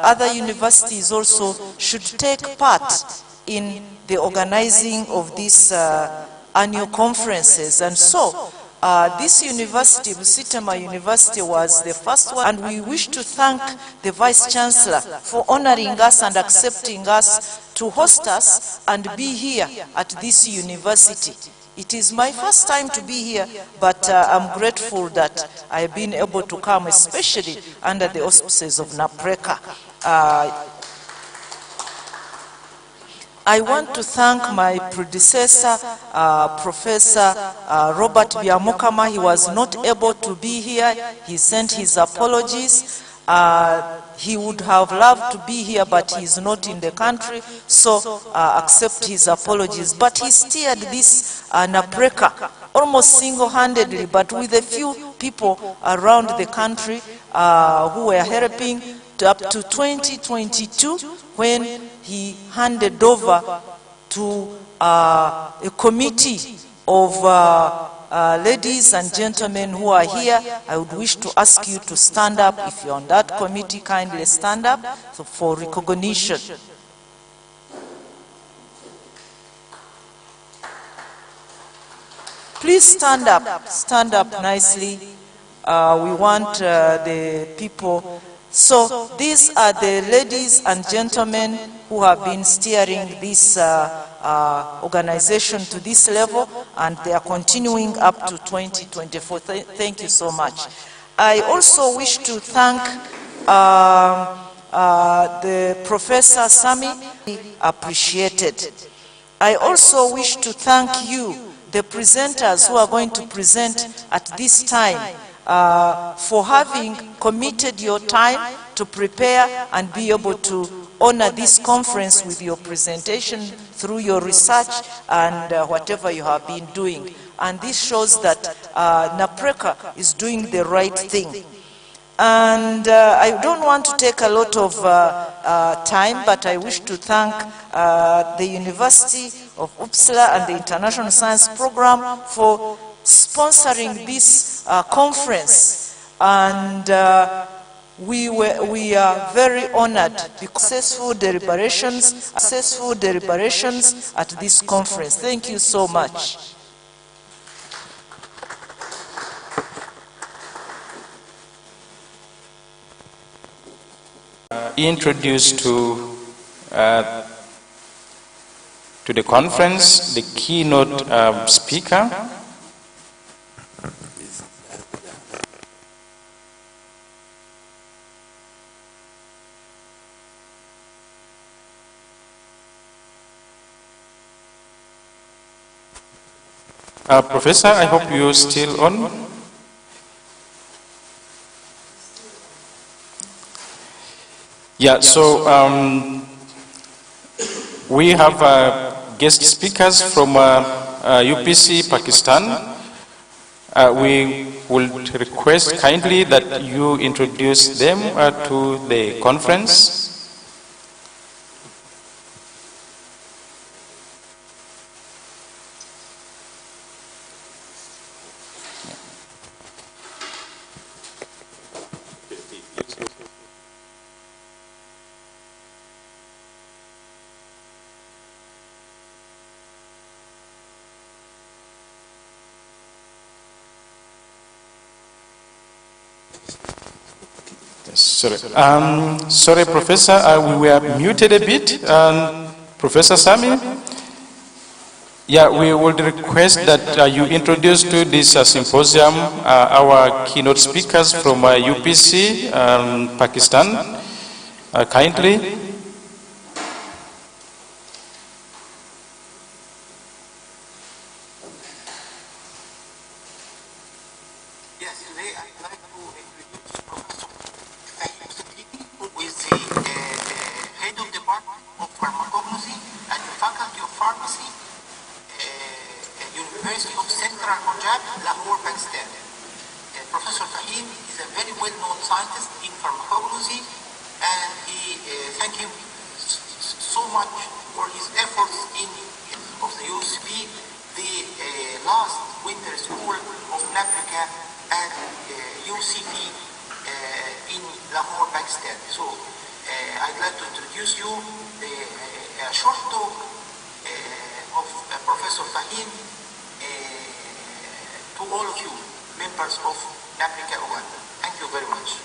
other universities also should take part in the organizing of these annual conferences. And so this university, Busitama University, was the first one, and we wish to thank the Vice Chancellor for honoring us and accepting us to host us and be here at this university. It is my first time to be here, but I'm grateful that I've been able to come, especially under the auspices of Napreca. I want to thank my predecessor, Professor Robert Byamukama. He was not able to be here. He sent his apologies. He would have loved to be here, but he is not in the country, so accept his apologies. But he steered this Napreca almost single-handedly, but with a few people around the country who were helping up to 2022, when he handed over to a committee of ladies and gentlemen who are here. I would wish to ask you to stand up. If you're on that committee, kindly stand up for recognition. Please stand up nicely. We want the people. So these are the ladies and gentlemen who have been steering this organization to this level, and they are continuing up to 2024. Thank you so much. I also wish to thank the Professor Sami, appreciated. I also wish to thank you, the presenters who are going to present at this time, for having committed your time to prepare and be able to honor this conference with your presentation through your research and whatever you have been doing. And this shows that Napreca is doing the right thing. And I don't want to take a lot of time, but I wish to thank the University of Uppsala and the International Science Program for sponsoring this conference, and we are very honored because successful deliberations at this conference. Thank you so much. Introduced to the conference the keynote speaker. Professor, I hope you're still on. Yeah, so we have guest speakers from UPC, Pakistan. We will request kindly that you introduce them to the conference. Sorry, Professor, we were muted a bit. Professor Sami, yeah, we would request that you introduce to this symposium our keynote speakers from UPC, Pakistan, kindly. I'd like to introduce you a short talk of Professor Fahim to all of you, members of Napreca-Uganda. Thank you very much.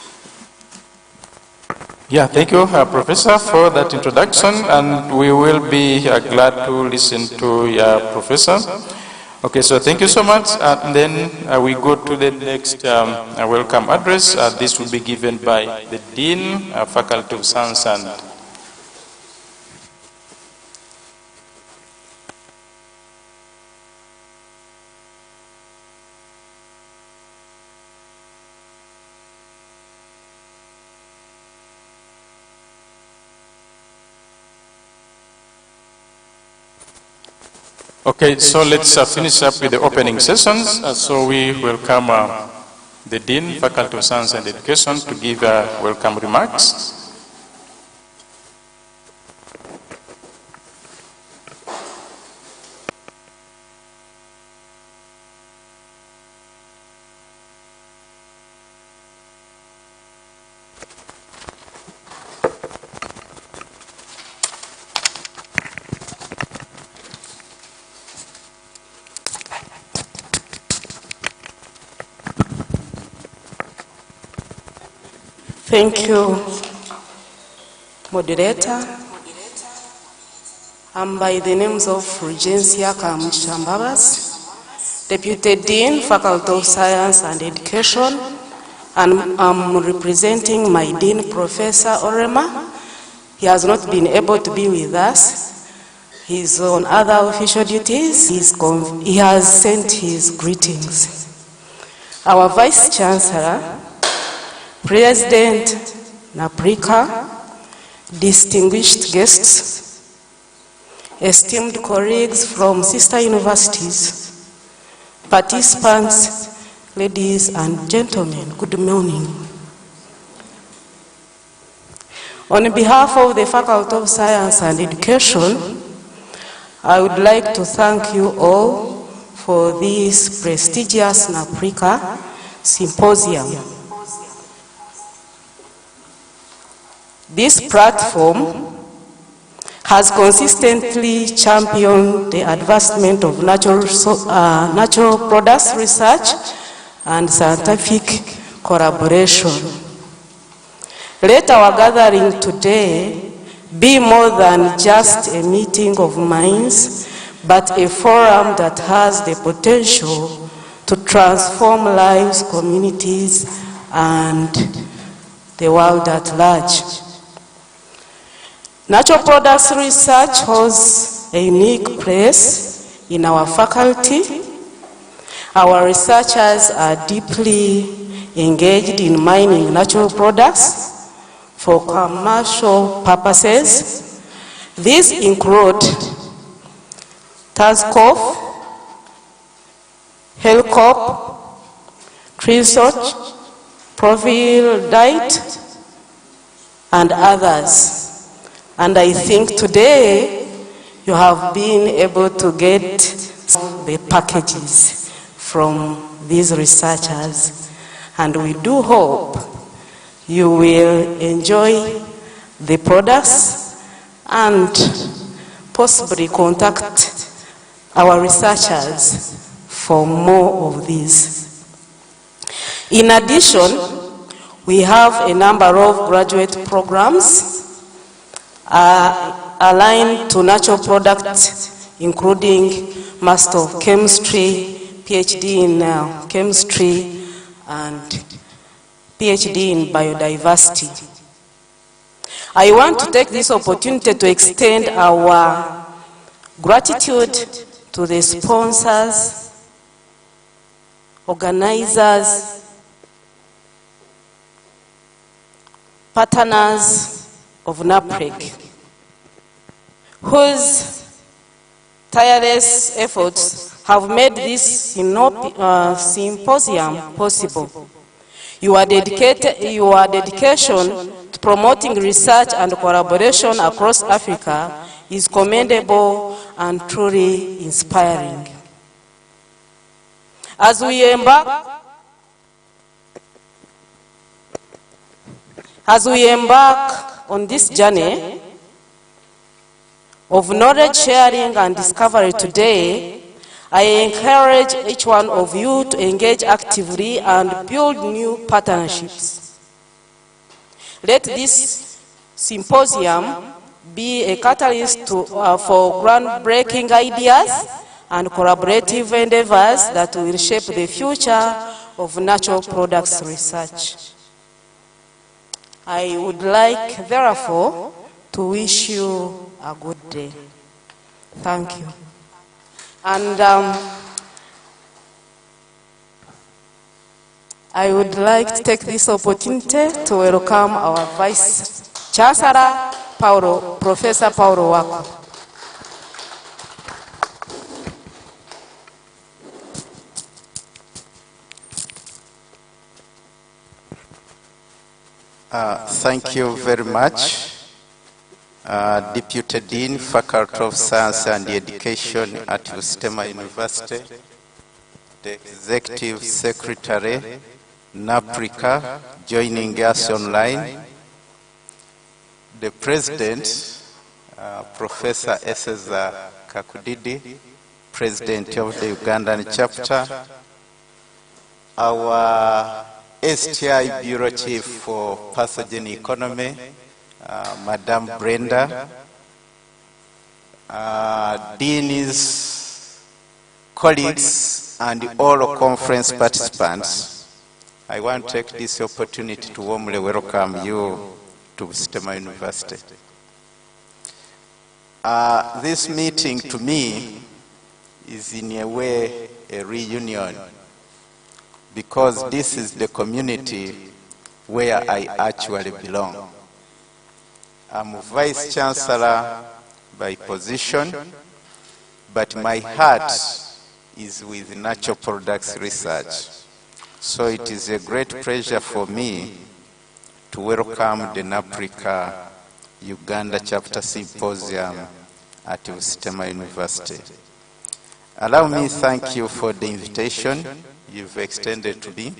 Yeah, thank you, Professor, for that introduction, and we will be glad to listen to Professor. Okay, so thank you so much, and then we go to the next welcome address. This will be given by the Dean, Faculty of Science and Okay, so let's finish up with the opening sessions. So we welcome the Dean, Faculty of Science and Education, to give welcome remarks. Thank you, Moderator. I'm by the names of Regencia Kamshambabas, Deputy Dean, Faculty of Science and Education, and I'm representing my Dean, Professor Orema. He has not been able to be with us. He's on other official duties. He has sent his greetings. Our Vice Chancellor, President Napreca, distinguished guests, esteemed colleagues from sister universities, participants, ladies and gentlemen, good morning. On behalf of the Faculty of Science and Education, I would like to thank you all for this prestigious Napreca Symposium. This platform has consistently championed the advancement of natural products research and scientific collaboration. Let our gathering today be more than just a meeting of minds, but a forum that has the potential to transform lives, communities, and the world at large. Natural products research holds a unique place in our faculty. Our researchers are deeply engaged in mining natural products for commercial purposes. These include Tascoff, Helcop, Creosote, Profildite, and others. And I think today you have been able to get the packages from these researchers, and we do hope you will enjoy the products and possibly contact our researchers for more of these. In addition, we have a number of graduate programs aligned to natural products, including Master of Chemistry, PhD in Chemistry, and PhD in Biodiversity. I want to take this opportunity to extend our gratitude to the sponsors, organizers, partners of NAPREC, whose tireless efforts have made this symposium possible. Your dedication to promoting research and collaboration across Africa is commendable and truly inspiring. As we embark on this journey of knowledge sharing and discovery today, I encourage each one of you to engage actively and build new partnerships. Let this symposium be a catalyst for groundbreaking ideas and collaborative endeavors that will shape the future of natural products research. I would like, therefore, to wish you a good day. Thank you. And I would like to take this opportunity to welcome our Vice Chancellor, Professor Paulo Wako. Thank you very much, Deputy Dean, Faculty of Science and Education at Ustema University, the Executive Secretary, Napreca, joining us online, the President, Professor Eseza Kakudidi, President of the Ugandan chapter, our STI Bureau Chief for Pathogen Economy, Madam Brenda, Dean's colleagues, and all conference participants. I want to take this opportunity to warmly welcome you to Ustema University. This meeting to me is in a way a reunion, because this is the community where I actually belong. I'm Vice Chancellor by position, but my heart is with natural products research. So it is a great pleasure for me to welcome the Napreca-Uganda Chapter Symposium at Ustema University. Allow me to thank you for the invitation you've extended to me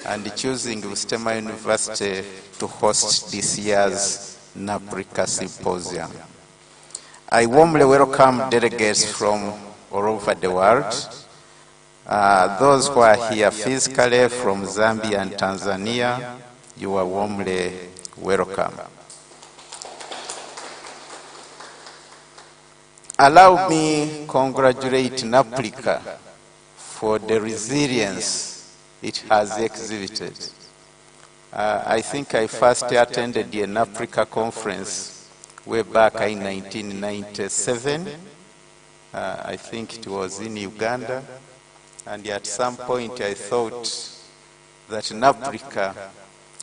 and choosing Ustema University to host this year's Napreca Symposium. I warmly welcome delegates from all over the world. Those who are here physically from Zambia and Tanzania, you are warmly welcome. Allow me to congratulate Napreca for the resilience it has exhibited. I think I first attended the Napreca conference way back in 1997. I think it was in Uganda. And at some point I thought that Napreca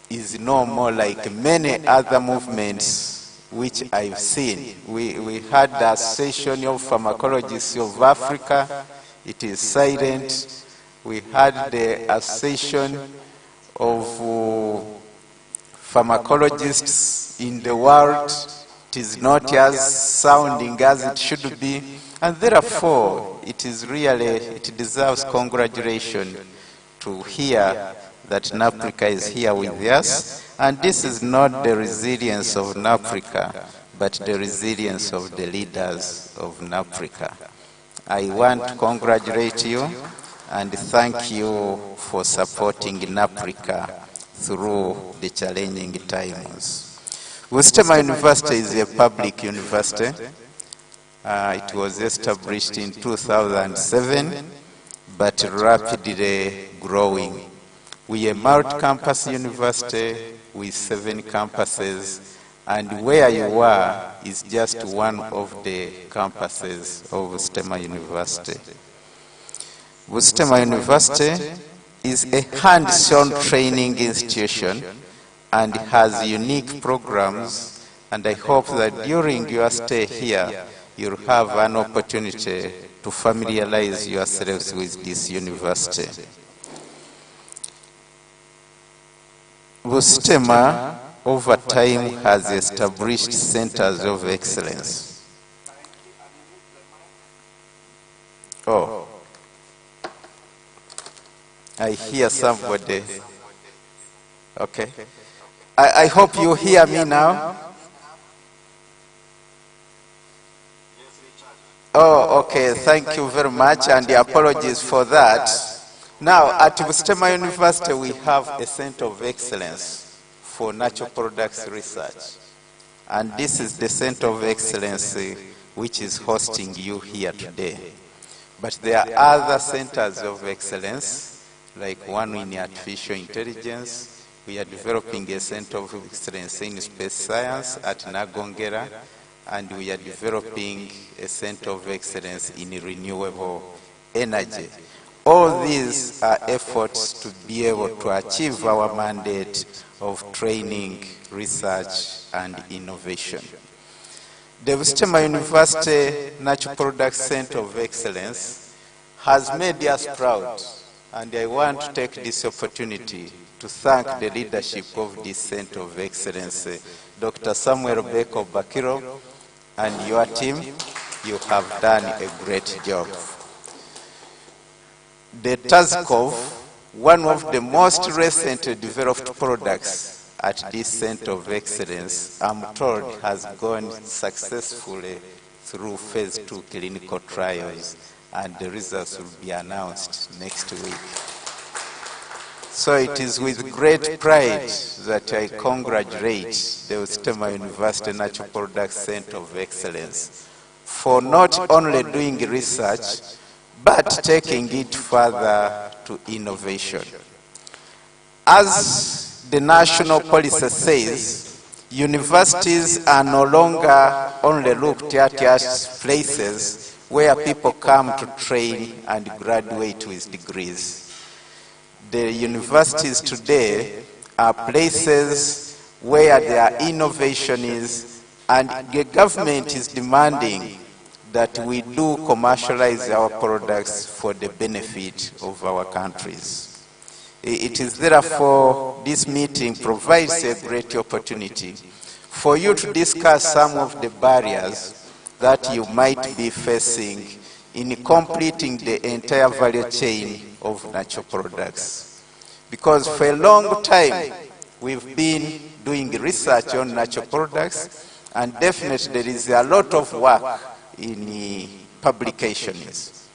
is no more like many other movements which I've seen. We had the Association of Pharmacologists of Africa. It is silent. We had the Association of Pharmacologists in the world. It is not as sounding as it should be. And therefore, it deserves congratulation to hear that Napreca is here with us. And this is not the resilience of Napreca, but the resilience of the leaders of Napreca. I want to congratulate you and thank you for supporting Napreca through the challenging times. Ustema University is a public university. It was established in 2007, but rapidly growing. We are a multi-campus university with 7 campuses, and where you are is just one of the campuses of Ustema University. Ustema University is a hands-on training institution and has unique programs, and I hope that during your stay here, you'll have an opportunity to familiarize yourselves with this university. Ustema, over time, has established centers of excellence. Oh, I hear somebody. Okay. I hope you hear me now. Oh, okay, thank you very much, and apologies for that. Now, at Bustema University, we have a Center of Excellence for Natural Products Research. And this is the Center of Excellence which is hosting you here today. But there are other centers of excellence, like one in artificial intelligence. We are developing a Center of Excellence in Space Science at Nagongera, and we are developing a Center of Excellence in renewable energy. All these are efforts to be able to achieve our mandate of training, research, and innovation. The Bustema University Natural Products Center of Excellence has made us proud, and I want to take this opportunity to thank the leadership of this Center of Excellence, Dr. Samuel Beko Bakiro, and your team. You have done a great job. The Tazkov, one of the most recently developed products at this Center of Excellence, I'm told has gone successfully through phase 2 clinical trials, and the results will be announced next week. So it is with great pride that I congratulate the Bustema University Natural Products Center of Excellence for not only doing research, but taking it further to innovation. As the national policy says, universities are no longer only looked at as places where people come to train and graduate with degrees. The universities today are places where their innovation is, and the government is demanding that we do commercialize our products for the benefit of our countries. It is therefore this meeting provides a great opportunity for you to discuss some of the barriers that you might be facing in completing the entire value chain of natural products. Because for a long time, we've been doing research on natural products, and definitely there is a lot of work in publications.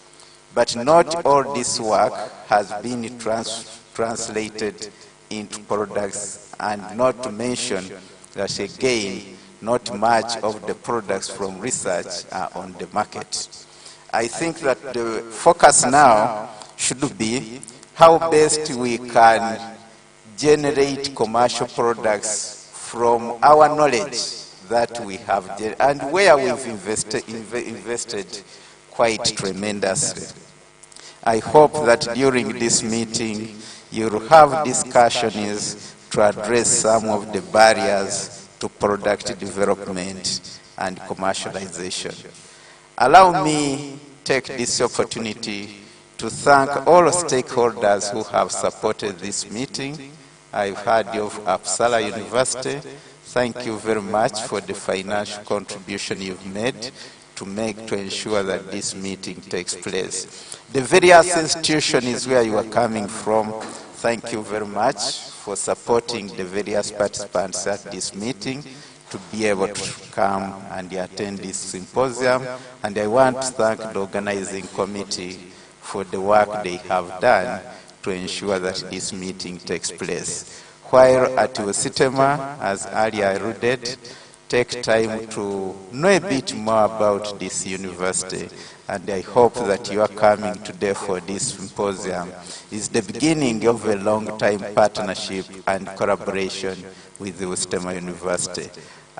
But not all this work has been translated into products, and not to mention that again, not much of the products from research are on the market. I think that the focus now should be how best we can generate commercial products from our knowledge that we have and where we've invested quite tremendously. I hope that during this meeting you'll have discussions to address some of the barriers to product development and commercialization. Allow me to take this opportunity to thank all stakeholders who have supported this meeting. I've heard of Uppsala University. Thank you very much for the financial contribution you've made to ensure that this meeting takes place. The various institutions where you are coming from, thank you very much for supporting the various participants at this meeting to be able to come and attend this symposium. And I want to thank the organizing committee for the work they have done to ensure that this meeting takes place. While at Bustema, as earlier alluded, take time to know a bit more about this university, and I hope that you are coming today for this symposium is the beginning of a long-time partnership and collaboration with the Bustema University.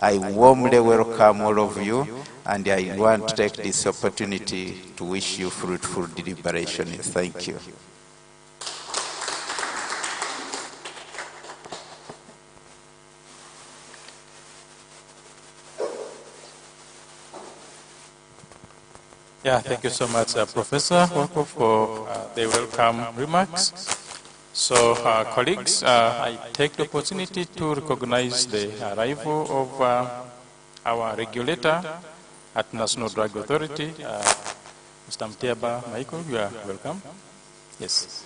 I warmly welcome all of you, and I want to take this opportunity to wish you fruitful deliberations. Thank you. Yeah, thank you so much, Professor Wako, for the welcome remarks. So, colleagues, I take the opportunity to recognize the arrival of our regulator at National Drug Authority, Mr. Mtiaba Michael. You are welcome. Yes.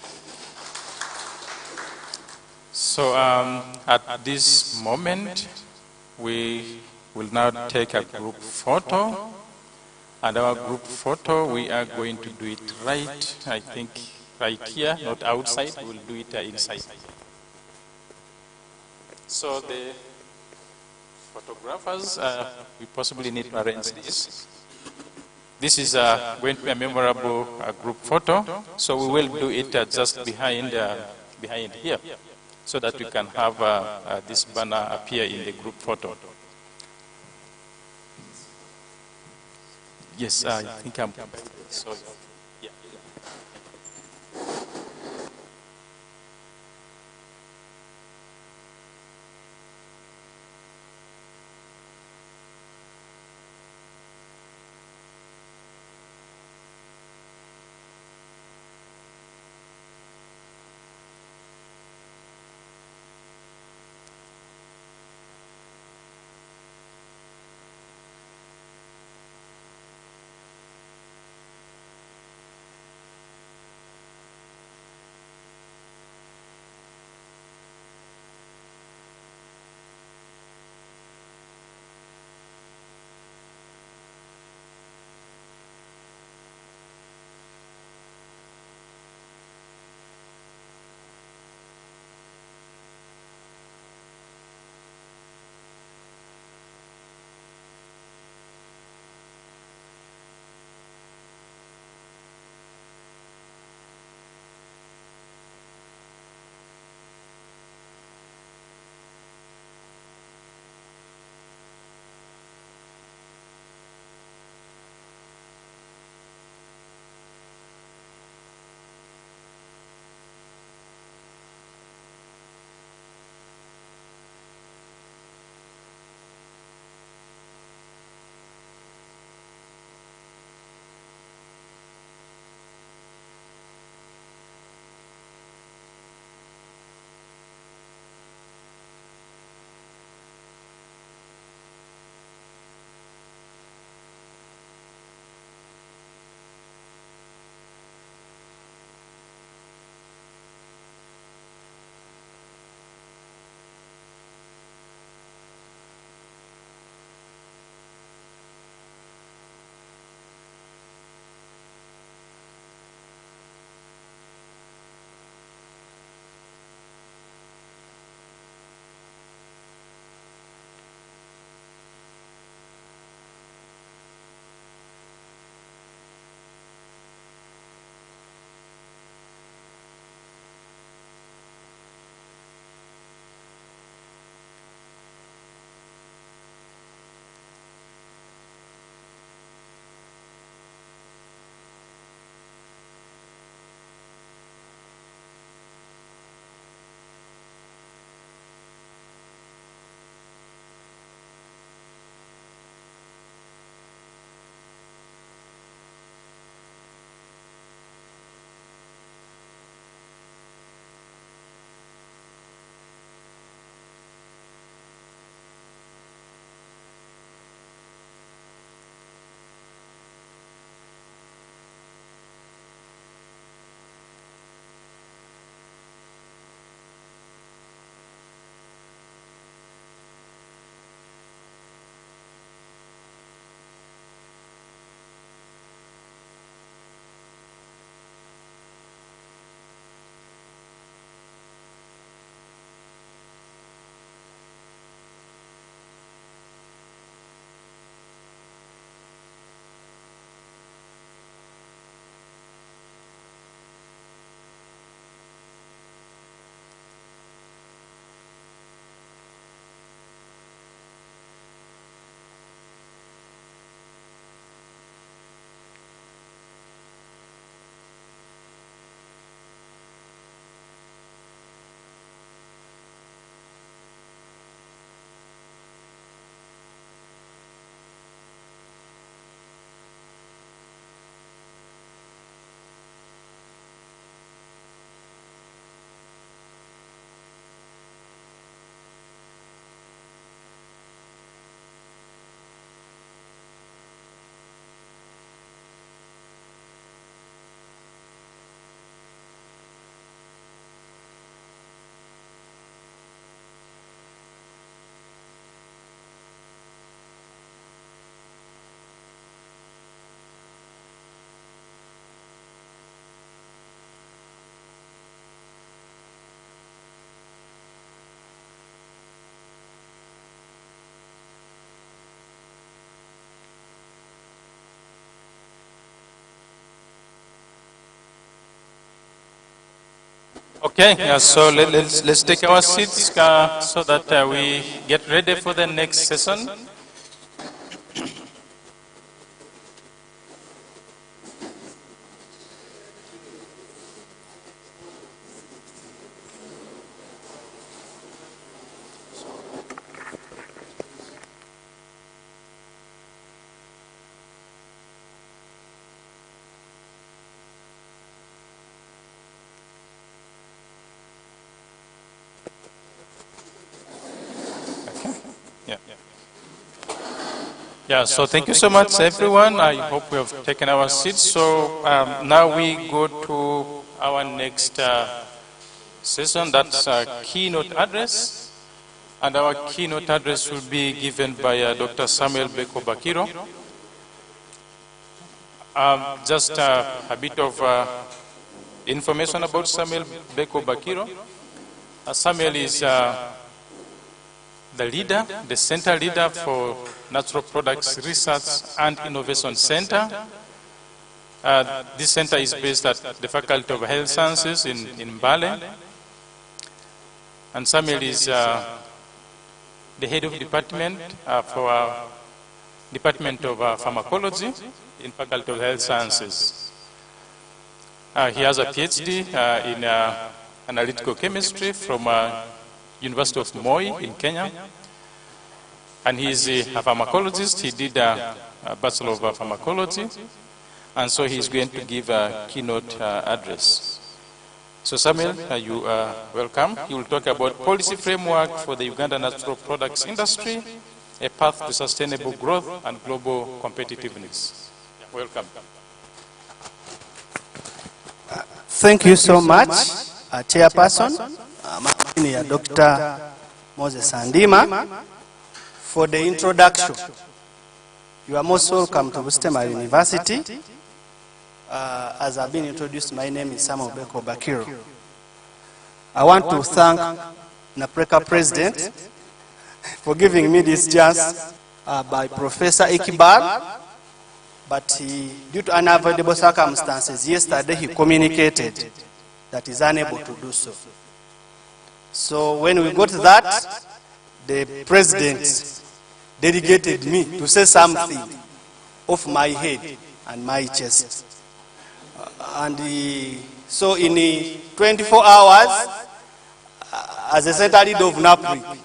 So at this moment, we will now take a group photo. And our group photo, we are going to do it right, I think, right here, not outside. We'll do it inside. So the photographers, we possibly need to arrange this. This is going to be a memorable group photo, so we will do it just behind here, so that we can have this banner appear in the group photo. Yes, I think I'm. So, yeah. Okay, so let's take our seats so that we get ready for the next session. Yeah, so thank you so much, everyone. I hope we have taken our seats. So now we go to our next session, that's a keynote address. And our keynote address will be given by Dr. Samuel Beko Bakiro. Just a bit of information about Samuel Beko Bakiro. Samuel is the leader, the center leader for Natural Products Research and Innovation Center. This center is based at the Faculty of Health Sciences in Mbale. And Samuel is the head of department for Department of Pharmacology in Faculty of Health Sciences. He has a PhD in analytical chemistry from University of Moi in Kenya. And he's a pharmacologist. He did a Bachelor of Pharmacology. And so he's going to give a keynote address. So Samuel, you are welcome. He will talk about policy framework for the Uganda natural products industry, a path to sustainable growth and global competitiveness. Welcome. Thank you so much, Chairperson, Dr. Moses Andima, for the introduction. You are most welcome to Bustemar University. As I've been introduced, my name is Samuel Beko Bakiro. I want to thank Napreca President for giving me this chance by Professor Iqbal, but due to unavoidable circumstances, yesterday he communicated that he's unable to do so. So when we got that, the President delegated me to say something off my head and my chest. So in 24 hours, as a center lead of NAPRI,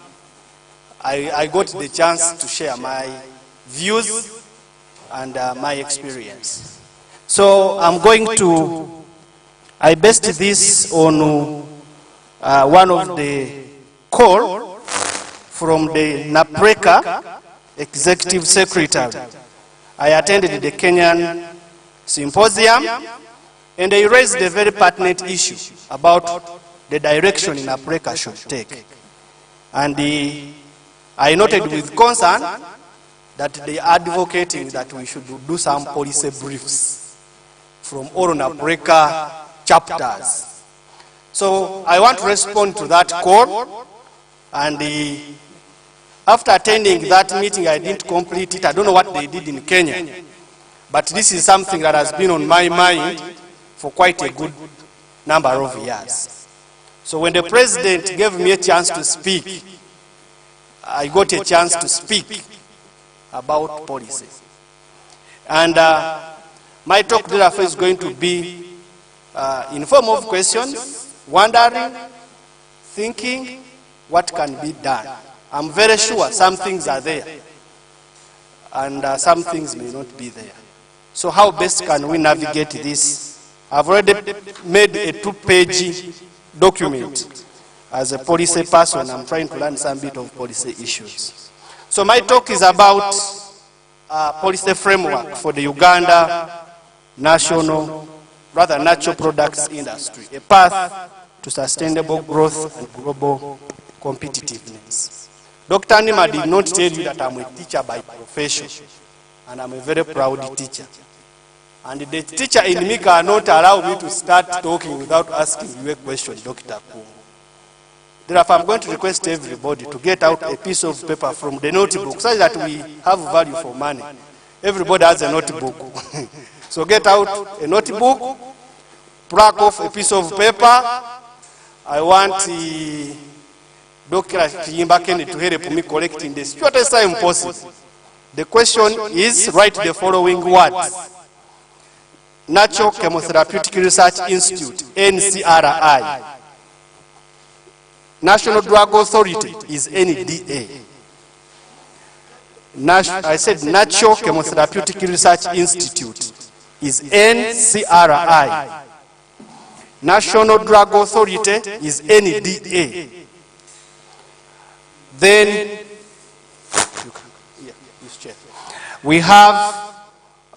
I got the chance to share my views and my experience. So I'm going to, I based this on one of the call from the Napreca Executive Secretary. I attended the Kenyan Symposium, and they raised a very pertinent issue about the direction Napreca should take. And I noted with concern that they are advocating that we should do some policy briefs from all Napreca chapters. So I want to respond to that call, and after attending that meeting, I didn't complete it. I don't know what they did in Kenya, but this is something that has been on my mind for quite a good number of years. So when the President gave me a chance to speak, I got a chance to speak about policy. And my talk therefore is going to be in form of questions, wondering, thinking what can be done. I'm very sure some things are there, and some things may not be there. So how best can we navigate this? I've already made a 2-page document. As a policy person, I'm trying to learn some bit of policy issues. So my talk is about policy framework for the Uganda natural products industry, a path to sustainable growth and global competitiveness. Dr. Nima did not tell you that I'm a teacher by profession, and I'm a very proud teacher. And the teacher in me cannot allow me to start talking without asking you a question, Dr. Kumu. Therefore, I'm going to request everybody to get out a piece of paper from the notebook so that we have value for money. Everybody has a notebook. So get out a notebook, plug off a piece of paper, I want Dr. Kiyimba Kennedy to help me collecting the shortest time possible. The question is, write the following words. Natural Chemotherapeutic Research Institute, NCRI. National Drug Authority is NDA. I said Natural Chemotherapeutic Research Institute is NCRI. National Drug Authority is NDA. Then we have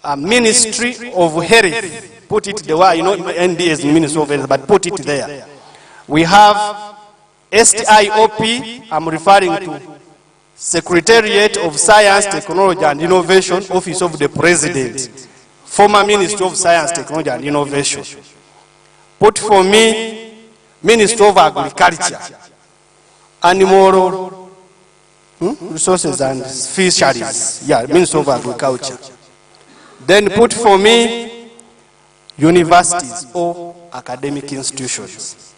a Ministry of Health. Put it the way, you know, NDA is Ministry of Health, but put it there. We have STIOP, I'm referring to Secretariat of Science, Technology and Innovation, Office of the President, former Ministry of Science, Technology and Innovation. Put for me, Ministry of Agriculture, Animal Resources and Fisheries, yeah, Ministry of Agriculture. Then put for me, universities or academic institutions.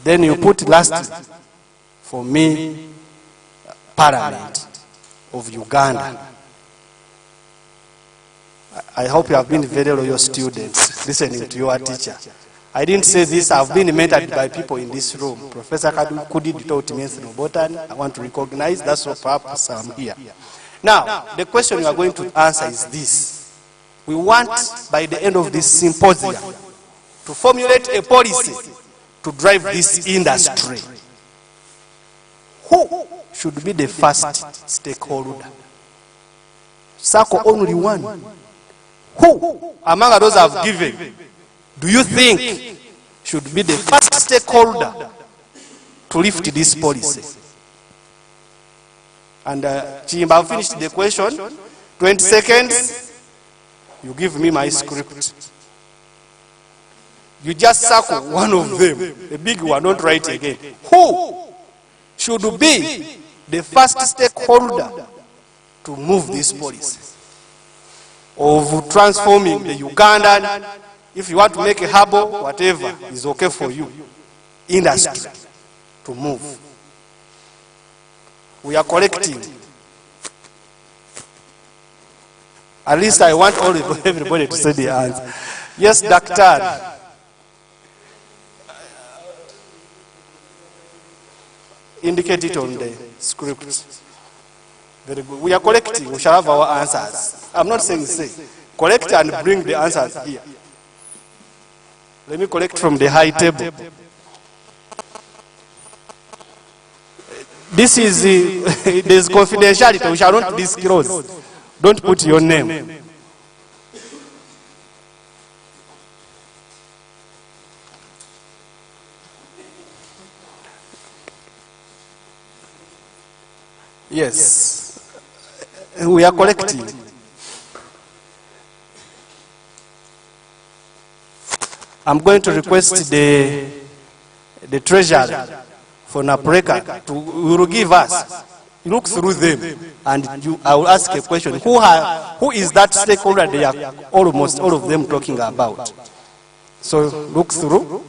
Then you put lastly for me, Parliament of Uganda. I hope you have been very loyal students listening to your teacher. I didn't say this, I've been mentored by people in this room. Professor Kudi taught me ethnobotany. I want to recognize, that's what perhaps I'm here. Now, the question we are going to answer is this. We want, by the end of this symposium, to formulate a policy to drive this industry. Who should be the first stakeholder? Circle only one. Who, among those I've given, do you think should be the first stakeholder to lift this policy? And Chimba, I've finished the question. 20 seconds. You give me my script. You just circle one of them, the big one, don't write again. Who should be the first stakeholder to move this policy of transforming the Ugandan, if you want to make a herbal, whatever is okay for you, industry to move? We are collecting. At least I want everybody to say the answer. Yes, Doctor. Indicate it on the script. Very good. We are collecting. We shall have our answers. I'm not saying say. Collect and bring the answers here. Let me collect from the high table. This is there's confidentiality. We shall not disclose. Don't put your name. Yes, we are collecting. I'm going to request the treasurer for Napreca to will give us, look through them, and I will ask a question. Who is that stakeholder they are almost all of them talking about? So look through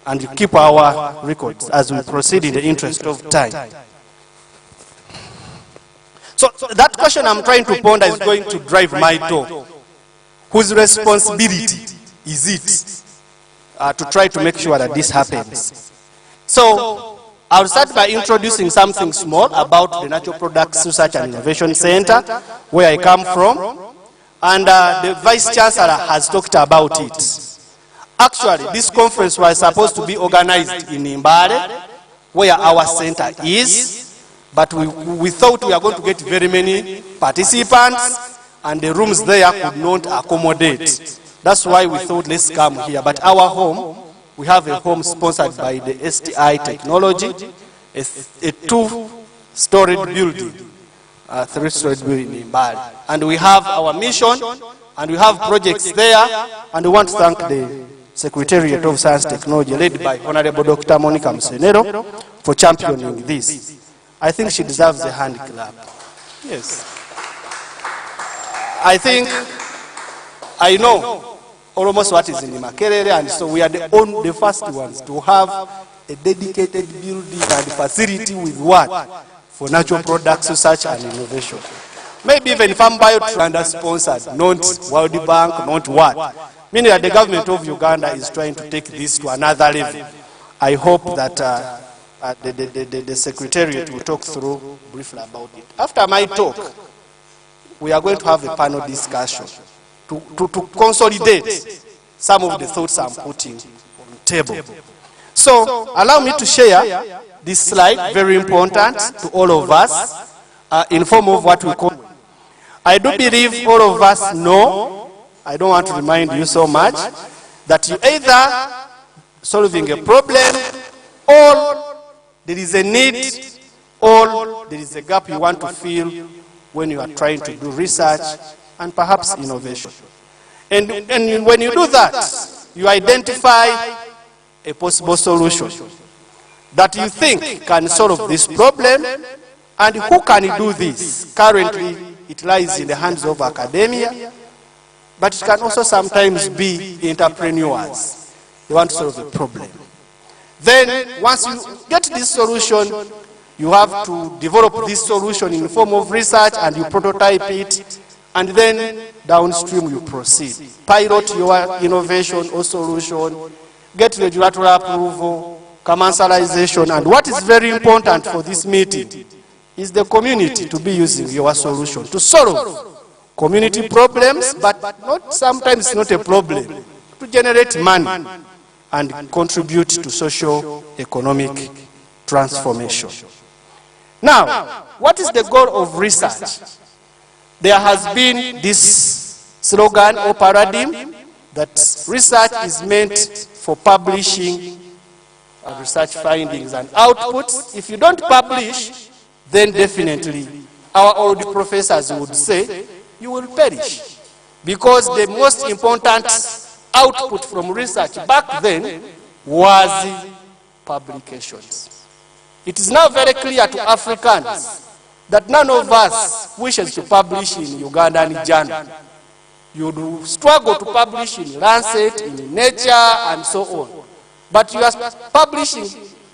and keep our records as we proceed in the interest of time. So that question I'm trying to ponder is going to drive my talk. Whose responsibility is it to try to make sure that this happens? So I'll start by introducing something small about the Natural Products Research and Innovation Center, where I come from, and the Vice Chancellor has talked about it. Actually, this conference was supposed to be organized in Mbale, where our center is, but we thought we are going to get very many participants, and the rooms there could not accommodate. That's why we thought, let's come here. But our home, we have a home sponsored by the STI Technology, a 2-story building, a 3-story building in Mbale. And we have our mission, and we have projects there, and we want to thank the Secretariat of Science Technology, led by Honorable Dr. Monica Musenero, for championing this. I think she deserves a hand clap. Yes. I know almost what is in Makerere, and so we are the first ones to have a dedicated building and facility with what? For natural products research and innovation. Maybe even Farm Bio sponsored, not World Bank, not what. Meaning that the government of Uganda is trying to take this to another level. I hope that the Secretariat will talk through briefly about it. After my talk, we are going to have a panel discussion to consolidate some of the thoughts I'm putting on the table. So, allow me to share this slide, very important to all of us, in form of what we call. I do believe all of us know, I don't want to remind you so much, that you either solving a problem, or there is a need, or there is a gap you want to fill when you are trying to do research and perhaps innovation. And when you do that, you identify a possible solution that you think can solve this problem, and who can do this? Currently, it lies in the hands of academia, but it can also sometimes be entrepreneurs. They want to solve a problem. Then, once you get this solution, you have to develop this solution in the form of research, and you prototype it, and then downstream you proceed. Pilot your innovation or solution, get regulatory approval, commercialization, and what is very important for this meeting is the community to be using your solution to solve community problems, but not sometimes not a problem, to generate money and contribute to socio-economic transformation. Now, what is the goal of research? There has been this slogan or paradigm that research is meant for publishing research findings and outputs. If you don't publish, then definitely our old professors would say you will perish. Because the most important output from research back then was publications. It is now very clear to Africans that none of us wishes to publish in Ugandan journal. You do struggle to publish in Lancet, in Nature, and so on. But you are publishing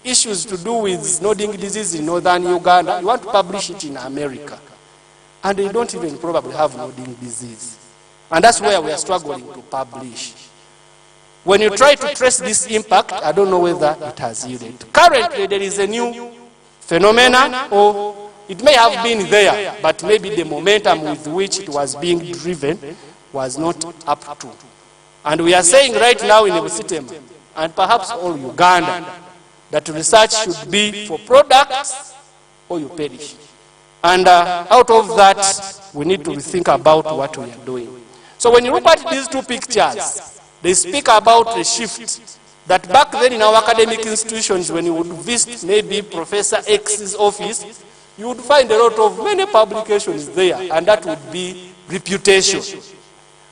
issues to do with nodding disease in northern Uganda. You want to publish it in America. And they don't even probably have nodding disease. And that's where we are struggling to publish. When you try to trace this impact, I don't know whether it has yielded. Currently, there is a new phenomenon, or it may have been there, but maybe the momentum with which it was being driven was not up to. And we are saying right now in Ebusitema, and perhaps all Uganda, that research should be for products or you perish. And out of that, we need to think about what we are doing. So when you look at these two pictures, they speak about a shift that back then in our academic institutions, when you would visit maybe Professor X's office, you would find a lot of many publications there, and that would be reputation.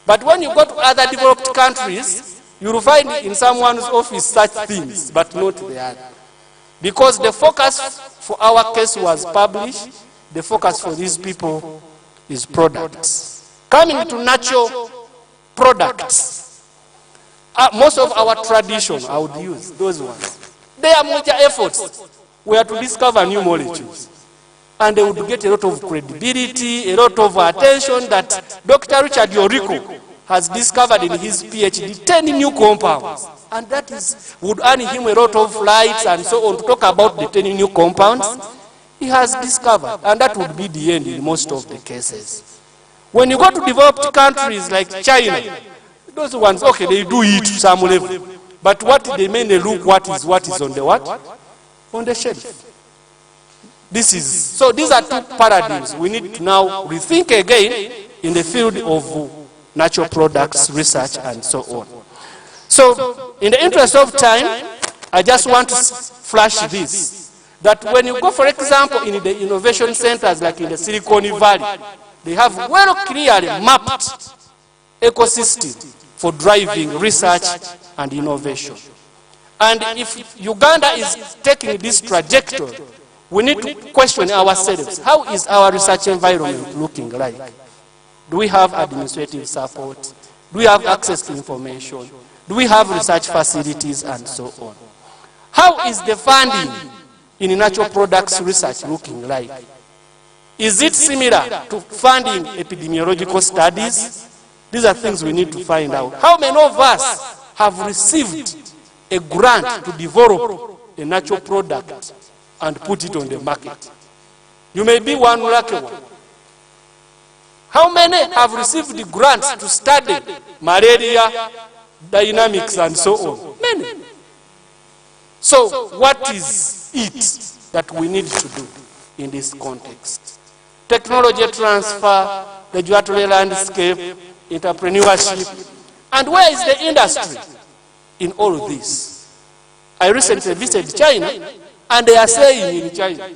But when you go to other developed countries, you will find in someone's office such things, but not the other. Because the focus for our case was published, the focus for these people is products. Coming to natural products, most of our tradition, I would use those ones. Their major efforts were to discover new molecules. And they would get a lot of credibility, a lot of attention that Dr. Richard Yoriko has discovered in his PhD 10 new compounds. And that would earn him a lot of lights and so on to talk about the 10 new compounds he has discovered. And that would be the end in most of the cases. When you go to developed countries like China, those ones, okay, they do it to some level. But what they mainly look what is on the what? On the shelf. So these are two paradigms we need to now rethink again in the field of natural products research and so on. So in the interest of time, I just want to flash this, that when you go, for example, in the innovation centers like in the Silicon Valley, they have well clearly mapped ecosystem for driving research and innovation. And if Uganda is taking this trajectory, we need to question ourselves. How is our research environment looking like? Do we have administrative support? Do we have access to information? Do we have research facilities and so on? How is the funding in natural products research looking like? Is it similar to funding epidemiological studies? These are things we need to find out. How many of us have received a grant to develop a natural product and put it on the market? You may be one lucky one. How many have received the grants to study malaria, dynamics, and so on? Many. So what is it that we need to do in this context? Technology transfer, regulatory landscape, entrepreneurship, and where is the industry in all of this? I recently visited China, and they are saying in China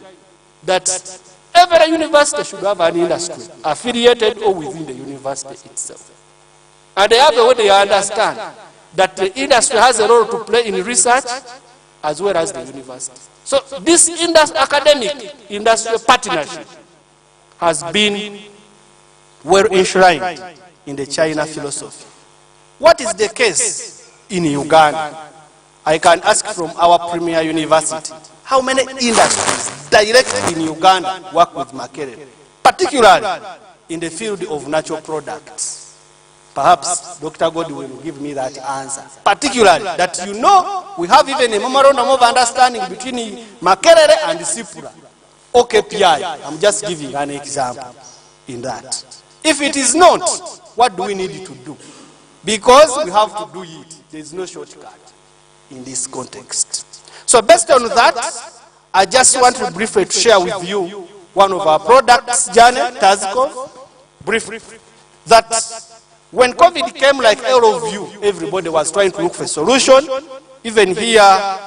that every university should have an industry, affiliated or within the university itself. And they have a way they understand that the industry has a role to play in research as well as the university. So this academic industrial partnership has been well enshrined in the China philosophy. What is the case in Uganda? I can ask from our premier university, how many industries directly in Uganda work with Makerere, particularly in the field of natural products? Perhaps Dr. Godwin will give me that answer. Particularly that we have even a memorandum of understanding between Makerere and Sipura, OKPI. I'm just giving an example in that. If it is not, what do we need to do? Because we have to do it. There is no shortcut in this context. So based on that, I just want to briefly share with you one of our products, Janet Tazco, briefly, that when COVID came like all of you, everybody was trying to look for a solution. Even here,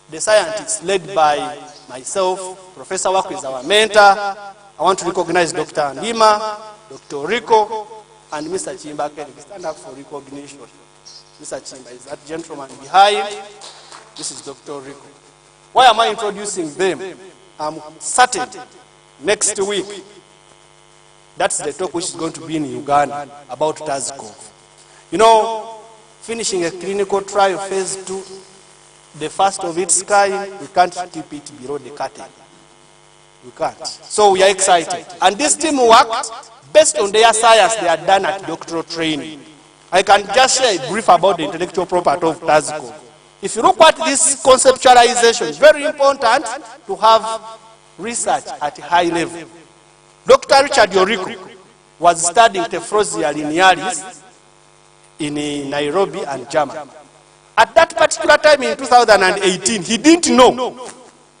the scientists led by myself, Professor Wako is our mentor. I want to recognize Dr. Ndima, Dr. Rico, and Mr. Chimba. Stand up for recognition. Mr. Chimba is that gentleman behind. This is Dr. Rico. Why am I introducing them? I'm certain next week, that's the talk which is going to be in Uganda about Tazco. Finishing a clinical trial phase 2, the first of its kind, we can't keep it below the curtain. We can't. So we are excited. And this team worked based on their science they had done at doctoral training. I can just share a brief about the intellectual property of Tazco. If you look at this conceptualization, it's very important to have research at a high level. Dr. Richard Yoriko was studying Tephrosia linearis in Nairobi and Germany. At that particular time in 2018, he didn't know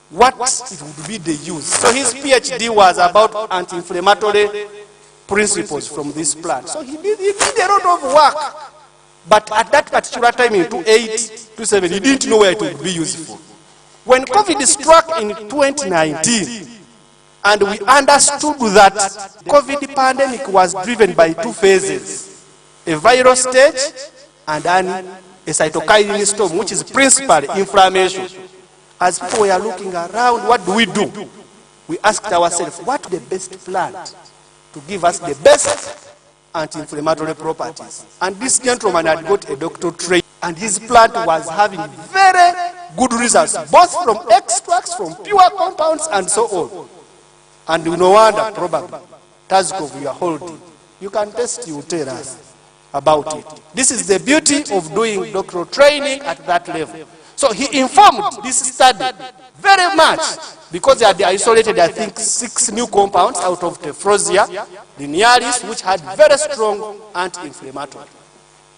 what it would be the use. So his PhD was about anti-inflammatory principles from this plant. So he did a lot of work. But at that particular time in 2008, 2007, he didn't know where it would be useful. When COVID struck in 2019, and we understood that COVID pandemic was driven by two phases, a viral stage and then a cytokine storm, which is principally inflammation. As people were looking around, what do? We asked ourselves, what is the best plant to give us the best anti-inflammatory properties? And this gentleman had got a doctoral training, and his plant was having very good results, both from extracts, from pure compounds, and so on. And no wonder, probably, Tazco we are holding. You can test, you will tell us about it. This is the beauty of doing doctoral training at that level. So he informed this study very much, because they had isolated, I think, 6 new compounds out of Tephrosia linearis, which had very strong anti-inflammatory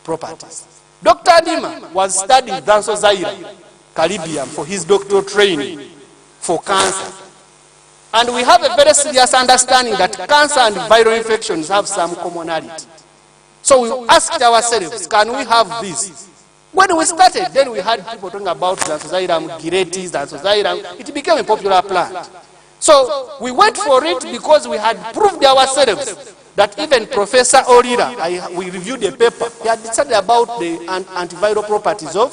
properties. Dr. Ndima was studying Dansozaira Caribbean for his doctoral training for cancer. And we have a very serious understanding that cancer and viral infections have some commonality. So we asked ourselves, can we have this? When we started, then we had people talking about Dansozaira giretis, Dansozaira. It became a popular plant. So we went for it because we had proved ourselves that even Professor Orira, we reviewed the paper, he had studied about the antiviral properties of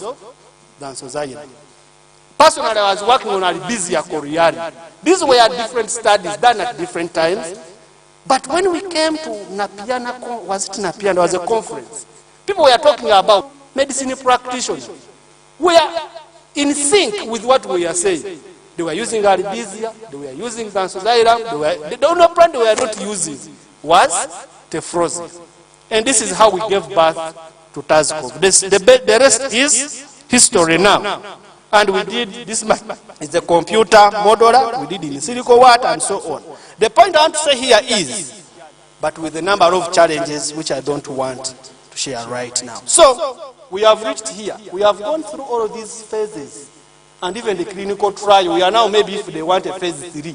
Dansozaira. Personally, I was working on Albizia coriari. These were different studies done at different times. But when we came to Napiana, was it Napiana? There was a conference. People were talking about medicine practitioners. We are in sync with what we are saying. They were using albizia, they were using benzoxylam, the only plant they were not using was tefrosin. And this is how we gave birth to Tazkov. The rest is history now. And we did, this is the computer modeler, we did in silico watt and so on. The point I want to say here is, but with a number of challenges which I don't want to share right now. So, we have reached here. We have gone through all of these phases. And even the clinical trial, we are now maybe if they want a phase 3.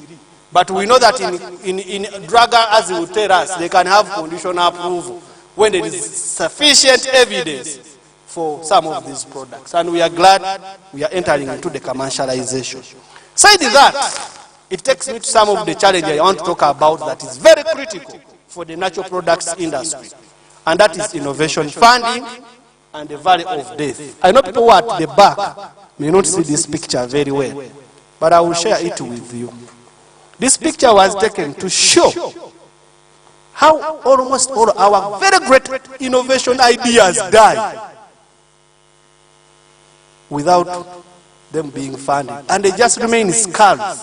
But we know that in drug, as they will tell us, they can have conditional approval when there is sufficient evidence for some of these products. And we are glad we are entering into the commercialization. Aside that, it takes me to some of the challenges I want to talk about that is very critical for the natural products industry. And that is innovation funding and the valley of death. I know people who are at the back may not see this picture very well, but I will share it with you. This picture was taken to show how almost all our very great innovation ideas die without them being funded. And they just remain skulls.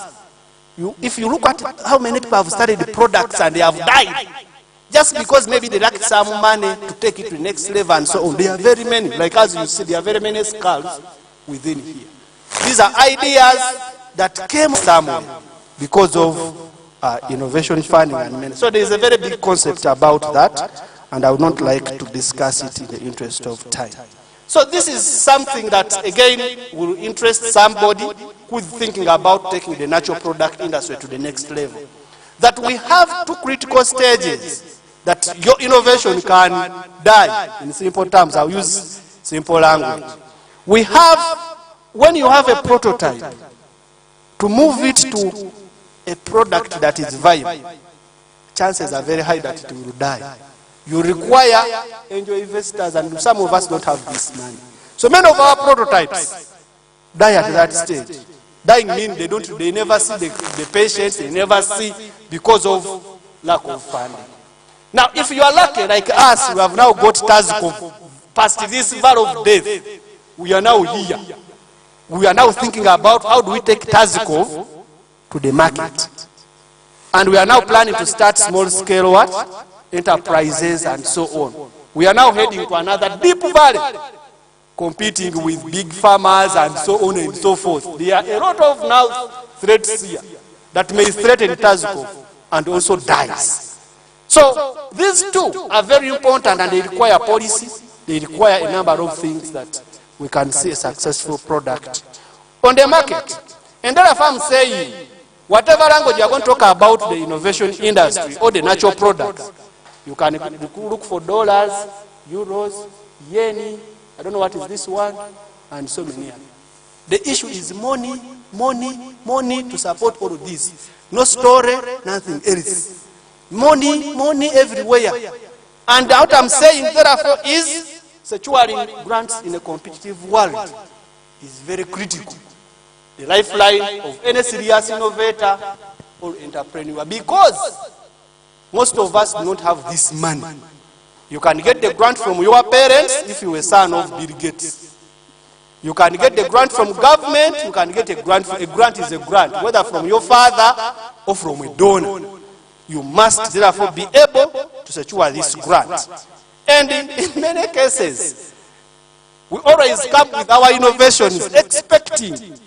If you look at how many people have studied the products and they have died, just because maybe they lack some money to take it to the next level and so on. There are very many, like as you see, there are very many skulls within here. These are ideas that came somewhere because of innovation funding and many. So there is a very big concept about that, and I would not like to discuss it in the interest of time. So this is something that, again, will interest somebody who is thinking about taking the natural product industry to the next level. That we have two critical stages that your innovation can die. In simple terms, I'll use simple language. We have, when you have a prototype, to move it to a product that is viable, chances are very high that it will die. You require angel investors, and some of us don't have this money. So many of our prototypes die at that stage. Dying means they never see the patients, they never see because of lack of funding. Now, if you are lucky, like us, we have now got Tazkov past this valley of death. We are now here. We are now thinking about how do we take Tazkov to the market. And we are now planning to start small-scale what? Enterprises and so on. We are now heading to another deep valley, competing with big farmers and so on and so forth. There are a lot of now threats here that may threaten Tazkov and also dies. So these two are very important, and they require policy. They require a number of things that we can see a successful product on the market. And therefore I'm saying, whatever language you are going to talk about the innovation industry or the natural products, you can look for dollars, euros, yen, I don't know what is this one, and so many others. The issue is money, money, money to support all of this. No story, nothing else. Money, money everywhere. And what I'm saying, therefore, is securing grants in a competitive world is very critical. The lifeline of any serious innovator or entrepreneur, because most of us do not have this money. You can get the grant from your parents if you were son of Bill Gates. You can get the grant from government, you can get a grant. A grant is a grant, whether from your father or from a donor. You must therefore be able to secure this grant. And in many cases, we always come with our innovations expecting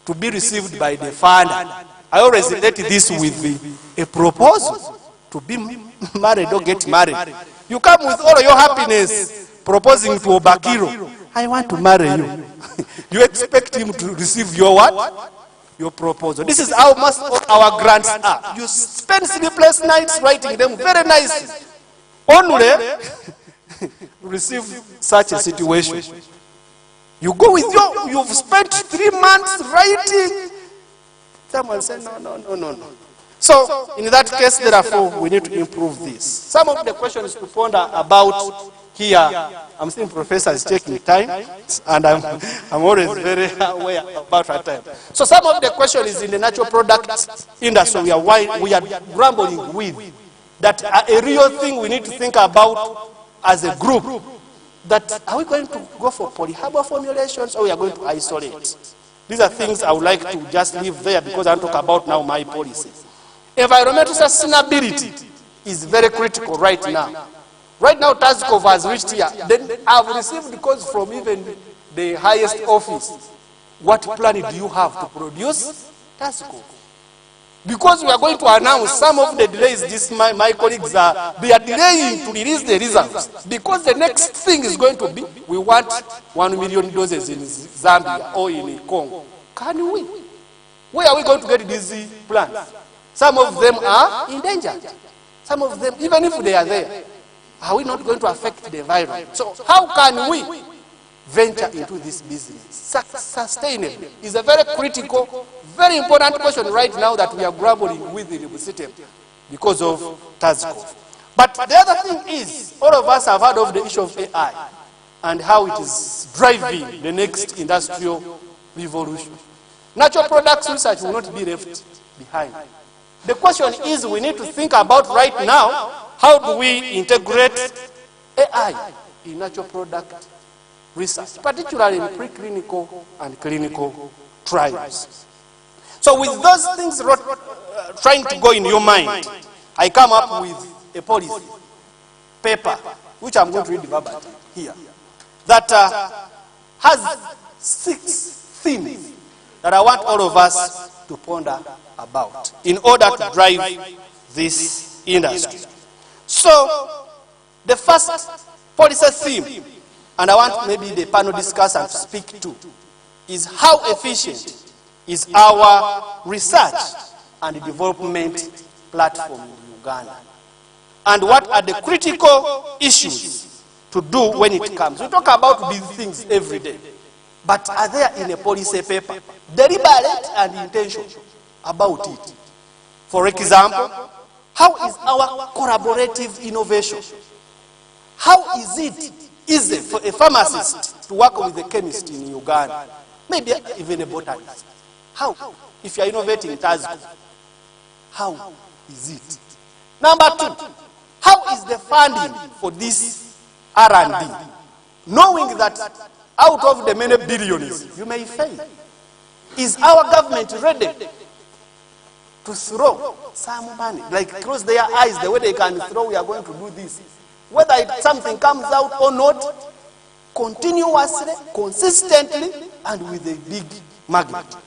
to be received by the funder. I always relate this with a proposal to be married or get married. You come with all your happiness proposing to Obakiro, I want to marry you. You expect him to receive your what? Your proposal. This is how most of our grants are. You spend sleepless nights writing them very nicely. Only to receive such a situation. You go with you've spent 3 months writing. Someone said, no. So, in that case, therefore, we need to improve this. Some of the questions to ponder about here, I'm seeing Professor is taking time, and I'm always very aware about our time. So some of the questions is in the natural product industry we are grumbling with, that are a real thing we need to think about as a group. that are we going to go for polyhybrid formulations or we are going to isolate? These are things I would like to just leave there because I want to talk about now my policy. Environmental sustainability is very critical right now. Right now, TASCOV has reached here. Then I've received calls from even the highest office. What plan do you have to produce TASCOV? Because we are going to announce some of the delays, my colleagues they are delaying to release the results. Because the next thing is going to be, we want 1 million doses in Zambia or in Congo. Can we? Where are we going to get these plants? Some of them are endangered. Some of them, even if they are there, are we not going to affect the environment? So how can we venture into this business sustainably? Is a very critical, very important question right now that we are grappling with in the system because of TASCOV. But the other thing is, all of us have heard of the issue of AI and how it is driving the next industrial revolution. Natural products research will not be left behind. The question is, we need to think about right now, how do we integrate AI in natural product research, particularly in preclinical and clinical trials. So with those things trying to go in your mind, I come up with a policy paper, which I'm going to read verbatim here, that has 6 themes that I want all of us to ponder about in order to drive this industry. So, the first policy theme, and I want maybe the panel discussant to speak to, is how efficient is our research and development platform in Uganda, and what are the critical issues to do when it comes. We talk about these things every day, but are there in a policy paper deliberate and intentional about it? For example, how is our collaborative innovation? How is it easy for a pharmacist to work with a chemist in Uganda? Maybe even a botanist. How? If you are innovating TASCOV, how is it? Number 2, how is the funding for this R&D? Knowing that out of the many billions, you may fail. Is our government ready to throw some money, like close their eyes, the way they can throw, we are going to do this? Whether something comes out or not, continuously, consistently, and with a big magnitude.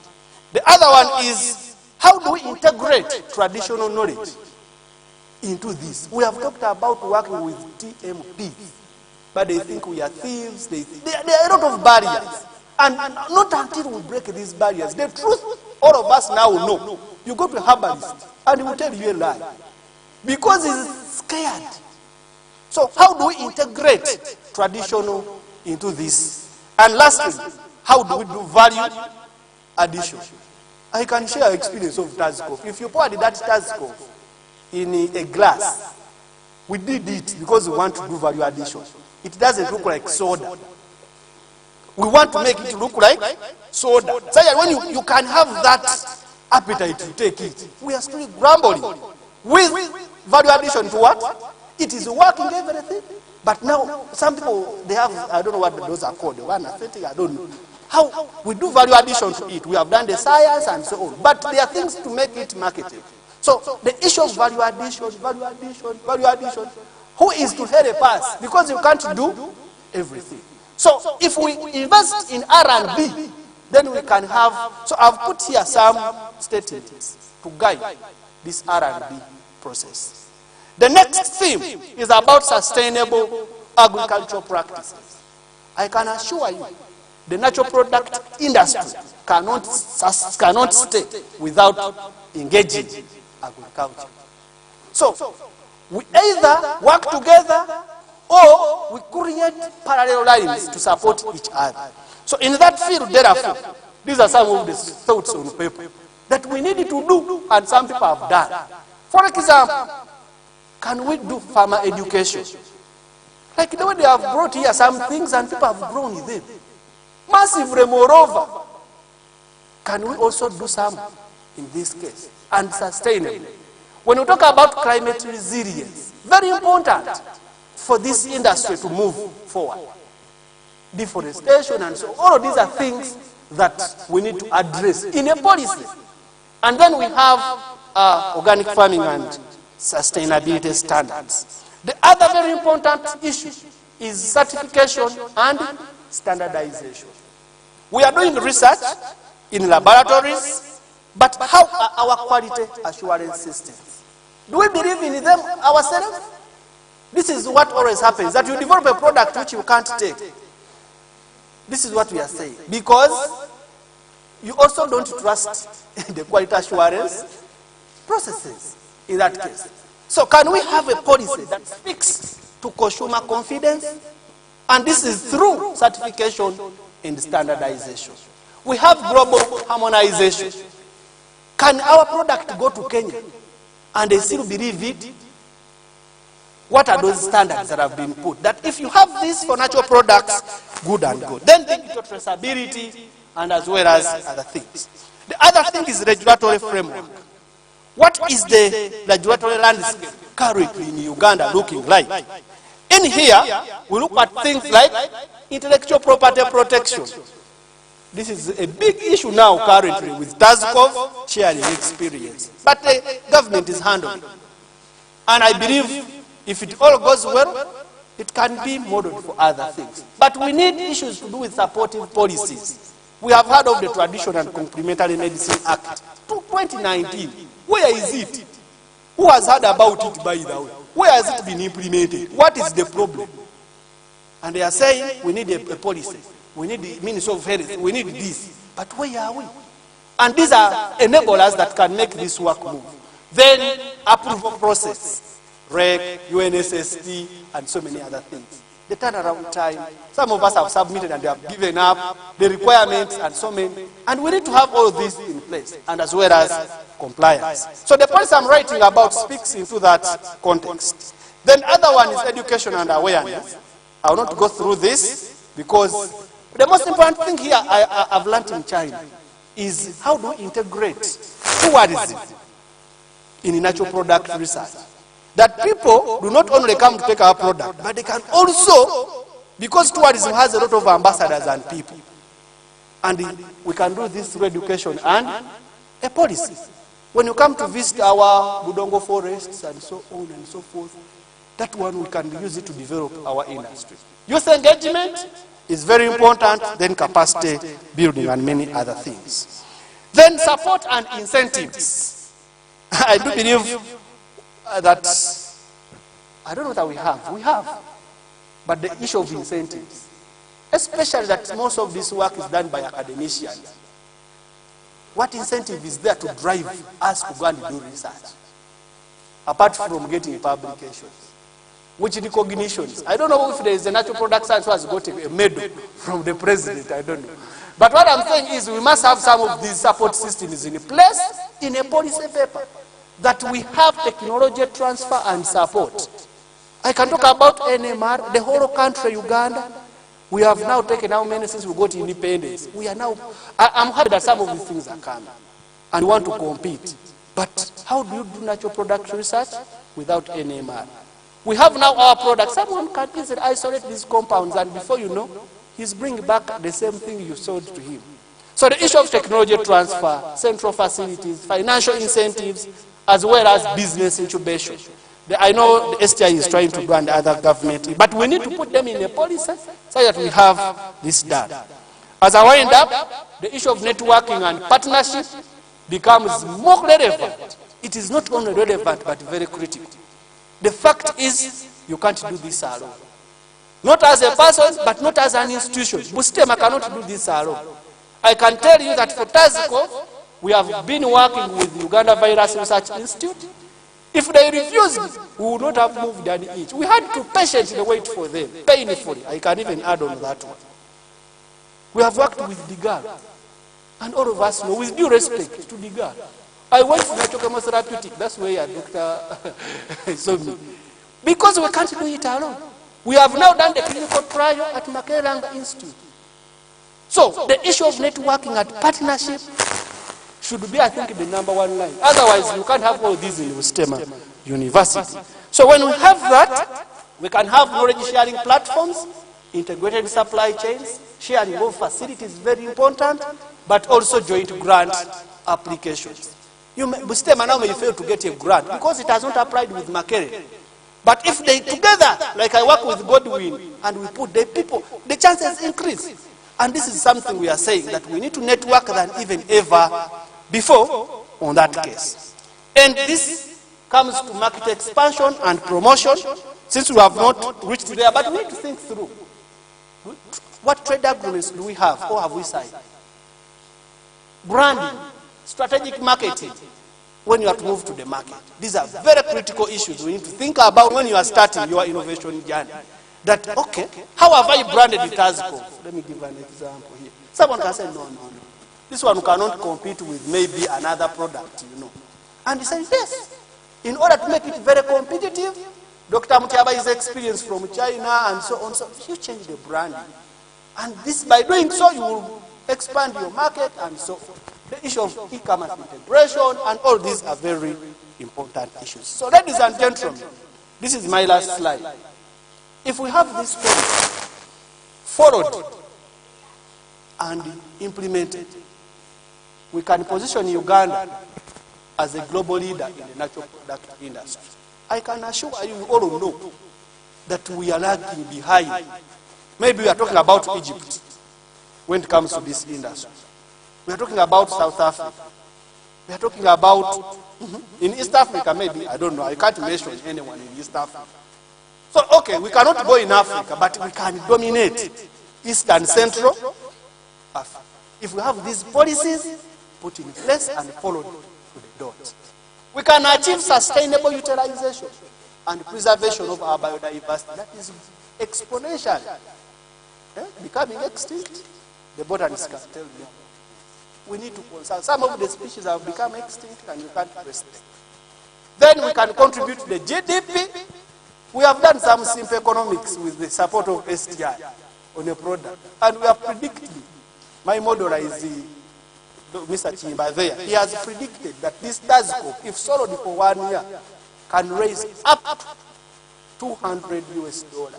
The other one is, how do we integrate traditional knowledge into this? We have talked about working with TMPs, but they think we are thieves. There are a lot of barriers. And not until we break these barriers. The truth, all of us now know. You go to a herbalist, and he will tell you a lie. Because he's scared. So how do we integrate traditional into this? And lastly, how do we do value addition? I can share experience of TASCOV. If you poured that TASCOV in a glass, we did it because we want to do value addition. It doesn't look like soda. We want to make it look like soda. So when you can have that appetite to take it, we are still grumbling. With value addition to what? It is working everything. But now, some people, they have, I don't know what those are called, the one aesthetic, I don't know. How we do value addition to it. We have done the science and so on. But there are things to make it marketed. So the issue of value addition, who is to help us? Because you can't do everything. So if we invest in R&D, then we can have, so I've put here some statements to guide this R&D process. The next theme is about sustainable agricultural practices. I can assure you, the natural product industry cannot stay without engaging agriculture. So we either work together or we create parallel lines to support each other. So in that field, therefore, these are some of the thoughts on paper that we need to do, and some people have done. For example, can we do farmer education? Like the way they have brought here some things and people have grown with them. Massively, moreover, can we also do some in this case, and sustainably? When we talk about climate resilience, very important for this industry to move forward. deforestation, and so all of these are things that we need to address in a policy. And then we have organic farming and sustainability standards. The other very important issue is certification and standardization. We are doing research in laboratories, but how are our quality assurance systems? Do we believe in them ourselves? This is what always happens, that you develop a product which you can't take. This is what we are saying. Because you also don't trust the quality assurance processes in that case. So can we have a policy that speaks to consumer confidence? And this is through certification and standardization. We have global harmonization. Can our product go to Kenya and they still believe it? What are those standards that have been put? That if you have this for natural products, good and good. Then digital traceability and as well as other things. The other thing is regulatory framework. What is the regulatory landscape currently in Uganda looking like? In here, we look at things like intellectual property protection. This is a big issue now currently with TASCOV sharing experience. But the government is handling. And I believe if it all goes well, it can be modeled for other things. But we need issues to do with supportive policies. We have heard of the Traditional and Complementary Medicine Act 2019. Where is it? Who has heard about it, by the way? Where has it been implemented? What is the problem? And they are saying we need a policy. We need the Ministry of Health. We need this. But where are we? And these are enablers that can make this work move. Then approval process, REC, UNSST, and so many other things. The turnaround time. Some of us have submitted and they have given up the requirements and so many. And we need to have all of this in place, and as well as compliance. So the policy I'm writing about speaks into that context. Then other one is education and awareness. I will not go through this because the most important thing here I've learned in China is how do we integrate tourism in natural product research. That people do not only come to take our product, but they can also, because tourism has a lot of ambassadors and people, and we can do this through education and a policy. When you come to visit our Budongo forests and so on and so forth, that one we can use it to develop our industry. Youth engagement is very important, then capacity building and many other things. Then support and incentives. I do believe that, I don't know that we have, but the issue of incentives, especially that most of this work is done by academicians. What incentive is there to drive us to go and do research? Apart from getting publications, which recognitions? I don't know if there is a natural product science who has got a medal from the president, I don't know. But what I'm saying is we must have some of these support systems in place in a policy paper, that we have technology transfer and support. I can talk about NMR, the whole country, Uganda. We have now taken how many since we got independence? We are now, I'm happy that some of these things are coming and want to compete. But how do you do natural product research without NMR? We have now our products. Someone can easily isolate these compounds and before you know, he's bringing back the same thing you sold to him. So the issue of technology transfer, central facilities, financial incentives, as well as business incubation. I know the STI is trying to do and other government, but we need to put them in a policy so that we have this done. As I wind up, the issue of networking and partnership becomes more relevant. It is not only relevant, but very critical. The fact is, you can't do this alone. Not as a person, but not as an institution. Bustema cannot do this alone. I can tell you that for TASCOV, we have been working with the Uganda Virus Research Institute. If they refused, we would not have moved an inch. We had to patiently wait for them, painfully. I can even add on that one. We have worked with DIGAR, and all of us know, with due respect to DIGAR. I went to natural chemotherapeutic, that's where Dr. saw me. Because we can't do it alone. We have now done the clinical trial at Napreca-Uganda Institute. So, the issue of networking and partnership should be, I think, the number one line. Otherwise, you can't have all these in Ustema University. So when we have that, we can have knowledge sharing platforms, integrated supply chains, sharing of facilities is very important, but also joint grant applications. Busitema now may fail to get a grant because it has not applied with Makerere. But if they together, like I work with Godwin, and we put the people, the chances increase. And this is something we are saying, that we need to network than even ever before on that case. And this comes to market expansion and promotion, since we have not reached there, but we need to think through. What trade agreements do we have, or have we signed? Branding, strategic marketing, when you have to move to the market. These are very critical issues we need to think about when you are starting your innovation journey. That, okay, how have I branded it as called? Let me give an example here. Someone can say, no. This one cannot compete with maybe another product, And he says, yes. In order to make it very competitive, Dr. Mutiaba is experienced from China and so on. So you change the branding. And this, by doing so, you will expand your market and so on. The issue of e-commerce integration and all these are very important issues. So ladies and gentlemen, this is my last slide. If we have this policy followed and implemented, we can position Uganda as a global leader in the natural product industry. I can assure you, we all know that we are lagging behind. Maybe we are talking about Egypt when it comes to this industry. We are talking about South Africa. We are talking about, in East Africa maybe, I don't know, I can't mention anyone in East Africa. So, okay, we cannot go in Africa, but we can dominate East and Central Africa. If we have these policies put in place and followed to the dot, we can achieve sustainable utilization and preservation of our biodiversity. That is exponential. Becoming extinct, the botanists can tell me. We need to consult. Some of the species have become extinct and you can't trace them. Then we can contribute to the GDP. We have done some simple economics with the support of STI on a product. And we have predicted, my modeler is Mr. Chimba there. He has predicted that this Dazco, if sold for 1 year, can raise up to $200. 200 US dollars.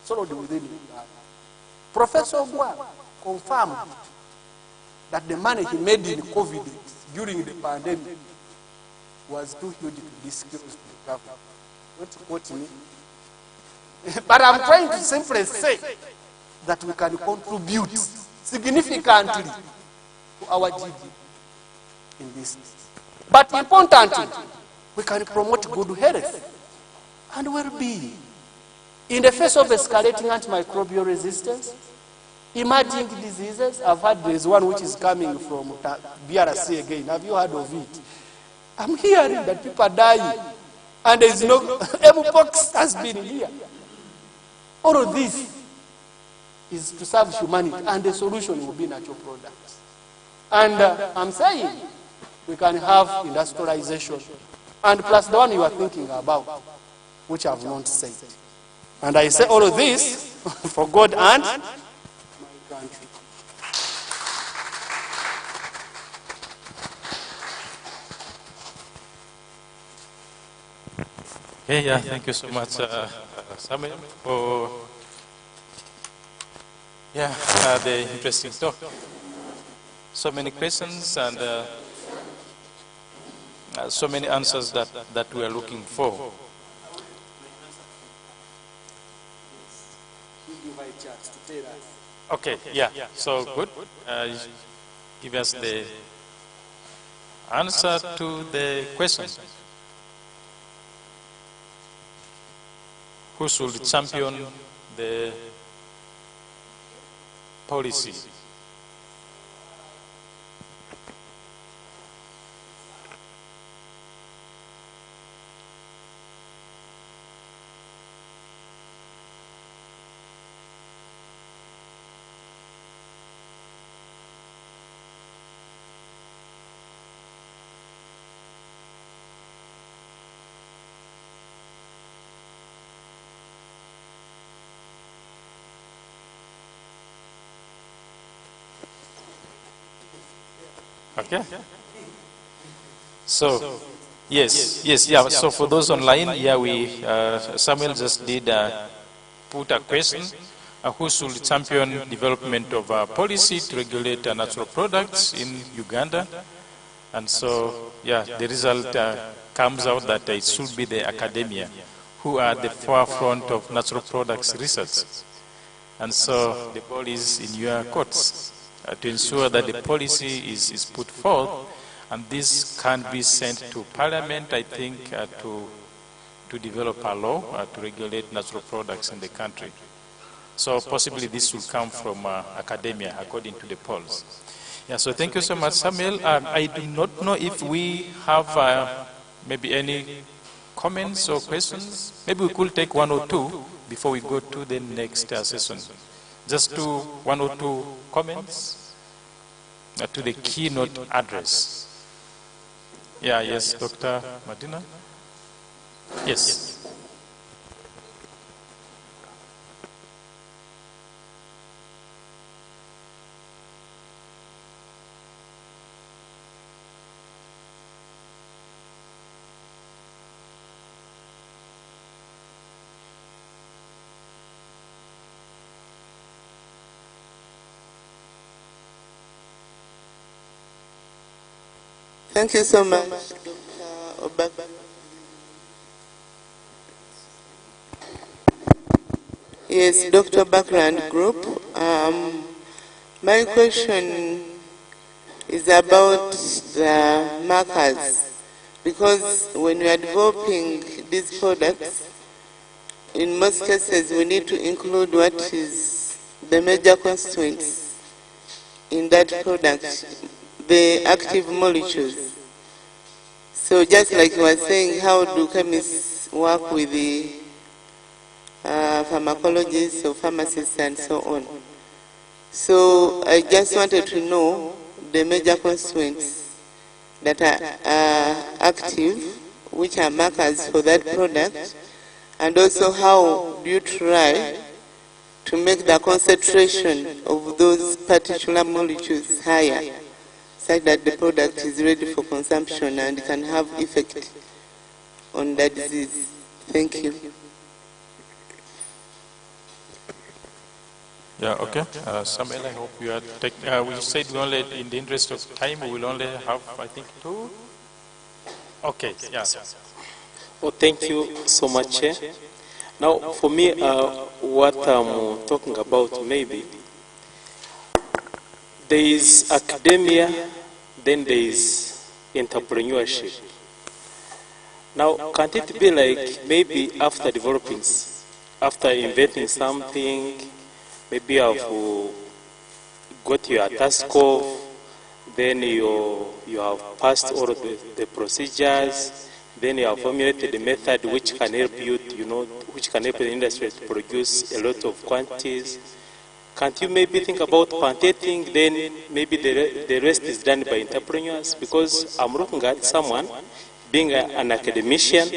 Sold within Uganda. Professor Gwa confirmed that the money he made in COVID during the pandemic was too huge to disclose to the government. Don't quote me. But I'm trying to simply say that we can contribute significantly to our GDP in this. But importantly, we can promote good health and well-being. In the face of escalating antimicrobial resistance, emerging diseases, I've heard there's one which is coming from BRC again. Have you heard of it? I'm hearing that people are dying, and there's no, Mpox has been here. All of this is to serve humanity, and the solution will be natural products. And I'm saying we can have industrialization, and plus the one you are thinking about, which I have not said. And I say all of this for God and my country. Okay, yeah, thank you so much, Samuel, for the interesting talk. So many questions and so many answers that we are looking for. Okay, yeah, so good. Give us the answer to the question. Who should champion the policy? Okay. So, Yes, yes, yeah. So for those online, yeah, Samuel just did put a question. Who should champion development of policy to regulate natural products in Uganda? And so, yeah, the result comes out that it should be the academia who are at the forefront of natural products research. And so the ball is in your courts to ensure that the policy is put forth, and this can be sent to Parliament, I think, to develop a law to regulate natural products in the country. So possibly this will come from academia, according to the polls. Yeah, so thank you so much, Samuel. I do not know if we have maybe any comments or questions. Maybe we could take one or two before we go to the next session. Just one or two comments to the keynote address. Yeah, yes, Dr. Madina? Yes. Thank you so much, Dr. Obaka. Yes, Dr. Background Group. My question is about the markers, because when we are developing these products, in most cases we need to include what is the major constituents in that product, the active molecules. So just like you were saying, how do chemists work with the pharmacologists or pharmacists and so on? So I just wanted to know the major constituents that are active, which are markers for that product, and also how do you try to make the concentration of those particular molecules higher, such that the product is ready for consumption and can have effect on the disease. Thank you. Yeah, okay. Samuel, I hope you are taking, we said we only, in the interest of time, we will only have, I think, two. Okay, yeah. Well, thank you so much, Chair. Now, for me, what I'm talking about, maybe, there is academia, then there is entrepreneurship. Now, can't it be like maybe after developing, after inventing something, maybe you have got your task off, then you have passed all of the procedures, then you have formulated a method which can help you, which can help the industry to produce a lot of quantities. Can't you maybe think about patenting, then maybe the rest is done by entrepreneurs? Because I'm looking at someone being an academician,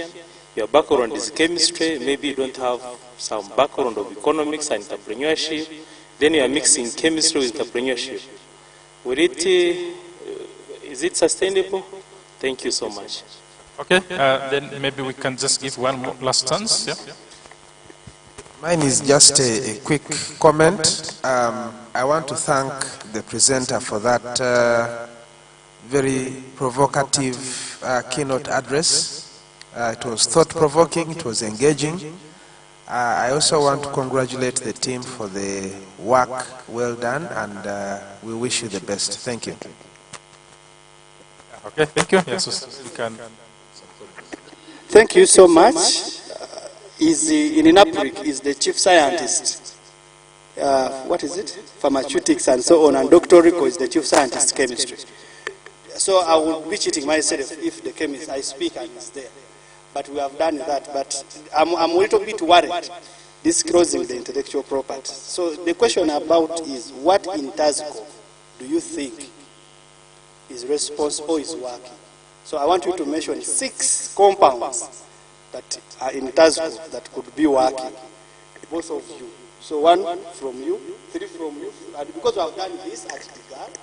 your background is chemistry, maybe you don't have some background of economics and entrepreneurship, then you are mixing chemistry with entrepreneurship. Is it sustainable? Thank you so much. Okay, then maybe we can just give one more last chance. Yeah? Mine is just a quick comment. I want to thank the presenter for that very provocative keynote address. It was thought-provoking, it was engaging. I also want to congratulate the team for the work well done, and we wish you the best. Thank you. Okay, thank you. Yes, you can. Thank you so much. In Napreca is the chief scientist. What is it? Pharmaceutics and so on. And Dr. Rico is the chief scientist chemistry. So I will be cheating myself if the chemist I speak and is there. But we have done that. But I'm a little bit worried disclosing the intellectual property. So the question about is what in TASCO do you think is responsible, is working? So I want you to mention 6 compounds that are in TASCO that could be working, both of you. So 1 from you, 3 from you, and because we have done this at the GAP,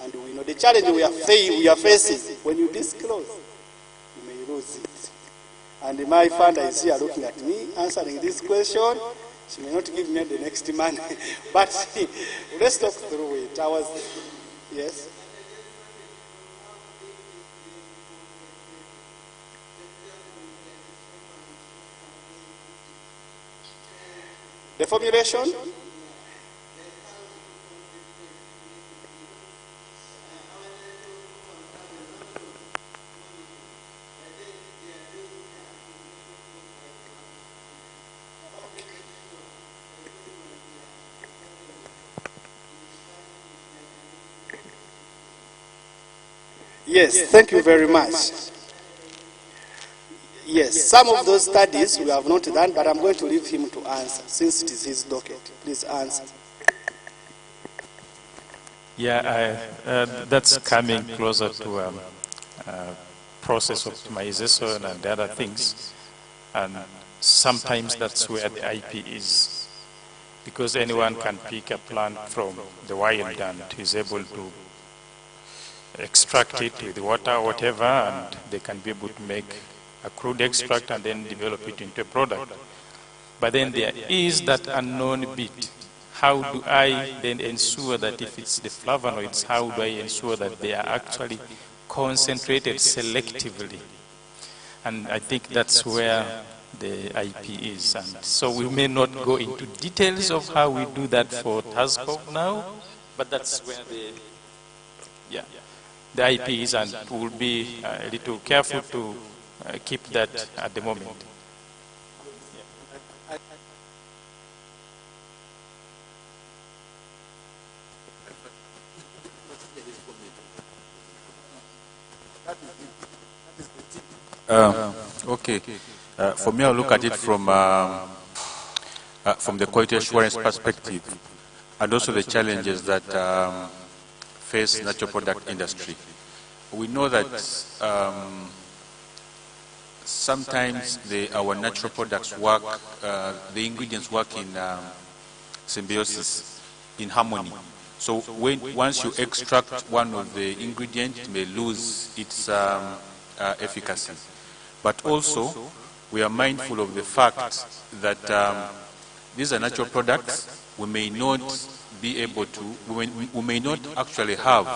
and we know the challenge we are facing when you disclose, you may lose it. And my funder is here looking at me, answering this question. She may not give me the next money, but let's talk through it. Yes? The formulation? Yes, thank you very much. Yes, some of those studies we have not done, but I'm going to leave him to answer, since it is his docket. Please answer. Yeah, that's coming closer to process optimization and other things. And sometimes that's where the IP is. Because anyone can pick a plant from the wild and is able to extract it with water or whatever, and they can be able to make a crude extract and then develop it into a product. But then there is that unknown bit. How do I then ensure that if it's the flavonoids, how do I ensure that they are actually concentrated selectively? And I think that's where the IP is. And so we may not go into details of how we do that for TASCOP now, but that's where the IP is, and we'll be a little careful to keep that at the moment. Okay. For me, I'll look at it from the quality assurance perspective, and also the challenges that face natural product industry. We know that sometimes our natural products work, the ingredients work in symbiosis, in harmony. So once you extract one of the ingredients, it may lose its efficacy. But also, we are mindful of the fact that these are natural products. We may not be able to, we may not actually have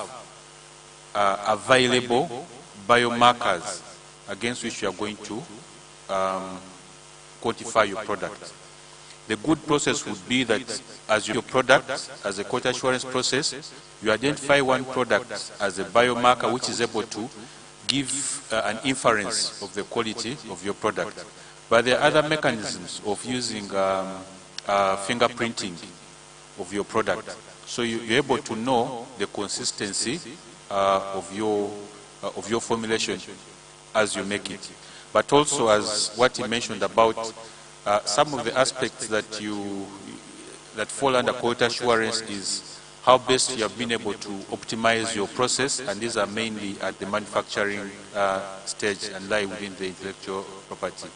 available biomarkers against which you are going to quantify your product. The good process would be that as your product, as a quality assurance process, you identify one product as a biomarker which is able to give an inference of the quality of your product. But there are other mechanisms of using fingerprinting of your product. So you're able to know the consistency of your formulation as you make it. But also, as what he mentioned about some of the aspects that fall under quality assurance is how best you have been able to optimize your process, and these are mainly at the manufacturing stage and lie within the intellectual property.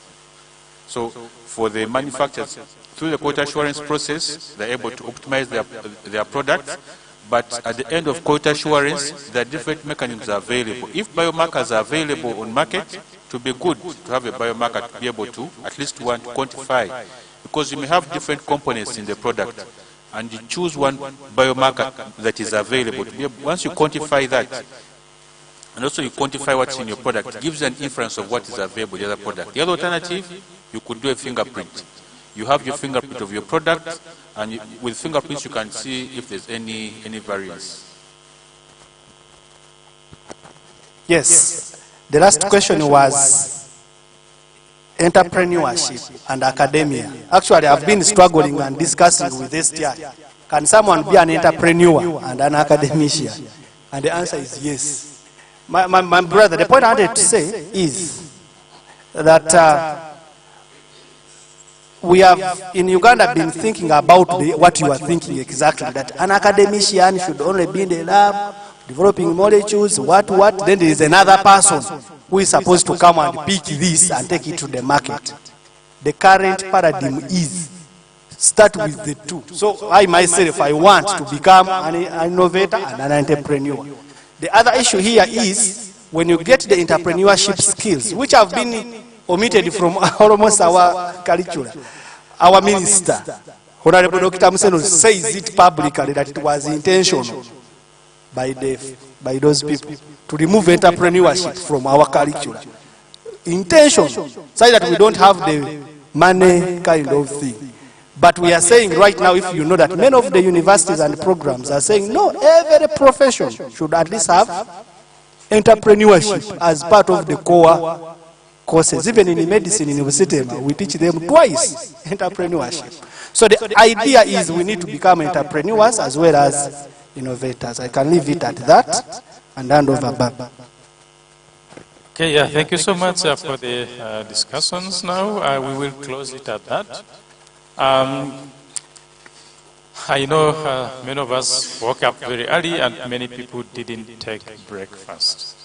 So for the manufacturers, through the quality assurance process, they're able to optimize their products, but at the end of quality assurance, there are different mechanisms available. If biomarkers are available on market, it would be good to have a biomarker to be able to at least want to quantify, because you may have different components in the product, and you choose one biomarker that is available. Once you quantify that, and also you quantify what's in your product, it gives an inference of what is available in the other product. The other alternative, you could do a fingerprint. You have your fingerprint of your product, and with fingerprints you can see if there's any variance. Yes. The last question was entrepreneurship and academia. Actually, I've been struggling and discussing with this chair. Can someone be an entrepreneur and an academician? And the answer is yes. My brother, the point I wanted to say is that we have in Uganda been thinking about what you are thinking exactly, that an academician should only be in the lab developing molecules, what, then there is another person who is supposed to come and pick this and take it to the market. The current paradigm is start with the two. So I myself, I want to become an innovator and an entrepreneur. The other issue here is when you get the entrepreneurship skills, which have been omitted from almost our curriculum, our minister, Honorable Dr. Museno, says it publicly that it was intentional by those people to remove entrepreneurship from our curriculum. Intention, so that we don't have the money kind of thing. But we are saying right now, if you know that many of the universities and programs are saying, no, every profession should at least have entrepreneurship as part of the core courses. Even in medicine in University, we teach them twice entrepreneurship. So the idea is we need to become entrepreneurs as well as innovators. I can leave it at that and hand over back. Okay, yeah, thank you so much for the discussions now. We will close it at that. I know many of us woke up very early and many people didn't take breakfast.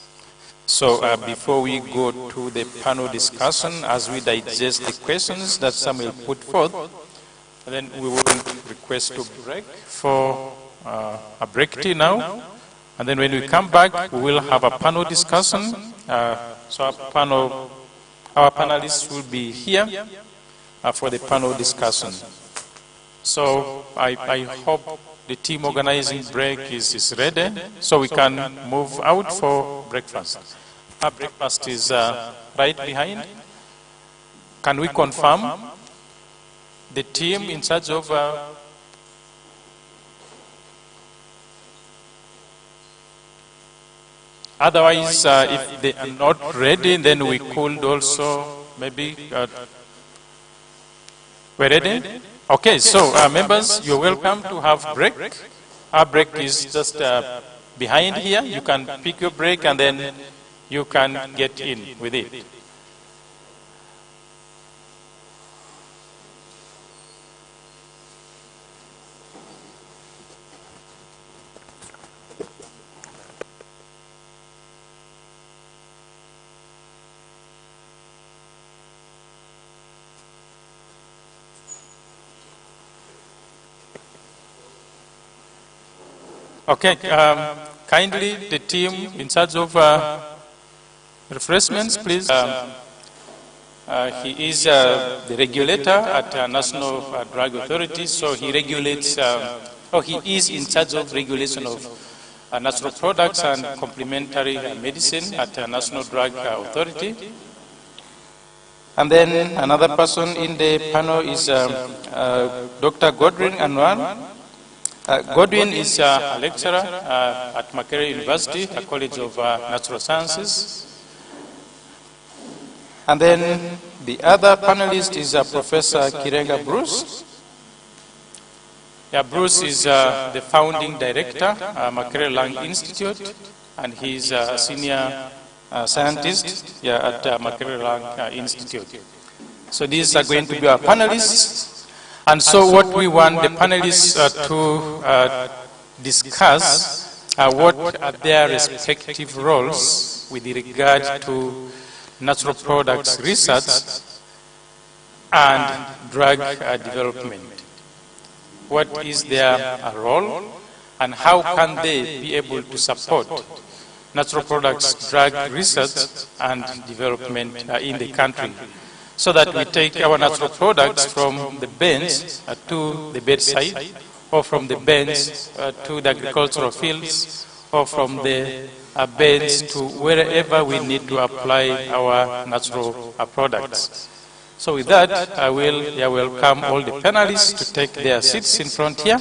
So before we go to the panel discussion, as we digest the questions that Samuel put forth, then we will request to break for a break tea now. And then when we come back, we will have a panel discussion. So our panelists will be here for the panel discussion. So I hope the team organizing break is ready, so we can move out for breakfast. Our breakfast is right behind. Can we confirm the team in charge of otherwise, if they are not ready, then we could also maybe. We're ready? Okay, so members, you're welcome to have break. Our break is just behind here. You can pick your break and then you can get in with it. Okay, kindly the team in charge of refreshments, please. He is the regulator at National Drug Authority, so he regulates, he is in charge of regulation of natural products and complementary medicine at National Drug Authority. And then another person in the panel is Dr. Godwin Anwar. Godwin is a lecturer at Makerere University, a College of Natural Sciences. And then the other panelist is Professor Kirenga Bruce. Yeah, Bruce is the founding director, Makerere Lung Institute, and he's a senior scientist at Makerere Lung Institute. So these are going to be our panelists. And so what we want the panelists to discuss what are their respective roles with regard to natural products research and drug development. What is their role and how can they be able to support natural products drug research and development in the country, so that we take our natural products from the bench to the bedside, or from the bench to the agricultural fields, or from the bench to wherever we need to apply our natural products. So with that, I will welcome all the panelists to take their seats in front here.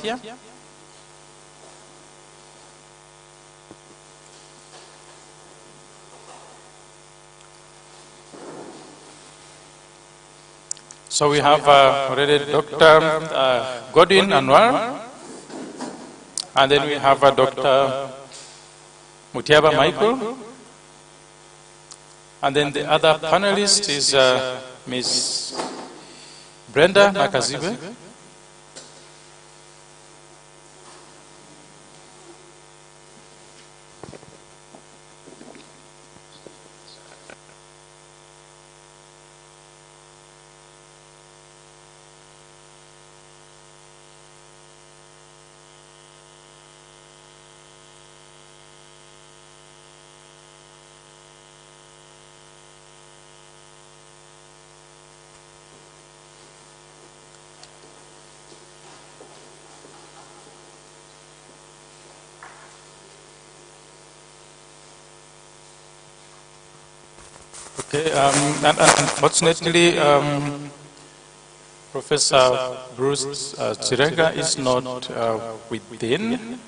So we have already Dr. Godwin Anwar, and then we have Dr. Mutiaba Michael, and then the other panelist is Ms. Brenda Nakazibe. Okay, and unfortunately, Professor Bruce Chirega is not within.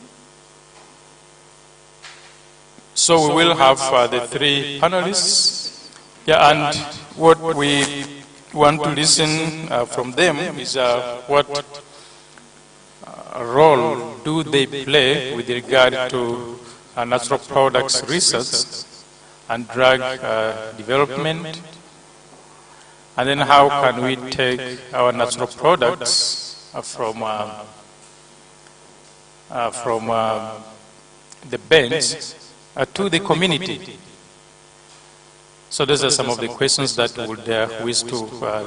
So we will have the three panelists. Yeah, and what we want to listen from them is what role do they play with regard to natural products research and drug development, and then how can we take our natural products from the bench to the community. So those are some of the questions that we would wish to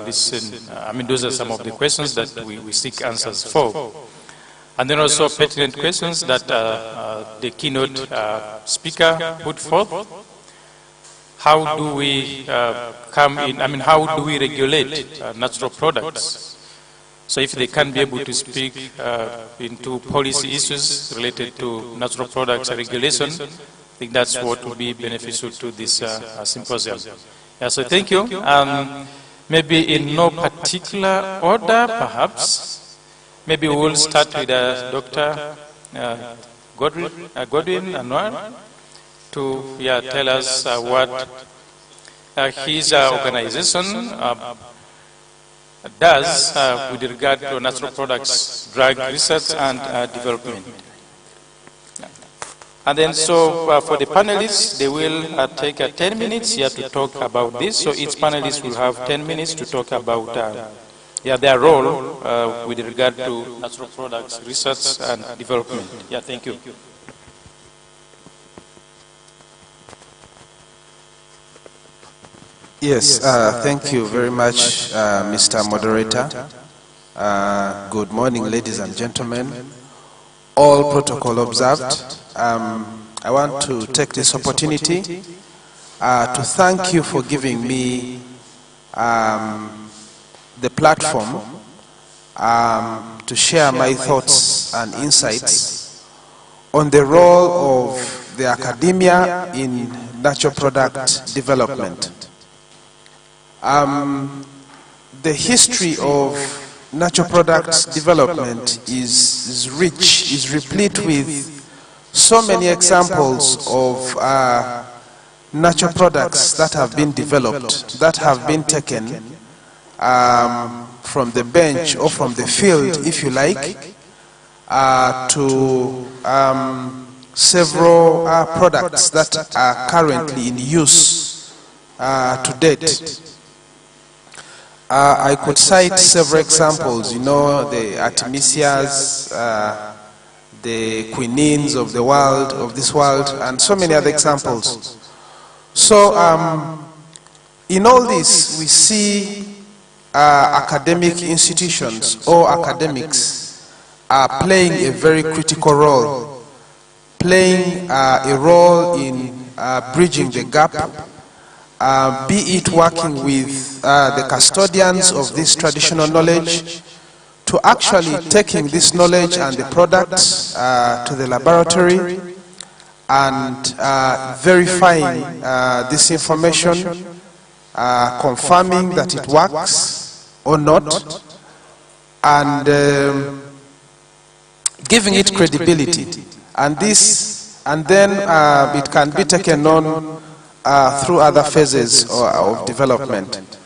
listen. I mean, those are some of the questions that we seek answers for. And then also pertinent questions that the keynote speaker put forth. How do we come in, I mean, how do we regulate natural products? So if they can be able to speak into policy issues related to natural products regulation, I think that's what will be beneficial to this symposium. Yeah, so thank you. Maybe in no particular order, perhaps. Maybe we will start with Dr. Godwin Anwar to tell us what his organization does with regard to natural products, drug research and development. And then so for the panelists, they will take 10 minutes here to talk about this. So each panelist will have 10 minutes to talk about their role with regard to natural products research and development. Yeah, thank you. Yes, thank you very much, Mr. Moderator. Good morning, ladies and gentlemen. All protocol observed. I want to take this opportunity to thank you for giving me the platform to share my thoughts and insights on the role of the academia in natural product development. The history of natural products development is rich, is replete with so many examples of natural products that have been developed, that have been taken from the bench or from the field, if you like, to several products that are currently in use to date. I could cite several examples, you know, the artemisias, the quinines of the world, of this world, and so many other examples. So, in all this, we see academic institutions or academics are playing a very critical role, playing a role in bridging the gap, be it working with the custodians of this traditional knowledge, to actually taking this knowledge and the products to the laboratory and verifying this information, confirming that it works or not, and giving it credibility. And this, and then it can be taken on through other phases of development.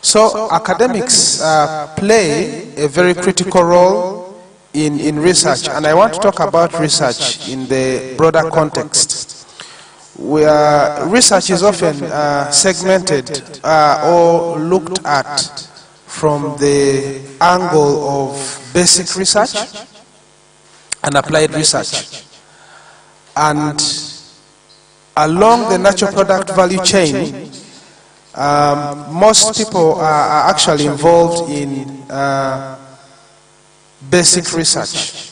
So academics play a very critical role in research, and I want to talk about research in the broader context, where research is often segmented or looked at from the angle of basic research and applied research. And along the natural product value chain, most people are actually involved in basic research.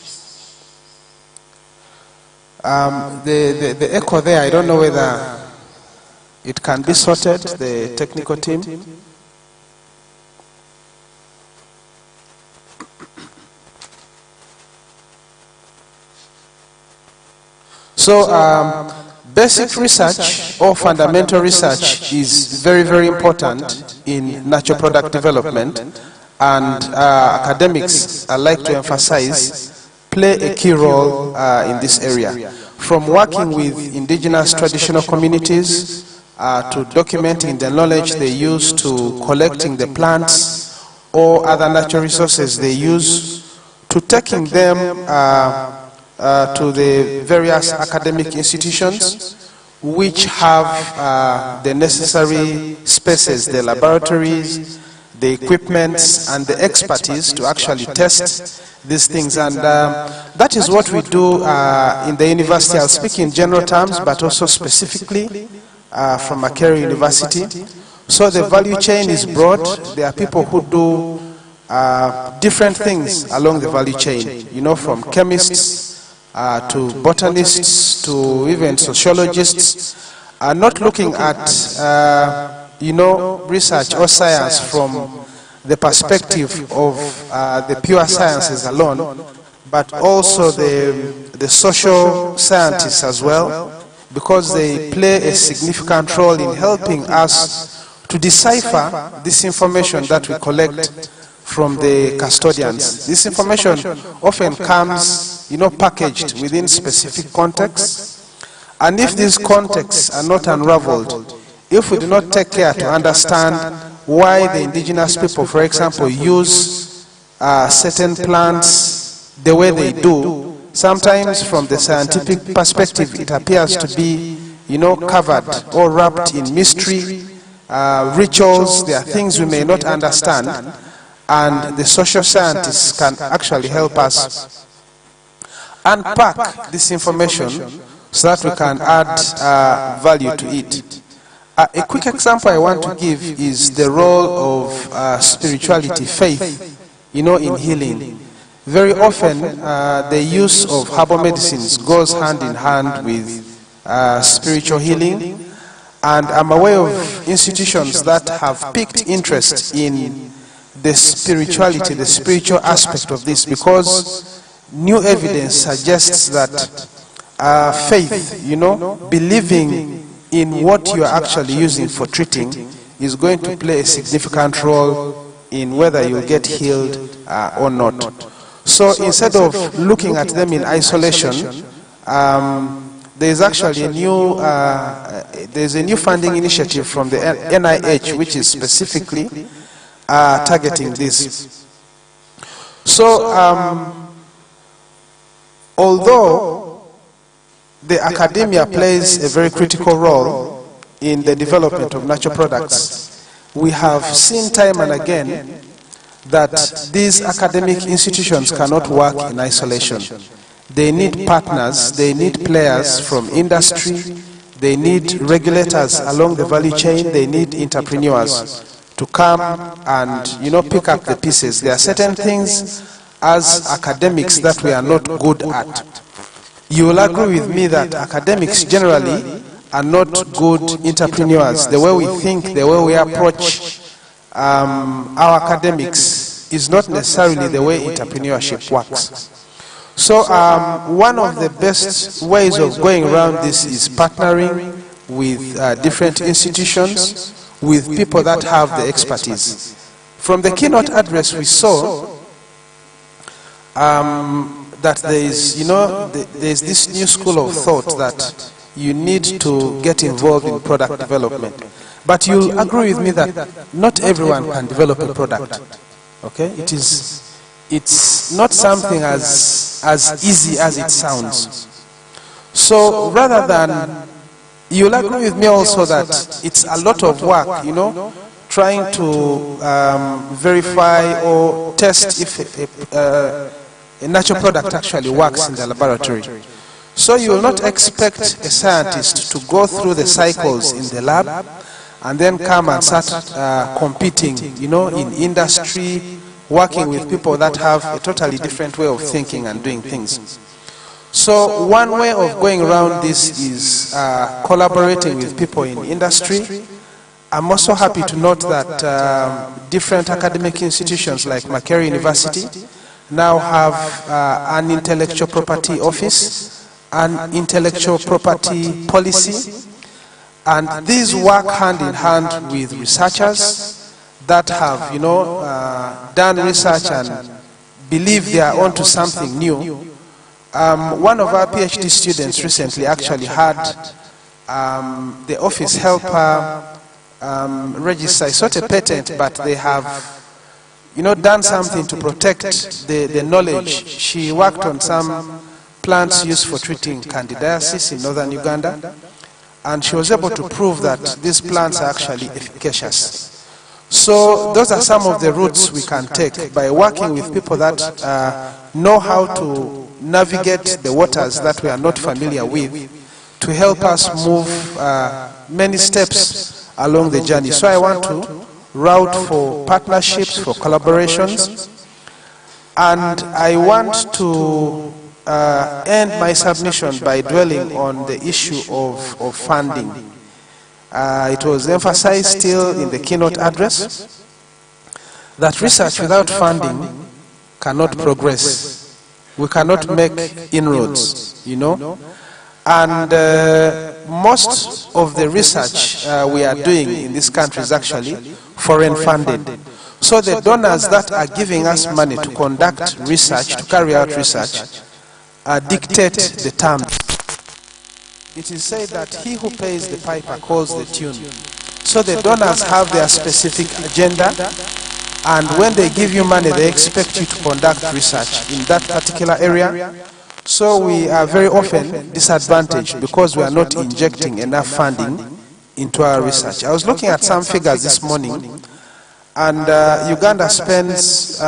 The echo there, I don't know whether it can be sorted, the technical team. So Basic research or fundamental research is very, very important in natural product development, and academics, I like to emphasize, play a key role in this area. From working with indigenous traditional communities to documenting the knowledge they use, to collecting the plants or other natural resources they use, to taking them to the various academic institutions which have the necessary spaces, the laboratories, the equipments and the expertise to actually test these things. And that is what we do in the university. I'll speak in general terms, but also specifically from Makerere University. So the value chain is broad. There are people who do different things along the value chain, you know, from chemists to botanists to even sociologists, not looking at you know, research or science from the perspective of the pure sciences alone, but also the social scientists as well, because they play a significant role in helping us to decipher this information that we collect from the custodians. This information often comes, you know, packaged within specific contexts, and if these contexts are not unraveled, if we do not take care to understand why the indigenous people, for example, use certain plants the way they do, sometimes from the scientific perspective it appears to be, you know, covered or wrapped in mystery, rituals. There are things we may not understand, and the social scientists can actually help us unpack this information so that we can add value to it. A quick example I want to give is the role of spirituality, faith, you know, in healing. Very often, the use of herbal medicines goes hand in hand with spiritual healing, and I'm aware of institutions that have picked interest in the spirituality, the spiritual aspect of this, because new evidence suggests that faith, you know, believing in what you are actually using for treating is going to play a significant role in whether you'll get healed or not. So instead of looking at them in isolation, there's actually a new there's a new funding initiative from the NIH which is specifically targeting this. So although the academia plays a very critical role in the development of natural products, we have seen time and again that these academic institutions cannot work in isolation. They need partners, they need players from industry, they need regulators along the value chain, they need entrepreneurs to come and, you know, pick up the pieces. There are certain things as academics that we are not good at. You will agree with me that academics generally are not good entrepreneurs. The way we think, the way we approach our academics is not necessarily the way entrepreneurship works. So one of the best ways of going around this is partnering with different institutions, with people that have the expertise. From the keynote address we saw that there is, you know, there's this new school of thought that you need to get involved in product development. But you'll agree with me that not everyone can develop a product. Okay? It's not something as easy as it sounds. So rather than, you'll agree with me also that it's a lot of work, you know, trying to verify or test if a natural product actually works in the laboratory. So you will not expect a scientist to go through the cycles in the lab and then come and start competing, you know, in industry, working with people that have a totally different way of thinking and doing things. So one way of going around this is collaborating with people in industry. I'm also happy to note that different academic institutions like Makerere University now have an intellectual property office and intellectual property policy. And these work hand in hand with researchers that have, done research and believe they are onto something new. One of our PhD students recently actually had the office help her register. It's not a patent, but they have, done something to protect the knowledge. She worked on some plants used for treating candidiasis in northern Uganda, and she was able to prove that these plants are actually efficacious. So those are some of the routes we can take by working with people that know how to navigate the waters that we are not familiar with, to help us move many steps along the journey. So I want to route for partnerships, for collaborations, and I want to end my submission by dwelling on the issue of funding. It was emphasized still in the keynote address that research without funding cannot progress. We cannot make inroads, And most of the research we are doing in this country is actually foreign funded. So the donors that are giving us money to conduct research, to carry out research, dictate the terms. It is said that he who pays the piper calls the tune. So the donors have their specific agenda, and when they give you money, they expect you to conduct research in that particular area. So we are very often disadvantaged because we are not injecting enough funding into our research. I was looking at some figures this morning, and Uganda spends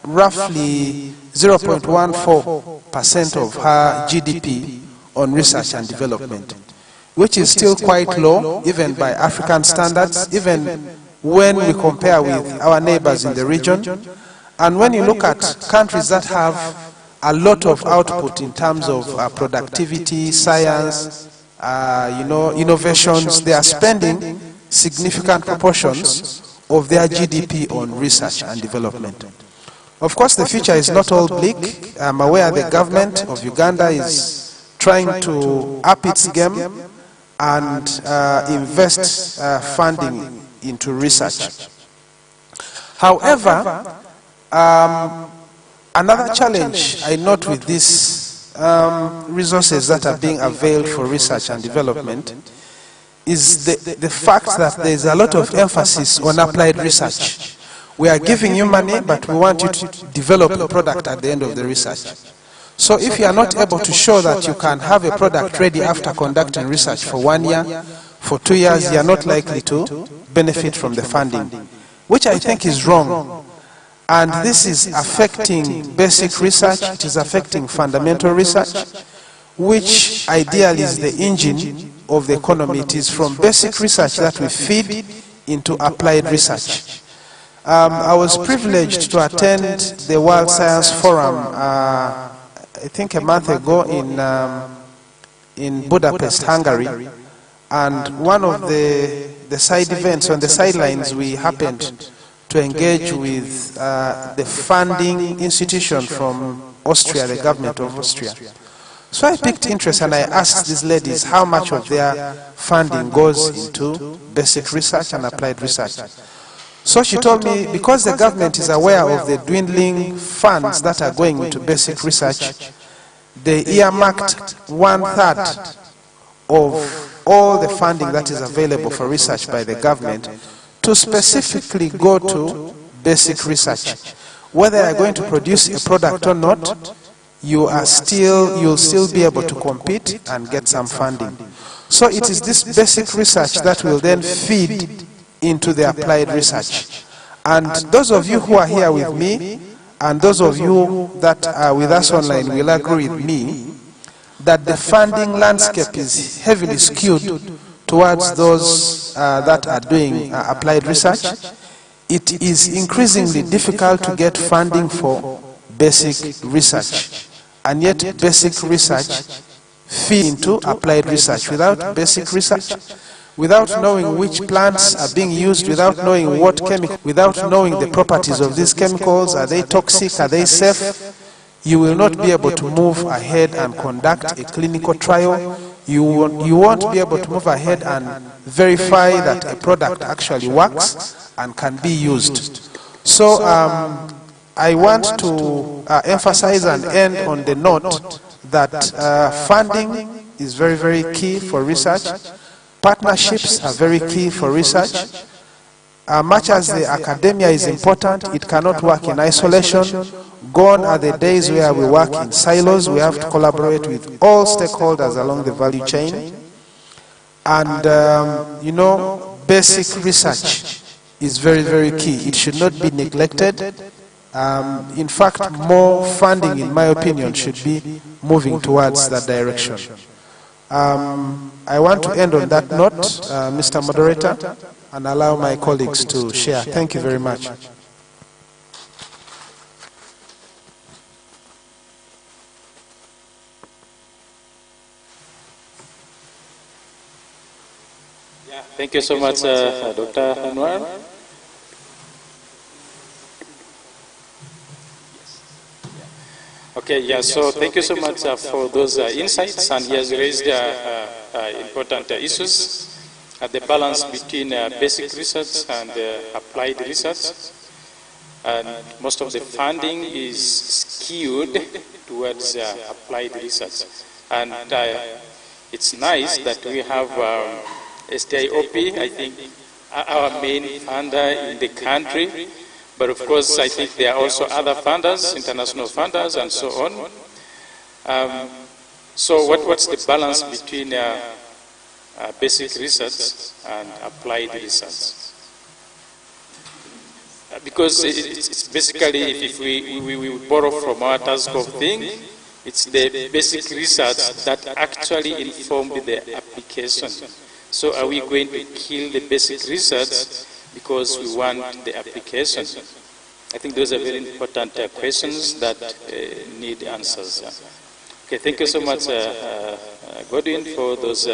roughly 0.14% of her GDP on research and development, which is still quite low, even by African standards, even when we compare with our neighbors in the region. And when you look at countries that have a lot of output in terms of productivity, science, innovations, they are spending significant proportions of their GDP on research and development. Of course, the future is not all bleak. I'm aware the government of Uganda is trying to up its game and invest funding into research. However, another challenge I note with these resources that are being availed for research and development is the fact that there is a lot of emphasis on applied research. We are giving you money, but we want you to develop a product at the end of the research. So if you are not able to show that you can have a product ready after conducting research for 1 year, for 2 years, you are not likely to benefit from the funding, which I think is wrong. And this is affecting basic research, it is affecting fundamental research, which ideally is the engine of the economy. It is from basic research that we feed into applied research. I was privileged to attend the World Science Forum I think a month ago in Budapest, Hungary, and one of the side events, on the sidelines, we happened to engage with the funding institution from Austria, the government of Austria. So I picked interest and I asked these ladies how much of their funding goes into basic research and applied research. So she told me, because the government is aware of the dwindling funds that are going into basic research, they earmarked 1/3 of all the funding that is available for research by the government to specifically go to basic research. Whether you are going to produce a product or not, you'll still be able to compete and get some funding. So it is this basic research that will then feed into the applied research. And those of you who are here with me, and those of you that are with us online will agree with me that the funding landscape is heavily skewed towards those that are doing applied research. It is increasingly difficult to get funding for basic research, and yet basic research feeds into applied research. Without basic research, without knowing which plants are being used, without knowing what chemical, without knowing the properties of these chemicals, are they toxic, are they safe, you will not be able to move ahead and conduct a clinical trial. You won't be able to move ahead and verify that a product actually works and can be used. So I want to emphasize and end on the note that funding is very, very key for research. Partnerships are very key for research. Much as the academia is important, it cannot work in isolation. Gone are the days where we work in silos. We have to collaborate with all stakeholders along the value chain. And, you know, basic research is very, very key. It should not be neglected. In fact, more funding, in my opinion, should be moving towards that direction. I want to end on that note, Mr. Moderator, and allow my colleagues to share. Thank you very much. Thank you so much, Dr. Anwar. Okay, yeah, so thank you so much for those insights, and he has raised important issues. The balance between basic research and applied research. And most of the funding is skewed towards applied research. And it's nice that we have STIOP, I think, our main funder in the country. But of course, I think there are also other funders, international funders, and so on. So what's the balance between basic research and applied research? Because it's basically, if we borrow from our task of thing, it's the basic research that actually informed the application. So are we going to kill the basic research because we want the application? I think those are very important questions that need answers. Okay, thank you so much, Godwin, for those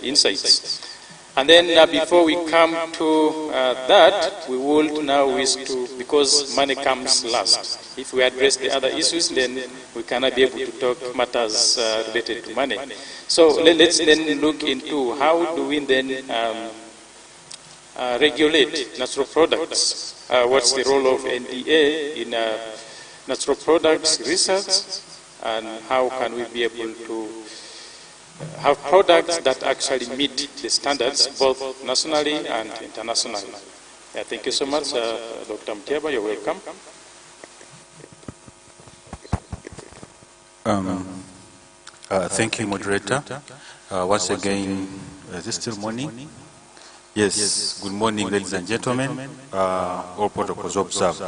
insights. And then before we come to that, we would now wish to, because money comes last. If we address the other issues, then we cannot be able to talk matters related to money. So let's then look into how do we then regulate natural products. What's the role of NDA in natural products research, and how can we be able to have products that actually meet the standards both nationally and internationally. Yeah, thank you so much, Dr. Mtiaba, you're welcome. Thank you, moderator. Once again, is it still morning? Yes, good morning, ladies and gentlemen. All protocols observed.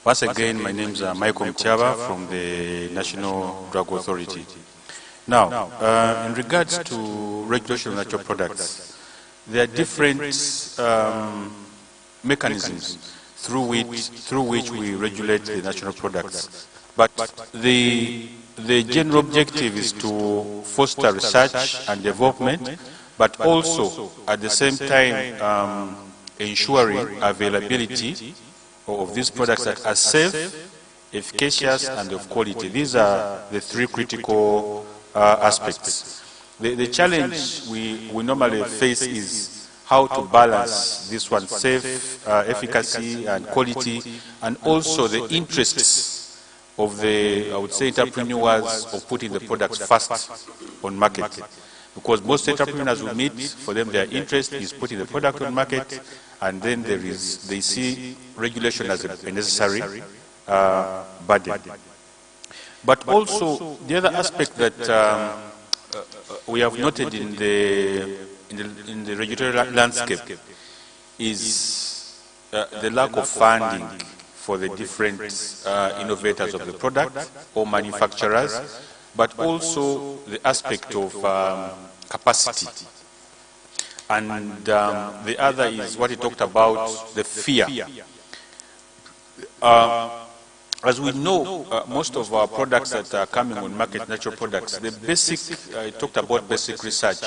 Once again, my name is Michael Mtiaba from the National Drug Authority. Now, in regards to regulation of natural products, there are different mechanisms through which we regulate the natural products. But the general objective is to foster research and development, but also at the same time ensuring availability of these products that are safe, efficacious, and of quality. These are the three critical aspects. The challenge we normally face is how to balance this one, safe, efficacy, and quality, and also the interests of the, I would say, entrepreneurs of putting the products first on market. Because most entrepreneurs will meet, for them their interest is putting the product on market, and then they see regulation as a necessary burden. But also the other aspect that we have noted in the regulatory landscape is the lack of funding for the different innovators of the product or manufacturers, but also the aspect of capacity. And the other is what he talked about, the fear. As we know, most of our products that are coming on market, natural products, the basic, I talked about basic research.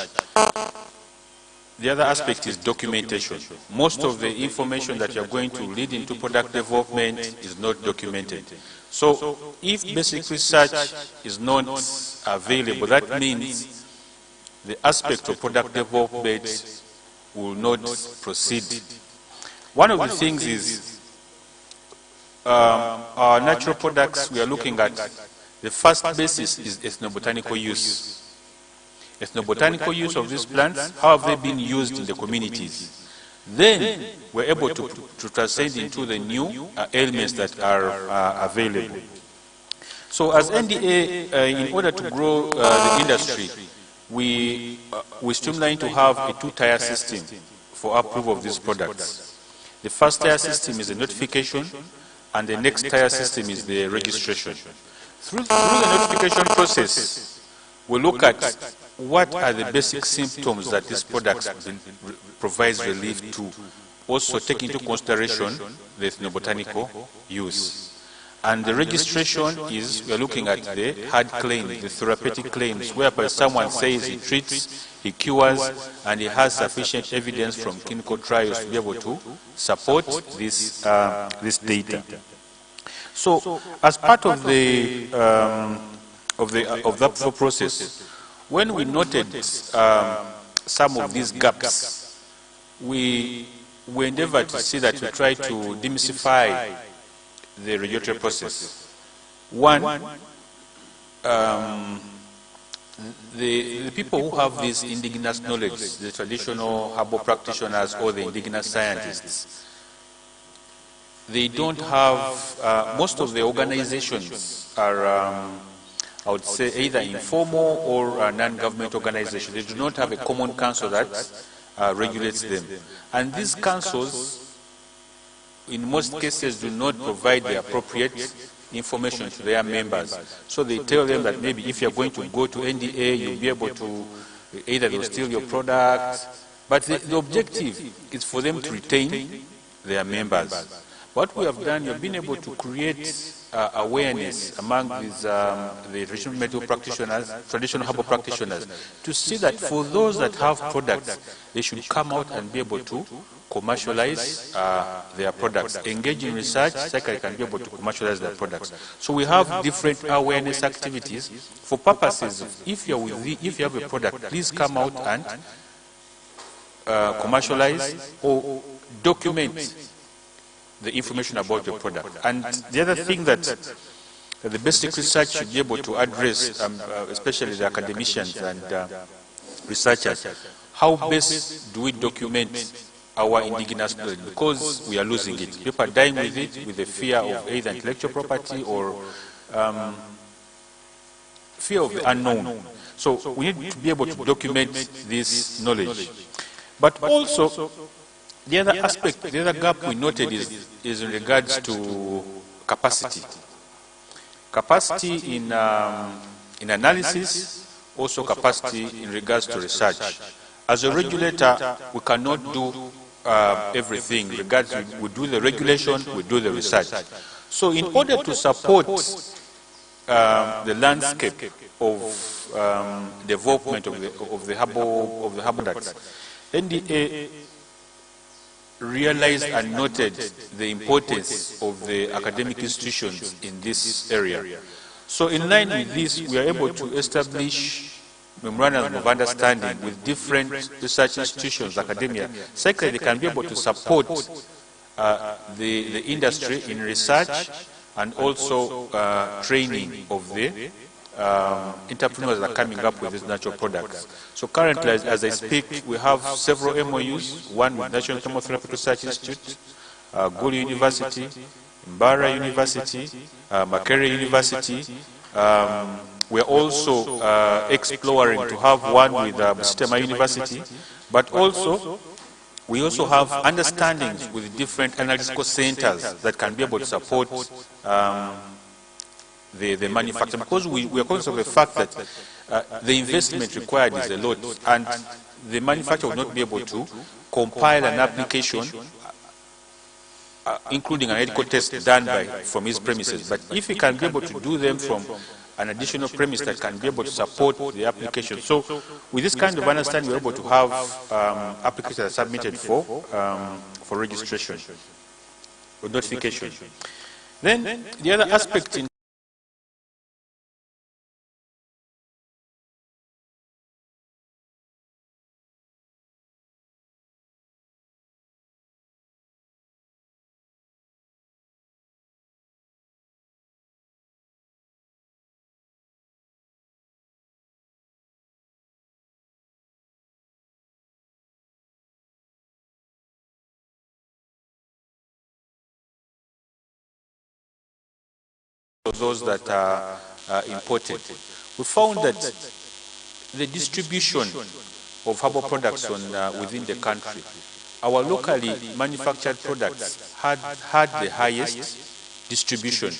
the other aspect is documentation. Most of the information that you're going to lead into product development is not documented. So if basic research is not available, that means the aspect of product development will not proceed. One of the things is our natural products we are looking at, the first basis is ethnobotanical use. Ethnobotanical use of these plants, how have they been used in the communities? Then we're able to transcend into the new elements that are available. So as NDA, in order to grow the industry, we streamline to have a two-tier system for approval of these products. The first tier system is the notification, and the next tier system is the registration. Through the notification process, we look at what are the basic symptoms that these products provides relief to, also take into consideration the ethnobotanical use. And the registration is, we are looking at the hard claims, the therapeutic claims, whereby someone says he treats, he cures, and he has sufficient evidence from clinical trials to be able to support this, this data. So, as part of the approval process, when we noted some of these gaps, we endeavored to see that we try to demystify the regulatory process. One, the people who have this indigenous knowledge, the traditional herbal practitioners or the indigenous scientists, they don't have, most of the organizations are, I would say, either informal or non-government organizations. They do not have a common council that regulates them. And these councils, in most cases, do not provide the appropriate information to their members. So they tell them that maybe if you're going to go to NDA, you'll be able to, either they'll steal your product, but the objective is for them to retain their members. What we have done, we've been able to create awareness among these, the traditional medical practitioners, traditional herbal practitioners, to see that for those that have products, they should come out and be able to commercialize their products, engage in research, so they can be able to commercialize their products. So we have different awareness activities for purposes of, if you have a product, please come out and commercialize or document the information about your product. And the other thing that the basic research should be able to address, especially the academicians and researchers, how best do we document our indigenous knowledge, because we are losing it. People are dying with it, with the fear of either intellectual property or fear of the unknown. So we need to be able to document this knowledge. But also, the other aspect, the other gap we noted is in regards to capacity. Capacity in analysis, also capacity in regards to research. As a regulator, we cannot do everything. Regards, we do the regulation, we do the research. So in order to support the landscape of development of the herbal products, NDA realized and noted the importance of the academic institutions in this area. So in line with this, we are able to establish memorandums of understanding with different research institutions, academia, so that they can be able to support the industry in research and also training of the entrepreneurs that are coming up with these natural products. So currently, as I speak, we have several MOUs, one with National Chemotherapy Research Institute, Gulu University, Mbara University, Makerere University. We are also exploring to have one with Busitema University, but also we also have understandings with different analytical centers that can be able to support the manufacturer, because we are conscious of the fact that the investment required is a lot, and the manufacturer will not be able to compile an application including an ethical test done from his premises. But if he can be able to do them from an additional premise that can be able to support the application. So with this kind of understanding, we're able to have applications that are submitted for registration or notification. Then the other aspect in those that are imported, we found that the distribution of herbal products within the country, our locally manufactured products had the highest distribution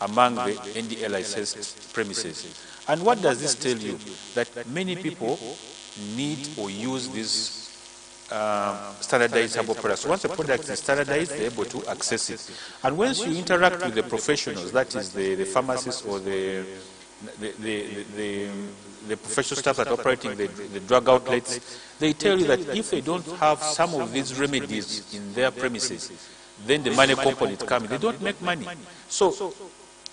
among the NDA licensed premises. And what does this tell you? That many people need or use these standardized herbal products. Once a product is standardized, they're able to access it. And once you interact with the professionals, that is the pharmacists or the professional staff that are operating the drug outlets, they tell you that if they don't have some of these remedies in their premises, then the money component comes. They don't make money. So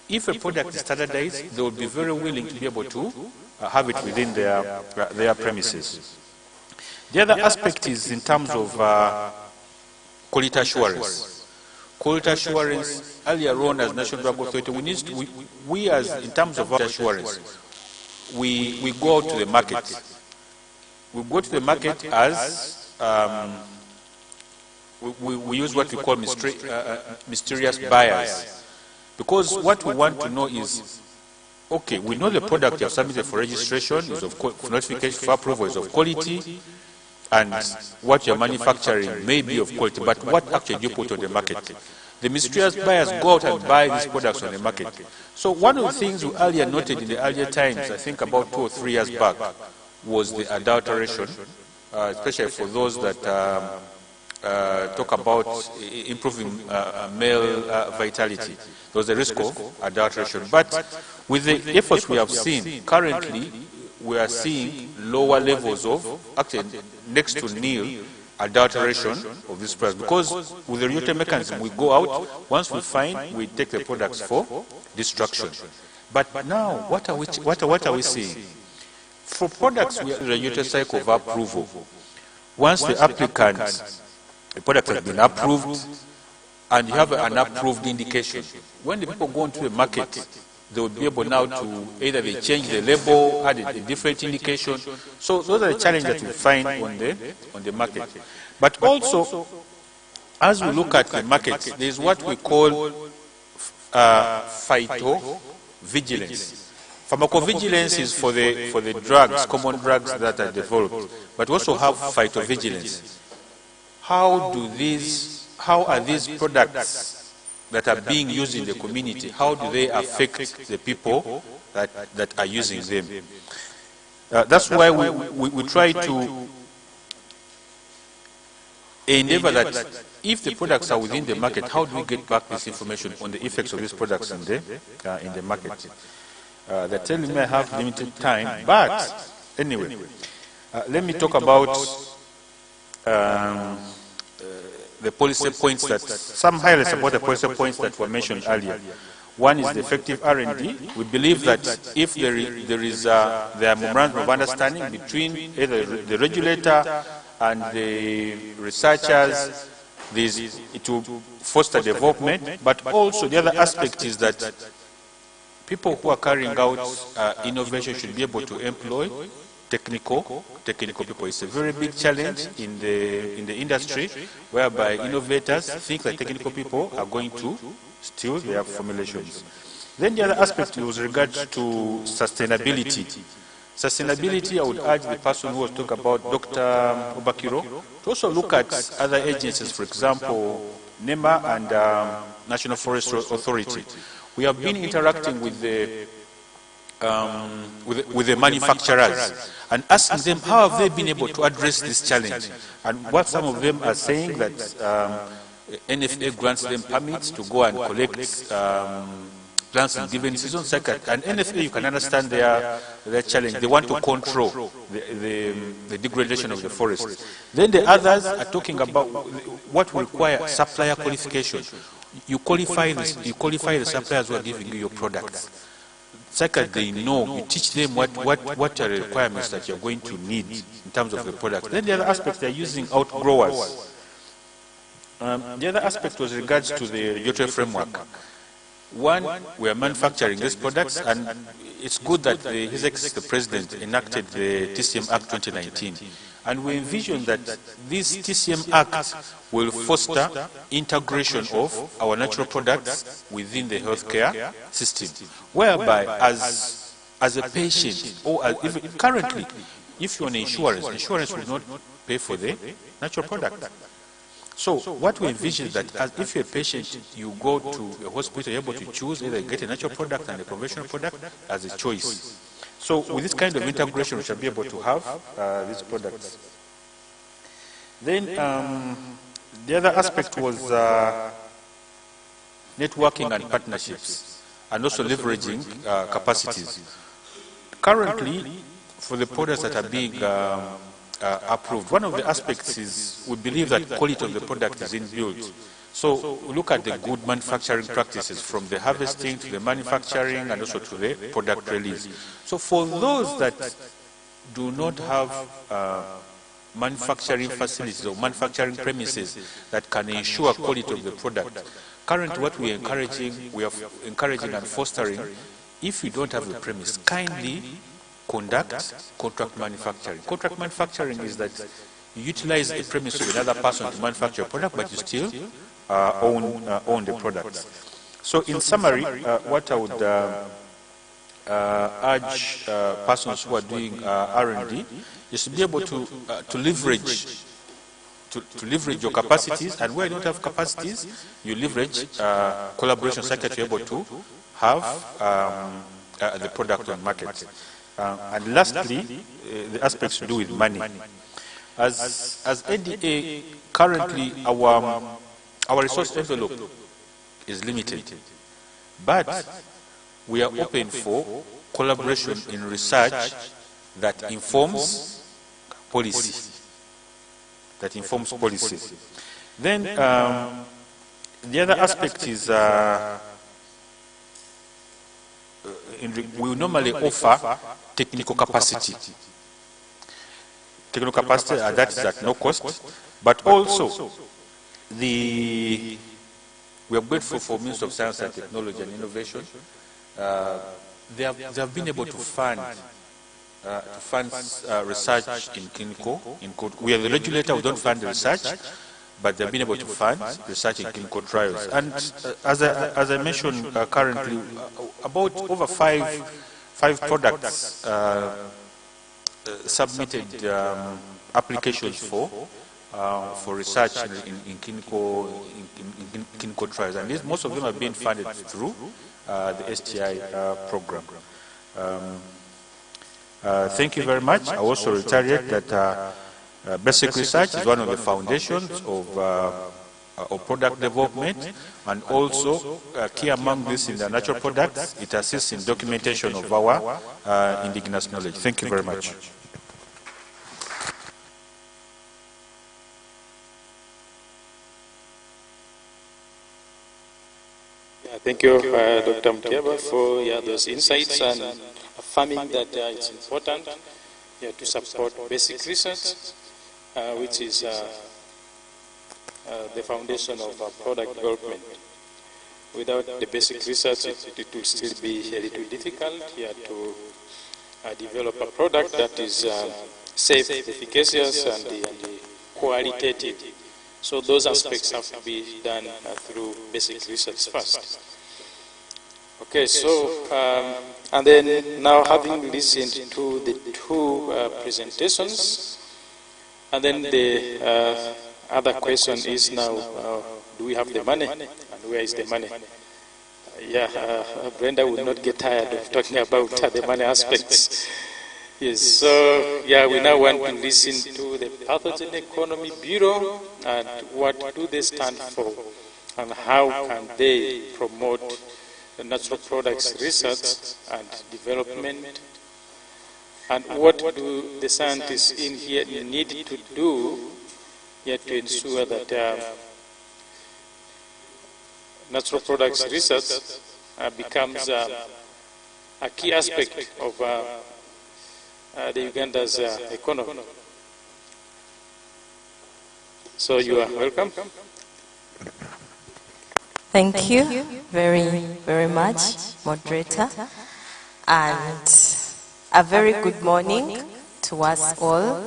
if a product is standardized, they will be very willing to be able to have it within their premises. The other aspect is in terms of quality assurance. Quality assurance, earlier on as National Drug Authority, we as in terms of assurance, we go out to the market. We go to the market as we use what we call mysterious buyers. Because what we want to know is, okay, we know the product you have submitted for registration, is of for notification, for approval is of quality, and what you're manufacturing may be of quality, but what actually do you put on the market? The mysterious buyers go out and buy these products on the market. So one of the things we earlier noted in the earlier times, I think about 2 or 3 years back, was the adulteration, especially for those that talk about improving male vitality. There was a risk of adulteration. But with the efforts we have seen, currently we are seeing lower levels of, actually next to nil, adulteration of this product. Because with the regulatory mechanism, we go out, once we find, we take the products for destruction. But now, what are we seeing? For products, we have the regulatory cycle of approval. Once the product has been approved, and you have an approved indication, when the people go into the market, they will be able now to either they change the label, add a different indication. So those are the challenges that we find on the market. But also, as we look at the market, there is what we call phytovigilance. Pharmacovigilance is for the drugs, common drugs that are developed, but we also have phytovigilance. How are these products that are being used in the community, how do they affect the people that are using them? That's why we try to endeavor that if the products are within the market, how do we get back this information on the effects of these products in the market? They're telling me I have limited time, but anyway, let me talk about the policy points that, some highlights about the policy points that were mentioned earlier. One is the effective R&D. We believe that if there is a memorandum of understanding between either the regulator and the researchers, it will foster development, but also the other aspect is that people who are carrying out innovation should be able to employ technical people. It's a very big challenge in the industry, whereby innovators think that technical people are going to steal their formulations. Then the other aspect was regards to sustainability. Sustainability, I would urge the person who was talking about, Dr. Obakiro, to also look at other agencies, for example, NEMA and National Forest Authority. We have been interacting with the manufacturers and asking them how have they been able to address this challenge. And what some of them are saying that NFA grants them permits to go and collect plants in given seasons. And NFA, you can understand their challenge. They want to control the degradation of the forest. Then the others are talking about what will require supplier qualification. You qualify the suppliers who are giving you your products. Second, they know, you teach them what are the requirements that you're going to need in terms of the product. Then the other aspect, they're using outgrowers. The other aspect was regards to the regulatory framework. One, we are manufacturing these products, and it's good that His Excellency the President enacted the TCM Act 2019. And we envision that this TCM Act will foster integration of our natural products within the healthcare system, whereby as a patient, or currently, if you're on insurance will not pay for the natural product. So what we envision is that if you're a patient, you go to a hospital, you're able to choose either get a natural product and a conventional product as a choice. So with this kind of integration, we shall be able to have these products. Then the other aspect was networking and partnerships, and also leveraging capacities. Currently, for the products that are being approved, one of the aspects is we believe that quality of the product is inbuilt. So we look at the good manufacturing practices from the harvesting to the manufacturing and also to the product release. So for those that do not have manufacturing facilities or manufacturing premises that can ensure quality of the product, currently what we are encouraging and fostering, if you don't have the premise, kindly conduct contract manufacturing. Contract manufacturing is that you utilize a premise of another person to manufacture a product, but you still own the product. So in summary, what I would urge persons who are doing R&D is to be able to leverage your capacities, and where you don't have capacities, you leverage collaboration sector to be able to have the product on market. And lastly, the aspects to do with money. As ADA, currently our resource envelope is limited, but we are open for collaboration in research that informs policy. Then the other aspect is we normally offer technical capacity. Technical capacity, that is at no cost, but also we are grateful for Ministry of Science and Technology and Innovation. They have been able to fund research in clinical. We are the regulator, we don't fund the research, but they've been able to fund research in clinical trials. And as I mentioned, currently, about over five products submitted applications for research in clinical trials, and most of them have been funded through the STI program. Thank you very much. I also reiterate that basic research is one of the foundations of product development, and also key among this in the natural products, it assists in documentation of our indigenous knowledge. Thank you very much. Thank you, Dr. Mutiaba, for those insights and affirming that it's important to support basic research, which is the foundation of product development. Without the basic research, it will still be a little difficult to develop a product that is safe, efficacious, and qualitative. So those aspects have to be done through basic research first. Okay, so, and then now having listened to the two presentations, and then the other question is now, do we have the money, and where is the money? Brenda will not get tired of talking about the money aspects. Yes, so we now want to listen to the Pathogen Economy Bureau and what do they stand for and how can they promote natural products research and development. And what do the scientists in here need to do here to ensure that natural products research becomes a key aspect of the Uganda's economy. So you are welcome. Thank you very much, moderator, and a very good morning to us all,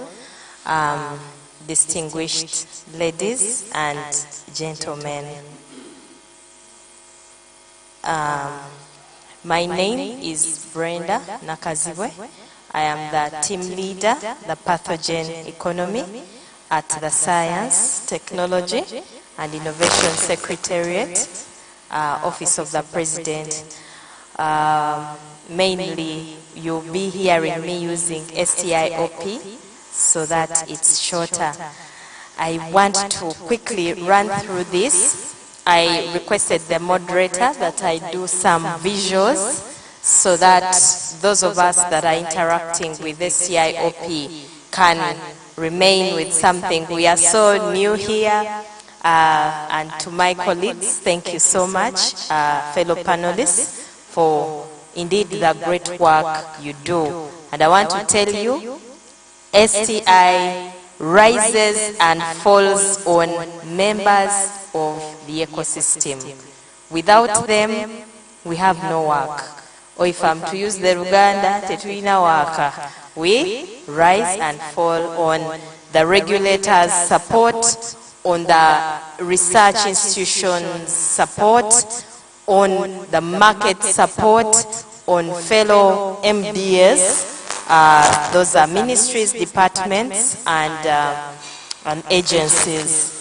distinguished ladies and gentlemen. My name is Brenda Nakazibwe. I am the team leader, the pathogen economy at the Science, Technology and Innovation Secretariat, Office of the President. Mainly, you'll be hearing me using STIOP so that it's shorter. I want to quickly run through this. I requested the moderator that I do some visuals so that those of us that are interacting with STIOP can remain with something. We are so new here. And to my colleagues, thank you so much, fellow panelists, for indeed the great work you do. And I want to tell you, STI rises and falls on members of the ecosystem. Without them, we have no work. Or if I'm to use the Uganda, tetuina waka. We rise and fall on the regulators' support, on the research institutions' support, on the market support, on fellow MDS, those are ministries, departments, and agencies.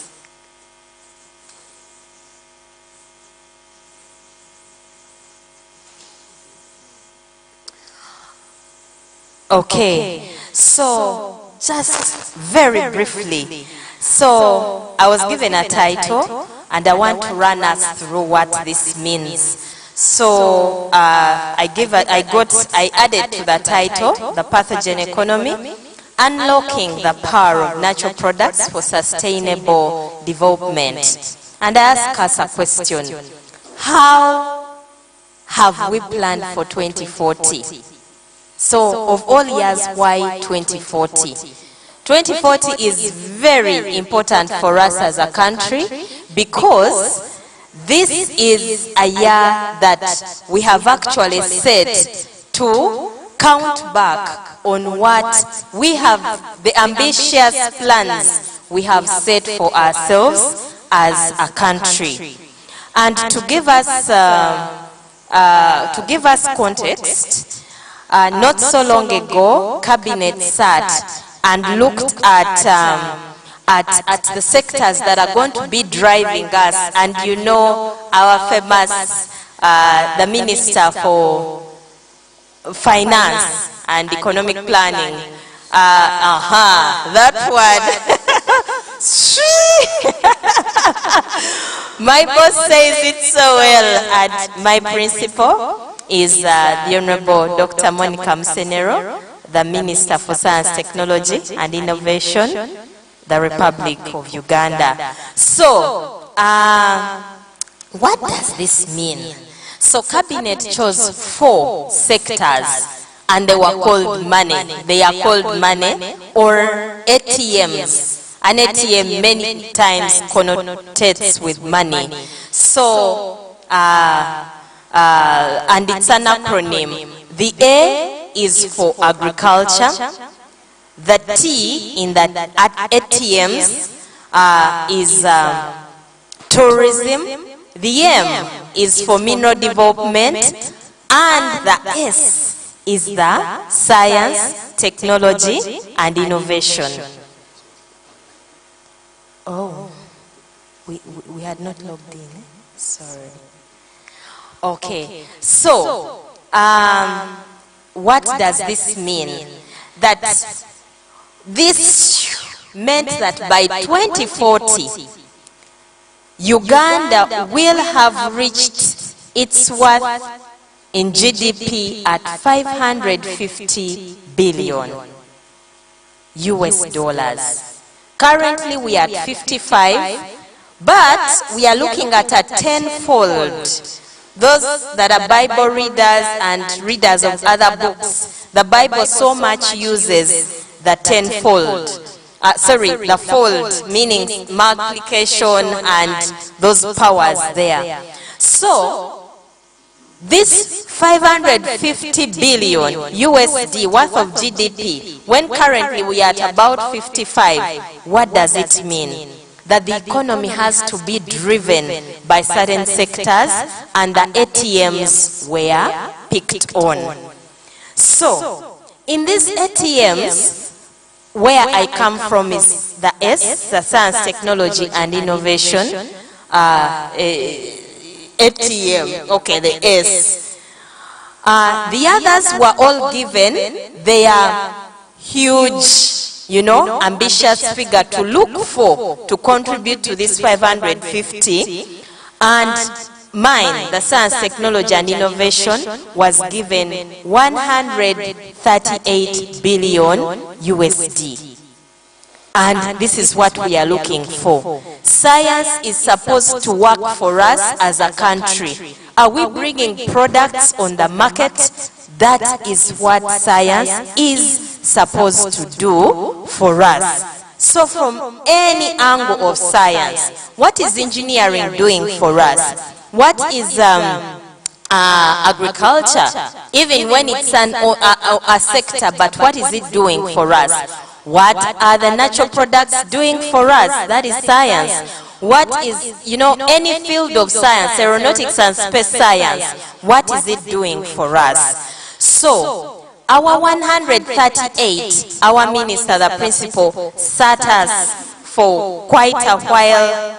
Okay, so just very briefly, so I was given a title and I want to run us through what this means. So I added to the title, the pathogen economy, unlocking the power of natural products for sustainable development. And I ask us a question, how have we planned for 2040? So of all years, why 2040? 2040 is very important for us as a country because this is a year that we have actually set to count back on what we have, the ambitious plans we have set for ourselves as a country. And to give us context, not so long ago, Cabinet sat and looked at the sectors that are going to be driving us. And you know our famous, the Minister for Finance and Economic Planning. That one. My boss says it so well, and my principal is the Honorable Dr. Monica Msenero, the Minister for Science, Technology and Innovation, the Republic of Uganda. So, what does this mean? So, Cabinet chose 4 sectors, and they were called money. They are called money or ATMs. An ATM many times connotates with money. So, and it's an acronym. The A is for agriculture. The T in the ATMs is tourism. The M is for mineral development. And the S is the science, technology, and innovation. Oh, we had not logged in. Sorry. Okay, so what does this mean? That this meant that by 2040, Uganda will have reached it's worth in GDP at 550 billion US dollars. Currently we are at 55, but we are looking at a tenfold. Those that are Bible readers and readers of other books, the Bible so much uses the tenfold. The fold, meaning multiplication and those powers there. So, this 550 billion USD worth of GDP, when currently we are at about 55, what does it mean? That the economy has to be driven by certain sectors and the ATMs were picked on. So, in these ATMs, where I come from is the S, the Science, Technology and Innovation, ATM, okay, the S. The others were all given their huge, ambitious figure to look for, to contribute to this 550, and mine, the Science, Technology and Innovation, was given 138 billion USD. And this is what we are looking for. Science is supposed to work for us as a country. Are we bringing products on the market? That is what science is supposed to do for us. So from any angle of science, what is engineering doing for us? What is agriculture? Even when it's a sector, but what is it doing for us? What are the natural products doing for us? That is science. What is, any field of science, aeronautics and space science, what is it doing for us? So, our 138, our minister, the principal, sat us for quite a while,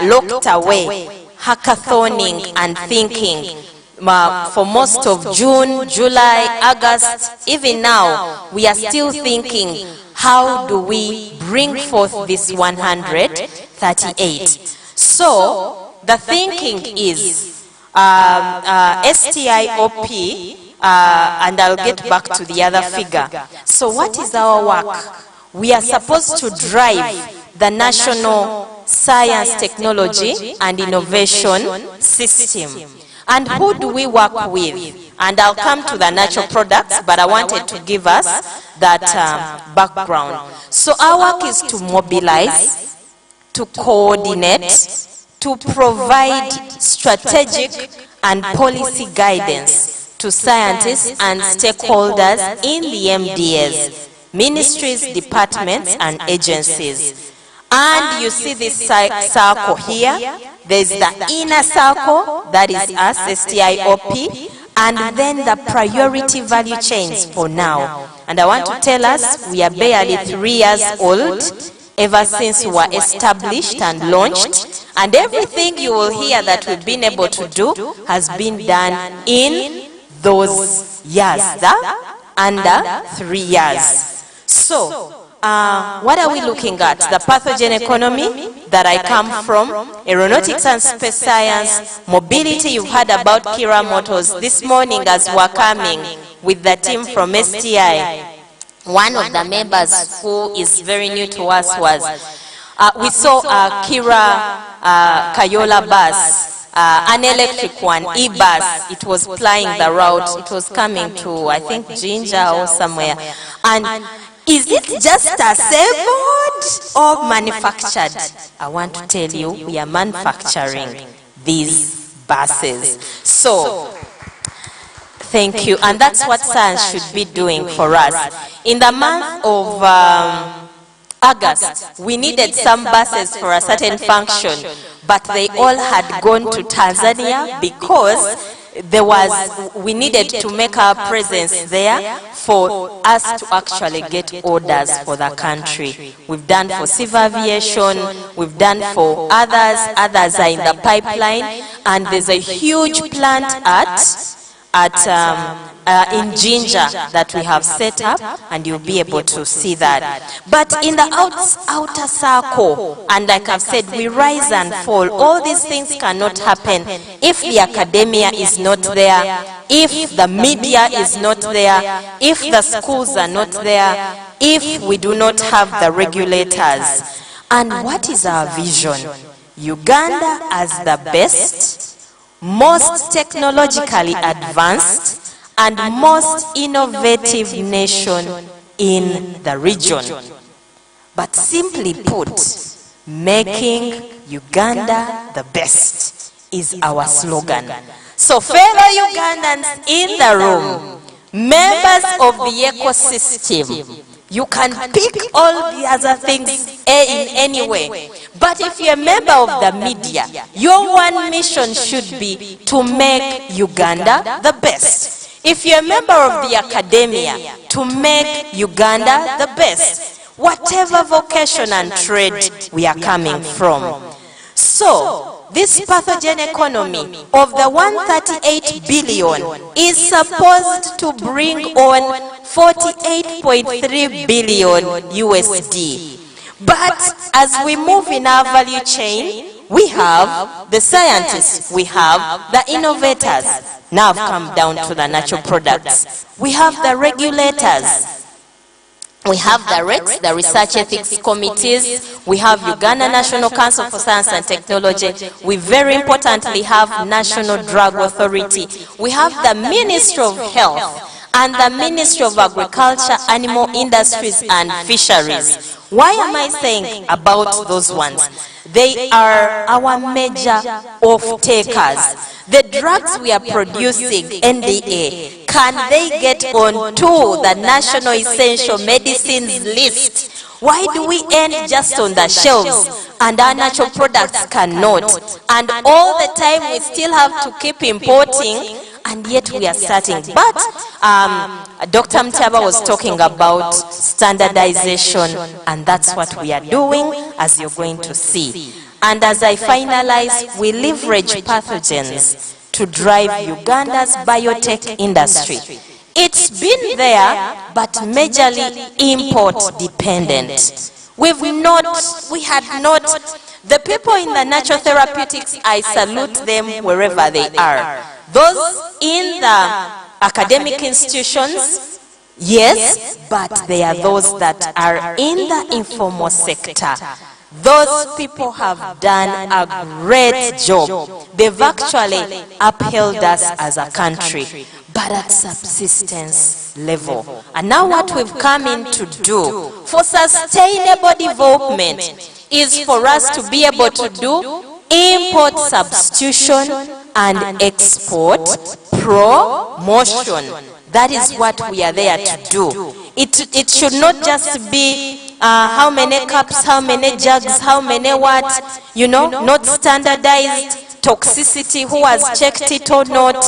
locked away, hackathoning and thinking. For most of June, July, August, even now, we are still thinking, how do we bring forth this 138? So, the thinking is STIOP, and I'll get back to the other figure. So what is our work? We are supposed to drive the national science, technology and innovation system. And who do we work with? And I'll come to the natural products, but I wanted to give us that background. So our work is to mobilize, to coordinate, to provide strategic and policy guidance to scientists and stakeholders in the MDS, ministries, departments, and agencies. And you see this circle here. There's the inner circle, that is us, STIOP, and then the priority value chains for now. And I want to tell us, we are barely 3 years old, ever since we were established and launched. And everything you will hear that we've been able to do has been done in those years, under 3 years. So, what are we looking at? The pathogen economy that I come from, aeronautics and space science, mobility. You've heard about Kira Motors this morning as we're coming with the team from STI. One of the members who is very new to us was, we saw a Kira Kayola bus, an electric one, e-bus. It was plying the route. It was coming to, I think, Jinja or somewhere. And is it just assembled or manufactured? I want to tell you, we are manufacturing these buses. So, thank you. And that's what science should be doing for us. In the month of August, we needed some buses for a certain function, but they all had gone to Tanzania because we needed to make our presence there for us to actually get orders for the country. We've done for civil aviation, we've done for others are in the pipeline, and there's a huge plant at in Ginger that we have set up, and you'll be able to see that. But in the outer circle, and like I've said, we rise and fall. All these things cannot happen if the academia is not there, if the media is not there, if the schools are not there, if we do not have the regulators. And what is our vision? Uganda as the best, most technologically advanced, and most innovative nation in the region. But simply put, making Uganda the best is our slogan. So fellow Ugandans in the room, members of the ecosystem, you can pick all the other things in any way. But if you're a member of the media, your one mission should be to make Uganda the best. If you're a member of the academia, to make Uganda the best, whatever vocation and trade we are coming from. So, this pathogen economy of the 138 billion is supposed to bring on 48.3 billion USD. But as we move in our value chain, we have the scientists, we have the innovators. Now I've come down to the natural products. We have the regulators. We have the RETs, the Research Ethics Committees. We have Uganda National Council for Science and Technology. We very importantly have National Drug Authority. We have the Ministry of Health and the Ministry of Agriculture, Animal Industries and Fisheries. Why am I saying about those ones? They are our major off-takers. The drugs we are producing, NDA, can they get onto the National Essential Medicines list? Why do we end just on the shelves and our natural products cannot? And all the time we still have to keep importing, and yet we are starting. But Dr. Mtyaba was talking about standardization, and that's what we are doing, as you're going to see. And as I finalize, we leverage pathogens to drive Uganda's biotech industry. It's been there, but majorly import dependent. We had not, the people in the natural therapeutics, I salute them wherever they are. Those in the academic institutions, yes, but they are those that are in the informal sector. Those people have done a great job. They've actually upheld us as a country, but at subsistence level. And now what we've come in to do for sustainable development is for us to be able to do import substitution and export promotion. That is what we are there to do. It should not just be how many cups, how many jugs, how many what, you know, not standardized toxicity, who has checked it or not.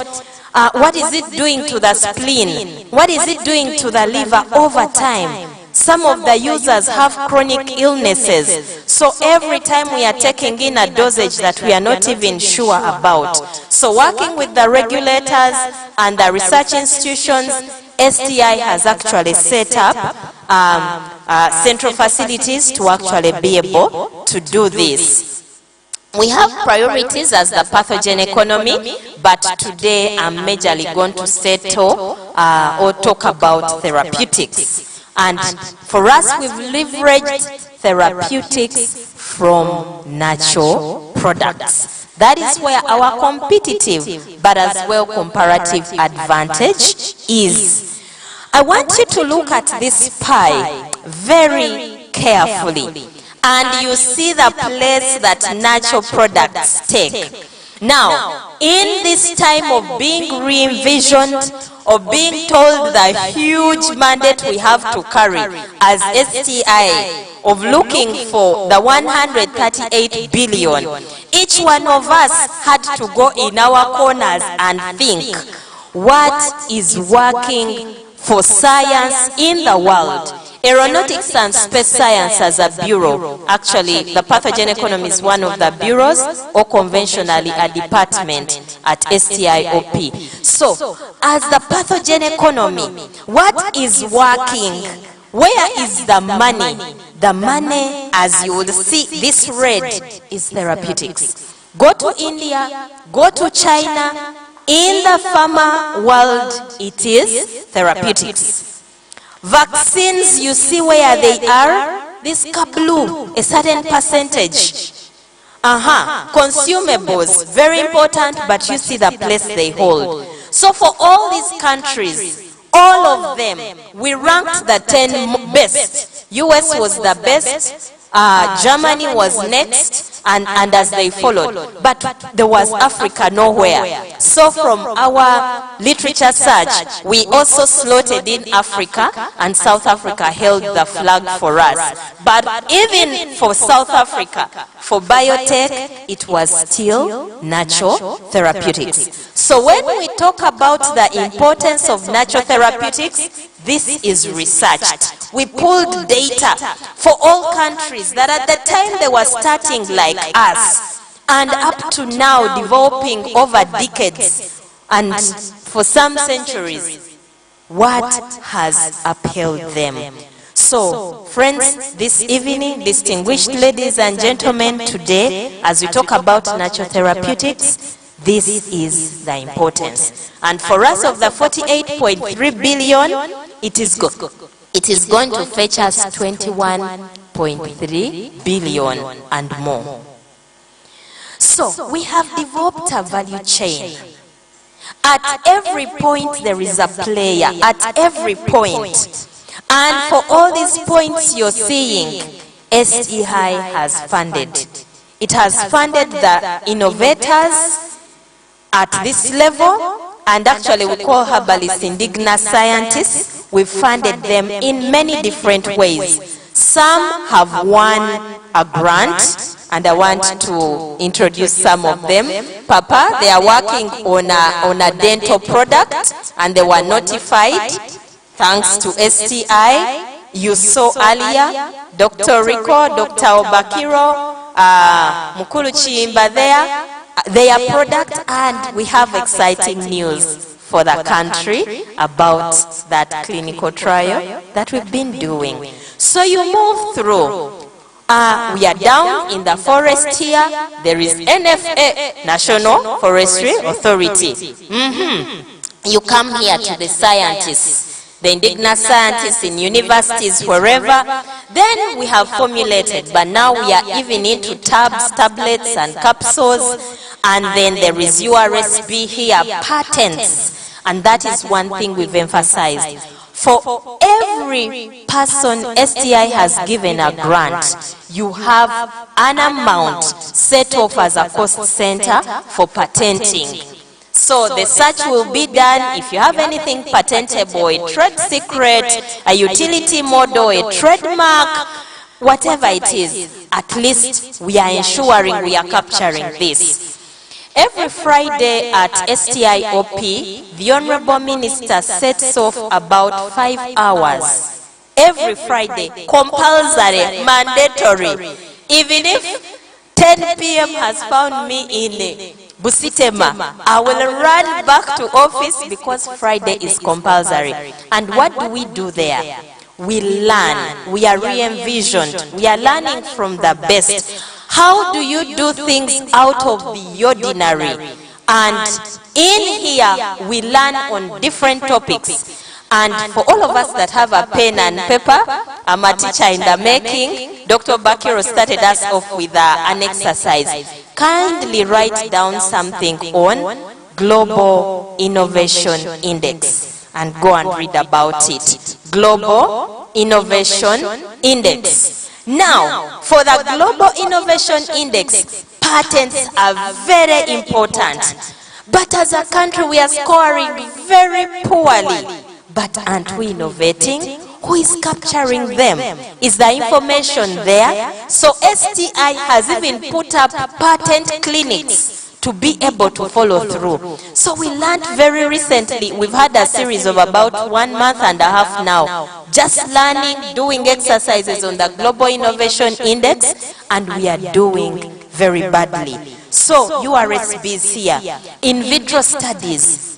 What is it doing to the spleen? What is it doing to the liver over time? Some of the users have chronic illnesses. So every time we are taking in a dosage that we are not even sure about. So working with the regulators and the research institutions, STI has actually set up central facilities to actually be able to do this. We have priorities as the pathogen economy, but today I'm majorly going to settle or talk about therapeutics. And for us, we've leveraged therapeutics from natural products. That is where our competitive, but as well comparative advantage is. I want you to look at this pie very carefully, and you see the place that natural products take. Now, in this time of being re-envisioned, of being told the huge mandate we have to carry as STI, of looking for the 138 billion, each one of us had to go in our corners and think, what is working for science in the world? Aeronautics and Space Science as a bureau, actually the pathogen economy is one of the bureaus, or conventionally a department at STIOP. So, as the pathogen economy, what is working? Where is the money? The money, as you will see, this red is therapeutics. Go to India, go to China. In the pharma world, it is therapeutics. Vaccines, you see where they are? This blue, a certain percentage. Consumables, very important, but you see the place they hold. So for all these countries, all of them, we ranked the 10 best. US was the best. Germany was next, and as they followed, but there was Africa nowhere. So from our literature search, we also slotted in Africa, and South Africa held the flag for us. But even for South Africa, for biotech, it was still natural therapeutics. So when we talk about the importance of natural therapeutics, this is researched. We pulled data for all countries that at the time they were starting like us, and up to now developing over decades and for some centuries. What has upheld them? So, friends, this evening, distinguished ladies and gentlemen, today, as we talk about natural therapeutics, this is the importance. And for us of the 48.3 billion, it is going to fetch us 21.3 billion and more. So, we have developed a value chain. At every point, there is a player. At every point. And for all these points you're seeing, STI has funded. It has funded the innovators at this level, and actually we call herbalists indigenous scientists. We've funded them in many different ways. Some have won a grant, and I want to introduce some of them. Papa, they are working on a dental product, and they were notified thanks to STI. You saw earlier Dr. Rico, Dr. Obakiro, Mukulu Chimba there, their product, and we have exciting news for the country about that clinical trial that we've been doing. So you move through. We are down in the forest here. There is NFA, National Forestry Authority. You come here to the scientists, the indigenous scientists in universities, wherever. Then we have formulated, but now we are even into tabs, tablets, and capsules. And then there is URSB here, patents. And that is one thing we've emphasized. For every person STI has given a grant, you have an amount set off as a cost center for patenting. So the search will be done. If you have anything patentable, a trade secret, a utility model, a trademark, whatever it is, at least we are ensuring we are capturing this. Every Friday at STIOP, the Honorable Minister sets off about 5 hours. Every Friday, compulsory, mandatory. Even if 10 p.m. has found me in Busitema, I will run back to office because Friday is compulsory. And what do we do there? We learn. We are re-envisioned. We are learning from the best. How do you do things out of the ordinary? And in here, we learn on different topics. And for all of us that have a pen and paper, I'm a teacher in the making. Dr. Bakiro started us off with an exercise. Kindly write down something on Global Innovation Index and go and read about it. Global Innovation Index. Now, for the Global Innovation Index, patents are very important. But as a country, we are scoring very poorly. But aren't we innovating? Who is capturing them? Is the information there? So STI has even put up patent clinics to be able to follow through. So we learned very recently, we've had a series of about 1 month and a half now, just learning, doing exercises on the Global Innovation Index, and we are doing very badly. So URSBs here, in vitro studies,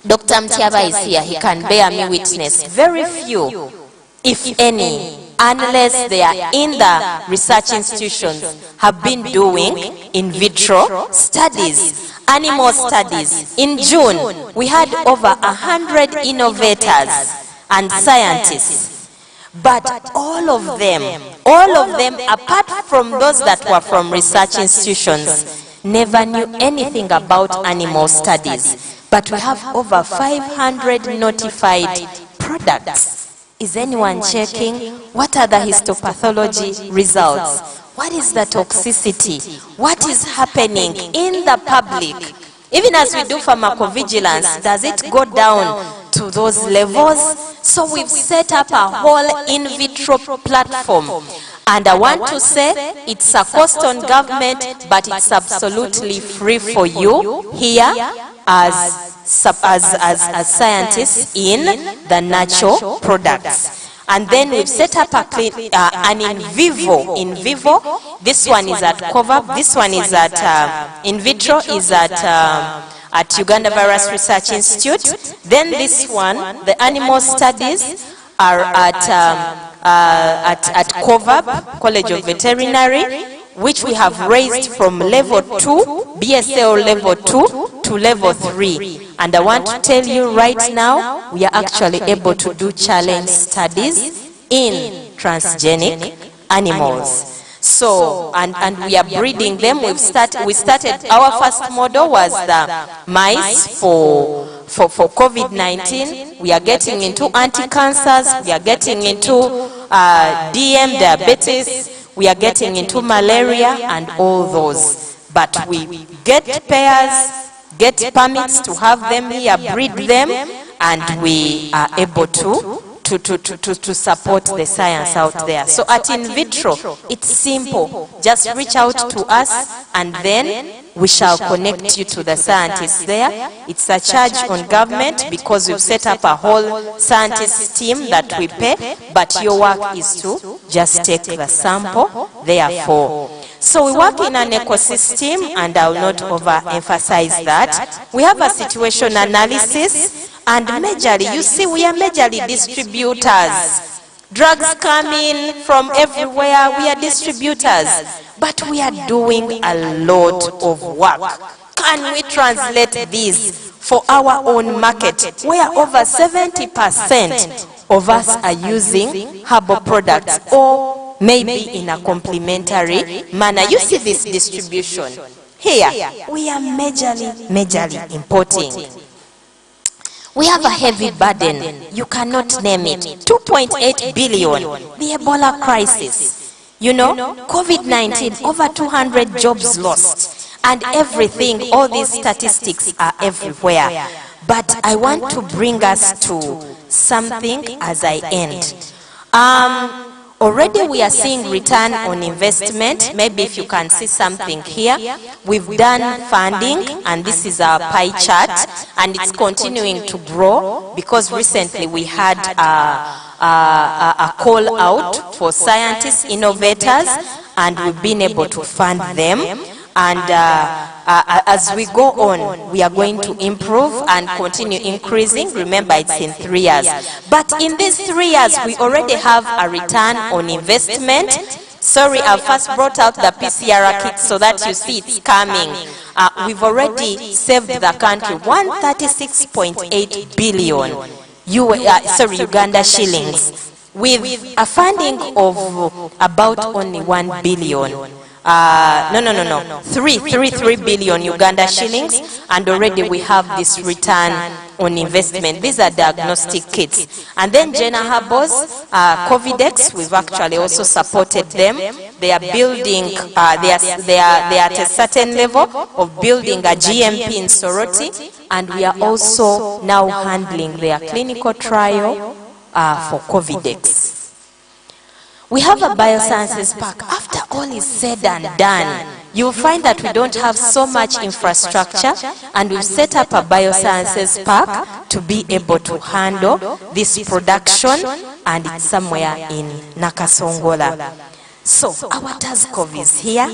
Dr. Mtiaba is here, he can bear me witness. Very few, if any, unless they are in the research institutions, have been doing in vitro studies, animal studies. In June, we had over 100 innovators and scientists. But all of them, apart from those that were from research institutions, never knew anything about animal studies. But we have over 500 notified products. Is anyone checking? What are the histopathology results? What is the toxicity? What is happening in the public? Even as we do pharmacovigilance, does it go down to those levels? So we've set up a whole in vitro platform. And I want to say it's a cost on government, but it's absolutely free for you here as scientists in the natural products. And then we've set up an in vivo. This one is at COVAP. This one is at in vitro is at Uganda Virus Research Institute. Then this one, the animal studies, are at COVAP, College of Veterinary, which we have raised from level 2, BSL level 2 to level 3. And I want to tell you right now, we are actually able to do challenge studies in transgenic animals. So, and we are breeding them. We started, our first model was the mice for COVID-19. We are getting into anti-cancers, we are getting into DM, diabetes, we are getting into malaria and all those. But we get pairs, get permits to have them here, breed them, and we are able to support the science out there. So at in vitro, it's simple. Just reach out to us and then we shall connect you to the scientists there. It's a charge on government because we've set up a whole scientist team that we pay, but your work is to just take the sample, therefore. So we work in an ecosystem, and I will not overemphasize that. We have a situation analysis, and majorly, you see, we are majorly distributors. Drugs come in from everywhere, we are distributors. But we are doing a lot of work. Can we translate this for our own market, where over 70% of us are using herbal products, or maybe in a complementary manner? You see this distribution. Here, we are majorly importing. We have a heavy burden. You cannot name it. 2.8 billion. The Ebola crisis. You know, COVID-19, over 200 jobs lost. And everything, all these statistics are everywhere. But I want to bring us to something as I end. Already we are seeing return on investment. Maybe if you can see something here. We've done funding, and this is our pie chart, and it's continuing to grow because recently we had a call out for scientists, innovators, and we've been able to fund them. And as we go on, we are going to improve and continue increasing. Remember, it's in 3 years. But in these 3 years, we already have a return on investment. Sorry, I first brought out the PCR kit so that you see it's coming. We've already saved the country 136.8 billion Uganda shillings, with a funding of about only 1 billion. 3 billion Uganda shillings, and already we have this return on investment. These are diagnostic kits. And then Jenna Herbos, Covidex, we've actually also supported them. They are building, they are at a certain level of building a GMP in Soroti, and we are also now handling their clinical trial for Covidex. We have a biosciences park. After all is said and done, you'll find that we don't have so much infrastructure, and we've set up a biosciences park to be able to handle this production, and it's somewhere in Nakasongola. So our TASCOV is here,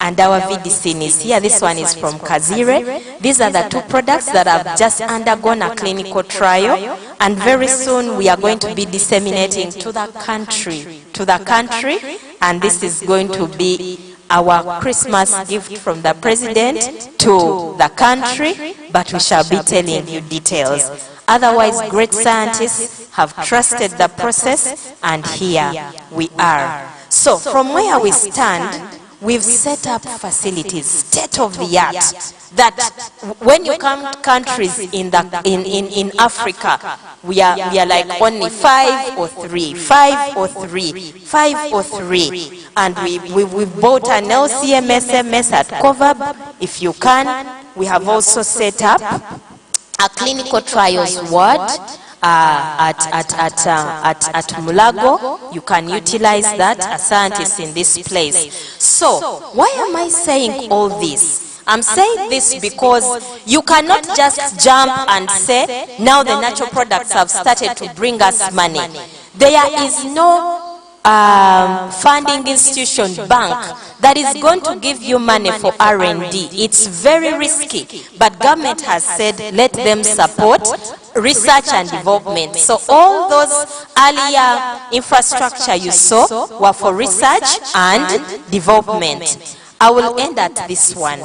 and our VDCN is here. This one is from Kazire. These are the two products that have just undergone a clinical trial, and very soon we are going to be disseminating to the country, and this is going to be our Christmas gift from the President to the country, but we shall be telling you details. Otherwise, great scientists have trusted the process, and here we are. So from where we stand, we've set up facilities, state-of-the-art, that when you come to countries in Africa, we are like only 5 or 3, and we've bought an LCMS at COVAB. If you can, we have also set up a clinical trials ward at Mulago. You can utilize that as scientists in this place. So why am I saying all this? I'm saying this because you cannot just jump and say, now the natural products have started to bring us money. There is no funding institution, bank, that is going to give you money for R&D. It's very risky, but government has said let them support research and development. So all those earlier infrastructure you saw were for research and development. I will end at this one.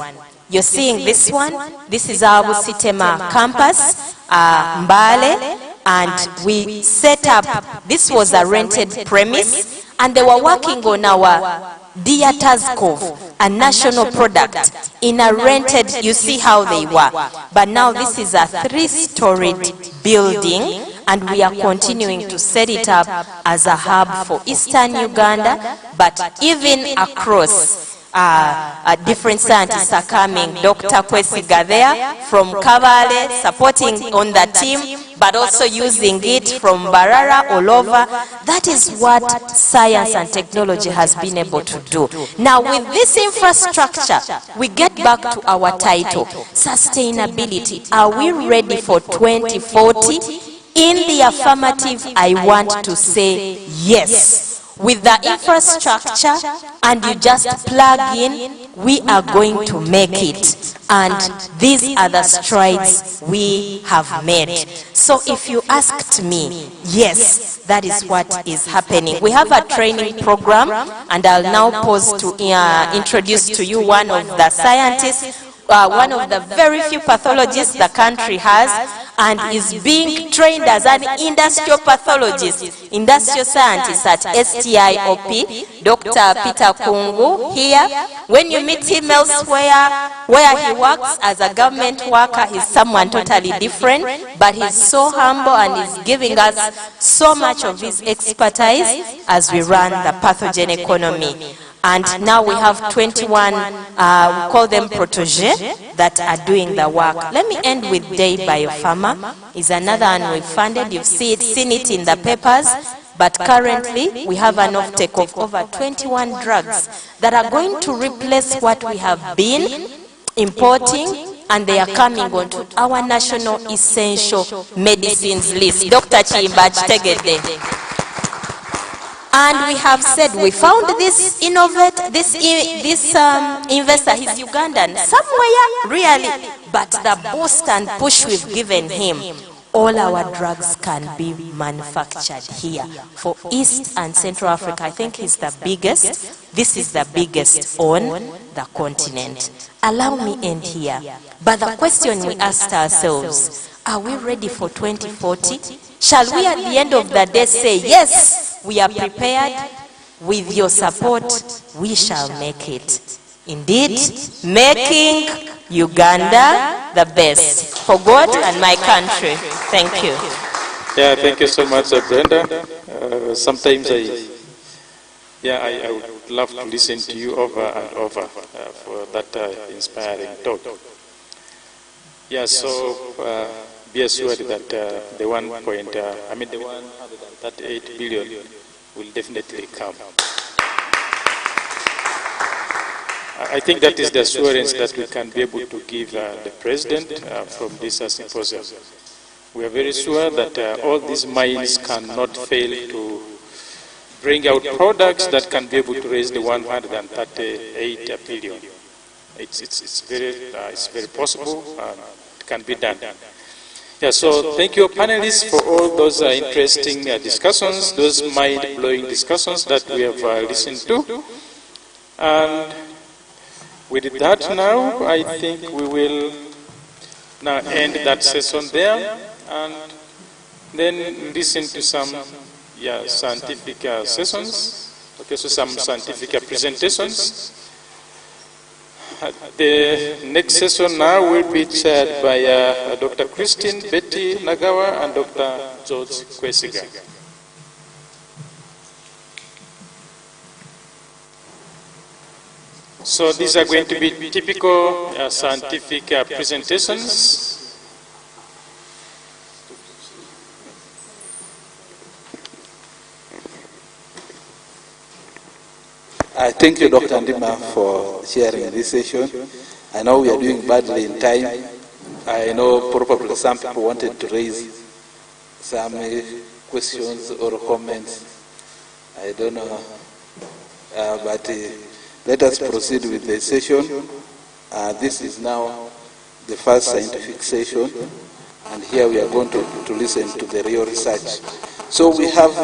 You're seeing this one. This is our Busitema campus, Mbale. And we set up, this was a rented premise, and they were working on our Dear TASCOV, a national product, in a rented, you see how they were. But now this is a 3-storied building, and we are continuing to set it up as a hub for Eastern Uganda, but even across. Different scientists are coming. Dr. Kwesiga there from Kabale, supporting on the team, but also using it from Barara all over. That is what science and technology has been able to do. Now with this infrastructure, we get back to our title, sustainability. Are we ready for 2040? In the affirmative, I want to say yes. With the infrastructure, and you just plug in, we are going to make it. And these are the strides we have made. So if you asked me, yes, that is what is happening. We have a training program, and I'll now pause to introduce to you one of the scientists, one of the very few pathologists the country has, and is being trained as an industrial pathologist, industrial scientist at STIOP, Dr. Peter Kungu here. When you meet him elsewhere, where he works as a government worker, he's someone totally different, but he's so humble and is giving us so much of his expertise as we run the pathogen economy. And now we have 21, we call them protégés, that are doing the work. Let me end with Day Biopharma. Is another one we funded. You've seen it in the papers. But currently, we have an offtake of over 21 drugs that are going to replace what we have been importing, and they are coming onto our national essential medicines list. Dr. Chimbach Tegede. And we have said we found this investor, he's Ugandan, somewhere really, but the boost and push we've given him, all our drugs can be manufactured here for East and Central Africa. I think he's the biggest. This is the biggest on the continent. Allow me end here. But the question we asked ourselves, are we ready for 2040? Shall we at the end of the day say, yes, we are prepared? With your support, we shall make it. Indeed, making Uganda the best for God and my country. Thank you. Yeah, thank you so much, Brenda. Sometimes I would love to listen to you over and over for that inspiring talk. Yeah, so be assured that the 138 billion will definitely come. I think that is the assurance that we can be able to give the President from this symposium. We are very sure that all these mines cannot fail to bring out products that can be able to raise the 138 billion. It's very possible. It can be done. Yeah, so thank you, panelists, for all those interesting discussions, those mind-blowing discussions that we have listened to. And with that now, I think we will now end that session there and then listen to some scientific sessions, okay, so some scientific presentations. The next session now will be chaired by Dr. Christine Betty Nagawa and Dr. George Kwesiga. So these are going to be typical scientific presentations. Thank you, Dr. Ndima, for sharing this session. I know we are doing badly in time. I know probably some people wanted to raise some questions or comments. I don't know. But let us proceed with the session. This is now the first scientific session, and here we are going to listen to the real research. So we have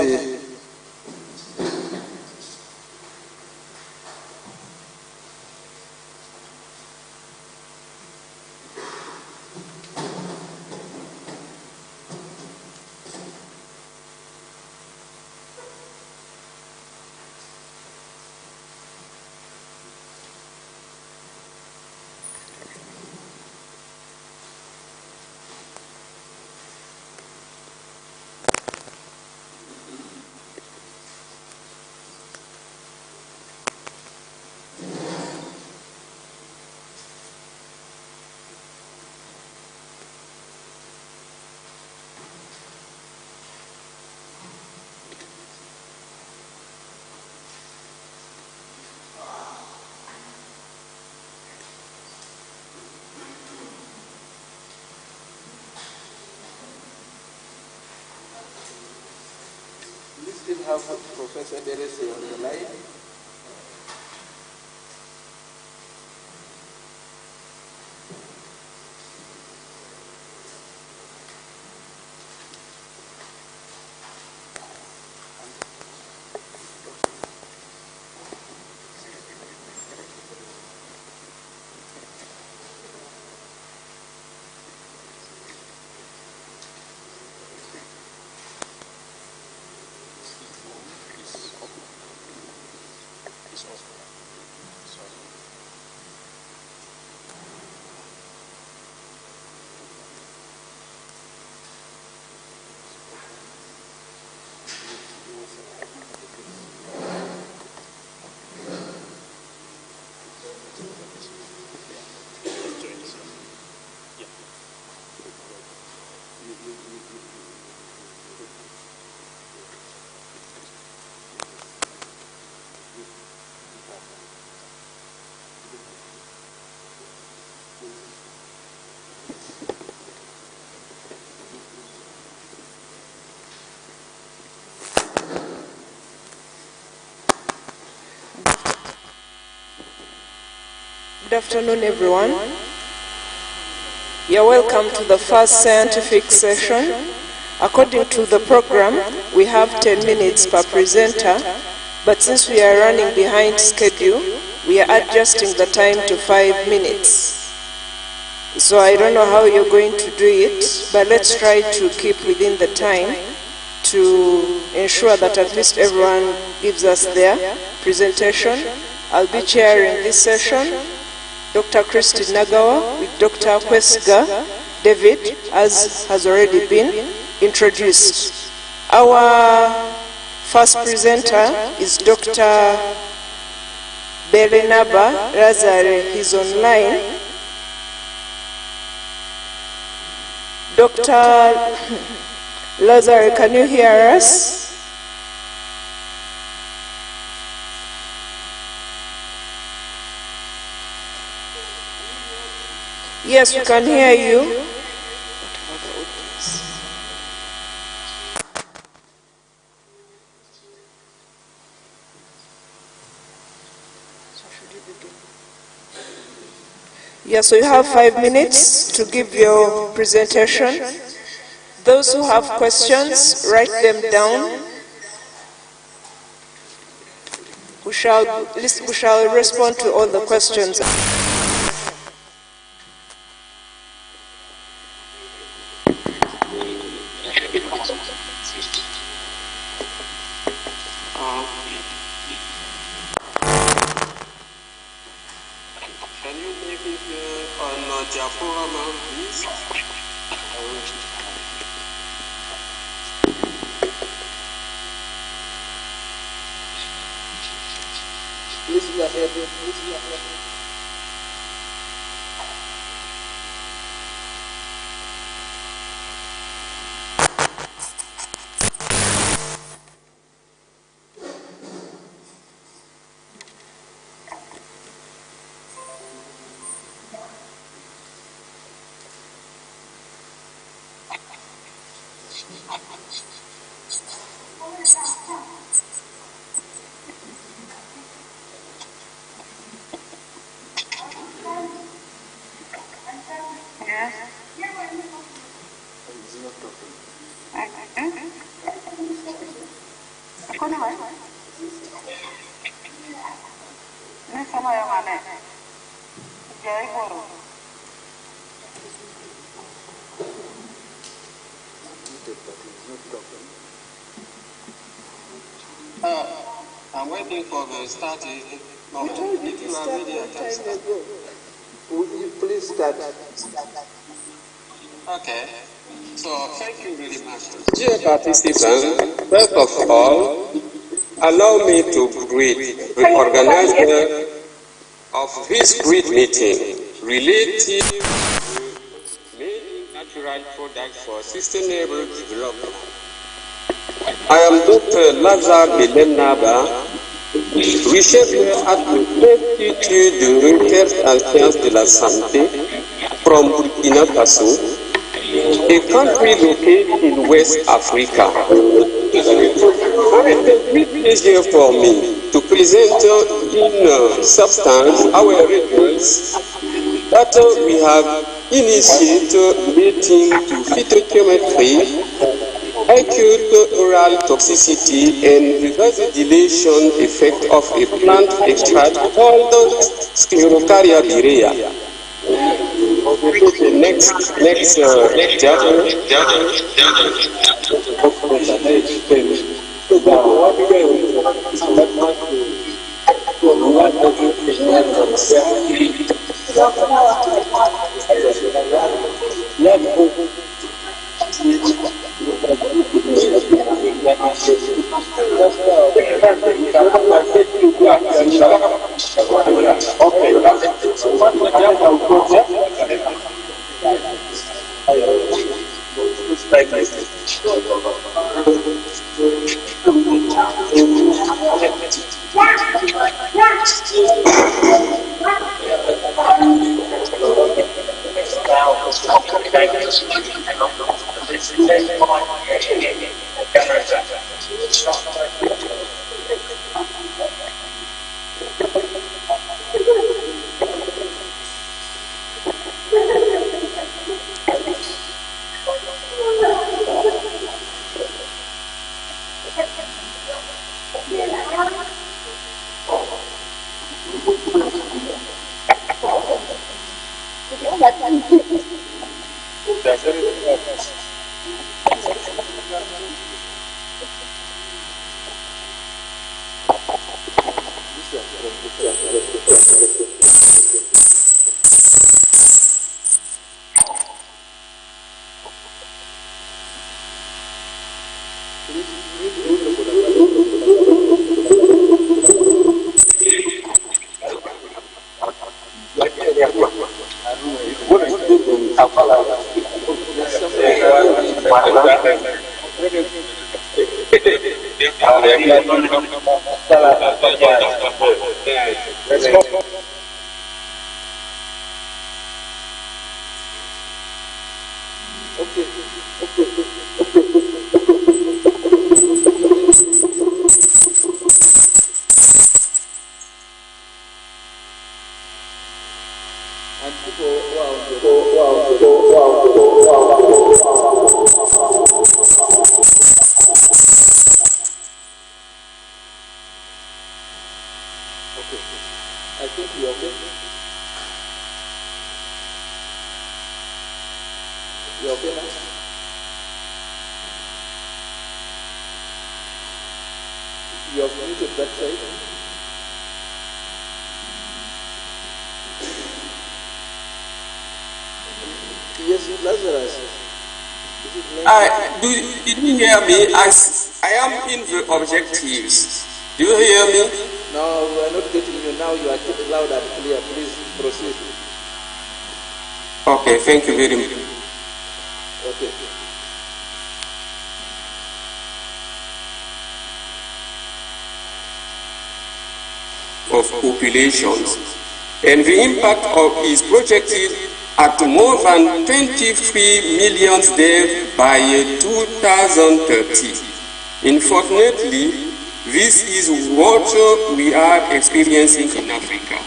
still have Professor Deresi on the line. Good afternoon, everyone. You're welcome to the first scientific session. According to the program, we have 10 minutes per presenter, but since we are running behind schedule, we are adjusting the time to 5 minutes. So I don't know how you're going to do it, but let's try to keep within the time to ensure that at least everyone gives us their presentation. I'll be chairing this session. Dr. Christine Nagawa with Dr. Kwesiga David, as has already been introduced. Our first presenter is Dr. Belenaba Lazare. He's online. Dr. Lazare, can you hear us? Yes, we can hear you. Yes, so you have 5 minutes to give your presentation. Those who have questions, write them down. We shall respond to all the questions. Can you make it on Japurama, please? Please be ahead. Please be ahead. I'm waiting for the start. No, if you are ready, I can start. Would you please start? Okay. So, thank you very much. Dear participants, first of all, allow me to greet the organizer of this great meeting related to making natural products for sustainable development. I am Dr. Lazare Belemnaba, researcher at the Institut de Recherche en Sciences de la Santé from Burkina Faso, a country located in West Africa. It is a great pleasure for me to present in substance our results that we have initiated relating to phytochemistry, acute oral toxicity, and vasodilation effect of a plant extract called Sclerocaria virea. Next I think you're okay. You're okay now? You have muted that side. Yes, Lazarus. Did you hear me? I am in the objectives. Do you hear me? No, we are not getting you now. You are getting loud and clear. Please proceed. Okay, thank you very much. Okay. Of populations, and the impact of is projected at more than 23 million deaths by 2030. Unfortunately, this is what we are experiencing in Africa.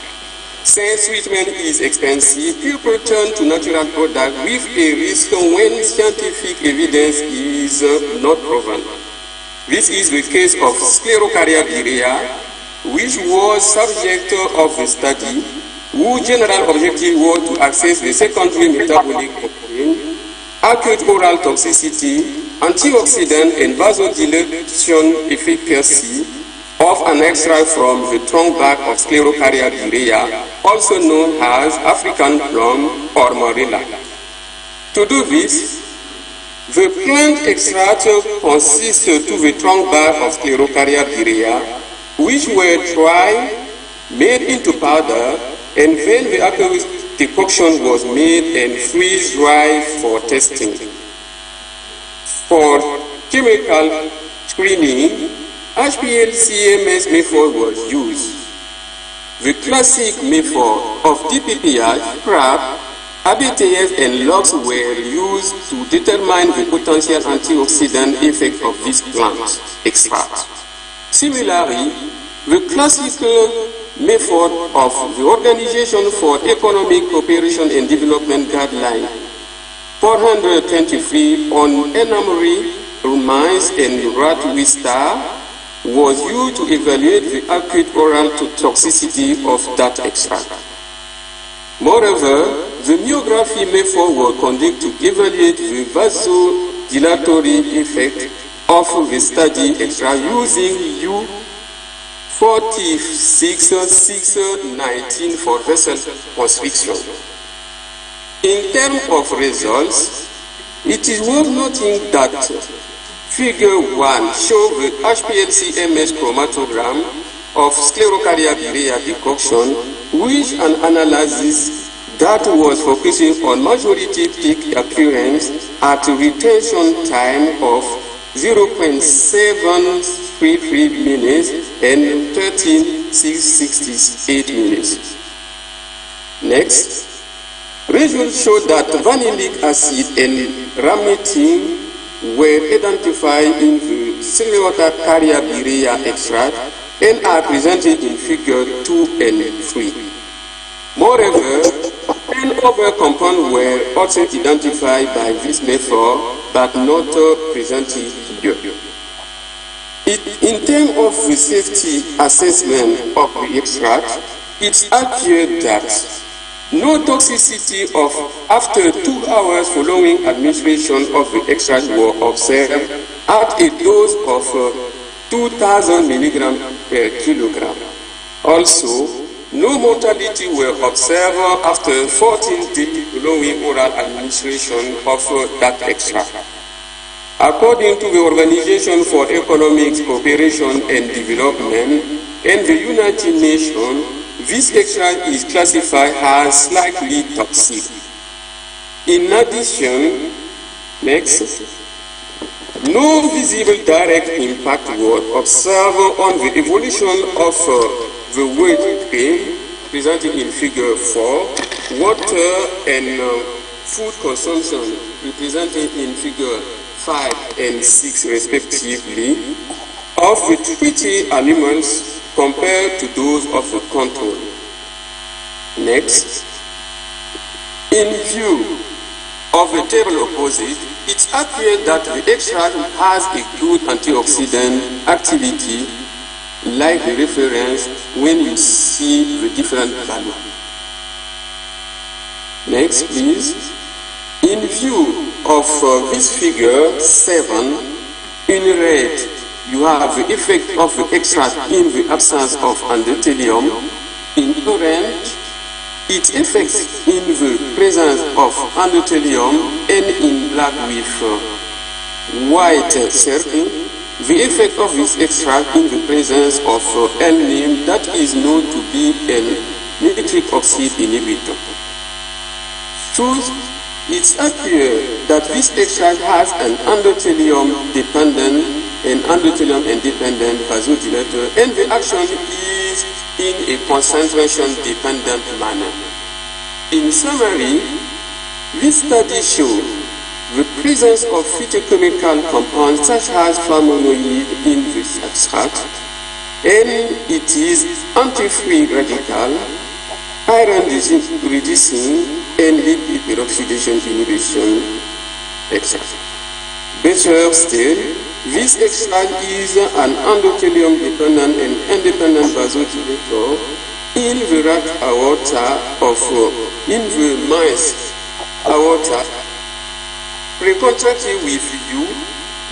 Since treatment is expensive, people turn to natural products with a risk when scientific evidence is not proven. This is the case of sclerocardia, which was subject of the study, whose general objective was to assess the secondary metabolic pain, acute oral toxicity, antioxidant and vasodilation efficacy of an extract from the trunk bark of sclerocardia, also known as African plum or morilla. To do this, the plant extract consists to the trunk bark of sclerocardia, which were dried, made into powder, and then the aqueous decoction was made and freeze-dried for testing. For chemical screening, HPLC-MS method was used. The classic method of DPPI, PrEP, ABTF, and LOX were used to determine the potential antioxidant effect of this plant extract. Similarly, the classical method of the Organization for Economic Cooperation and Development Guideline 423 on enamory, mice, and rat wister was used to evaluate the acute oral toxicity of that extract. Moreover, the myography method was conducted to evaluate the vasodilatory effect of the study extract using U-46-6-19 for vessel constriction. In terms of results, it is worth noting that Figure 1 shows the HPLC-MS chromatogram of sclerocardia decoction, which an analysis that was focusing on majority peak occurrence at retention time of 0.733 minutes and 13.668 minutes. Next, results show that vanillic acid and ramitin were identified in the sclerocardia extract and are presented in figure 2 and 3. Moreover, 10 other compounds were also identified by this method but not presented here. In terms of the safety assessment of the extract, it's accurate that no toxicity of after 2 hours following administration of the extract were observed at a dose of 2,000 milligrams per kilogram. Also, no mortality were observed after 14 days following oral administration of that extract. According to the Organization for Economic Cooperation and Development and the United Nations, this extract is classified as slightly toxic. In addition, next, no visible direct impact was observed on the evolution of the weight gain presented in figure 4, water and food consumption, represented in figure 5 and 6 respectively, of the treaty animals compared to those of the control. Next, in view of the table opposite, it appears that the extract has a good antioxidant activity, like the reference when you see the different value. Next, please. In view of this figure 7, in red, you have the effect of the extract in the absence of endothelium. In orange, its effects in the presence of endothelium, and in black with white circle, the effect of this extract in the presence of L-nim that is known to be a nitric oxide inhibitor. Truth, it appears that this extract has an endothelium-dependent and endothelium-independent vasodilator, and the action is in a concentration-dependent manner. In summary, this study shows the presence of phytochemical compounds such as flavonoid in this extract, and it is anti-free radical, iron reducing, and lipid peroxidation inhibition extract. Better still, this extract is an endothelium-dependent and independent vasodilator in the rat aorta in the mice aorta, pre-contracted with you,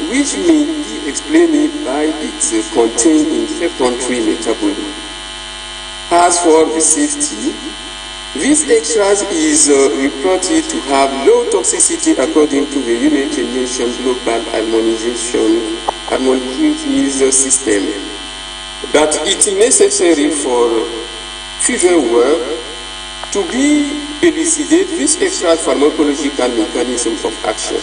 which may be explained by its contained in secondary metabolism. As for the safety, this extract is reported to have low toxicity according to the United Nations Global Harmonization System, but it is necessary for further work to be elucidate this extract pharmacological mechanism of action.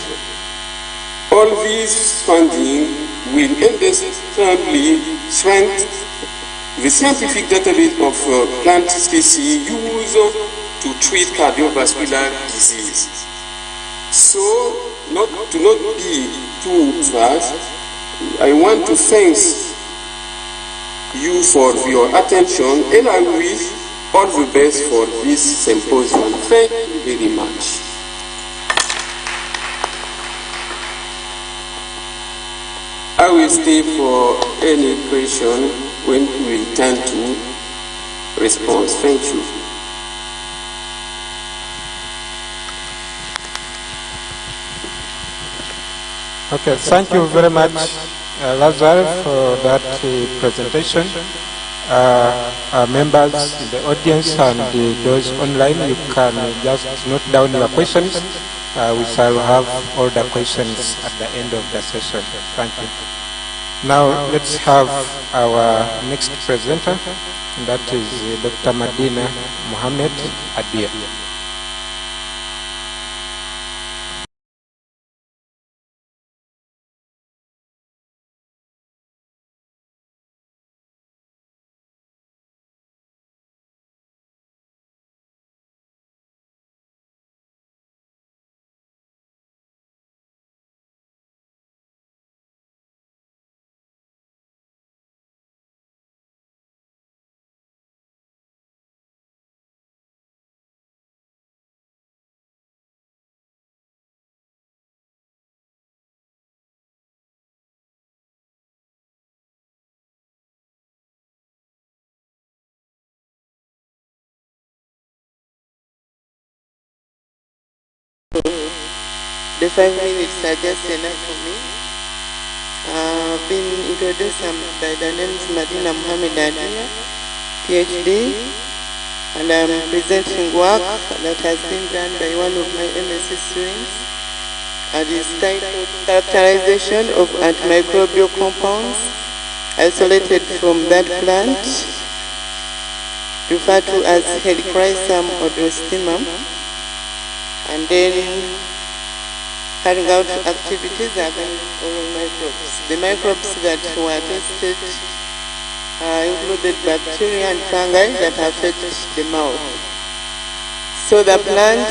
All these findings will indisputably strengthen the scientific database of plant species used to treat cardiovascular disease. So, to not be too fast, I want to thank you for your attention, and I wish all the best for this symposium. Thank you very much. I will stay for any question when we return to response. Thank you. Okay, thank you very much, Lazar, for that presentation. Members in the audience and those online, you can just note down your questions. We shall have all the questions at the end of the session. Thank you. Now let's have our next presenter, and that is Dr. Madina Mohammed Adia. The 5 minutes are just enough for me. I've been introduced by the name is Madina Mohammed Adia, PhD, and I'm presenting work that has been done by one of my MSc students, and is titled Characterization of Antimicrobial Compounds Isolated from that plant, referred to as Helichrysum odostemum, and then carrying out activities against oral microbes. The microbes that were tested included bacteria and fungi that affect the mouth. So the plant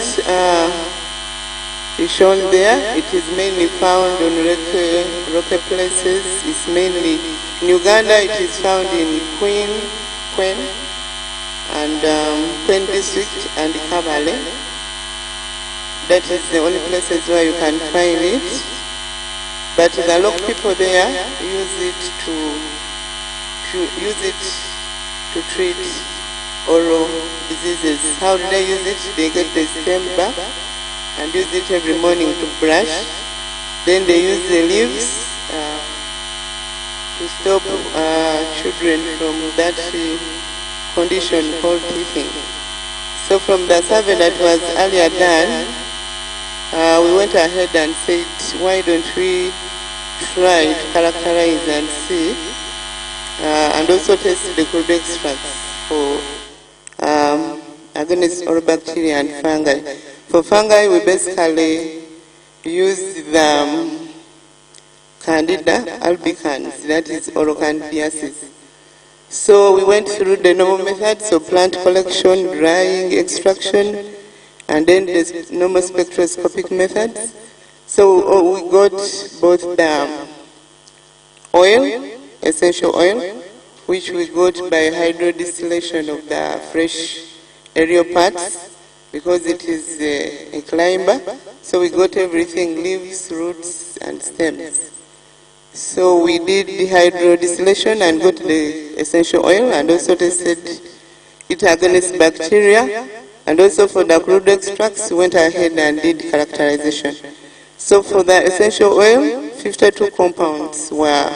is shown there. It is mainly found on rocky places. It's mainly in Uganda. It is found in Queen and Queen district and Kabale. That is the only places where you can find it. But the local people there use it to treat oral diseases. How do they use it? They get the stem back and use it every morning to brush. Then they use the leaves to stop children from that condition called teething. So from the survey that was earlier done, we went ahead and said, why don't we try to characterize and see, and also test the crude extracts for against oral bacteria and fungi. For fungi, we basically use the Candida albicans, that is orocandidiasis. So we went through the normal methods of plant collection, drying, extraction, and then the normal spectroscopic methods. So we got both the oil, essential oil, which we got by hydrodistillation of the fresh aerial parts, because it is a climber. So we got everything, leaves, roots, and stems. So we did the hydrodistillation and got the essential oil, and also tested it against bacteria. And also for the crude extracts, we went ahead and did characterization. So for the essential oil, 52 compounds were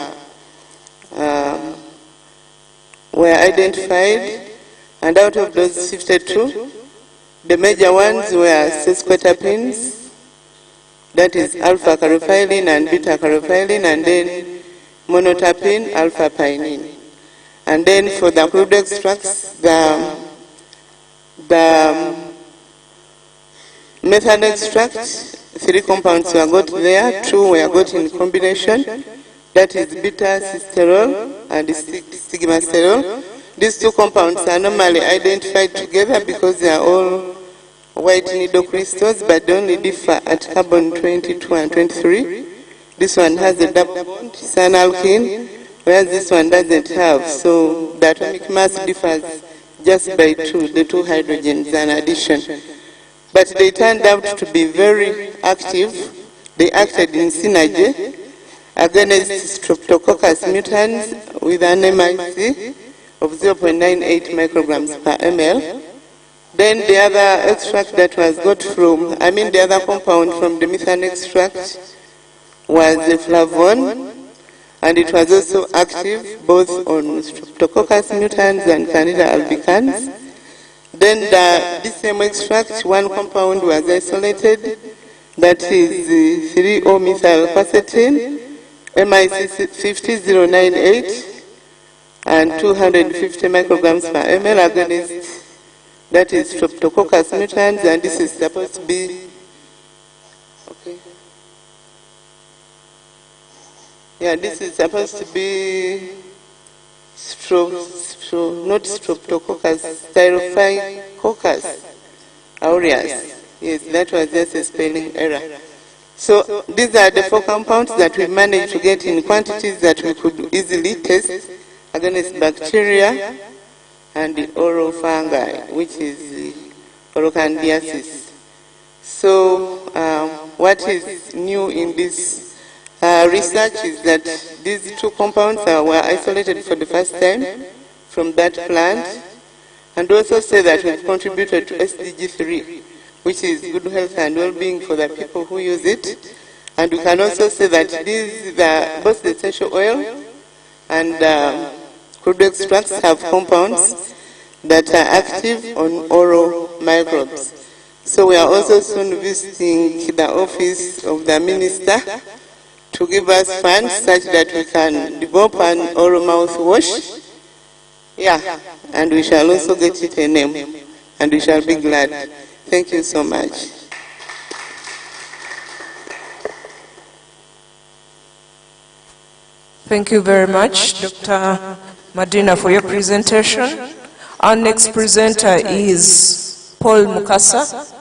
identified, and out of those 52, the major ones were sesquiterpenes, that is alpha-caryophyllene and beta-caryophyllene, and then monoterpene, alpha-pinene. And then for the crude extracts, the methane extract, 3 compounds were got there, 2 were got in combination, that is beta-cysterol and stigmasterol. These 2 compounds are normally identified together because they are all white needle crystals, but they only differ at carbon 22 and 23. This one has a double bond, it's an alkene, whereas this one doesn't have. So the atomic mass differs just by 2, the 2 hydrogens in addition. But they turned out to be very active. They acted in synergy against Streptococcus mutans with an MIC of 0.98 micrograms per ml. Then the other extract that was got from, the other compound from the methane extract was the flavone, and it was also active both on Streptococcus mutans and Candida albicans. Then this same extract, 1 compound was isolated, that is 3-O-methyl quercetin, MIC 50098, and 250 micrograms per ml against, that is Streptococcus mutans, and this is supposed to be, this is supposed to be not Streptococcus, Staphylococcus aureus. Yes, that was just a spelling error. So these are the 4 compounds that we managed to get in quantities that we could easily test against bacteria and the oral fungi, which is the orocandidiasis. So what is new in this research is that these 2 compounds were isolated for the first time from that plant, and also say that we've contributed to SDG 3, which is good health and well-being for the people who use it. And we can also say that both the essential oil and crude extracts have compounds that are active on oral microbes. So we are also soon visiting the office of the minister to give us funds such that we can develop an oral mouthwash. And we shall also get it a name, and we shall be glad. Thank you so much. Thank you very much, Dr. Madina, for your presentation. Our next presenter is Paul Mukasa.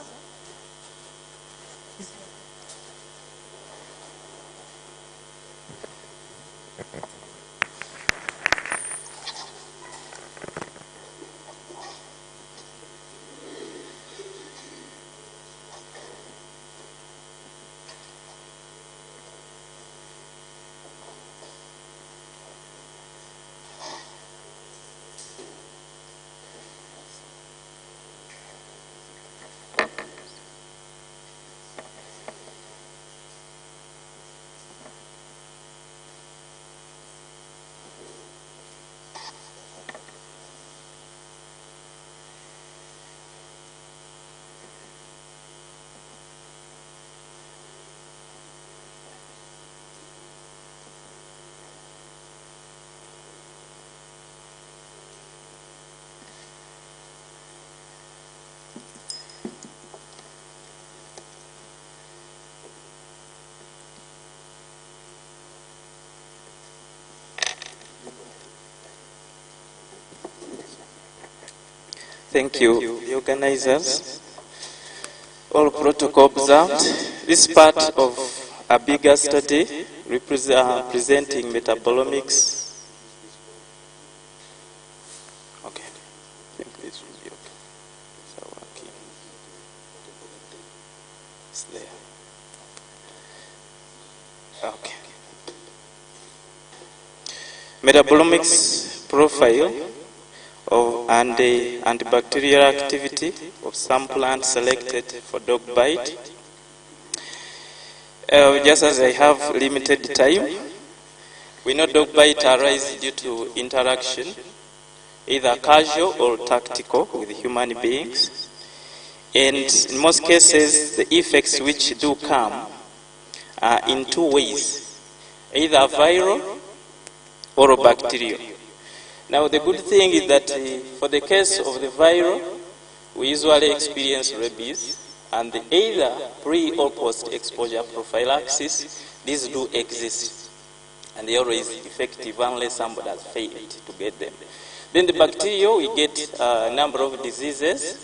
Thank you, the organizers. All protocol observed. This is part of a bigger study presenting metabolomics. Okay. I think this will be okay. So, okay. It's there. Okay. Metabolomics profile and the antibacterial activity of some plants selected for dog bite. Just as I have limited time, we know dog bite arises due to interaction, either casual or tactical, with human beings. And in most cases, the effects which do come are in two ways, either viral or bacterial. Now, the good thing is that for the case of the viral, we usually experience rabies, and either pre or post-exposure prophylaxis, these do exist, and they're always effective unless somebody has failed to get them. Then the bacteria, we get a number of diseases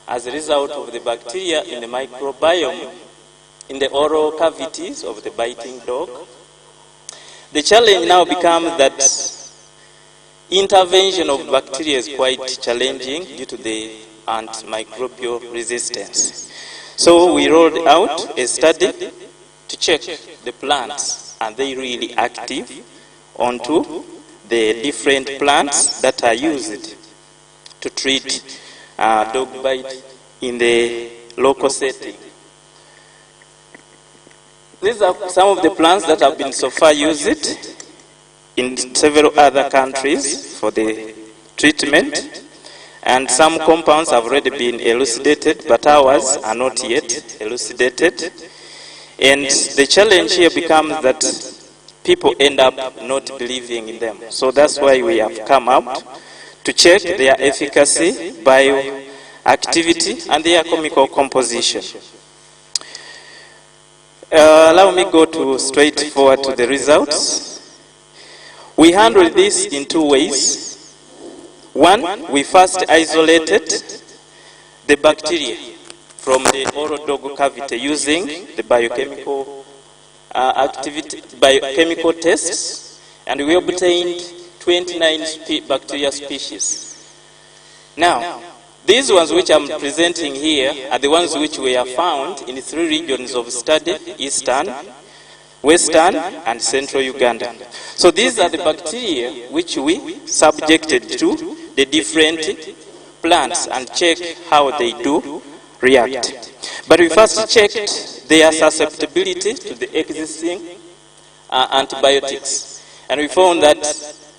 as a result of the bacteria in the microbiome in the oral cavities of the biting dog. The challenge now becomes that intervention of bacteria is quite challenging due to the antimicrobial resistance. So we rolled out a study to check the plants, are they really active, onto the different plants that are used to treat dog bite in the local setting. These are some of the plants that have been so far used in several other countries for the treatment, and some compounds have already been elucidated, but ours are not yet elucidated. And the challenge here becomes that people end up not believing in them. So that's why we have come out to check their efficacy, bioactivity, and their chemical composition. Allow me go straight forward to the results. We handled this in two ways. One, we first isolated the bacteria from the oral dog cavity using the biochemical biochemical tests, and we obtained 29 bacteria species. Now, these ones which I'm presenting here are the ones which were found in 3 regions of study: Eastern, Western, and Central Uganda. So these are the bacteria which we subjected to the different plants and check how they do react. But we first checked their susceptibility to the existing antibiotics. And we found that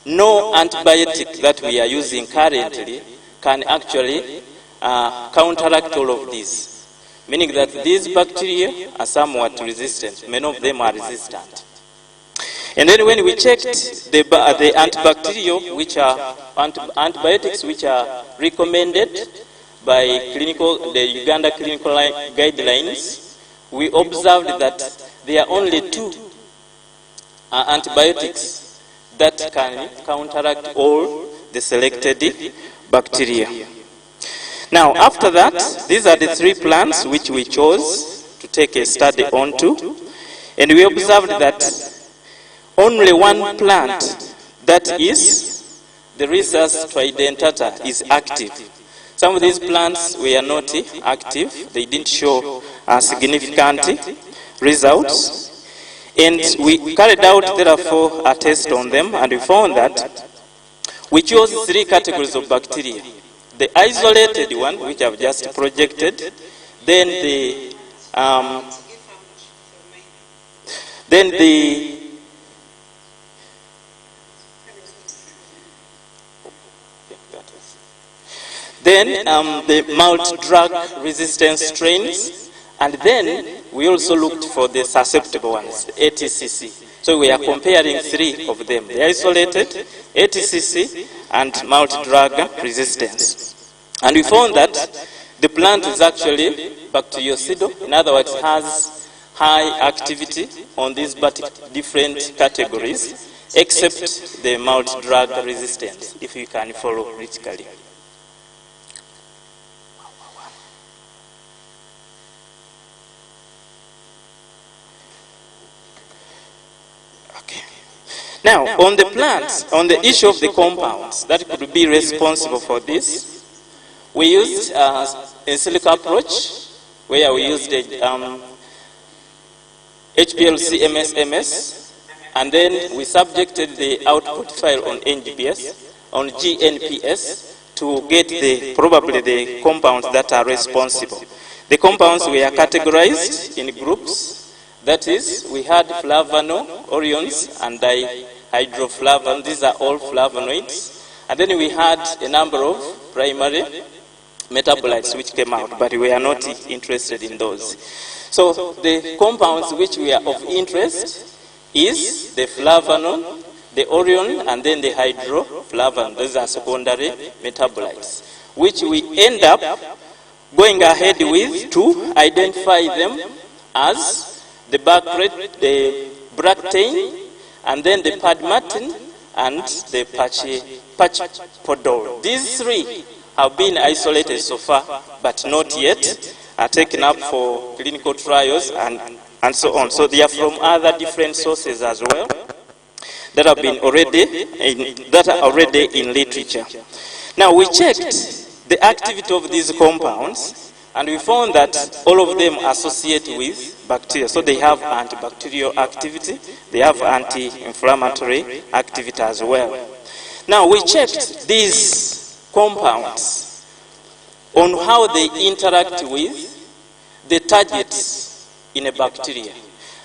no antibiotic that we are using currently can actually counteract all of these, meaning that these bacteria are somewhat resistant. Many of them are resistant. And then when we checked the antibacterial, which are antibiotics which are recommended by the Uganda clinical guidelines, we observed that there are only 2 antibiotics that can counteract all the selected bacteria. Now, after that, these are the 3 plants which we chose to take a study onto, and we observed that only one plant, that is the rhesus tridentata, is active. Some of these plants were not active. They didn't show significant results. And we carried out, therefore, a test on them, and we found that we chose 3 categories of bacteria. The isolated one, which I've just projected, then the multi-drug resistant strains, and then we also looked for the susceptible ones, the ATCC. So we are comparing 3 of them, the isolated, ATCC, and multi-drug resistance. And we found that the plant is actually bactericidal, in other words, has high activity on these different categories, except the multi-drug resistance, if you can follow critically. Now, on the plants, on the issue of the compounds that could be responsible for this, we used a silica approach, where we used a HPLC MS, and then we subjected the output file on NGPS, on GNPS, to get probably the compounds that are responsible. The compounds were categorized in groups. That is, we had flavano, orions, and dihydroflavone. These are all flavonoids. And then we had a number of primary metabolites which came out, but we are not interested in those. So the compounds which were of interest is the flavanone, the orion, and then the hydroflavone. Those are secondary metabolites, which we end up going ahead with to identify them as the bacrate, the bractane, and then the padmatin, and the pachpodol. These 3 have been isolated so far, but not yet taken up for clinical trials and so on. So they are from other different sources as well that have been already in literature. Now we checked the activity of these compounds, and we found that all of them associate with bacteria. So they have antibacterial activity, they have anti-inflammatory activity as well. Now we checked these compounds on how they interact with the targets in a bacteria.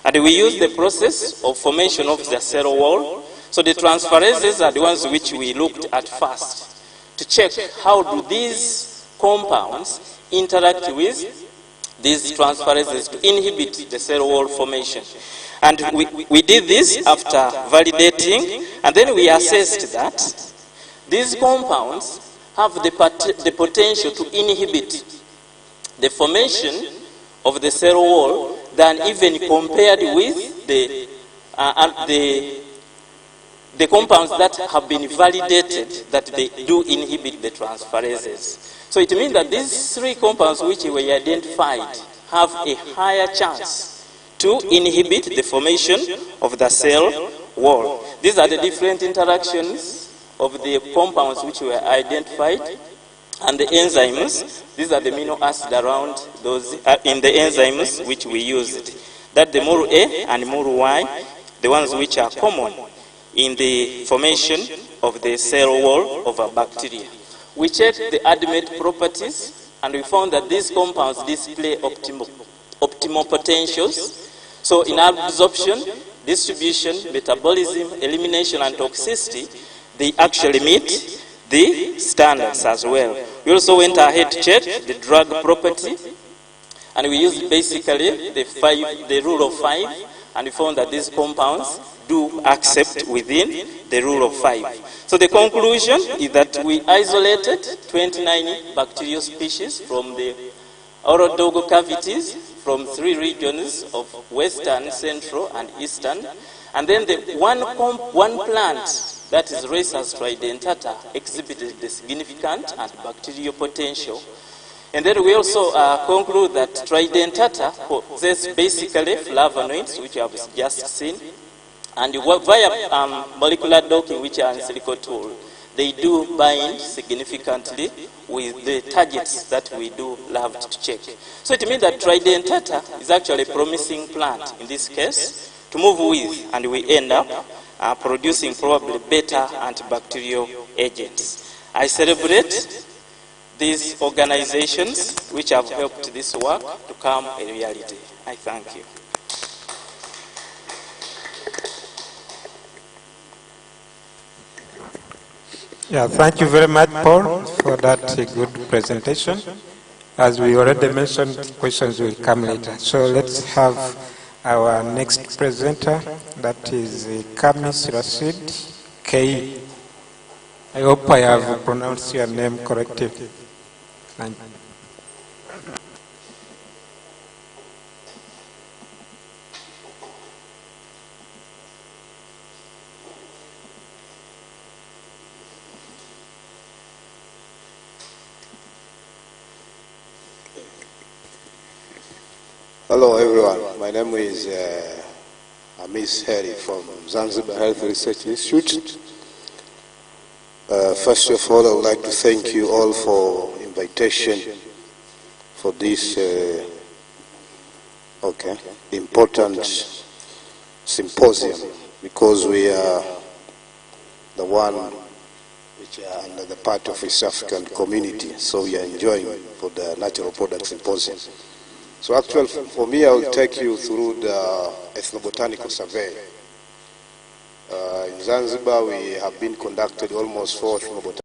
And we use the process of formation of the cell wall. So the transferases are the ones which we looked at first to check how do these compounds interact with these transferases to inhibit the cell wall formation. And we did this after validating, and then we assessed that these compounds have the potential to inhibit the formation of the cell wall than even compared with the compounds that have been validated that they do inhibit the transferases. So it means that these 3 compounds which were identified have a higher chance to inhibit the formation of the cell wall. These are the different interactions of the compounds which were identified, and the enzymes. These are the amino acids around those in the enzymes which we used. That the MORU A and MORU Y, the ones which are common in the formation of the cell wall of a bacteria. We checked the admate properties, and we found that these compounds display optimal potentials. So in absorption, distribution, metabolism, elimination, and toxicity, they actually meet the standards as well. We also went ahead to check the drug property, and we used basically the rule of 5, and we found that these compounds do accept within the rule of 5. So the conclusion is that we isolated 29 bacterial species from the oral dog cavities from 3 regions of Western, Central, and Eastern. And then the one plant, that is Rhesus tridentata, exhibited the significant antibacterial potential. And then we also conclude that tridentata possess basically flavonoids, which I have just seen, And via molecular docking, which are in silico tool, they do bind significantly with the targets that we do love to check. So it means that tridentata is actually a promising plant in this case to move with, and we end up producing probably better antibacterial agents. I celebrate these organizations which have helped this work to come a reality. I thank you. Yeah, thank you very much, Paul, for that good presentation. As we already mentioned, questions will come later. So let's have our next presenter, that is Kamis Rashid K. I hope I have pronounced your name correctly. Thank you. Hello everyone, my name is Amis Heri from Zanzibar Health Research Institute. First of all, I would like to thank you all for invitation for this important symposium, because we are the one which are under the part of East African community, so we are enjoying for the Natural Product Symposium. So actually, for me, I will take you through the ethnobotanical survey. In Zanzibar, we have been conducted almost 4 ethnobotanical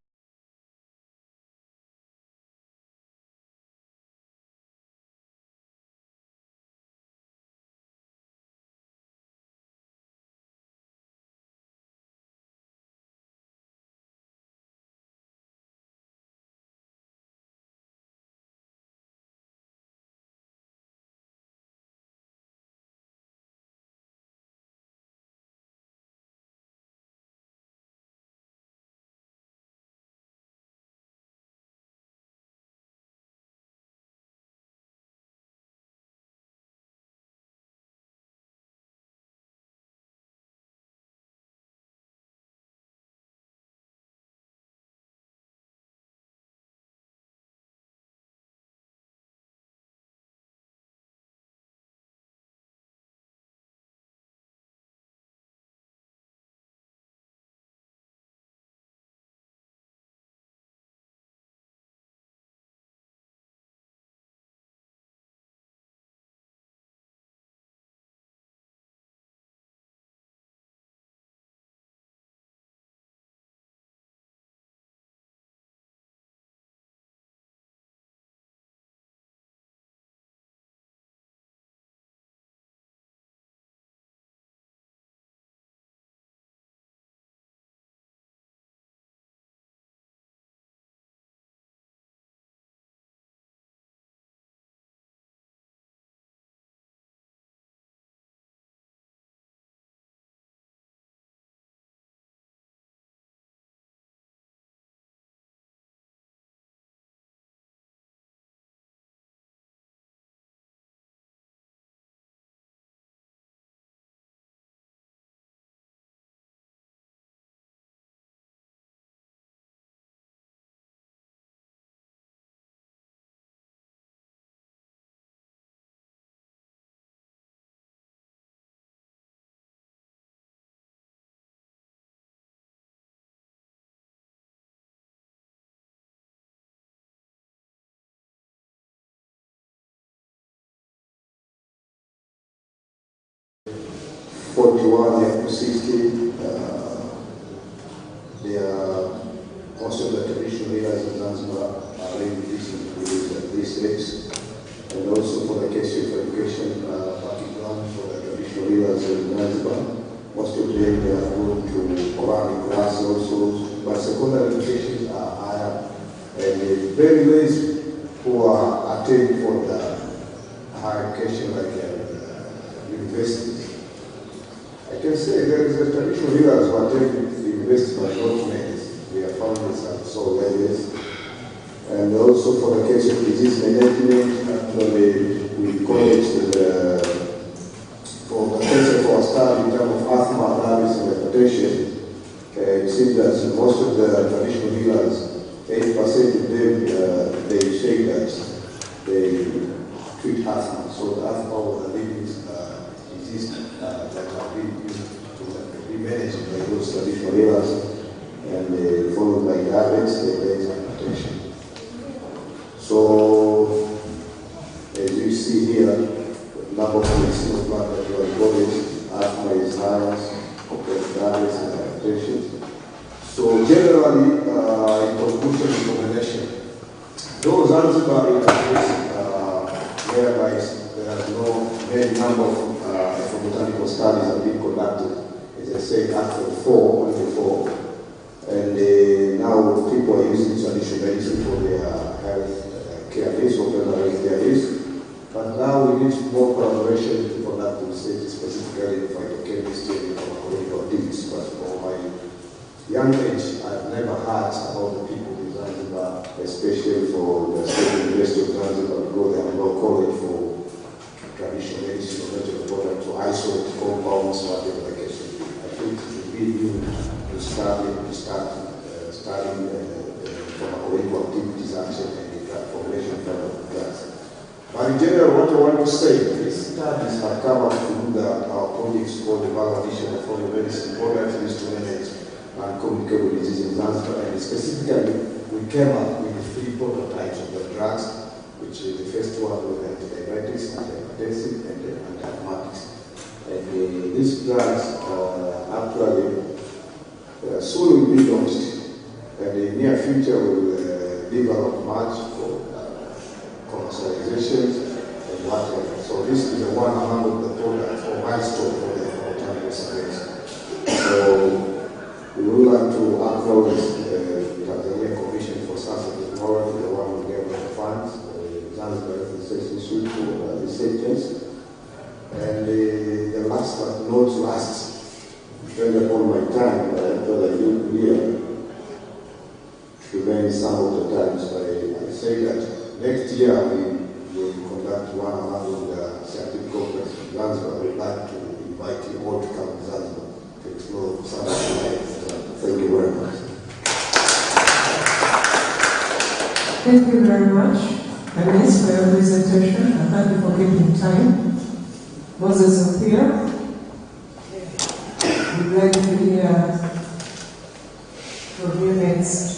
to 60, most of the traditional areas of Zanzibar are really decent with these rates. And also for the case of education background for the traditional areas of Zanzibar, most of them are going to Quranic class also, but secondary education are higher, and very less who are attending for the higher education like universities. I can say there is a traditional leaders who attend the university but not many. Their families are so various. And also for the case of disease management, actually we encourage for the case of our study in terms of asthma, that most of the traditional healers, 80% of them, they say that they treat asthma. So the asthma was a living disease that have been used to be managed by those traditional healers, and followed by diabetes, diabetes, and hypertension. So, as you see here, the number of medicinal plants that you are recorded, asthma is highest compared to diabetes and hypertension. So generally, in conclusion and combination, those Zanzibar is a place whereby there are no very number of botanical studies have been conducted. As I said, after only four. And now people are using traditional medicine for their health care needs, or general health care needs. But now we need more collaboration to conduct research, specifically in phytochemistry and pharmacological activities. But for my young age, I've never heard about the people in Zanzibar, especially for the State University of Zanzibar, to go there and go college for traditional medicine or natural products to isolate compounds, whatever the case may be. I think it would be new to studying pharmacological activities, action, and formulation of drugs. But in general, what I want to say, these studies have come up to do our projects called the validation of all the medicine products used to manage uncommunicable disease in Zanzibar, and specifically we came up with the 3 prototypes of the drugs, which the first one was antidiabetics, antihypertensive, and anti-asthmatics. And these drugs actually soon will be launched, and in the near future will develop much for commercialization and whatever. So this is the one among the products or milestone for the botanical science. So we would like to acknowledge the Tanzania Commission for Science and Technology, the one who gave us the funds, Zanzibar Research Institute for researchers. And the last but not last, depending upon my time, but I thought I did here, remain some of the times, but I say that next year we will conduct one among the scientific conference in Zanzibar. We'd like to invite you all to come to Zanzibar to explore some of the life. Thank you very much. Thank you very much, Dennis, for your presentation, and thank you for keeping time. Moses Ophir, we'd like to hear from you next.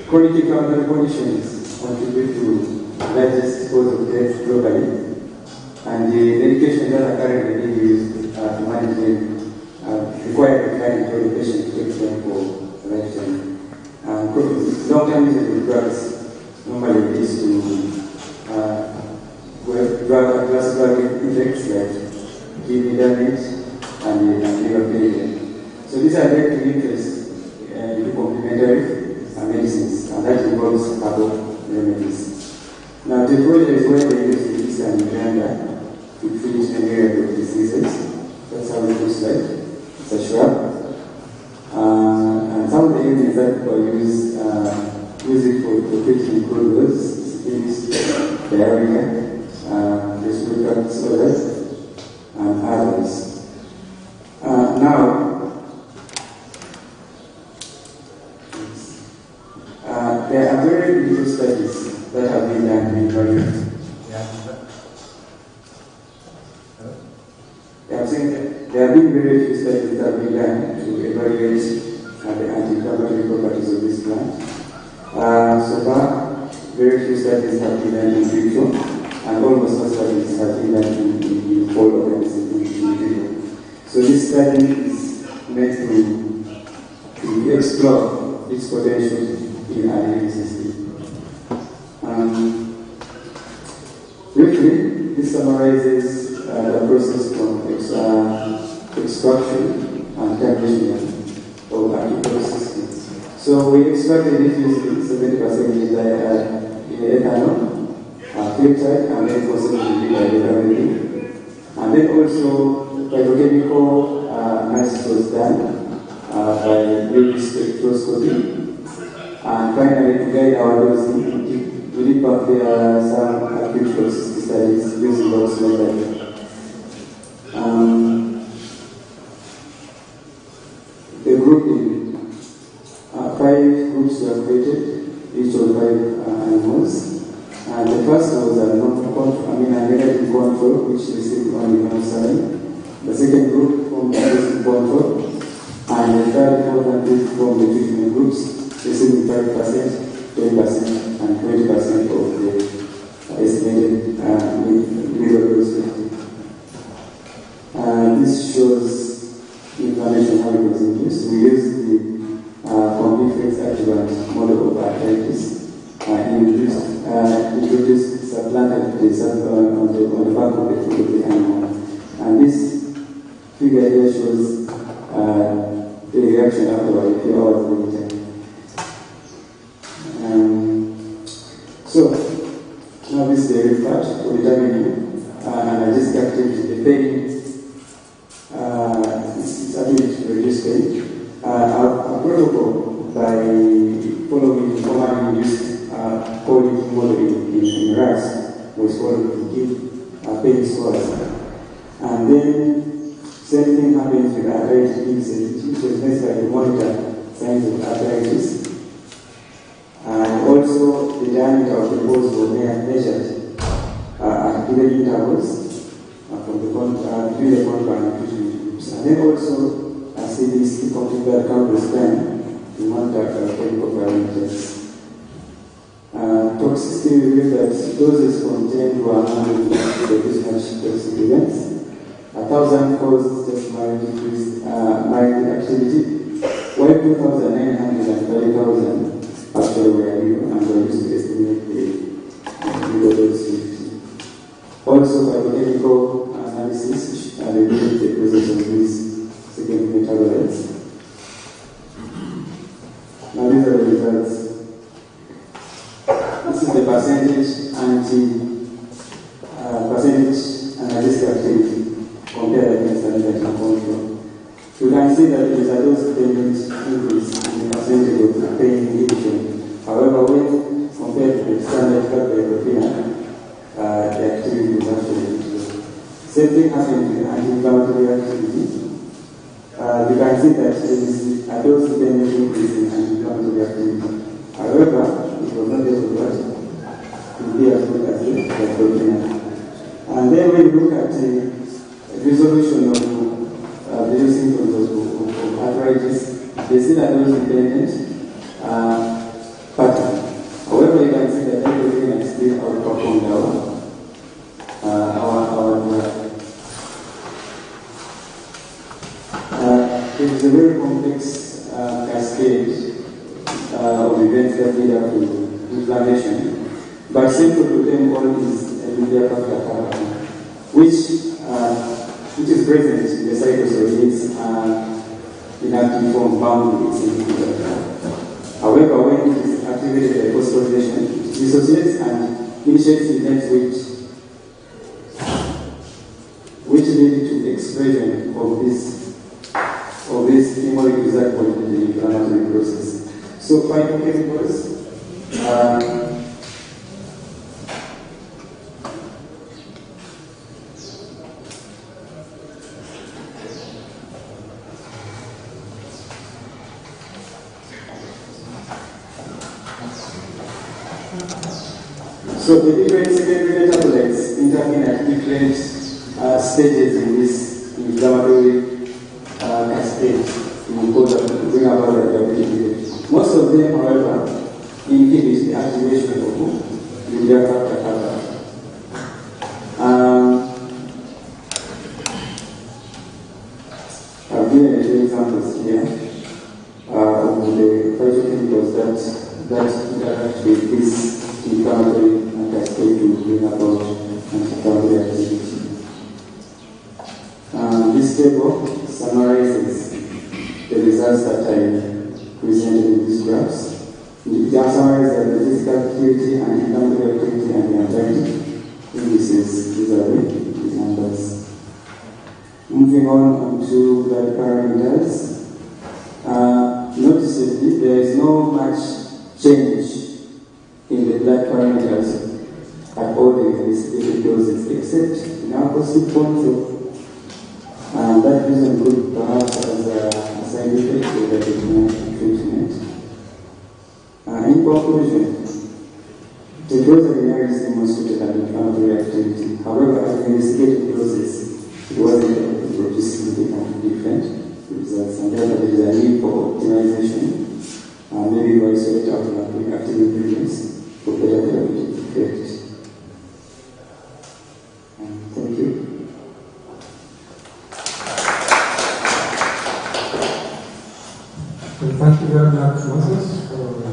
Chronic inflammatory conditions contribute to largest cause of death globally, and the medications that are currently being used to manage them require the time for the patient to take them for a lifetime. Long-term use of drugs normally leads to drug effects like kidney damage and liver failure. So these are direct interests in complementary medicines, and that involves herbal remedies. Now, technology is where we use the East and Uganda to treat an area of diseases. That's how it looks like. It's a shrub. And some of the areas that people use it for treating include those: syphilis, diarrhea, respiratory disorders, and others. Now, there are very little studies that have been done to evaluate. There have been very few studies that have been done to evaluate the anti-inflammatory properties of this plant. So far, very few studies have been done in vitro, and almost all studies have been done in whole organisms in vitro. So this study is meant to explore its potential in our immune system. Briefly, this summarizes the process from extraction and conditioning of antibody systems. So we extracted it using 70% ethanol, filtered, and then processed by the and then also phytochemical analysis was done by UV spectroscopy. And finally, to guide our dosing, we did prepare some acute toxicity studies using those methods. The grouping, 5 groups were created, each of 5 animals. And the first was a negative control, which received only one saline. The second group formed a positive control, and the third, fourth, and fifth formed the treatment groups, receiving 5%, 10%, and 20% of the estimated middle dose. This shows inflammation how it was induced. We used the complete adjuvant model of arthritis. Introduced supplanted on the back of the foot of the animal. And this figure here shows the reaction after about a few hours later. So, now this is the real part for determining analgesic activity. The pain is ability to reduce pain. Our protocol by following formalin-induced coding model in rats was called to give pain scores. And then, same thing happens with arthritis, which was necessary to monitor signs of arthritis. And also, the diameter of the balls were measured at given intervals from the between the control and treatment groups. And then also, CBC configured countless time to monitor chemical parameters. Toxicity revealed that doses from 10 to 100 produce much toxic events. 1,000 caused just mild decreased mild activity, while 2,900 and 30,000 actually were new and were used to estimate the dose safety. Also, biochemical analysis revealed the presence of these second metabolites. Now, these are the results. This is the percentage analgesic activity compared against the negative control. You can see that there is a dose-dependent increase in the percentage of pain inhibition. However, when compared to the standard drug diclofenac, the activity was actually reduced. Same thing happened with anti-inflammatory activity. You can see that there is a dose-dependent increase in anti-inflammatory activity. However, it was not able to be as good as the diclofenac. And then when you look at the resolution of visual symptoms of arthritis, they see that dose-dependent pattern. However, you can see that everything is still outperformed our drug. It is a very complex cascade of events that lead up to inflammation. But central to them all is a media factor pattern, which is present in the cytosolids inactive form bound with its inhibitor. However, when it is activated by phosphorylation, it dissociates and initiates events which lead to expression of these molecules that point to the inflammatory process. So phytochemicals So the different secondary metabolites intervene at different stages in this inflammatory cascade to bring about the therapeutic effect. Most of them, however, inhibit the activation of urea factor cover. I've given a few examples here of the phytochemicals that interact with this inflammatory cascade to bring about anti-inflammatory activity. This table summarizes the results that I presented in these graphs. It summarizes the physical activity and inflammatory activity and the anxiety indices. These are the numbers. Moving on to blood parameters. Noticeably, there is no much change in the blood parameters at all the investigated doses, except in our positive points of that reason could perhaps as a side effect of the treatment. In conclusion, the dose of inheritance demonstrated an inflammatory activity. However, as investigated doses, it wasn't able to produce significantly different results, and therefore there is a need for optimization, maybe by select out active ingredients for better therapeutic effect. Thank you. Thank you very much, Moses, for the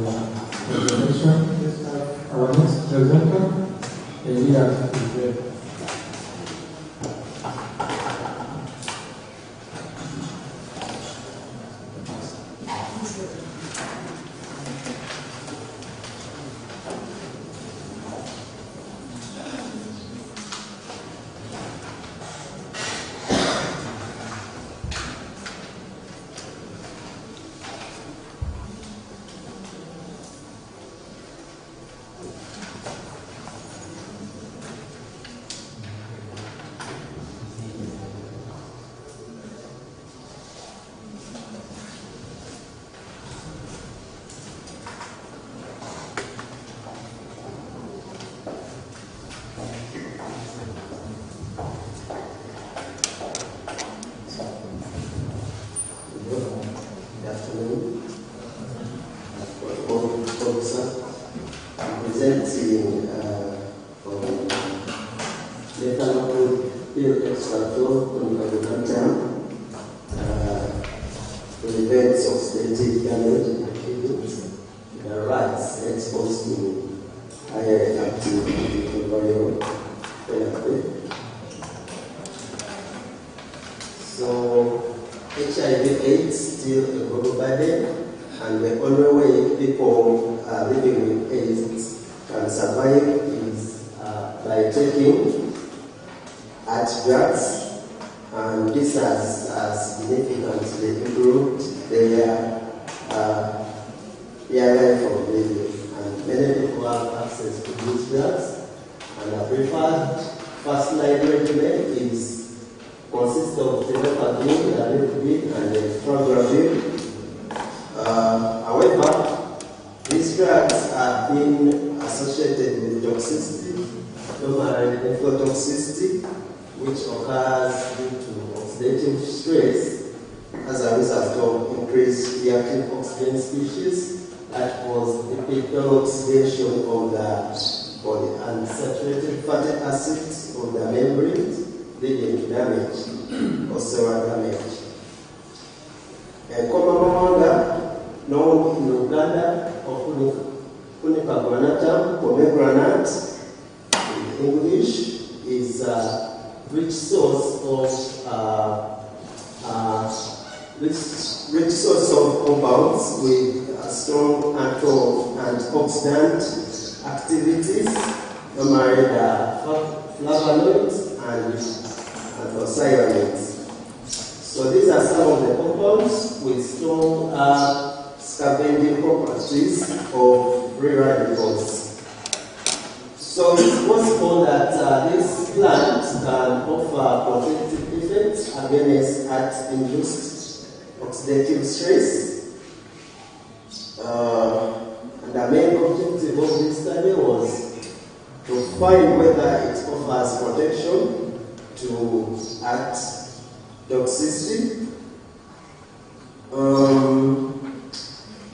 presentation. Let's have our next presenter, Elia.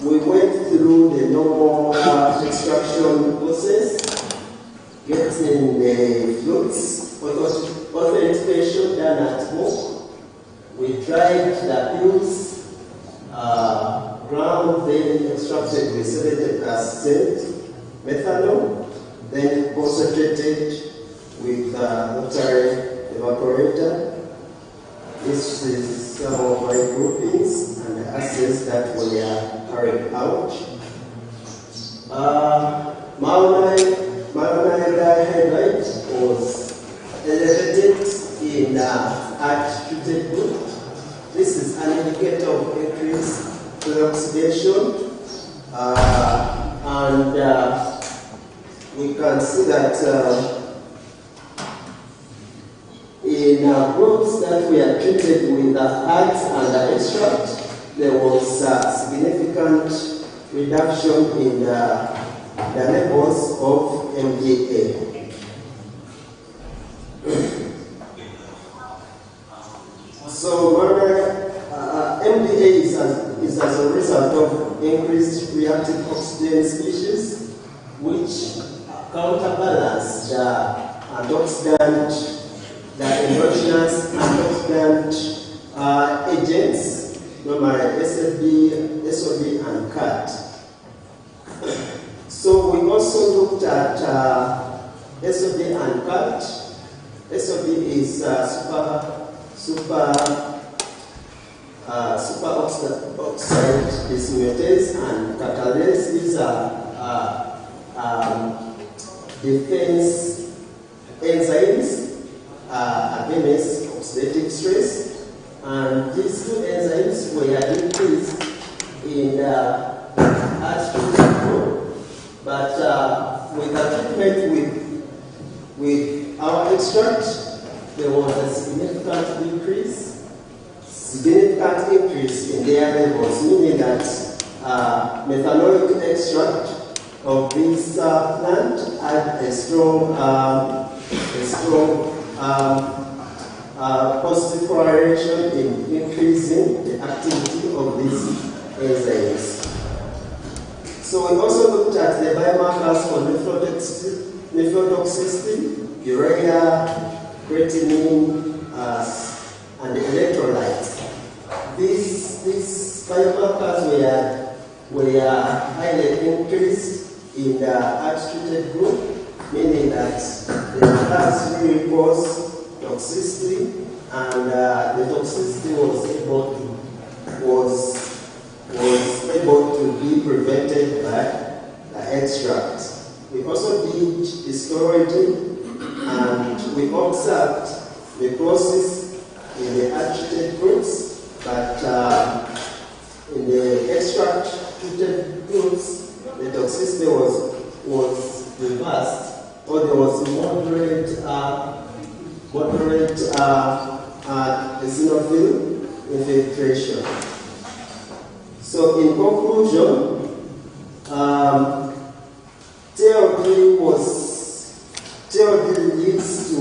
We went through the normal extraction process getting the fruits, authentication done at home. We dried the pills, ground, then extracted with 70% methanol, then concentrated with rotary evaporator. This is some of my groupings and the assays that we are carried out. Malonide dihydride was elevated in age-treated group. This is an indicator of increased oxidation, and we can see that in groups that were treated with the herbs and the extract, there was a significant reduction in the levels of MDA. So MDA is as a result of increased reactive oxygen species, which counterbalance the antioxidant, the endogenous antioxidant agents, normally SOD and CAT. So we also looked at SOD and CAT. SOD is super oxide dismutase, and catalase. These are defense enzymes against oxidative stress, and these two enzymes were increased in the age-treated group, but with the treatment with our extract, there was a significant increase in their levels, meaning that methanolic extract of this plant had a strong positive correlation in increasing the activity of these enzymes. So we also looked at the biomarkers for nephrotoxicity, urea, creatinine, and electrolytes. These biomarkers were highly increased in the age-treated group, meaning that the class really cause toxicity, and the toxicity was able to be prevented by the extract. We also did histology, and we observed necrosis in the age-treated groups, but in the extract-treated groups, the toxicity was reversed, or there was moderate eosinophil infiltration. So in conclusion, TLD leads to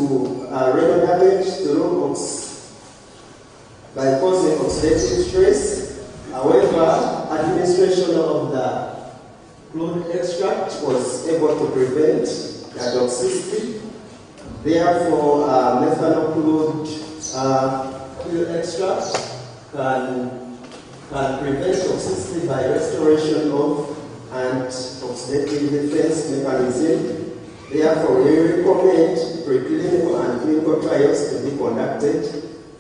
renal damage to lungs by causing oxidative stress. However, administration of the fluid extract was able to prevent the toxicity. Therefore, methanol fluid extract can prevent toxicity by restoration of antioxidative defense mechanism. Therefore, we recommend preclinical and clinical trials to be conducted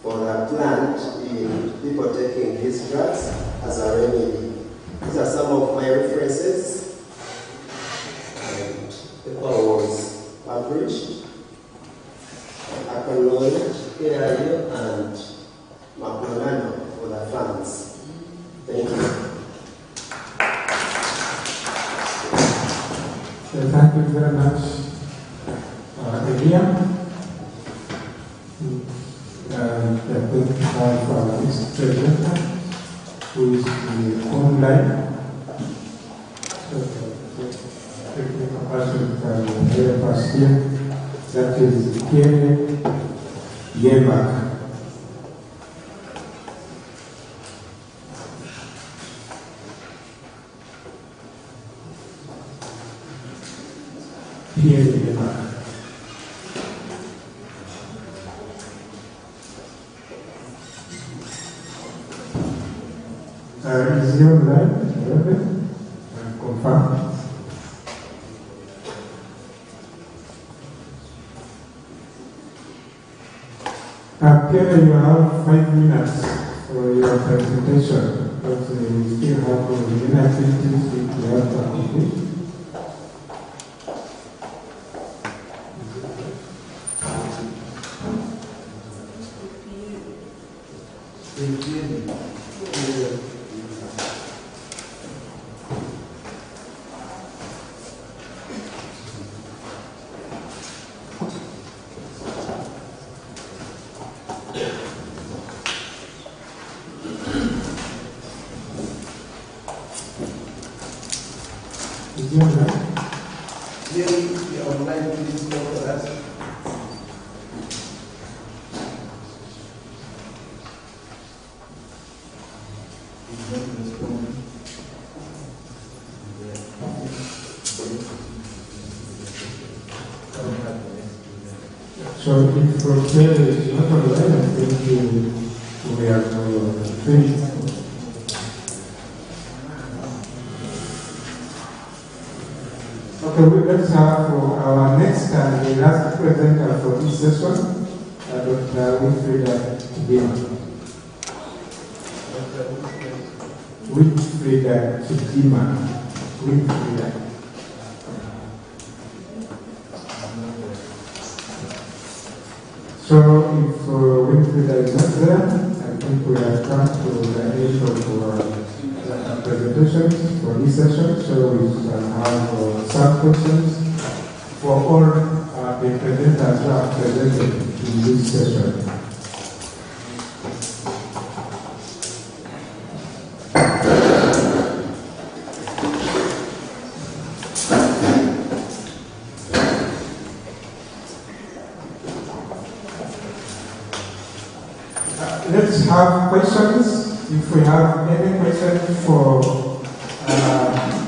for the plant in people taking these drugs as a remedy. These are some of my references, and the paper was published. Acknowledge KIO and McDonald for the funds. Thank you. Thank you very much, Elia. We are going to have our next presenter, who is online. Technical person can help us here. That is Kene Yemak. Here in Yemak. confirm. Pierre, you have 5 minutes for your presentation, because we still have many activities which we have to complete. So if Pierre is not online, I think we are finished. Okay, let's have our next and the last presenter for this session, Dr. Winfrieda Chidima. So if Winfrieda is not there, I think we have come to the end of presentations for this session. So we can have some questions for all the presenters who have presented in this session. Let's have questions. If we have any questions for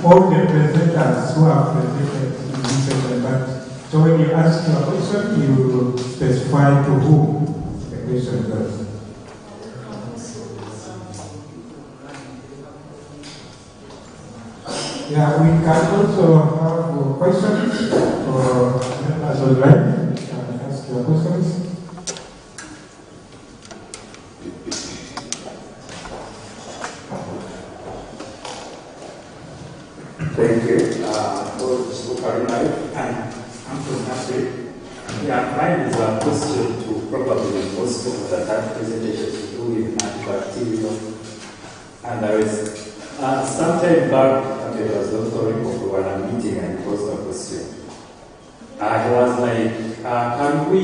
all the presenters who have presented in this session, so when you ask your question, you specify to whom the question goes. Yeah, we can also have questions for members online. You can ask your questions. Thank you. I'm from Napreca. Yeah, mine is a question to probably most of the time presentations to do with antibacterial and there is sometime back, there was a story of one meeting and it was a question. It was like, can we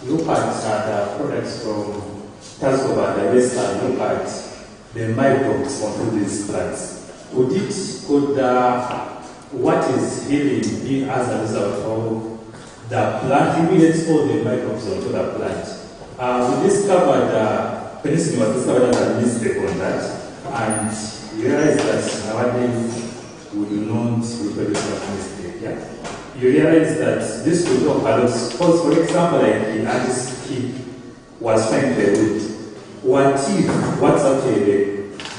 look at the products from Tascova and the rest and look at the microbes onto these plants? What is healing be as a result of the plant ingredients or the microbes onto the plant? We discovered penicillin was discovered as a mistake on that, and realized that nowadays we do not reproduce that mistake. Yeah? You realize that this could not allow, suppose for example, like in anti-skip was found by root. What's actually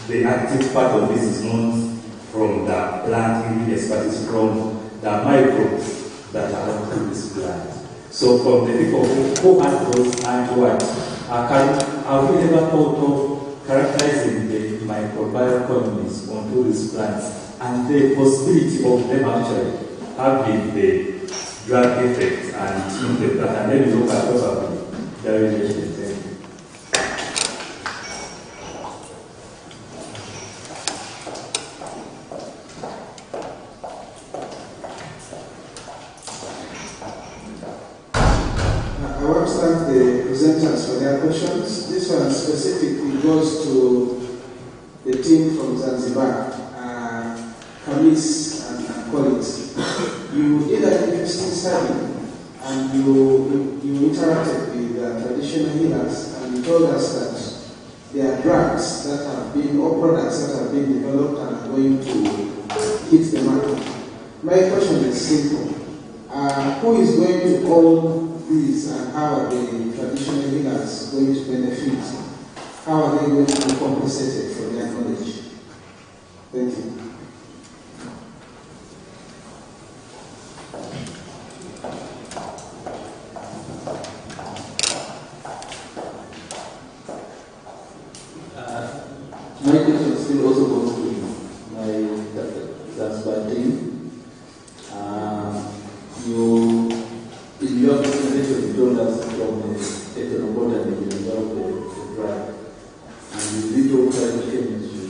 the active part of this is not from the plant ingredients, but it's from the microbes that are through this plant. So from the people who had those antibiotics, have we ever thought of characterizing the microbial colonies onto these plants and the possibility of them actually having the drug effect and in the plant, and then we look at probably the relation. I want to thank the presenters for their questions. This one specifically goes to the team from Zanzibar, Kamis and colleagues. You did an interesting study and you interacted with traditional healers and you told us that there are drugs that have been, or products that have been developed and are going to hit the market. My question is simple. Who is going to own these and how are the traditional healers going to benefit? How are they going to be compensated for their knowledge? Thank you. Zanzibar team. In your presentation, you told us from the ethanol botany you developed the drug, and you did all kind of chemistry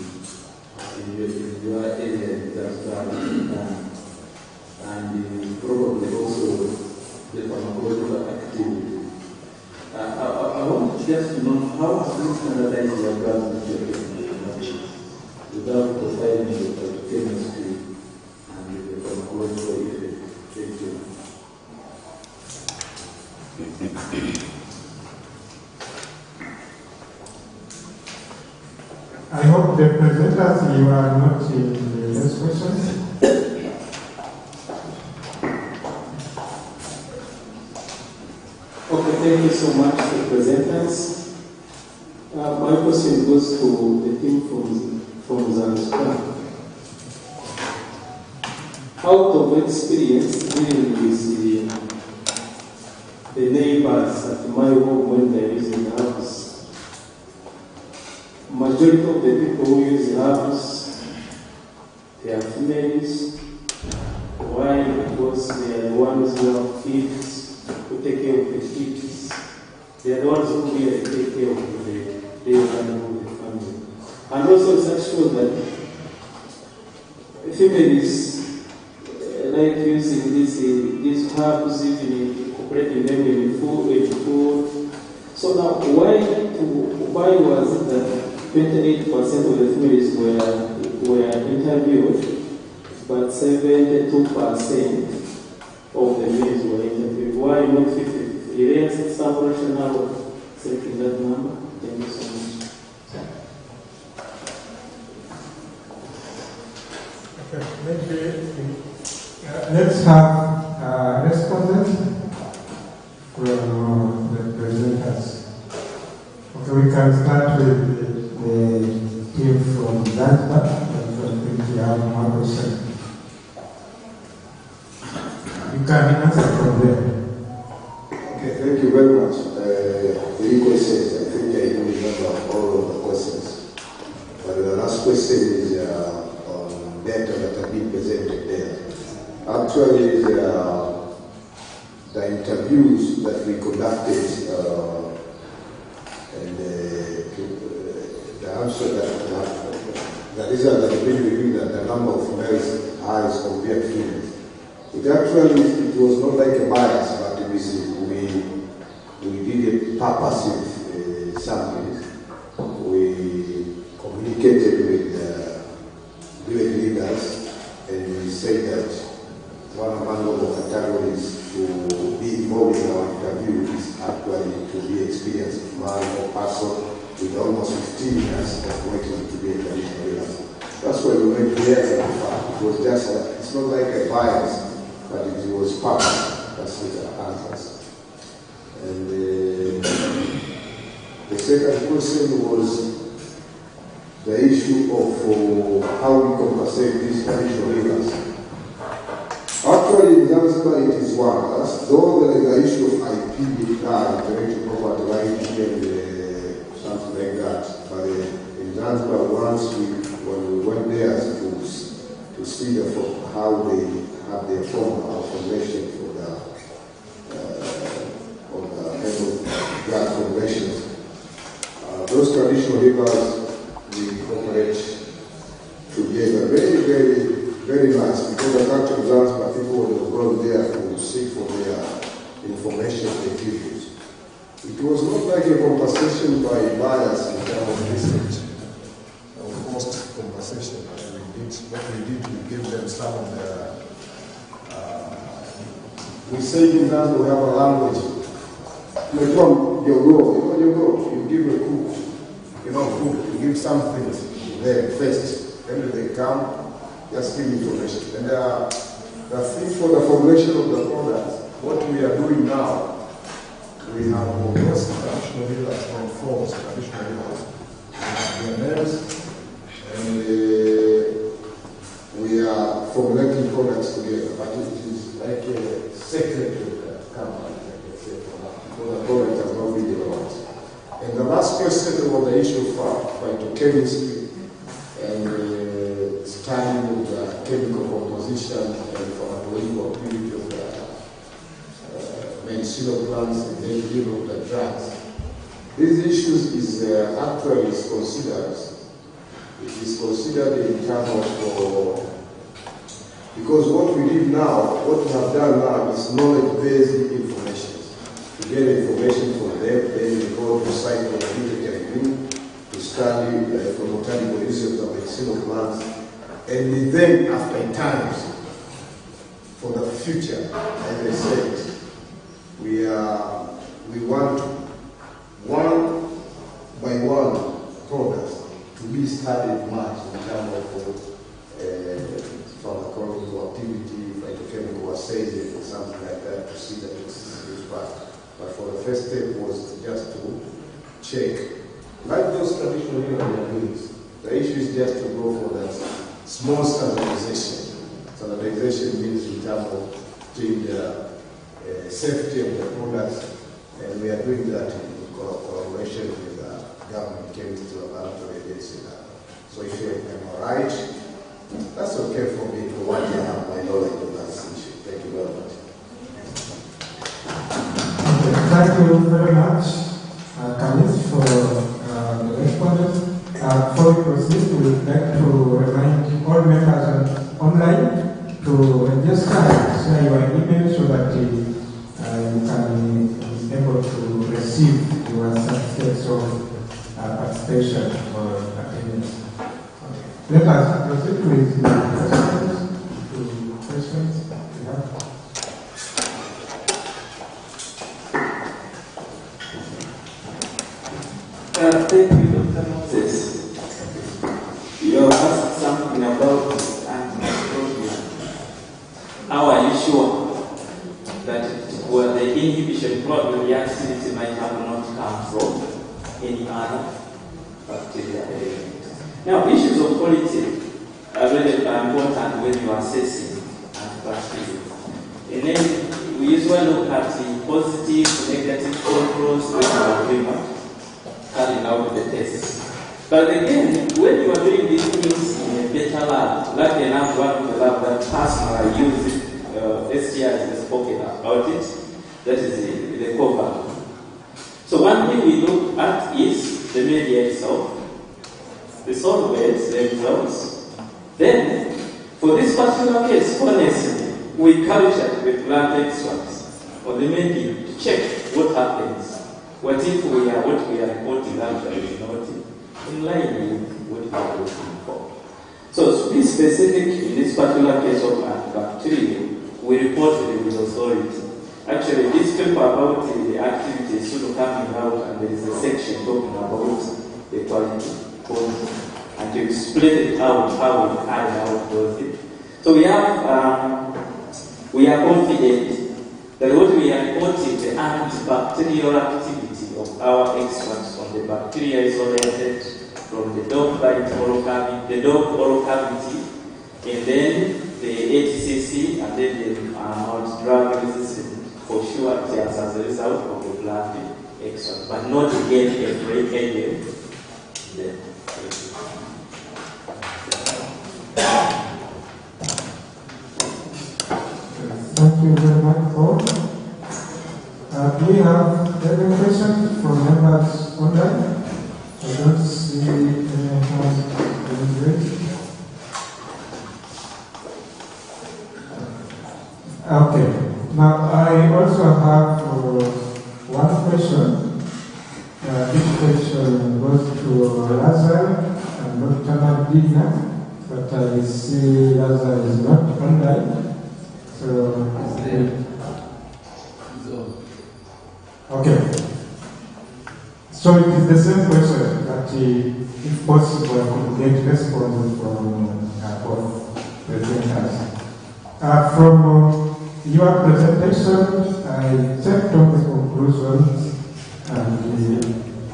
in your area in Zanzibar, and probably also the pharmacological activity. I want just to know how have you standardized your drugs with your chemistry without providing the chemistry and the pharmacological effect? Thank you. I hope the presenters, you are not in the next questions. Okay, thank you so much to the presenters. My question goes to the team from Zanzibar. Out of experience dealing with the neighbors at my home when they're using herbs, majority of the people who use herbs, they are females. Why? Because they are the ones who have kids, who take care of the kids. They are the ones who really take care of the family. And also it's actual that females like using these herbs, even incorporating them in food. So now, why was it that 28% of the females were interviewed, but 72% of the males were interviewed? Why not 50? Is there some rationale of setting that number? Thank you so much. Okay, maybe let's have respondents from the presenters. Okay, we can start with the team from Zanzibar. I think you have more questions. You can answer from there. Okay, thank you very much. 3 questions. I think I don't remember all of the questions. But the last question is on data that have been presented there. Actually, the interviews that we conducted and the answer the result that we reviewed that the number of males is high compared to females. It was not like a bias, but we did a purposive sampling. We communicated with village leaders and we said that one among the categories to be involved in our interview is actually to be experienced man or person with almost 15 years of working to be a traditional healer. That's why we went there. It was just, it's not like a bias, but it was part. That's what the answers. And the second question was the issue of how we compensate these traditional healers. Actually, in Zanzibar, it is one. Though there is the issue of IP, intellectual property rights, and something like that. But in Zanzibar, when we went there to see how they have their formal formulation for the drug formulations, those traditional healers we cooperate together very, very, very nice, because the country of Zanzibar, people were brought there to seek for their information and reviews. It was not like a compensation by bias in terms of research, of cost compensation. What we did, we gave them some of the, we say in Zanzibar we have a language. You give a cook, you give something there first, then they come, just give information. And the thing for the formulation of the product, what we are doing now, we have those traditional healers from forms, traditional healers. We have their names, and we are formulating products together, but it is like a secret to the company, like I said, because the product has not been developed. And the last question was the issue of phytochemistry and studying of the chemical composition and pharmacological activity of medicinal plants and then even of the drugs. These issues is actually considered. It is considered in terms of because what we did now, what we have done now is knowledge-based information. To get information from them, then we go to site of review to study from botanical research of medicinal plants, and then after times for the future, as I said, we want one by one products to be studied much in terms of pharmacological activity, phytochemical assays, and something like that to see that it's part. But for the first step was just to check, like those traditional healers. The issue is just to go for that small standardization. Standardization means in terms of doing the safety of the products, and we are doing that in collaboration with the government chemical laboratory agency. So if I'm all right, that's okay for me for what I have my knowledge on that issue. Thank you very much. Thank you very much, Kamis, for the respondents. Before we proceed, we would like to remind all members online to register, share your email so that you can be able to receive your certificates of participation or attendance. Let us proceed with the questions. Thank you, Dr. Moses. You have asked something about antimicrobial. How are you sure that the inhibition problem reactivity might have not come from any other bacteria element? Now, issues of quality are very important when you are assessing antibacterial. And then we usually look at the positive, negative controls when you are doing carrying out the tests. But again, when you are doing these things in a better lab, like enough one of the lab that personally uses STI has spoken about it, that is the cover. So one thing we look at is the media itself, the solvents themselves. Then, for this particular case, honestly, we culture with plant extracts or the medium to check what happens. What if what we are reporting actually is not in line with what we are looking for? So to be specific, in this particular case of antibacterial, we reported with authority. Actually, this paper about the activity is soon coming out, and there is a section talking about the quality control, and to explain it out how we carry out those. So we are confident that what we are reporting, the antibacterial activity of our extracts from the bacteria isolated from the dog bite oral cavity, the dog oral cavity, and then the HCC, and then the not drug resistant for sure tears as a result of the blood extract, but not again every agent. Thank you very much, Paul. Do we have any questions from members online? I don't see any hands raised. Okay. Now, I also have one question. This question goes to Lazar and Dr. Madina, but I see Lazar is not online. So, okay. So it is the same question that, if possible, I could get responses from both presenters. From your presentation, I checked on the conclusions, and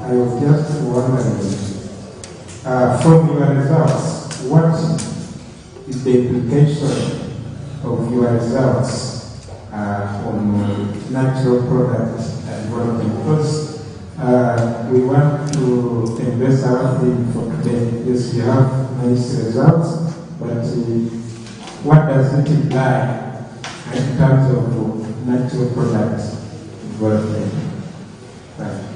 I was just wondering, from your results, what is the implication of your results on natural products development? Because we want to invest our thing for today. Yes, we have nice results, but what does it imply in terms of natural products development? Thank you.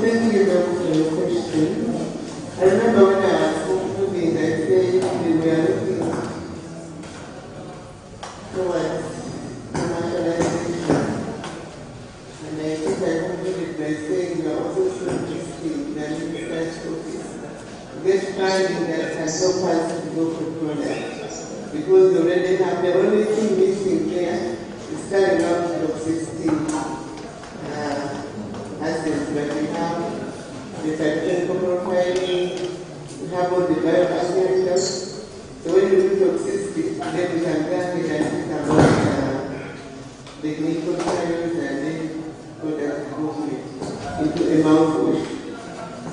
Thank you for your question. I remember when I was concluding, I said we were looking towards commercialization. And I think I concluded by saying we are also shortlisting the research office. Get funding that can help us to go for products. Because we already have the only thing missing there is carrying out the existing assets that we have. The technical profiling, we have all the bioassurances. So when you look at existing, then we can then think about the clinical trials and then product development into a mouthwash.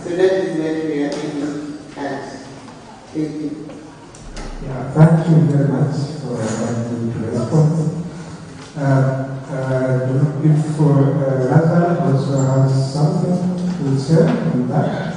So that is what we are aiming at. Thank you. Yeah, thank you very much for that good response. If Lazar also has something to say on that.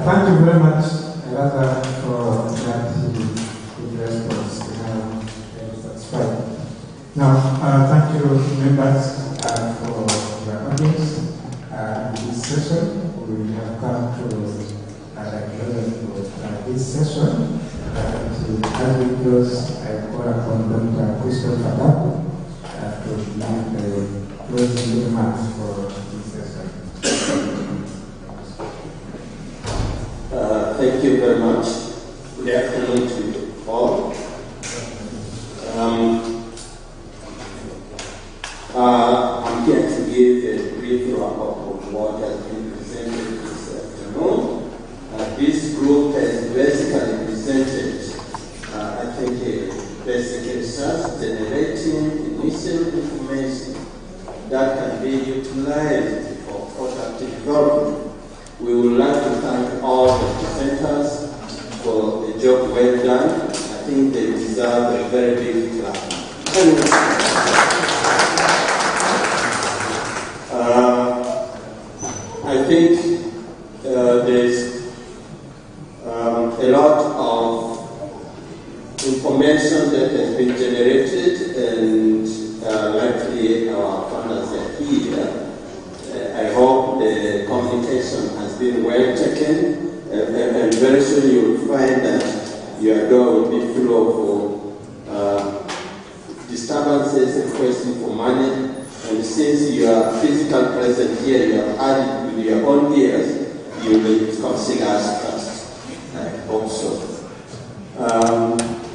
Thank you very much, Lazar, for that good response. Very satisfied. Now, thank you, members, for your audience. In this session, we have come to the close of this session. As we close, I call upon Dr. Christopher Dabu to give the closing remarks for this session. Thank you very much. Good afternoon to all. I'm here to give a brief wrap-up of what has been presented this afternoon. This group has basically presented, I think, a basic research generating initial information that can be utilized for product development. We would like to thank all the presenters for the job well done. I think they deserve a very big clap. think there's a lot of information that has been generated, and likely our funders are here. I hope the communication has been well taken, and very soon you will find that your door will be full of disturbances, requesting for money, and since you are physically present here, you have heard it with your own ears, you will consider us first. I hope so.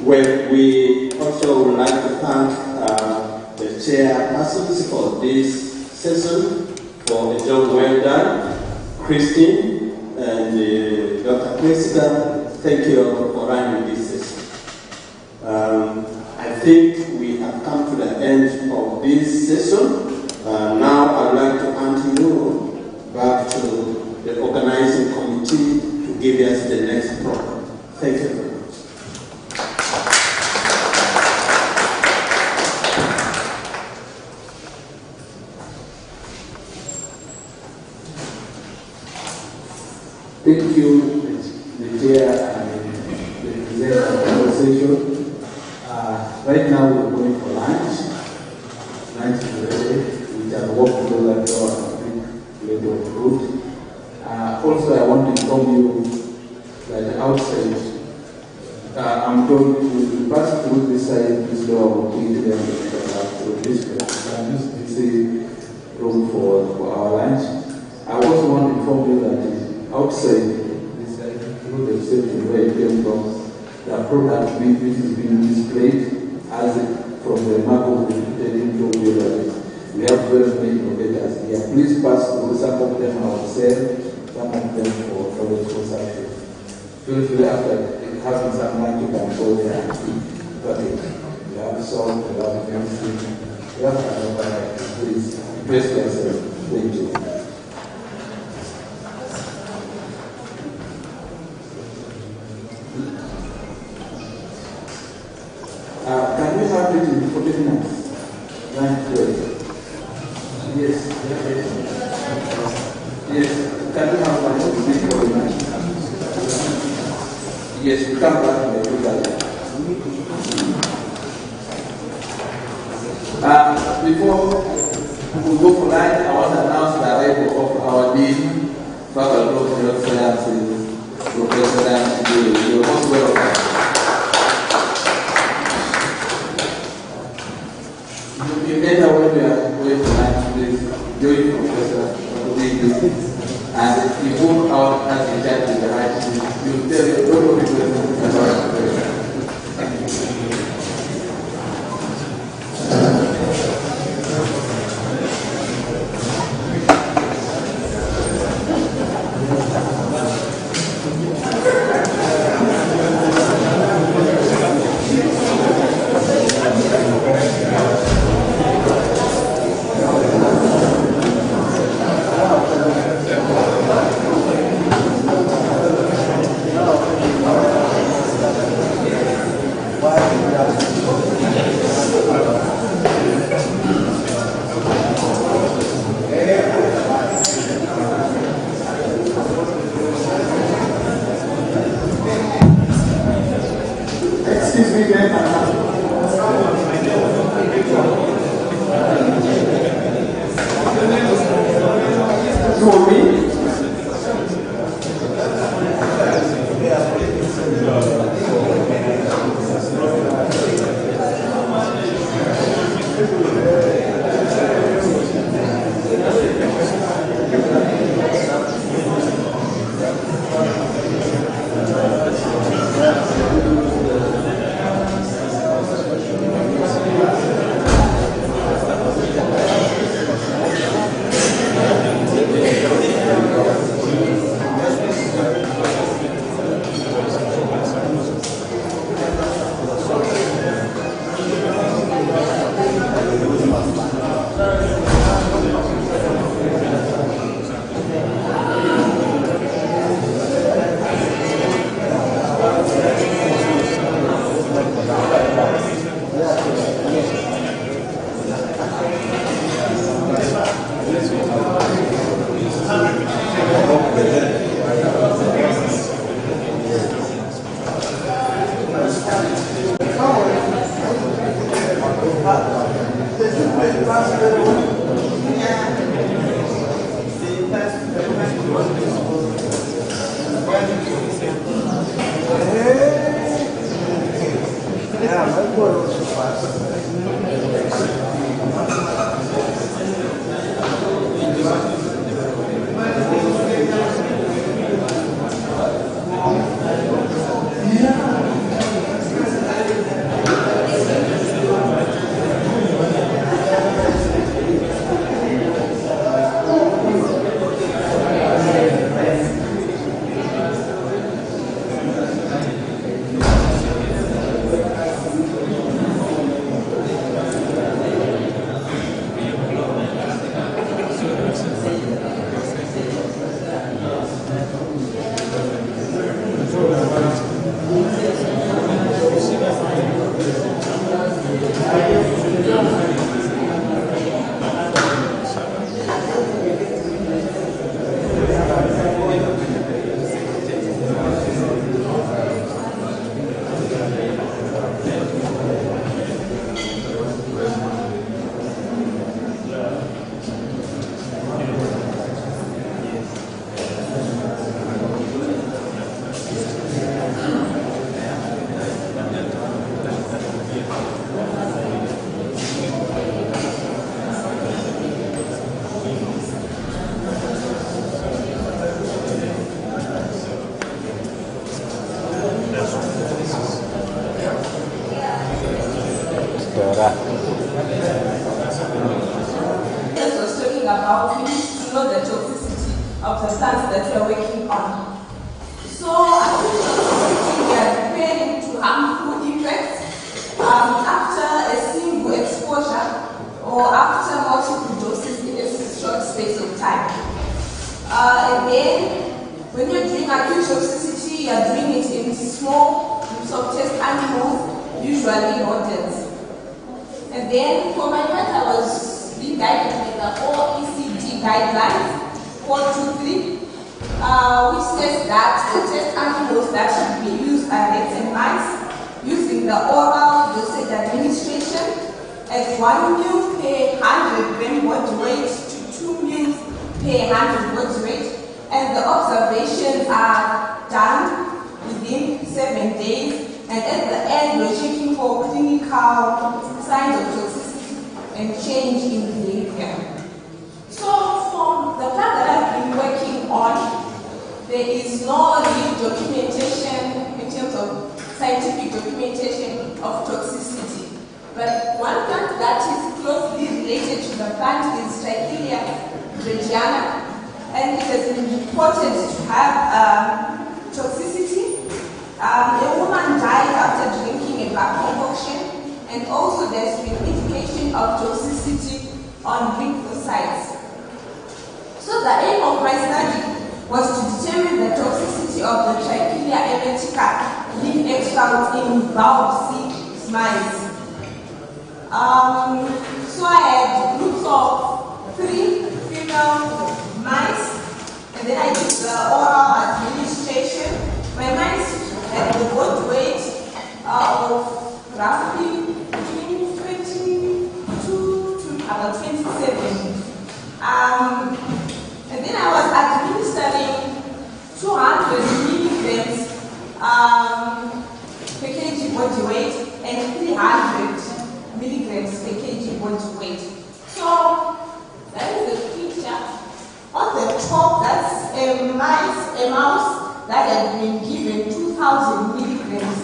We also would like to thank the chairpersons for this session for a job well done. Christine and Dr. Cressida, thank you for running this session. I think we have come to the end of this session. Now I'd like to hand you back to the organizing committee to give us the next program. Thank you very much. Thank you, the chair and the presenter of the session. Right now we're going for lunch. Lunch is ready. We can walk through that door and pick a little food. Also, I want to inform you that outside, I'm told to pass through this side, this door, we them through this way. Use this room for our lunch. I also want to inform you that outside this side, through the safety where it came from, the product which is being displayed as from the map of the telling you that we have very many innovators here. Please pass through. Some of them are sale, some of them for the consumption. Feel free after having some lunch you can go there and eat. But we have salt, we have everything. We have another. Please press yourself. Thank you. Can we have it in 40 minutes? 9:12. Yes. Yes. Can we have one for the night? Yes, we come back to the that. Before we go for lunch, I want to announce the arrival of our Dean, Faculty of Health Sciences, Professor Dan. You're most welcome. Later when we are going to lunch, please join Professor for doing this. And if you move out as a child in the right, you tell your total people about the was talking about, we need to know the toxicity of the plants that we are working on. So I think we are preparing to harmful effects after a single exposure or after multiple doses in a short space of time. Again, when you're doing acute toxicity, you're doing it in small groups of test animals, usually rodents. And then for my part, I was being guided by the OECD guidelines 423, which says that the test animals that should be used are rats and mice, using the oral dosage administration at 1 ml per 100 gram body weight to 2 ml per 100 body weight, and the observations are done within 7 days. And at the end, we're checking for clinical signs of toxicity and change in behavior. So from the plan that I've been working on, there is no real documentation in terms of scientific documentation of toxicity. But one plant that is closely related to the plant is Trichilia regiana, and it has been reported to have toxicity. A woman died after drinking a black concoction, and also there's been indication of toxicity on lymphocytes. So the aim of my study was to determine the toxicity of the Trichilia emetica leaf extract in biopsy mice. So I had groups of 3 female mice, and then I did the oral administration. My mice had the body weight of roughly between 22 to about 27. And then I was administering 200 milligrams per kg body weight and 300 milligrams per kg body weight. So that is the picture. On the top, that's a mouse that had been given 2,000 milligrams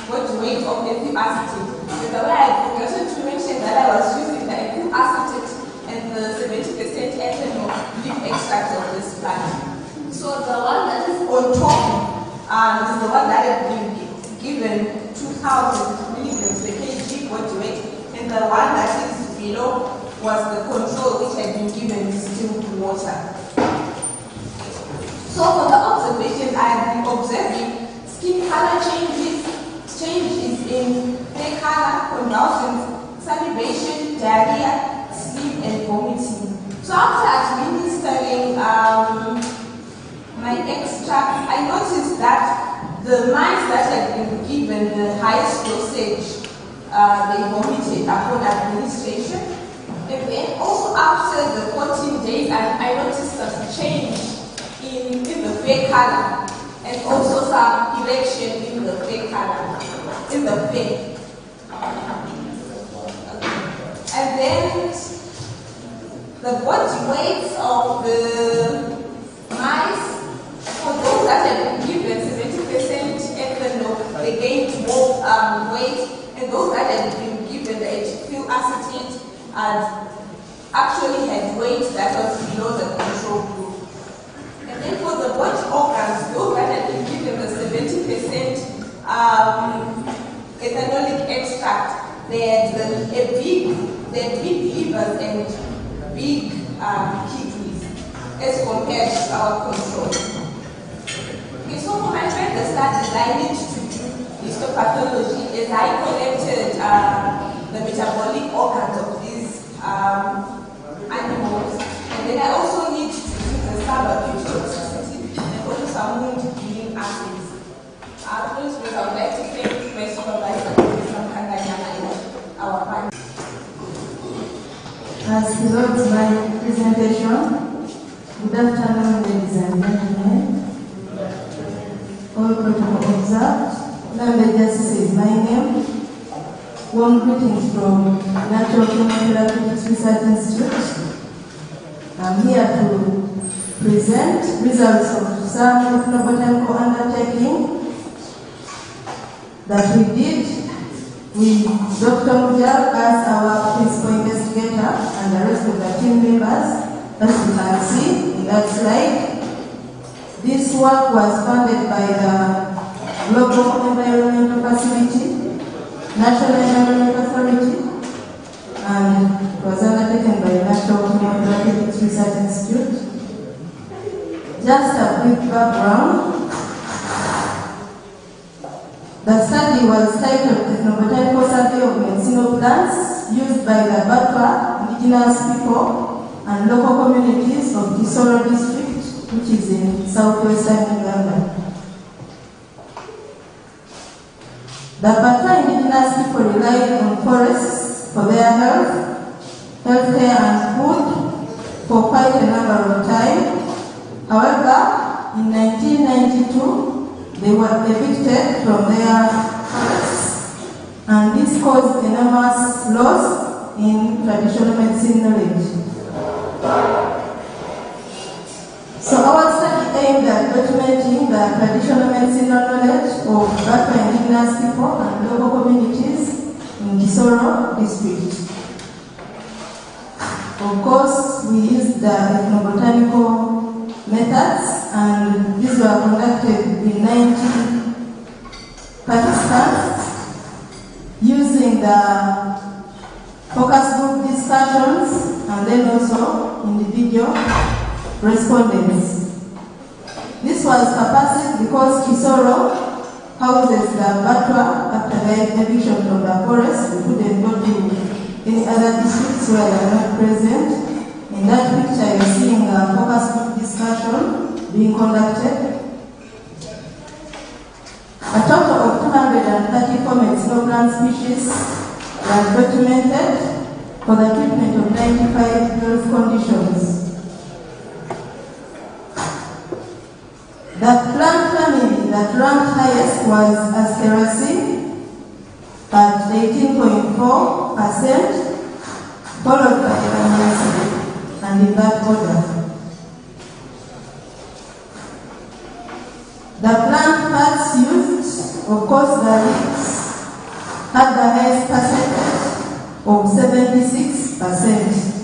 body weight of ethyl acetate. And the way I forgot to mention that I was using the ethyl acetate and the 70% ethanol leaf extract of this plant. So the one that is on top is the one that had been given 2,000 milligrams per kg body weight, and the one that is below was the control, which had been given distilled water. So for the observations, I have been observing skin color changes in hair color, convulsions, salivation, diarrhea, sleep, and vomiting. So after administering the mice that had been given the highest dosage, they vomited upon administration. And then also after the 14 days, I noticed a change in the fur color, and also some erection in the fur color, in the fur. And then the body weights of the mice, for those that have been given 70% ethanol, they gained more weight, and those that have been given the HQ acetate actually had weight that was below the control group. And then for the body organs, those that had been given the 70% ethanolic extract, they had big livers and big kidneys as compared to our control. Okay, so for my further studies, I need to do histopathology as I collected the metabolic organs of these animals, and then I also need to do the subacute toxicity and also some wound healing assays. I would like to thank my supervisor from Kanganyama and our panel. As regards my presentation, good afternoon, ladies and gentlemen. All protocol observed. Lambert Justice is my name. Warm greetings from Natural Chemotherapeutics Research Institute. I'm here to present results of some ethnobotanical undertaking that we did with Dr. Mujab as our principal investigator and the rest of the team members, as you can see in that slide. This work was funded by the Global Environmental Facility, National Environment Authority, and it was undertaken by Natural Chemotherapeutics Research Institute. Just a brief background. The study was titled Ethnobotanical Survey of Medicinal Plants used by the Batwa, indigenous people, and local communities of Kisoro district, which is in southwestern Uganda. The Batwa indigenous people relied on forests for their healthcare and food for quite a number of time. However, in 1992, they were evicted from their forests, and this caused enormous loss in traditional medicine knowledge. So our study aimed at documenting the traditional medicinal knowledge of Batwa indigenous people and local communities in Kisoro district. Of course, we used the ethnobotanical methods, and these were conducted in 90 participants using the focus group discussions and then also individual respondents. This was purposed because Kisoro houses the Batwa after their eviction from the forest. We couldn't go to any other districts where they are not present. In that picture, you're seeing a focus group discussion being conducted. A total of 234 medicinal plant species were documented for the treatment of 95 health conditions. The plant family that ranked highest was Asteracea at 18.4%, followed by Echinacea, and in that order. The plant parts used, of course, the leaves had the highest percentage of 76%.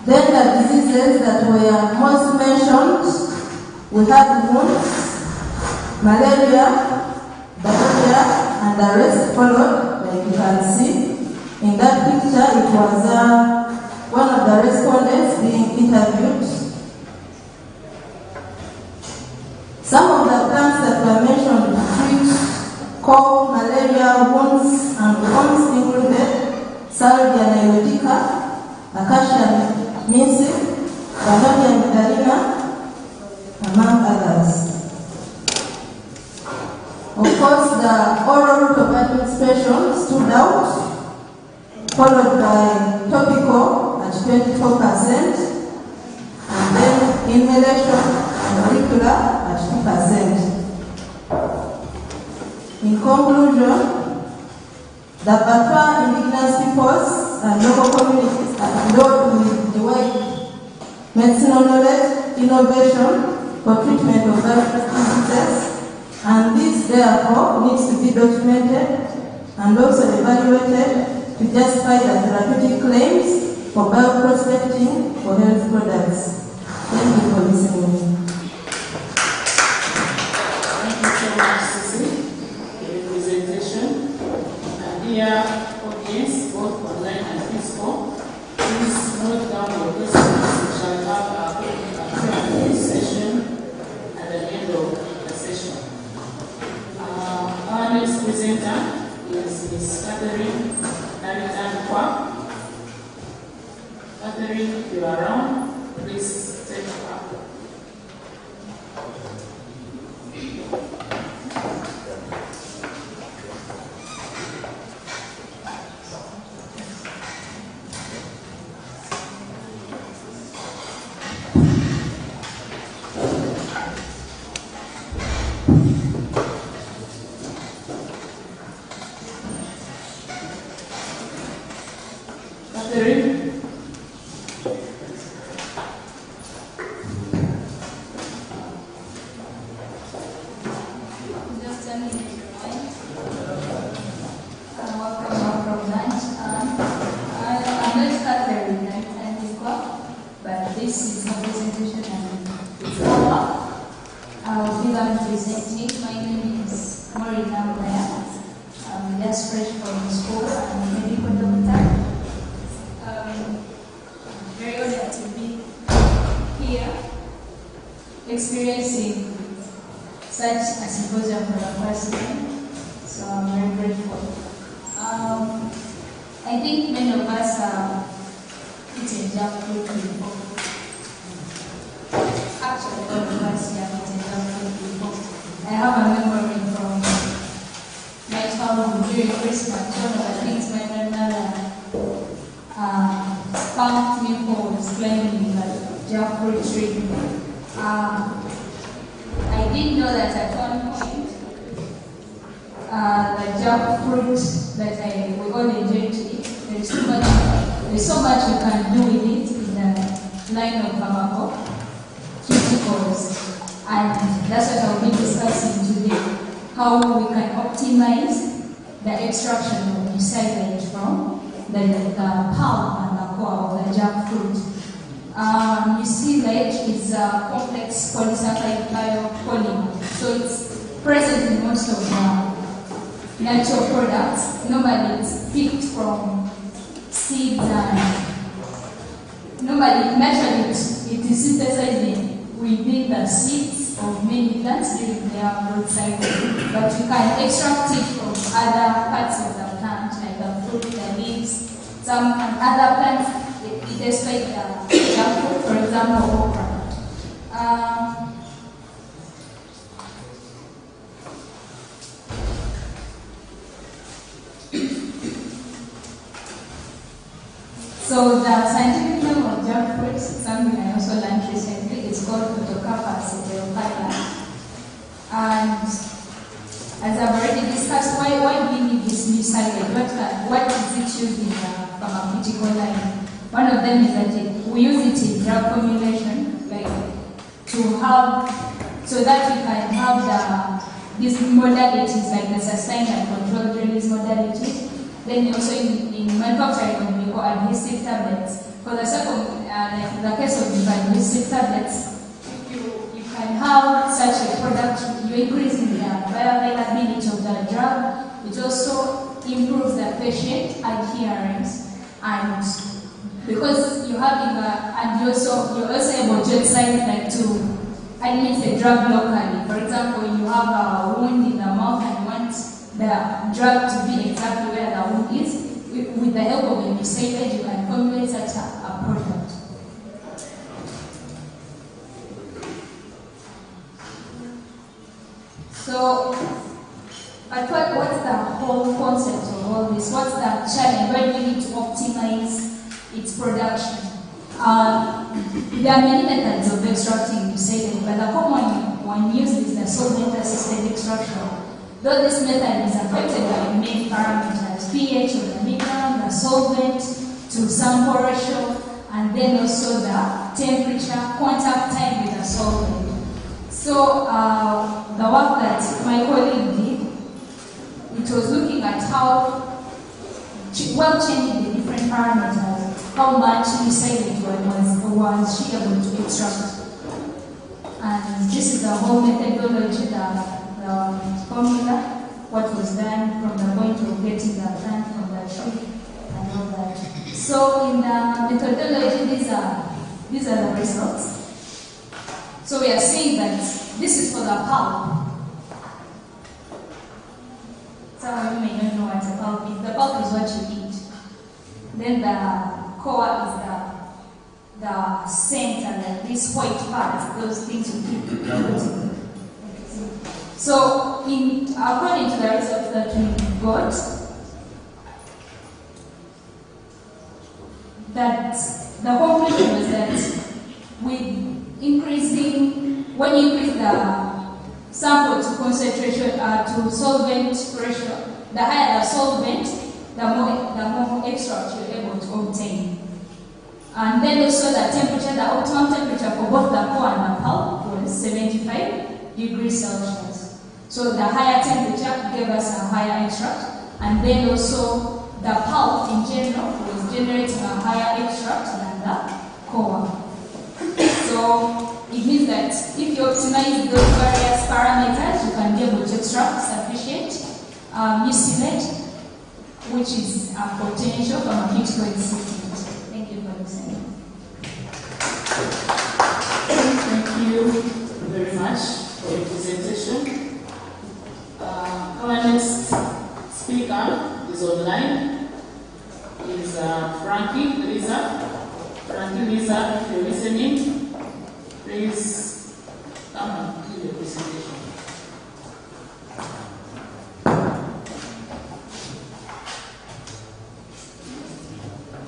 Then the diseases that were most mentioned, we had wounds, malaria, diarrhea, and the rest followed, like you can see. In that picture, it was one of the respondents being interviewed. Some of the plants that were mentioned to treat cough, malaria, wounds, and wounds included Salvia nilotica, Acacia minsi, Vanonia nidalina, course, the oral route of administration stood out, followed by topical at 24%, and then inhalation and auricular at 2%. In conclusion, the Batwa indigenous peoples and local communities are endowed with the wide medicinal knowledge, innovation for treatment of various diseases, and this therefore needs to be documented and also evaluated to justify the therapeutic claims for bioprospecting for health products. Thank you for listening. Thank you so much, Susie, for your presentation. And dear audience, both online and physical, please note down your questions. We shall have a Q&A session at the end of the session. Our next presenter is Ms. Catherine Naritan-Kwa. Catherine, if you are around, please take up. Catherine? Experiencing such a symposium for the first time, so I'm very grateful. I think many of us have eaten jackfruit before. Actually, all of us have eaten jackfruit before. I have a memory from my childhood during Christmas. One of the things my grandmother thanked me for was climbing the jackfruit tree. I didn't know that at one point the jackfruit that we all enjoy to eat, there's so much you can do with it in the line of pharmaceuticals, and that's what I'll be discussing today, how we can optimize the extraction of mucilage from the pulp and the core of the jackfruit. Mucilage is a complex polysaccharide biopolymer, so it's present in most of the natural products. Normally it's picked from seeds and naturally it is synthesized within the seeds of many plants during their growth cycle, but you can extract it from other parts of the plant, like the fruit, the leaves, some other plants. It tastes like jackfruit, for example, okra. So the scientific name of jackfruit, something I also learned recently, is called Photocarpus heterophylla. And as I've already discussed, why do we need this mucilage? What is it used in the pharmaceutical line? One of them is that we use it in drug formulation, like to have, so that we can have these modalities, like the sustained and controlled release modalities. Then also in manufacturing, we call adhesive tablets. For the second, like in the case of the adhesive tablets, you can have such a product, you increase the bioavailability of the drug, which also improves the patient adherence, and because you're having and you're also able to exercise, like to administer the drug locally. For example, you have a wound in the mouth and you want the drug to be exactly where the wound is. With the help of the mucilage, you can formulate such a product. So this? What's the challenge? Why do we need to optimize its production? There are many methods of extracting saline, but the common one used is the solvent-assisted extraction. Though this method is affected by many parameters, pH of the medium, the solvent to sample ratio, and then also the temperature, contact time with the solvent. So the work that my colleague did, it was looking at how, while changing the different parameters, how much saline was she able to extract. And this is the whole methodology, the formula, what was done from the point of getting the plant from the tree and all that. So in the methodology, these are the results. So we are seeing that this is for the pulp. Some of you may not know what a pulp is. The pulp is what you eat. Then the core is the center, like this white part, those things you keep floating. So, according to the results that we got, that the conclusion was that with when you increase the sample to concentration to solvent ratio, the higher the solvent, the more extract you're able to obtain. And then also the temperature, the optimum temperature for both the core and the pulp was 75 degrees Celsius. So the higher temperature gave us a higher extract, and then also the pulp in general was generating a higher extract than the core. So it means that if you optimize those various parameters, you can be able to extract sufficient mucilage, which is a potential pharmaceutical excipients. Thank you for listening. Thank you very much for your presentation. Our next speaker is online. Is Frankie Lisa. Frankie Lisa, if you're listening, please come and give your presentation.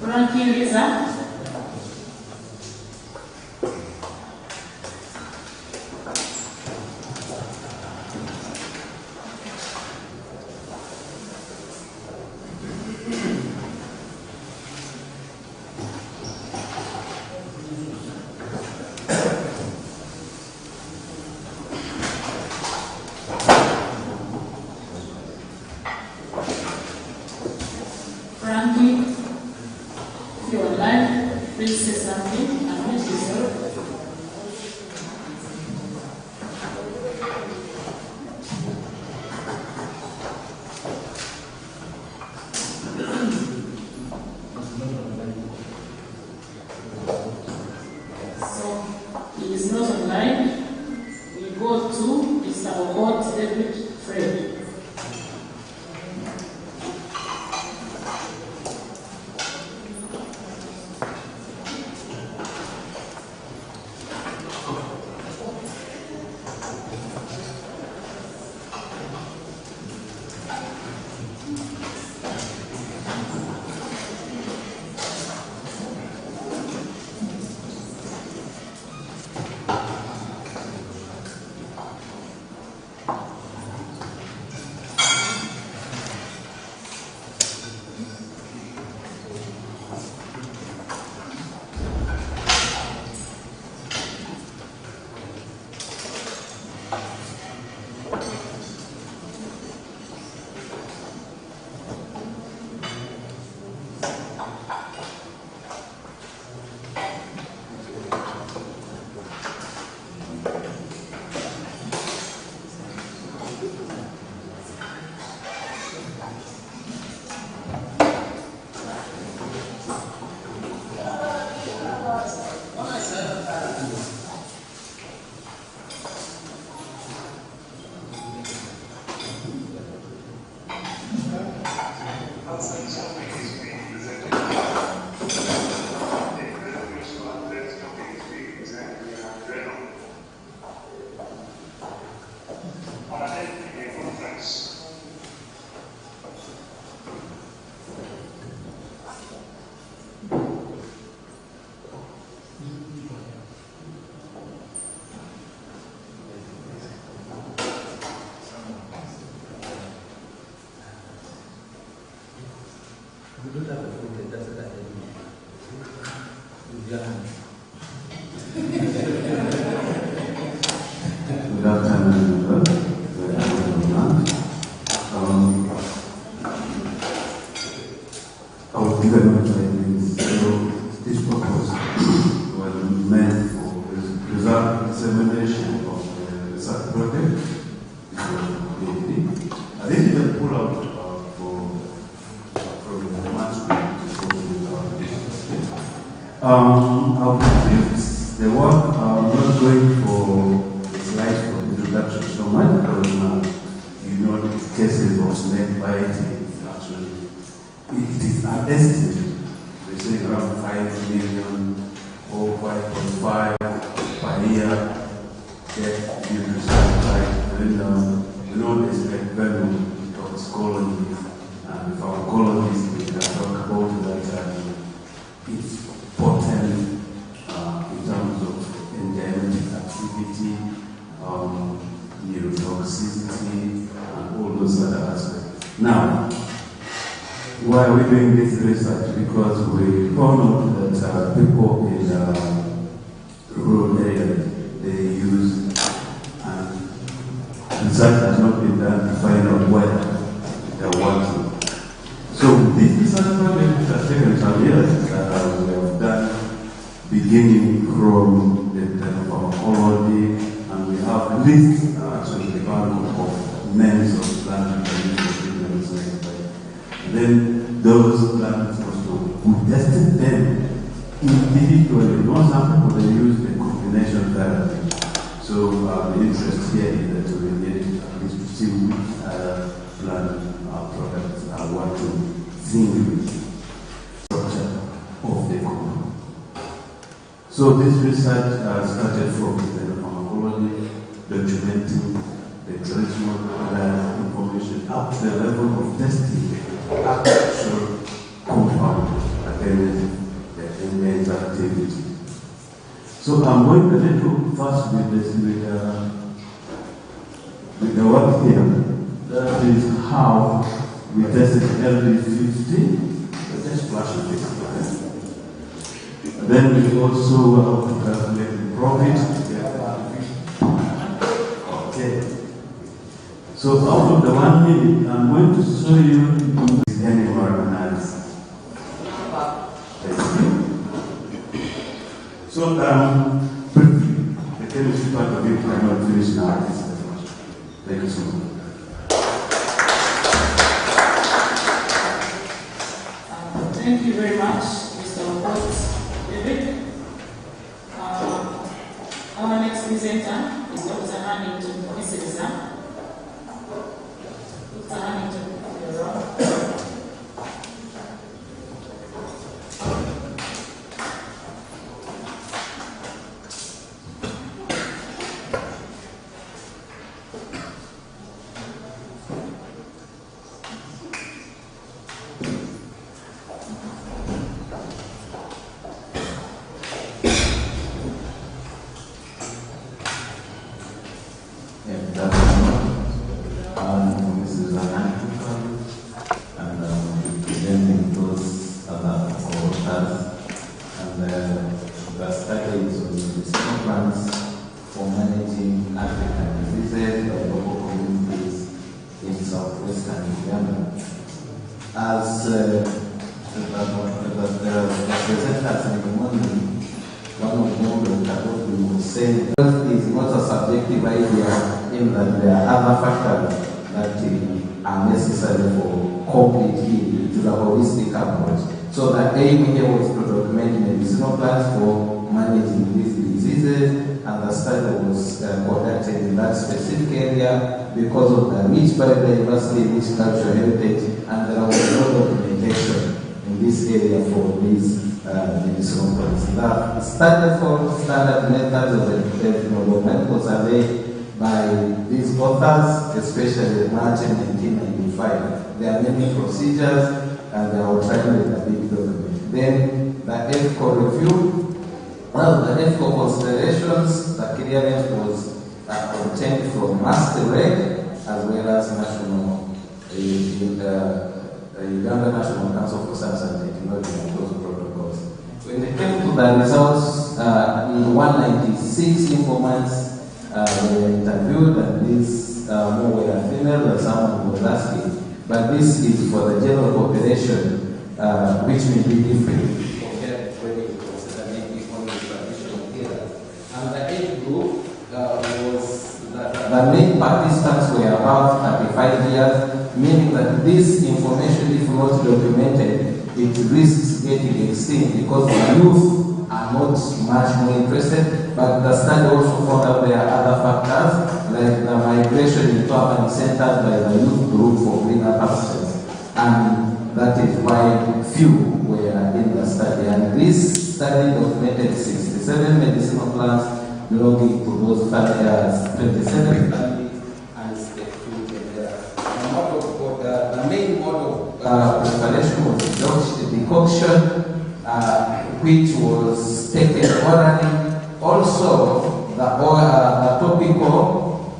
Frankie Lisa. Good afternoon, I was given my findings, so this purpose was meant for result dissemination of the research project. I didn't even pull out from the manuscript I'll brief the work. I'm not going for the slides for the introduction so much because you know the cases of snake biting. Actually, it is an estimate. They say around 5 million or 5.5 per year get due to snake bite. And you know there's like venom toxicology and pharmacologists they can talk about that. It's potent in terms of enzymatic activity, neurotoxicity, and all those other aspects. Now, why are we doing this research? Because we found out that people in rural areas, they use, and research has not been done to find out whether they're working. So this research project has taken some years. We have done beginning from the pharmacology, and we have at least actually development of names of plant treatments. And then those plants also, we tested them individually. Not some people they use the combination therapy. So the interest here is that we need at least to see which plant products are working singly structure of the compound. So this research started from the pharmacology, documenting the traditional information up to the level of testing the actual compound against the enzyme activity. So I'm going a little fast with this with the work here. That is how we tested LD50, just flash it. Then we also calculate the profit. Okay. So out of the 1 minute, I'm going to show you this animal analysis. So briefly, the chemistry part of it, I'm not finished now. Thank you so much. Thank you very much, Mr. David. Our next presenter is Dr. Hamilton Mr. Dr. Hamilton, you're on. So the aim here was to document medicinal plants for managing these diseases, and the study was conducted in that specific area because of the rich biodiversity, rich cultural heritage, and there was no documentation in this area for these medicinal plants. The standard methods of medical survey by these authors, especially Martin 1995. There are many procedures, and they were trying with a big document. Then the ethical review, the ethical considerations, the clearance was obtained from Master-Reg as well as Uganda National Council for Science and Technology and those protocols. When it came to the results, 196 informants were interviewed, and these more were female than someone was asking. But this is for the general population, which may be different compared to when you consider maybe only traditional healers. And the age group was that the main participants were above 35 years, meaning that this information, if not documented, it risks getting extinct because the youth are not much more interested. But the study also found out there are other factors, like the migration into urban centers by the youth group for greener pastures. And that is why few were in the study. And this study documented 67 medicinal plants belonging to those 27 families and a few genera. The main mode of preparation was decoction, which was taken orally. Also, the topical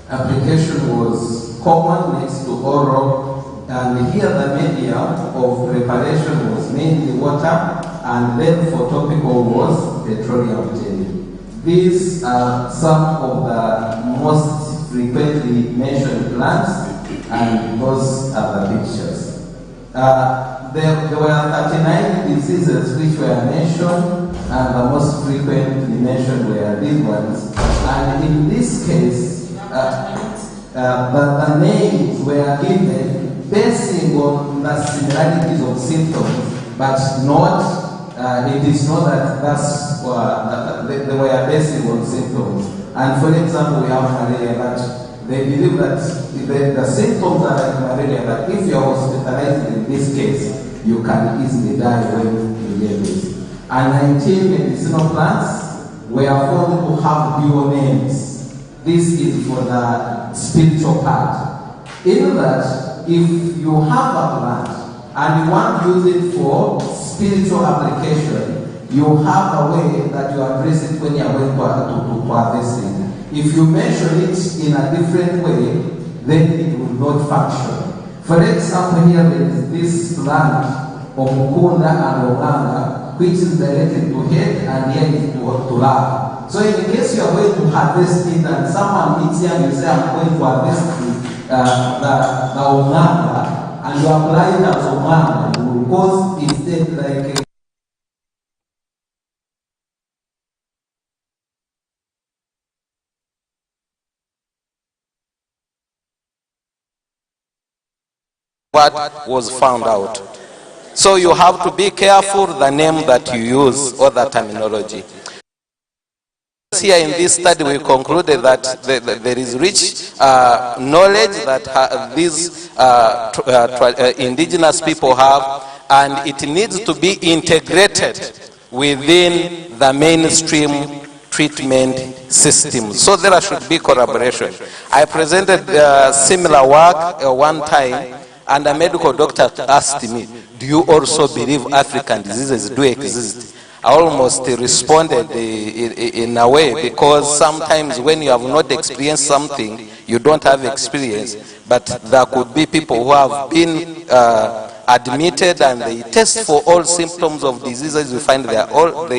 application was common next to oral, and here the medium of preparation was mainly water, and then for topical was petroleum jelly. These are some of the most frequently mentioned plants, and those are the pictures. There were 39 diseases which were mentioned, and the most frequently mentioned were these ones. And in this case, the names were given basing on the similarities of symptoms, but not, it is not that they were basing on symptoms. And for example, we have malaria, but they believe that the symptoms are like malaria, but if you are hospitalized in this case, you can easily die when you get this. And 19 medicinal plants were found to have dual names. This is for the spiritual part. In that, if you have a plant and you want to use it for spiritual application, you have a way that you address it when you are going to harvest it. If you mention it in a different way, then it will not function. For example, here there is this plant of Mukunda and Oganga, which is directed to head and here is to love. So in case you are going to harvest it and someone meets here and you say, I'm going to harvest the Oganga, and you apply it as Oganga, because instead like what was found out. So you have to be careful the name that you use or the terminology. Here in this study we concluded that there is rich knowledge that these indigenous people have, and it needs to be integrated within the mainstream treatment system. So there should be collaboration. I presented similar work one time, and a medical doctor asked me, do you also believe African diseases do exist? I almost responded in a way, because sometimes when you have not experienced something, you don't have experience, but there could be people who have been admitted and they test for all symptoms of diseases. You find they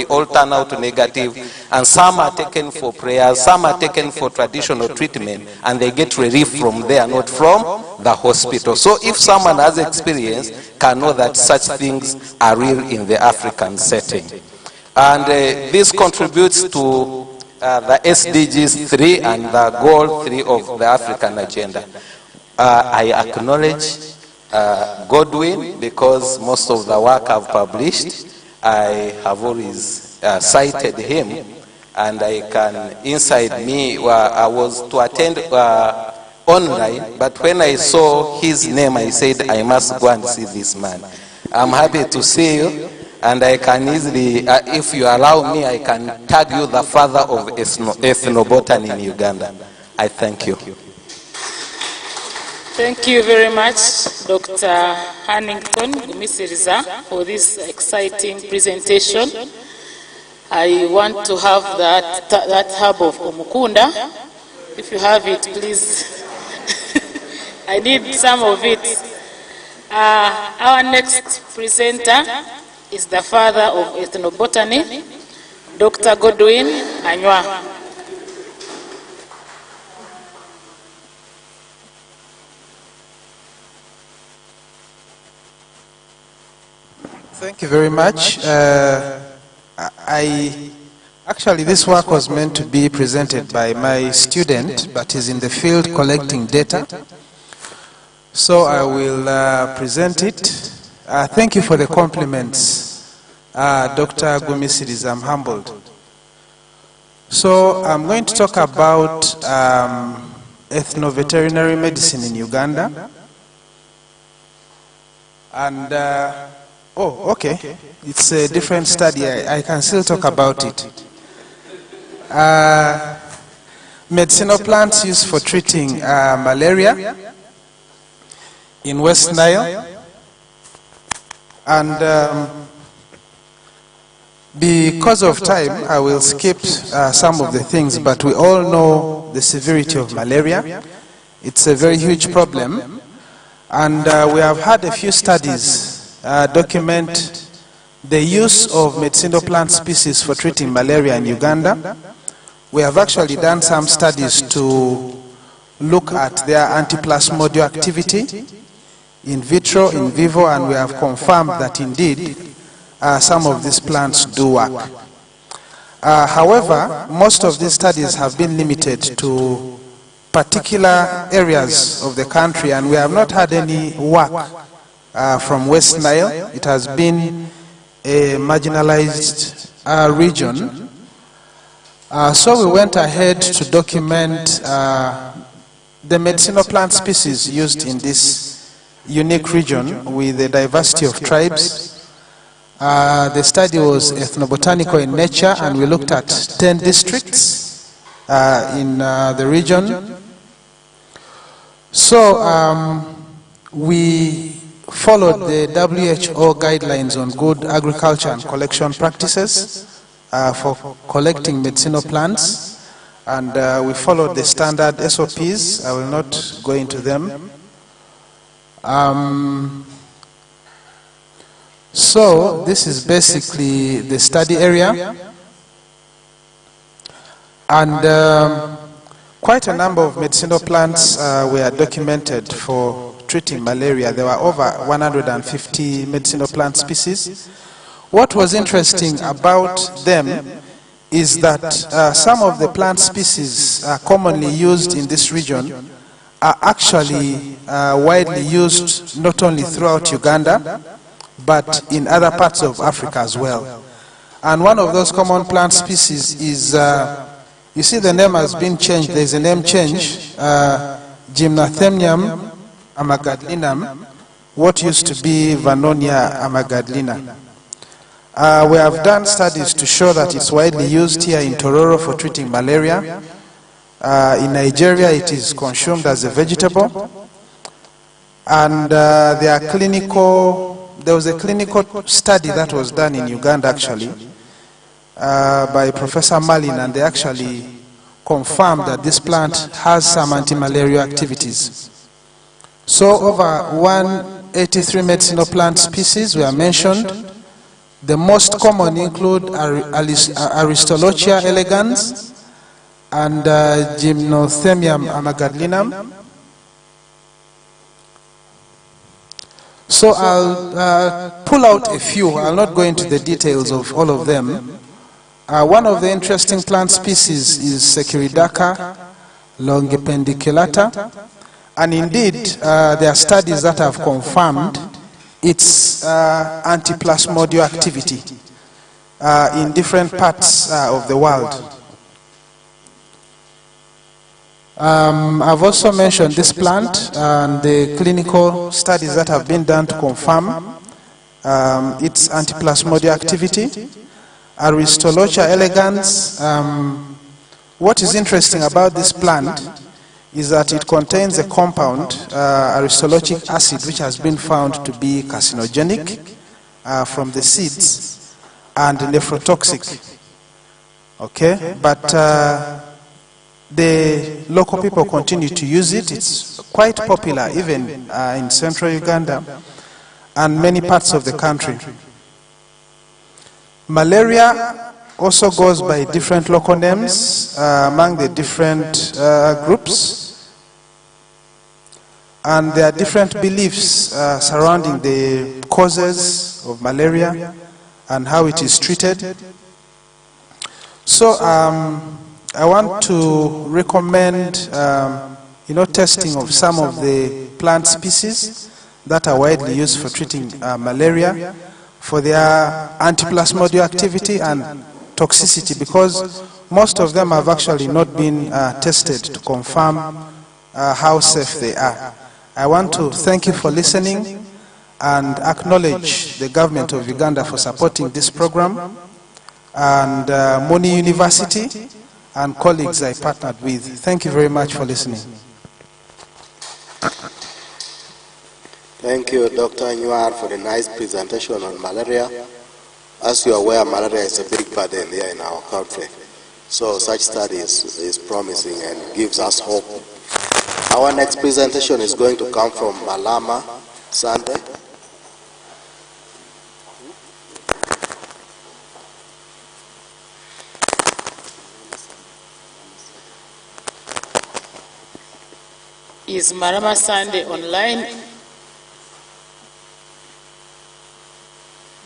all turn out negative, and some are taken for prayers, some are taken for traditional treatment, and they get relief from there, not from the hospital. So if someone has experience, can know that such things are real in the African setting. And this contributes to the SDGs 3 and the goal 3 of the African agenda. I acknowledge Godwin, because most of the work I've published, I have always cited him, and I can, inside me, I was to attend online, but when I saw his name, I said, I must go and see this man. I'm happy to see you, and I can easily, if you allow me, I can tag you the father of ethnobotany in Uganda. I thank you. Thank you very much, Dr. Hannington Gumisiriza, for this exciting presentation. I want to have that herb of Omukunda. If you have it, please. I need some of it. Our next presenter is the father of ethnobotany, Dr. Godwin Anywa. Thank you very much. Actually, this work was meant to be presented by my student, but is in the field collecting data. So I will present it. Thank you for the compliments, Dr. Gumisiris. I'm humbled. So I'm going to talk about ethno-veterinary medicine in Uganda. And, oh, okay. It's a different study. I can still talk about it. Medicinal plants used for treating malaria in West Nile. And because of time, I will skip some of the things, but we all know the severity of malaria. It's a very huge problem. And we have had a few studies document the use of medicinal plant species for treating malaria in Uganda. We have actually done some studies to look at their antiplasmodial activity in vitro, in vivo, and we have confirmed that indeed some of these plants do work. However, most of these studies have been limited to particular areas of the country, and we have not had any work from West Nile. It has been a marginalized region. So we went ahead to document the medicinal plant species used in this unique region with a diversity of tribes. The study was ethnobotanical in nature, and we looked at 10 districts in the region. So we followed the WHO guidelines on good agriculture and collection practices for collecting medicinal plants, and we followed the standard SOPs. I will not go into them. So this is basically the study area, and quite a number of medicinal plants were documented for treating malaria. There were over 150 medicinal plant species. What was interesting about them is that some of the plant species commonly used in this region are actually widely used not only throughout Uganda, but in other parts of Africa as well. And one of those common plant species is, you see the name has been changed, there's a name change, Gymnothemium amagadlinum, what used to be Vannonia amagadlina. We have done studies to show that it's widely used here in Tororo for treating malaria. In Nigeria, it is consumed as a vegetable. And there was a clinical study that was done in Uganda, actually, by Professor Malin, and they actually confirmed that this plant has some anti-malarial activities. So over 183 medicinal plant species were mentioned. The most common include Aristolochia elegans and Gymnothemium amagadlinum. So I'll pull out a few. I'll not go into the details of all of them. One of the interesting plant species is Securidaca longipendiculata, and indeed there are studies that have confirmed its antiplasmodial activity in different parts of the world. I've also mentioned this plant and the clinical studies that have been done to confirm its antiplasmodial activity. Aristolochia elegans. What is interesting about this plant is that it contains a compound, aristolochic acid, which has been found to be carcinogenic from the seeds and nephrotoxic. Okay, but the local people continue to use it. It's quite popular even in central Uganda and many parts of the country. Malaria also goes by different local names among the different groups, and there are different beliefs surrounding the causes of malaria and how it is treated. So I want to recommend testing of some of the plant species that are widely used for treating malaria, for their antiplasmodial activity and toxicity, because most of them have actually not been tested to confirm how safe they are. I want to thank you for listening and acknowledge the government of Uganda for supporting this program, and Moni University and colleagues I partnered with. Thank you very much for listening. Thank you, Dr. Nyuar, for the nice presentation on malaria. As you are aware, malaria is a big burden here in our country. So such studies is promising and gives us hope. Our next presentation is going to come from Malama Sande. Is Malama Sande online?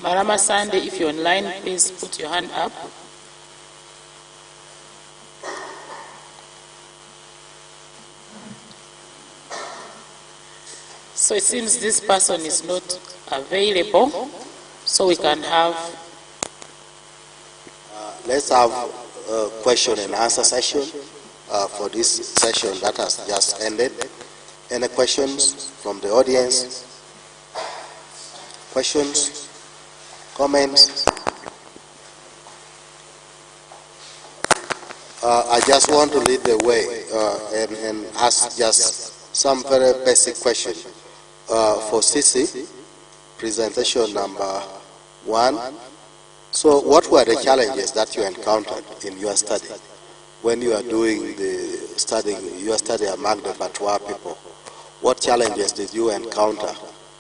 Malama Sande, if you're online, please put your hand up. So it seems this person is not available, so we can have... Let's have a question and answer session for this session that has just ended. Any questions from the audience? Questions? Comments? I just want to lead the way and ask just some very basic question for Sisi, presentation number 1. So what were the challenges that you encountered in your study when you are doing the your study among the Batwa people? What challenges did you encounter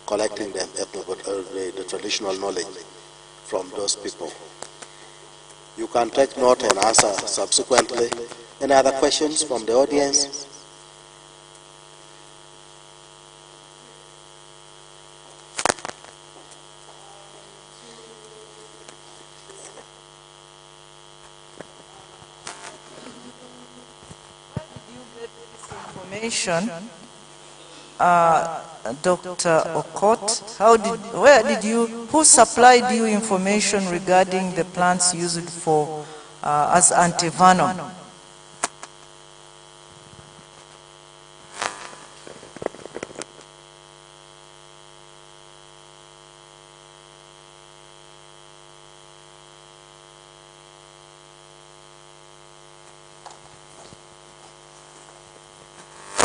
collecting the traditional knowledge from those people? You can take note and answer subsequently. Any other questions from the audience? Information, Dr. Okot, who supplied you information regarding the plants used for as antivenom?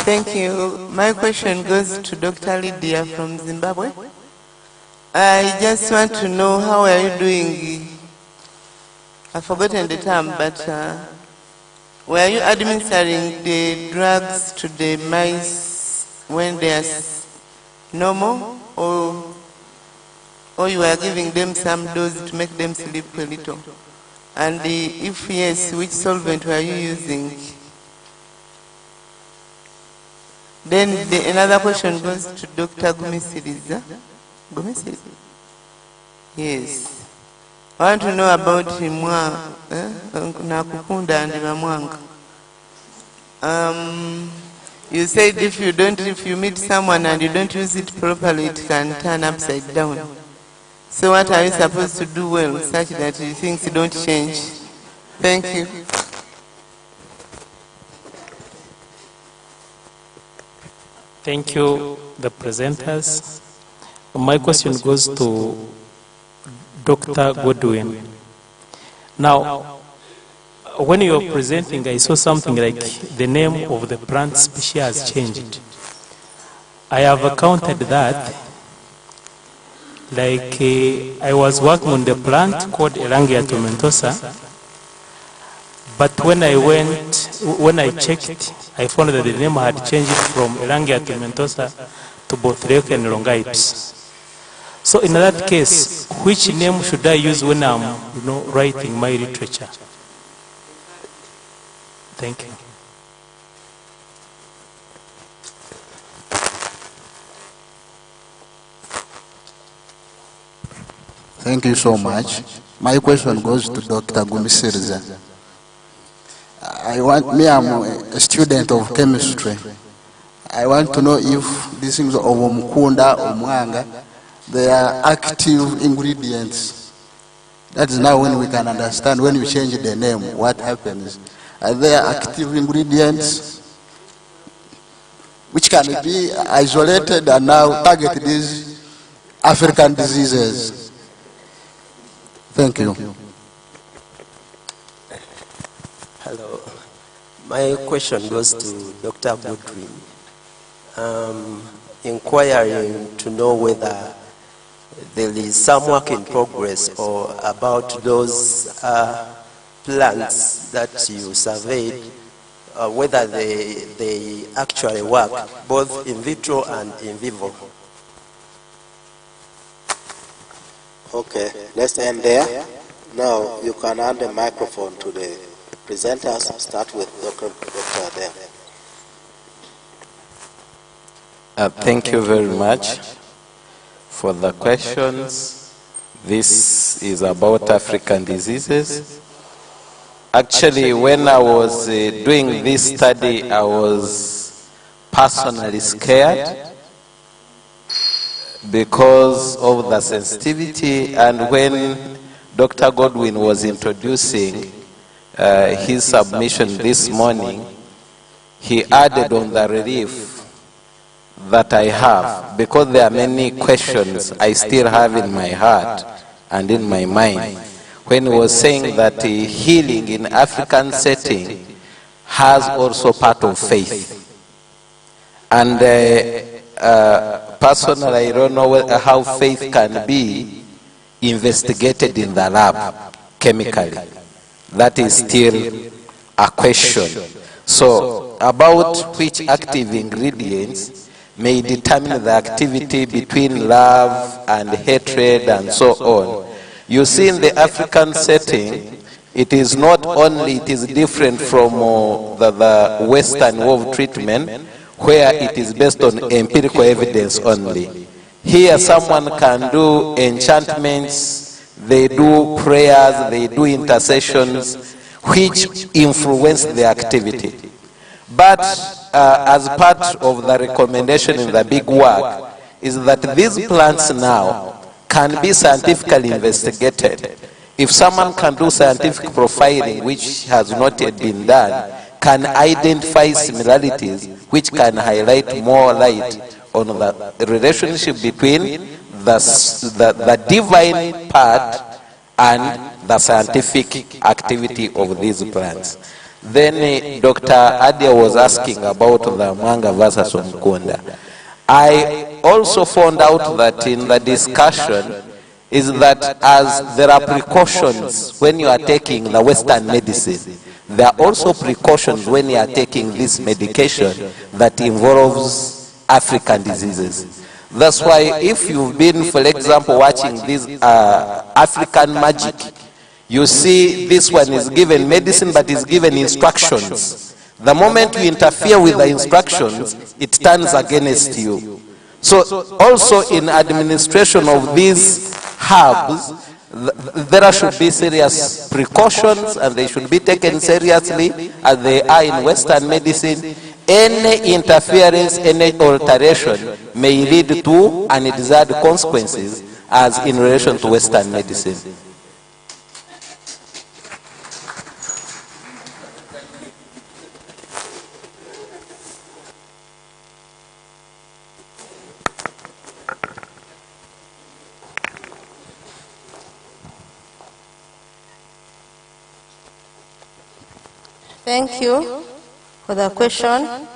Thank you. My question goes to Dr. Lydia from Zimbabwe. I just want to know, how are you doing? I've forgotten the term, but were you administering the drugs to the mice when they are normal, or you were giving them some dose to make them sleep a little? And if yes, which solvent were you using? Then another question goes to Dr. Gumisiriza. Gumisiriza? Yes. I want to know about Nakukunda and Mamwanga. You said if you meet someone and you don't use it properly, it can turn upside down. So what are you supposed to do well such that things don't change? Thank you. Thank you, the presenters. My question goes to Dr. Godwin. Now, when you were presenting, I saw something like the name of the plant species has changed. I have accounted that, like I was working on the plant called Elangia tomentosa, but when I checked, I found that the name had changed from Elangia tomentosa to Bothreuch and Longites. So in that case, which name should I use when I'm, writing my literature? Thank you. Thank you so much. My question goes to Dr. Gumisiriza. I'm a student of chemistry. I want to know if these things of Mukunda or Mwanga, they are active ingredients. That is now when we can understand when you change the name, what happens. Are there active ingredients which can be isolated and now target these African diseases? Thank you. Hello. My question goes to Dr. Goodwin. Inquiring to know whether there is some work in progress or about those plants that you surveyed, whether they actually work, both in vitro and in vivo. Okay, let's end there. Now you can hand the microphone to the presenters. Start with Dr. there. Thank you very much for the questions. This is about African diseases. Actually, when I was doing this study, I was personally scared because of the sensitivity, and when Dr. Godwin was introducing his submission this morning, he added on the relief that I have, because there are many questions I still have in my heart and in my mind, when he was saying that healing in African setting has also part of faith. And personally, I don't know how faith can be investigated in the lab chemically. That is still a question. So, about which active ingredients may determine the activity between love and hatred and so on. You see, in the African setting, it is not only, it is different from the Western way of treatment, where it is based on empirical evidence only. Here someone can do enchantments, they do prayers, they do intercessions, which influence the activity. But as part of the recommendation in the big work, is that these plants now can be scientifically investigated. If someone can do scientific profiling, which has not yet been done, can identify similarities which can highlight more light on the relationship between the divine part and the scientific activity of these plants. Then Dr. Adia was asking about the Mwanga versus Mukunda. I also found out that in the discussion is that as there are precautions when you are taking the Western medicine, there are also precautions when you are taking this medication that involves African diseases. That's why if you've been, for example, watching this African magic, you see this one is given medicine but is given instructions. The moment you interfere with the instructions, it turns against you. So also in administration of these herbs, there should be serious precautions and they should be taken seriously as they are in Western medicine. Any interference, any alteration may lead to undesired consequences as in relation to Western medicine. Thank you for the question.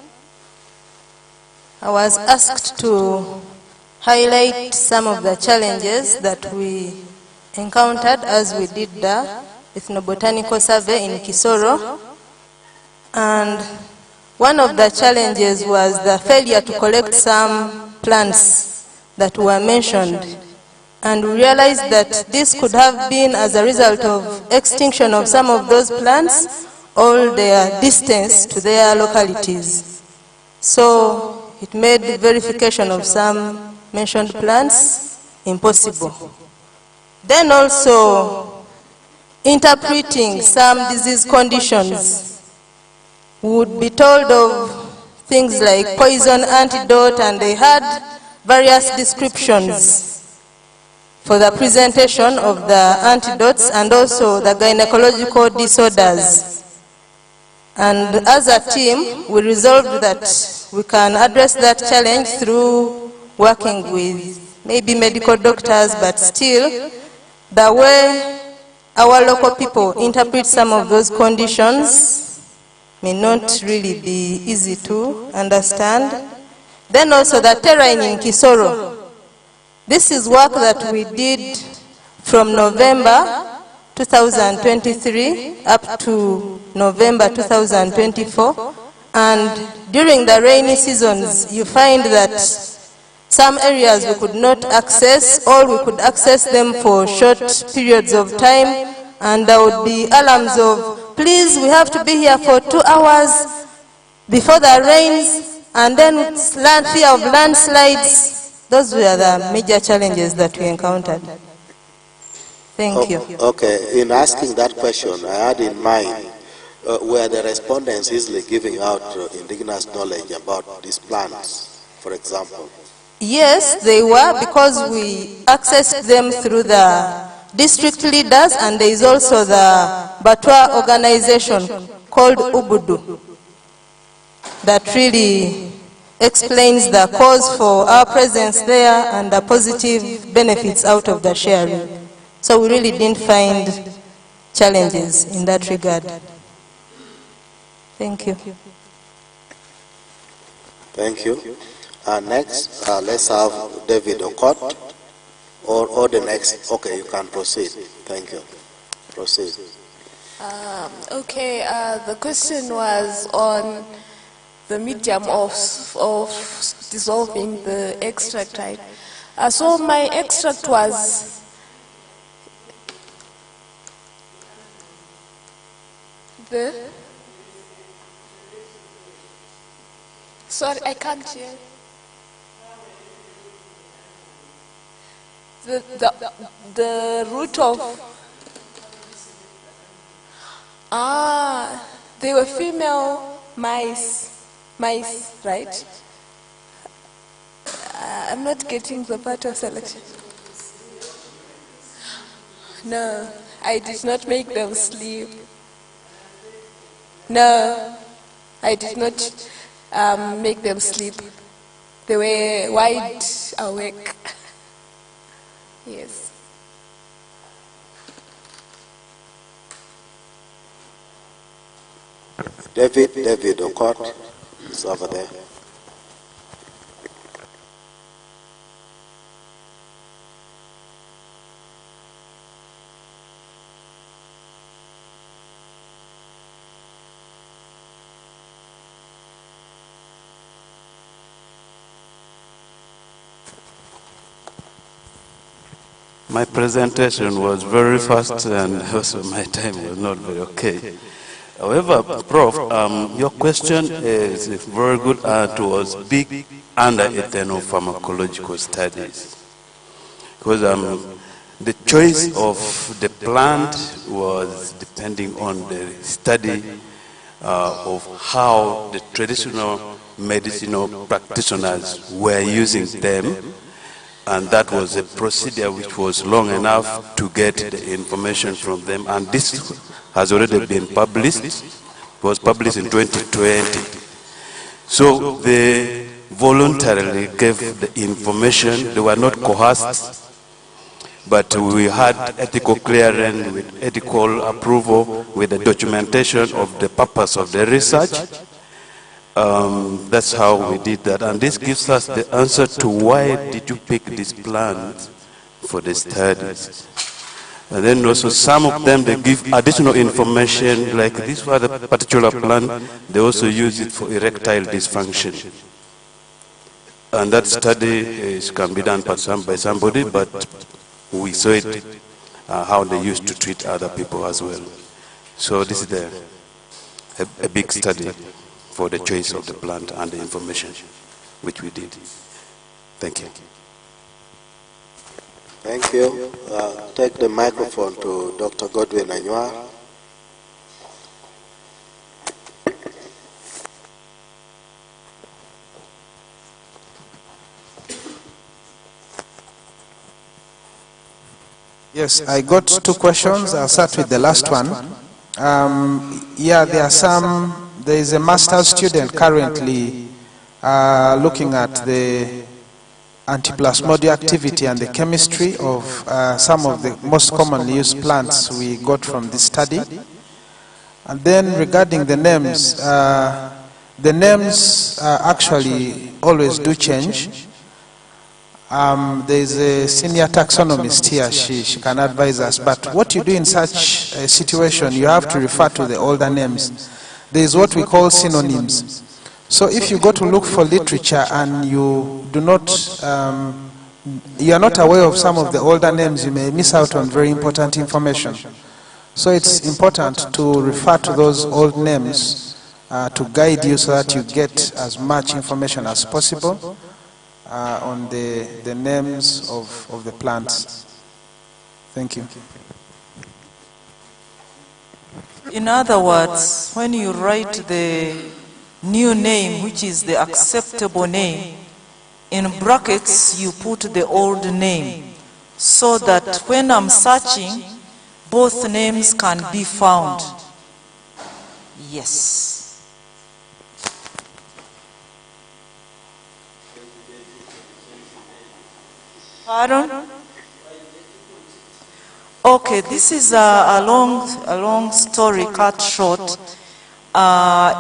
I was asked to highlight some of the challenges that we encountered as we did the ethnobotanical survey in Kisoro. And one of the challenges was the failure to collect some plants that were mentioned and we realized that this could have been as a result of extinction of some of those plants or their distance to their localities. So it made the verification of some mentioned plants impossible. Then also interpreting some disease conditions. We would be told of things like poison antidote, and they had various descriptions for the presentation of the antidotes and also the gynecological disorders. And as a team, we resolved that we can address that challenge through working with maybe medical doctors, but still, the way our local people interpret some of those conditions may not really be easy to understand. Then also the terrain in Kisoro. This is work that we did from November 2023 up to November 2024, and during the rainy seasons you find that some areas we could not access, or we could access them for short periods of time, and there would be alarms of, please, we have to be here for 2 hours before the rains, and then fear of landslides. Those were the major challenges that we encountered. Thank you. Okay, in asking that question, I had in mind, were the respondents easily giving out indigenous knowledge about these plants, for example? Yes, they were, because we accessed them through the district leaders, and there is also the Batwa organization called Ubudu that really explains the cause for our presence there and the positive benefits out of the sharing. So we really didn't find challenges in that regard. Thank you. Thank you. Next, let's have David Okot, or the next. Okay, you can proceed. Thank you. Proceed. Okay, the question was on the medium of dissolving the extract, right? So my extract was sorry, I can't hear. The root of they were female mice, right? I'm not getting the part of selection. No, I did not make them sleep. No, I did not make them sleep. They were wide awake. Yes. David Okot is over there. My presentation was very fast, and also my time was not very okay. However, Prof, your question is very good and was big under ethnopharmacological studies. Because the choice of the plant was depending on the study of how the traditional medicinal practitioners were using them. And that was a procedure which was long enough to get the information from them. And this has already been published. It was published in 2020. So they voluntarily gave the information. They were not coerced, but we had ethical clearance with ethical approval with the documentation of the purpose of the research. That's how we did that, and this gives us the answer to why did you pick this plant for the studies. And then also some of them, they give additional information, like this was a particular plant, they also use it for erectile dysfunction. And that study can be done by somebody, but we saw it, how they used to treat other people as well. So this is a big study for the choice of the plant and the information which we did. Thank you. Thank you. Take the microphone to Dr. Godwin Anywa. Yes, I got two questions. I'll start with the last one. There is a master's student currently looking at the antiplasmodial activity and the chemistry of some of the most commonly used plants we got from this study. And then regarding the names actually always do change. There is a senior taxonomist here, she can advise us, but what you do in such a situation, you have to refer to the older names. There is what we call synonyms. So if you go to look for literature and you do not, you are not aware of some of the older names, you may miss out on very important information. So it's important to refer to those old names to guide you so that you get as much information as possible on the names of the plants. Thank you. In other words, when you write the new name, which is the acceptable name, in brackets you put the old name, so that when I'm searching, both names can be found. Yes. Pardon? Okay, this is a long story cut short.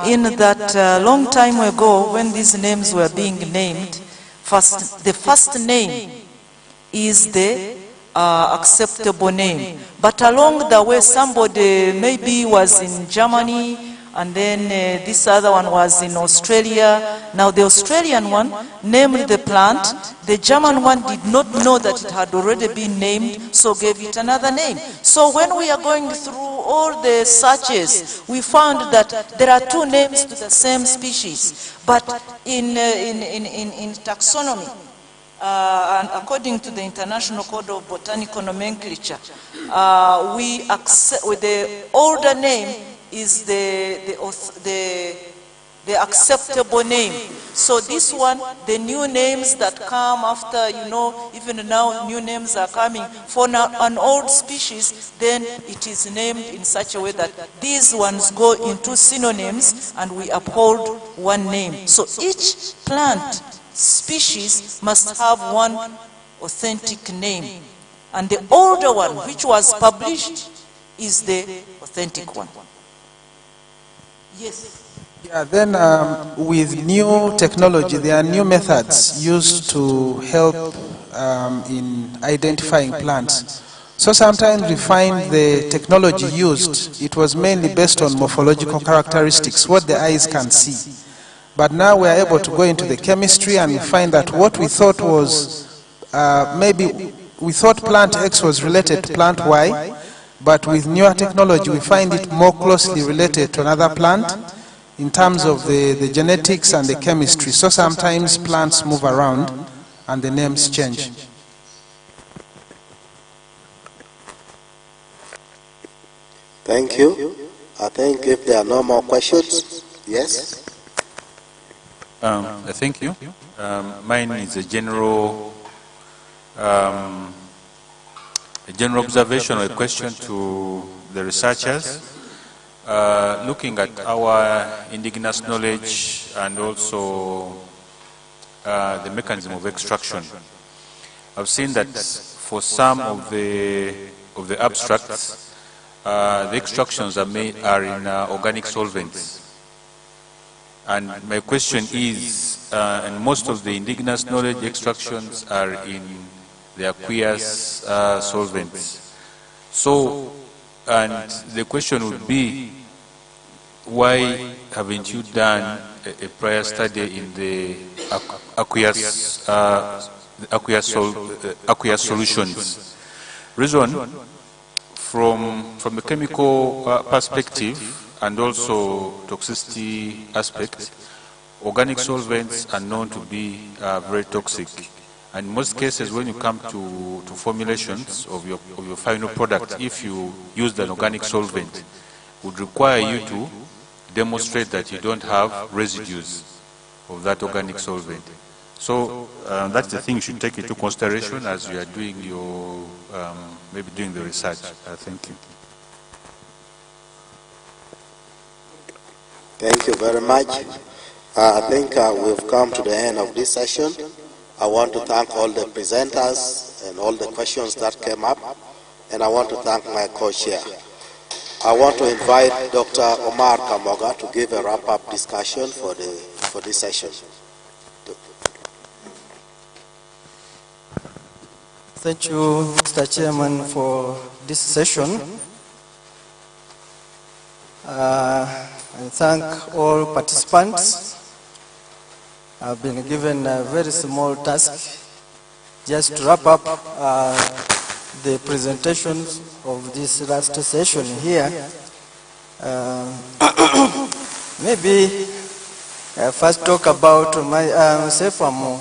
In that long time ago, when these names were being named, the first name is the acceptable name. But along the way, somebody maybe was in Germany, and then this other one was in Australia. Now the Australian one named the plant. The German one did not know that it had already been named, so gave it another name. So when we are going through all the searches, we found that there are two names to the same species. But in taxonomy, and according to the International Code of Botanical Nomenclature, we accept with the older name is the acceptable name. So this one, the new names that come after, even now new names are coming for an old species, then it is named in such a way that these ones go into synonyms and we uphold one name. So each plant species must have one authentic name. And the older one, which was published, is the authentic one. Yes. Yeah, then with new technology, there are new methods used to help in identifying plants. So sometimes we find the technology used, it was mainly based on morphological characteristics, what the eyes can see. But now we are able to go into the chemistry and we find that what we thought was, maybe we thought plant X was related to plant Y, but with newer technology we find it more closely related to another plant in terms of the genetics and the chemistry. So sometimes plants move around and the names change. Thank you. I think if there are no more questions, yes? Thank you. Mine is a general observation or a question to the researchers. Looking at our indigenous knowledge and also the mechanism of extraction, I've seen that for some of the abstracts, the extractions are in organic solvents. And my question is, and most of the indigenous knowledge extractions are in the aqueous solvents. So, and the question would be, why haven't you done a prior study in the aqueous solutions? Reason, from the chemical perspective and also toxicity aspect, organic solvents are known to be very toxic. And in most cases, when you come to formulations of your final product, if you use an organic solvent, would require you to demonstrate that you don't have residues of that organic solvent. So that's the thing you should take into consideration as you are doing your, maybe doing the research. Thank you. Thank you very much. I think we've come to the end of this session. I want to thank all the presenters and all the questions that came up, and I want to thank my co-chair. I want to invite Dr. Omar Kamoga to give a wrap-up discussion for this session. Thank you, Mr. Chairman, for this session. And thank all participants. I've been given a very small task just to wrap up the presentations of this last session here. Maybe first talk about myself. I'm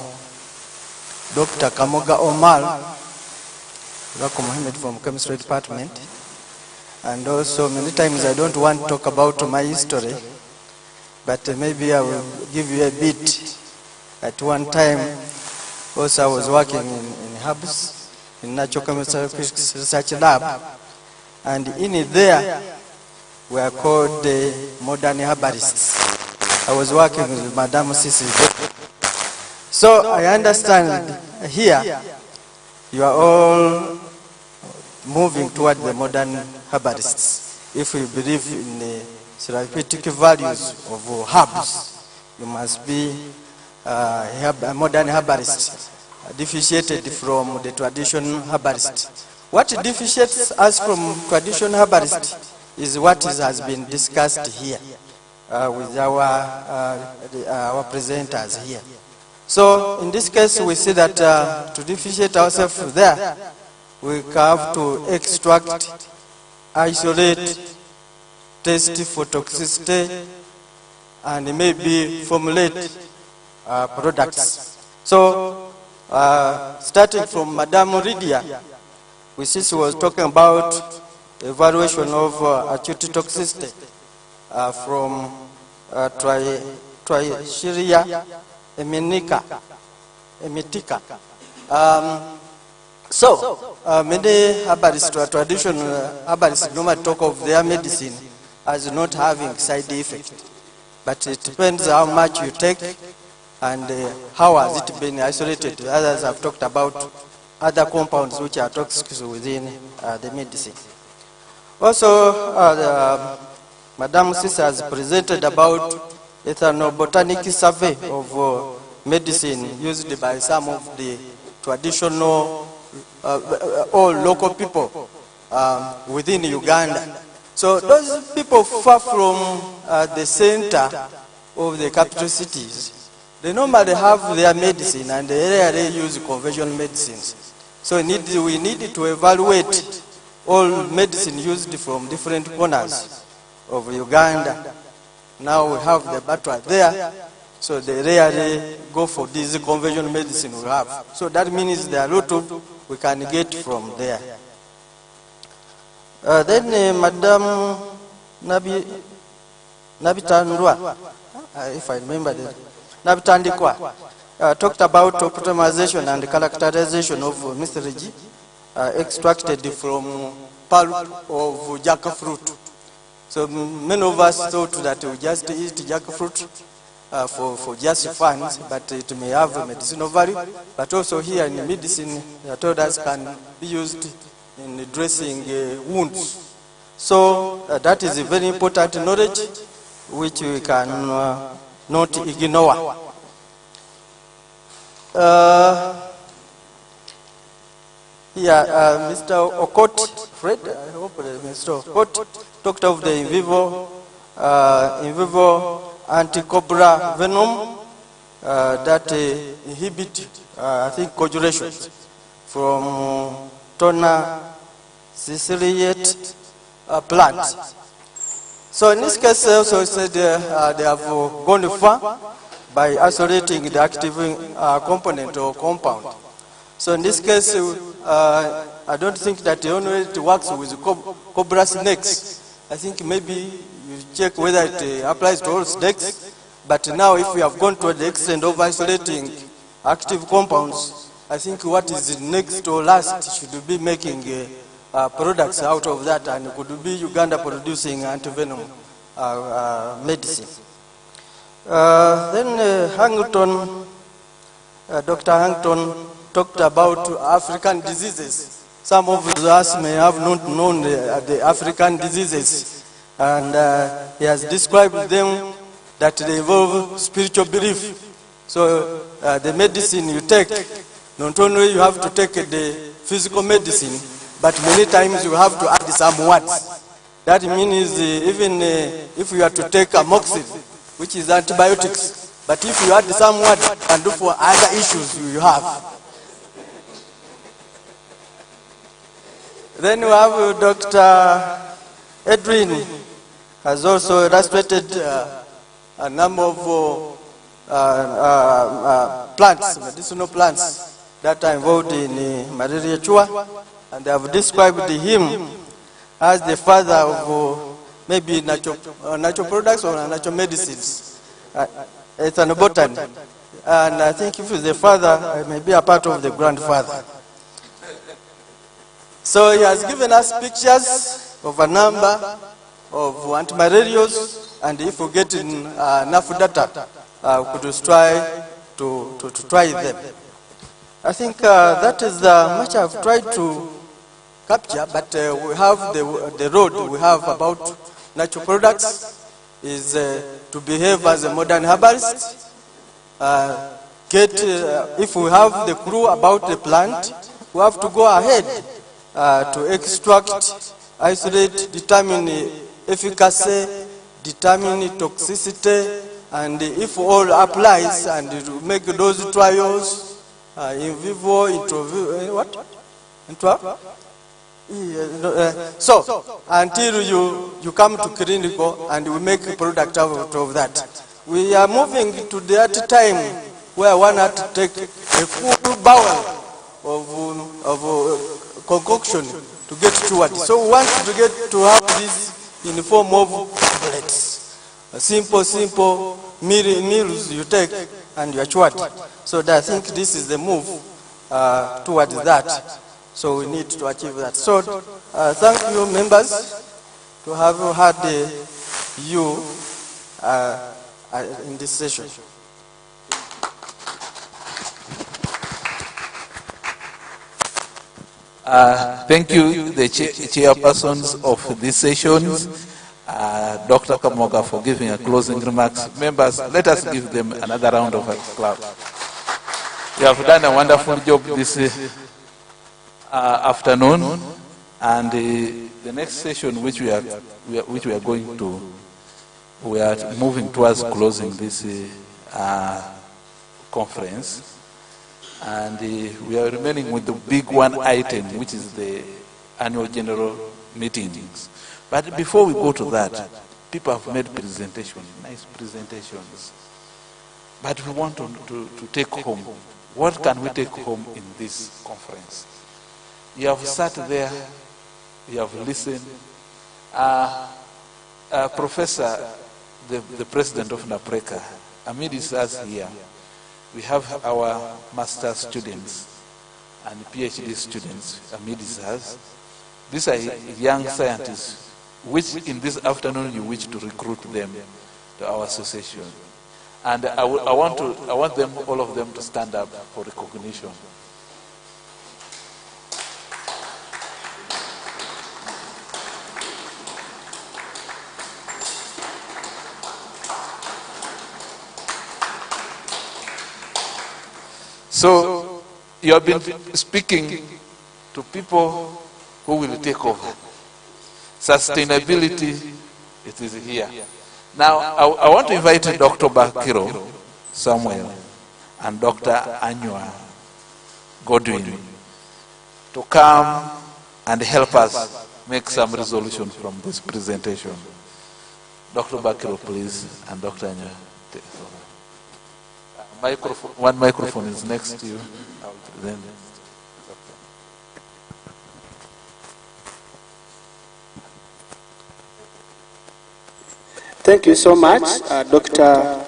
Dr. Kamoga Omar, Dr. Mohammed from Chemistry Department. And also many times I don't want to talk about my history, but maybe I will give you a bit. At one time, also I was working in herbs, in Natural Chemistry Research Lab, and in there we are called the modern herbalists. I was working with Madame Sisi. So I understand here you are all moving toward the modern herbalists. If you believe in the therapeutic values of herbs, you must be a modern herbalist, differentiated from the traditional herbalist. What differentiates us from traditional herbalist is what has been discussed here with our presenters here. So in this case, we see that to differentiate ourselves there, we have to extract, isolate, test for toxicity, and maybe formulate products. So, starting from Madame Ridia, we see she was talking about evaluation of acute toxicity from Trichilia emitica. Many herbalists, traditional herbalists, normally talk of their medicine as not having side effect, but it depends how much you take and how has it been isolated. Others have talked about other compounds which are toxic within the medicine. Also, Madame Sisa has presented about ethnobotanic survey of medicine used by some of the traditional or local people within Uganda. So those people far from the center of the capital cities, they normally have their medicine and they rarely use conventional medicines. So we need to evaluate all medicine used from different corners of Uganda. Now we have the battle there, so they rarely go for this conventional medicine we have. So that means there are a lot of we can get from there. Then Madame Nabitandwa, if I remember that, Nabitandikwa, talked about optimization and characterization of mythology extracted from pulp of jackfruit. So many of us thought that we just eat jackfruit for just fun, but it may have a medicinal value. But also here in medicine, they told us can be used in dressing wounds. So that is a very important knowledge which we can not ignore. Mr. Okot, Fred, I hope Mr. Okot talked of the in vivo anti-cobra venom that inhibit, I think, coagulation from toner caeciliate plant. So in this case, also said they have gone far by isolating the active component or compound. So in this case, I don't think that the only way it works with cobra snakes. I think maybe you check whether it applies to all snakes. But now if we have gone to the extent of isolating active compounds, I think what is next or last should be making products out of that, and could be Uganda producing antivenom medicine. Then Hamilton, Dr. Hamilton talked about African diseases. Some of us may have not known the African diseases, and he has described them that they involve spiritual belief. So the medicine you take, not only you have to take the physical medicine, but many times you have to add some words. That means even if you are to take amoxicillin, which is antibiotics, but if you add some word and do for other issues you have. Then we have Dr. Edwin has also illustrated a number of plants, medicinal plants that are involved in malaria cure, and they have described him as the father of maybe natural products or natural medicines. It's an botany, and I think if he's the father, I may be a part of the grandfather. So he has given us pictures of a number of antimalarials, and if we get enough data, we could try to try them. I think that is much I've tried to capture, but we have the road we have about natural products is to behave as a modern herbalist. If we have the clue about the plant, we have to go ahead to extract, isolate, determine efficacy, determine toxicity, and if all applies, and make those trials in vivo, so until you come to clinical and we make a product out of that. We are moving to that time where one has to take a full barrel of concoction to get cured. So we want to get to have this in the form of tablets. Simple meals you take and you are cured. So I think this is the move towards that. So we need to achieve that. So thank you, members, to have had you in this session. Thank you, the chairpersons of these sessions. Dr. Kamoga for giving a closing remarks. Members, let us give them another round of applause. You have done a wonderful job this afternoon, and the next session which we are going to, we are moving towards closing this conference, and we are remaining with the big one item, which is the annual general meetings. But before we go to that, people have made presentations, nice presentations, but we want to take home. What can we take home in this conference? You have sat there, you have listened. Professor, the president of Napreca, amidst us here, we have our master's students and PhD students amidst us. These are young scientists, which in this afternoon you wish to recruit them to our association. And I want them, all of them, to stand up for recognition. So you have been speaking to people who will take over. Sustainability, it is here. Now, I want to invite Dr. Bakiro Samuel and Dr. Anywa Godwin to come and help us make some resolution from this presentation. Dr. Bakiro, please, and Dr. Anya. One microphone is next to you. I will present it. Thank you so much, Dr.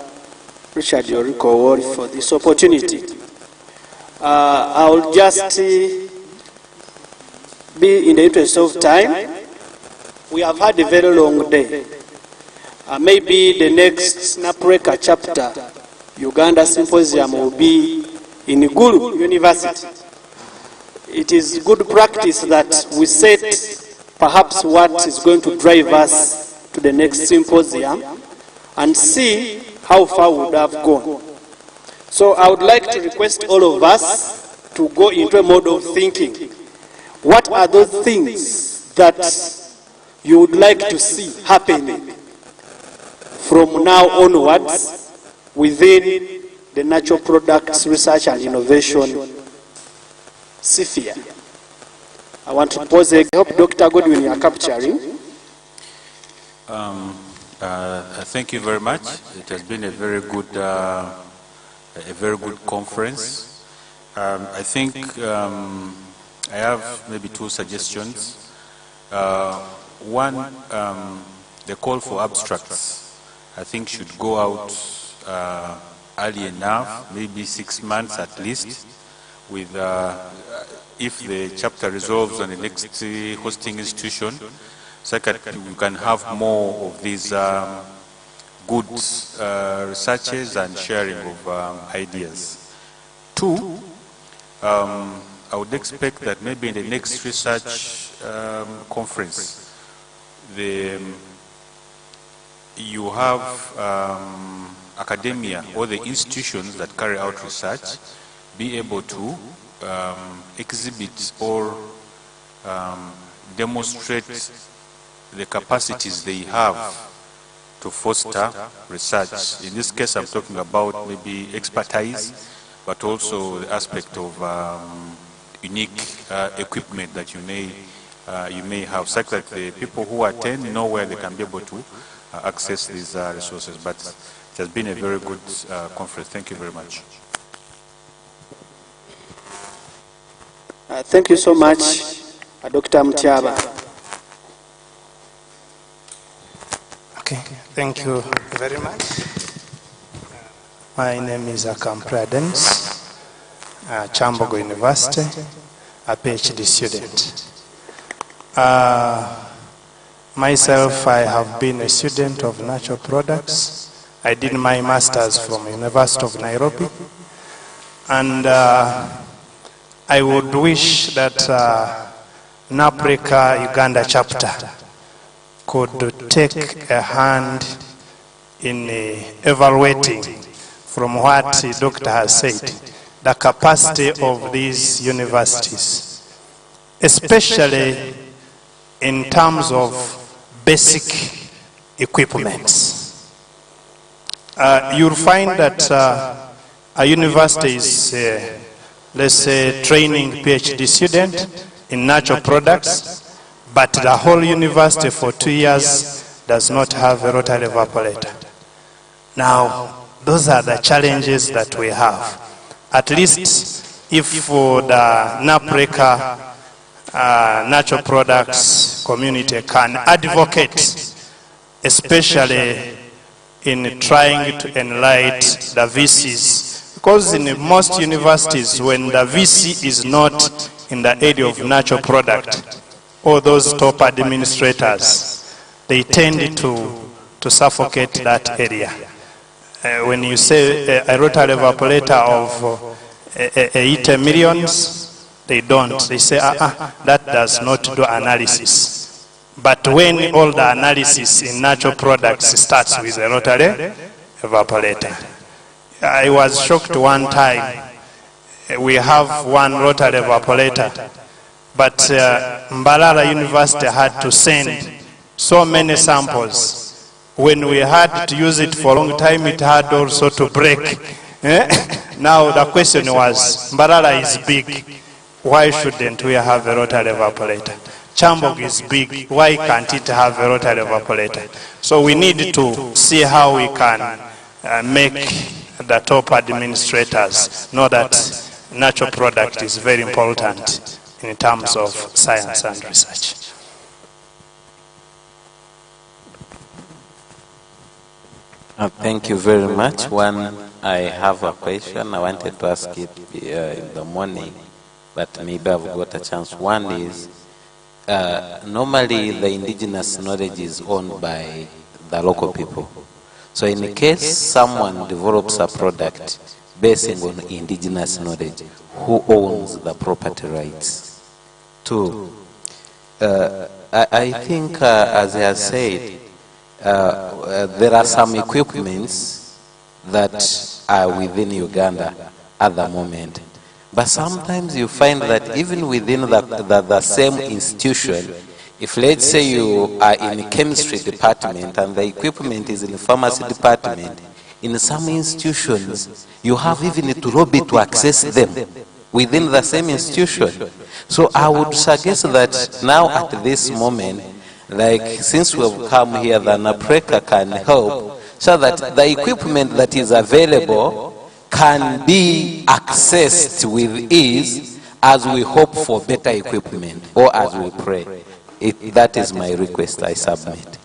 Richard Yoriko Ward, for this opportunity. I will just be in the interest of time. We have had a very long day. Maybe the next Napreca chapter, Uganda Symposium, will be in Gulu University. It is good practice that we set perhaps what is going to drive us to the next symposium and see how far we would have gone. So I would like to request all of us to go into a mode of thinking. What are those things that you would like to see happening from now onwards within the natural products research and innovation sphere? I want to pose a help Dr. Godwin, you are capturing. Thank you very much. It has been a very good conference. I think I have maybe two suggestions. One, the call for abstracts, I think should go out early enough, maybe 6 months at least, with if the chapter resolves on the next hosting institution, so that we can have more of these good researches and sharing of ideas. Two, I would expect that maybe in the next research conference, you have academia or the institutions that carry out research be able to exhibit or demonstrate the capacities they have to foster research. In this case, I'm talking about maybe expertise, but also the aspect of unique equipment that you may have, such that the people who attend know where they can be able to access these resources. But it has been a very good conference. Thank you very much. Thank you so much, Dr. Mtiaba. Okay, thank you very much. My name is Akam Pradens, Chambogo University, a PhD student. Myself, I have been a student of natural products. I did my master's from University of Nairobi, and I would wish that Napreca-Uganda chapter could take a hand in evaluating, from what the doctor has said, the capacity of these universities, especially in terms of basic equipment. You'll find that a university is, let's say, training PhD student in natural products, but the whole university for 2 years does not have a rotary evaporator. Now, those are the challenges that we have. At least if for the Napreca natural products community can advocate, especially in trying to enlighten the VCs, because in most universities, when the VC is not in the area of natural product, or those top administrators, they tend to suffocate that area. When you say a rotary evaporator of 80 millions, they don't. They say, that does not do analysis. But when all the analysis in natural products starts with a rotary evaporator. I was shocked one time. We have one rotary evaporator, but Mbalala University had to send so many samples. When we had to use it for a long time, it had also to break. Now the question was, Mbalala is big. why shouldn't we have a rotary evaporator? Chambog is big, why can't it have a rotary evaporator? So we need to see how we can make the top administrators know that natural product is very important in terms of science and research. Thank you very much. I have a question. I wanted to ask it in the morning, but maybe I've got a chance. One is, normally the indigenous knowledge is owned by the local people. So in case someone develops a product based on indigenous knowledge, who owns the property rights? Two, I think as I have said, there are some equipments that are within Uganda at the moment. But sometimes you find that even within the same institution, if let's say you are in the chemistry department and the equipment is in the pharmacy department, in some institutions you have even to lobby to access them within the same institution. So I would suggest that now at this moment, like since we have come here, the Napreca can help so that the equipment that is available can be accessed with ease as we hope for better equipment or as we pray. That is my request. I submit.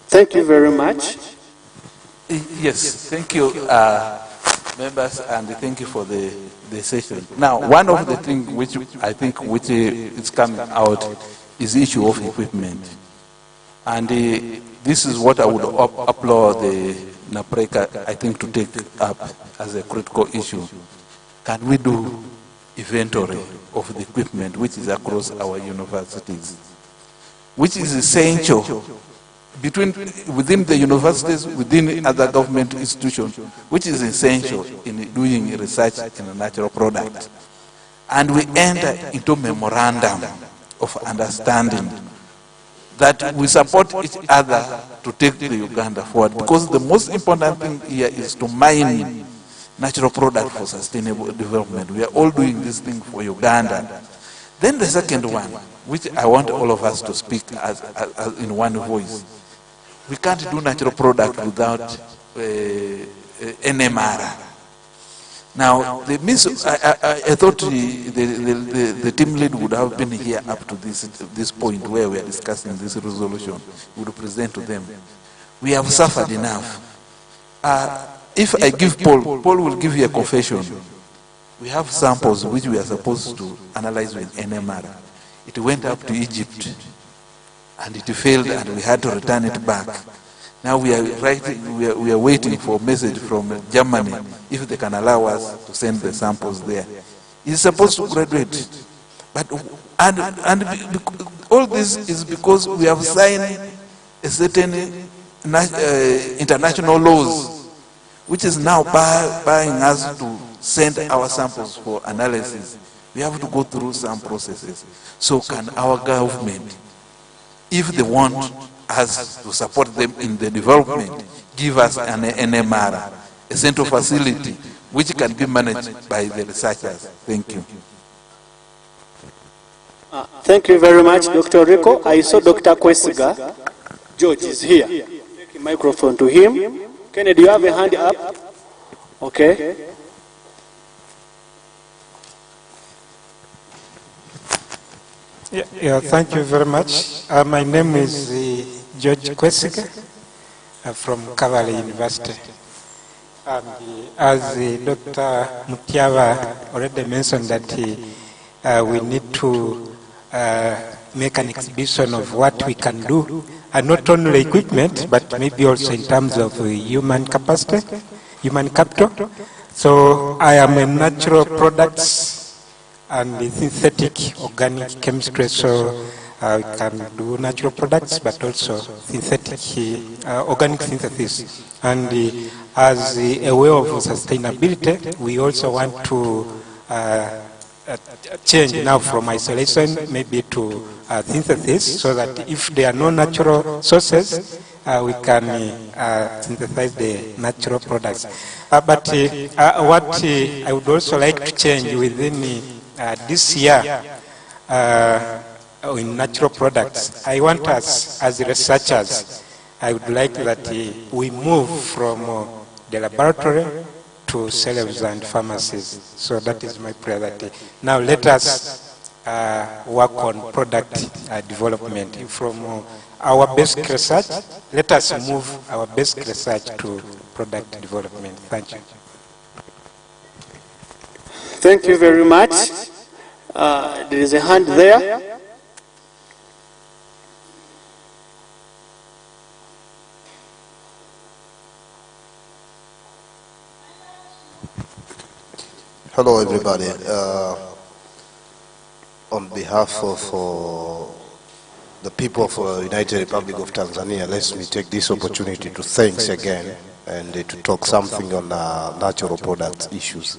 Thank you very much. Yes, thank you, members, and thank you for the session. Now, one of the things which I think which is coming out is the issue of equipment. And this is what I would applaud the Napreca, I think, to take up as a critical issue. Can we do inventory of the equipment which is across our universities, which is essential within the universities, within other government institutions, which is essential in doing research in a natural product. And we enter into memorandum of understanding that we support each other to take the Uganda forward, because the most important thing here is to mine natural product for sustainable development. We are all doing this thing for Uganda. Then the second one, which I want all of us to speak as in one voice. We can't do natural product without NMR. Now, I thought the team lead would have been here up to this point where we are discussing this resolution. We would present to them. We have suffered enough. If I give Paul will give you a confession. We have samples which we are supposed to analyze with NMR. It went up to Egypt, and it failed, and we had to return it back. Now we are waiting for a message from Germany if they can allow us to send the samples there. It's supposed to graduate, but and all this is because we have signed a certain international laws, which is now buying us to send our samples for analysis. We have to go through some processes. So can our government, if they want us to support them in the development, give us an NMR, a central facility, which can be managed by the researchers. Thank you. Thank you very much, Dr. Rico. I saw Dr. Kwesiga. George is here. Take the microphone to him. Kennedy, do you have a hand up? Okay. Yeah, thank you very much. My name is George Kwesiga from Kavala University. And as Dr. Mutiava already mentioned that we need to make an exhibition of what we can do, and not only equipment, but maybe also in terms of human capacity, human capital. So I am a natural products and synthetic organic chemistry, so we can do natural products, but also synthetic organic synthesis. And as a way of sustainability, we also want to change now from isolation maybe to synthesis, so that if there are no natural sources, we can synthesize the natural products. But what I would also like to change within this year in natural products, I want us as researchers, I would like that we move from the laboratory to sales and pharmacies. So that is my prayer that now let us work on product development. From our basic research, let us move our basic research to product development. Thank you. Thank you very much. There is a hand there. Hello, everybody. On behalf of the people of the United Republic of Tanzania, let me take this opportunity to thanks again and to talk something on natural product issues.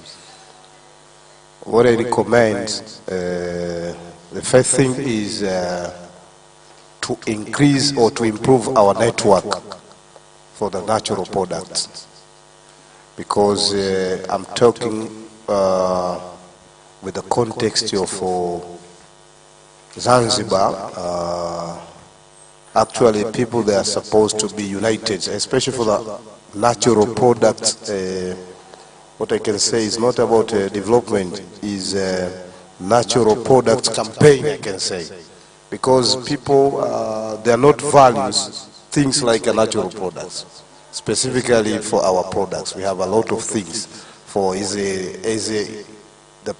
What I recommend, the first thing is to increase or to improve our network for the natural products, because I'm talking with the context of Zanzibar. Actually, people they are supposed to be united, especially for the natural products. What I can say is not about development, is natural products campaign, I can say, because people they are not values things like natural products. Specifically for our products, we have a lot of things. For the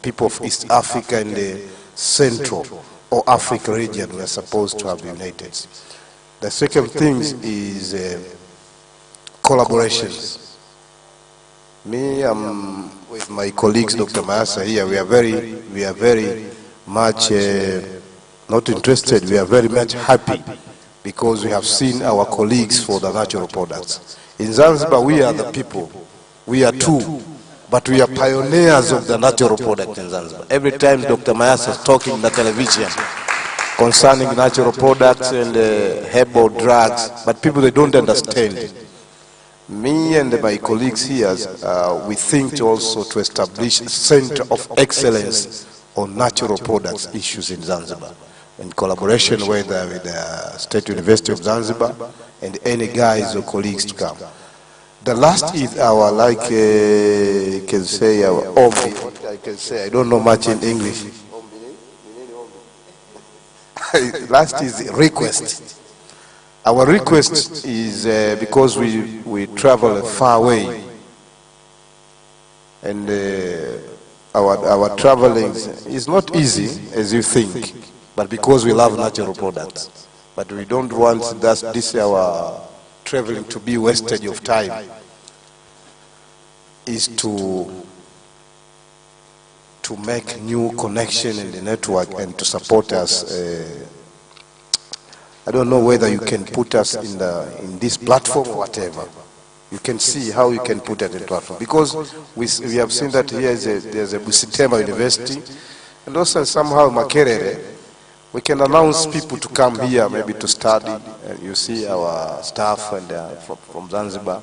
people of East Africa and the Central or Africa region, we are supposed to have united. The second thing is collaborations. Me, with my colleagues, Dr. Mayasa here, we are very much not interested. We are very much happy because we have seen our colleagues for the natural products. In Zanzibar, we are the people. We are two. But we are pioneers of the natural product in Zanzibar. Every time Dr. Mayasa is talking on the television concerning natural products and herbal drugs, but people, they don't understand. Me and my colleagues here, we think also to establish a center of excellence on natural products issues in Zanzibar, in collaboration with the State University of Zanzibar and any guys or colleagues to come. The last is our, like, can say our ombi. What I can say, I don't know much in English. Last is request. Our request is because we travel far away, and our traveling is not easy as you think, but because we love natural products. But we don't want this our traveling to be wastage of time, is to make new connection in the network and to support us. I don't know whether you can put us in this platform or whatever. You can see how you can put it in the platform, because we have seen that here there's a Busitema University, and also somehow Makerere. We can announce people to come here maybe to study. You see our staff and from Zanzibar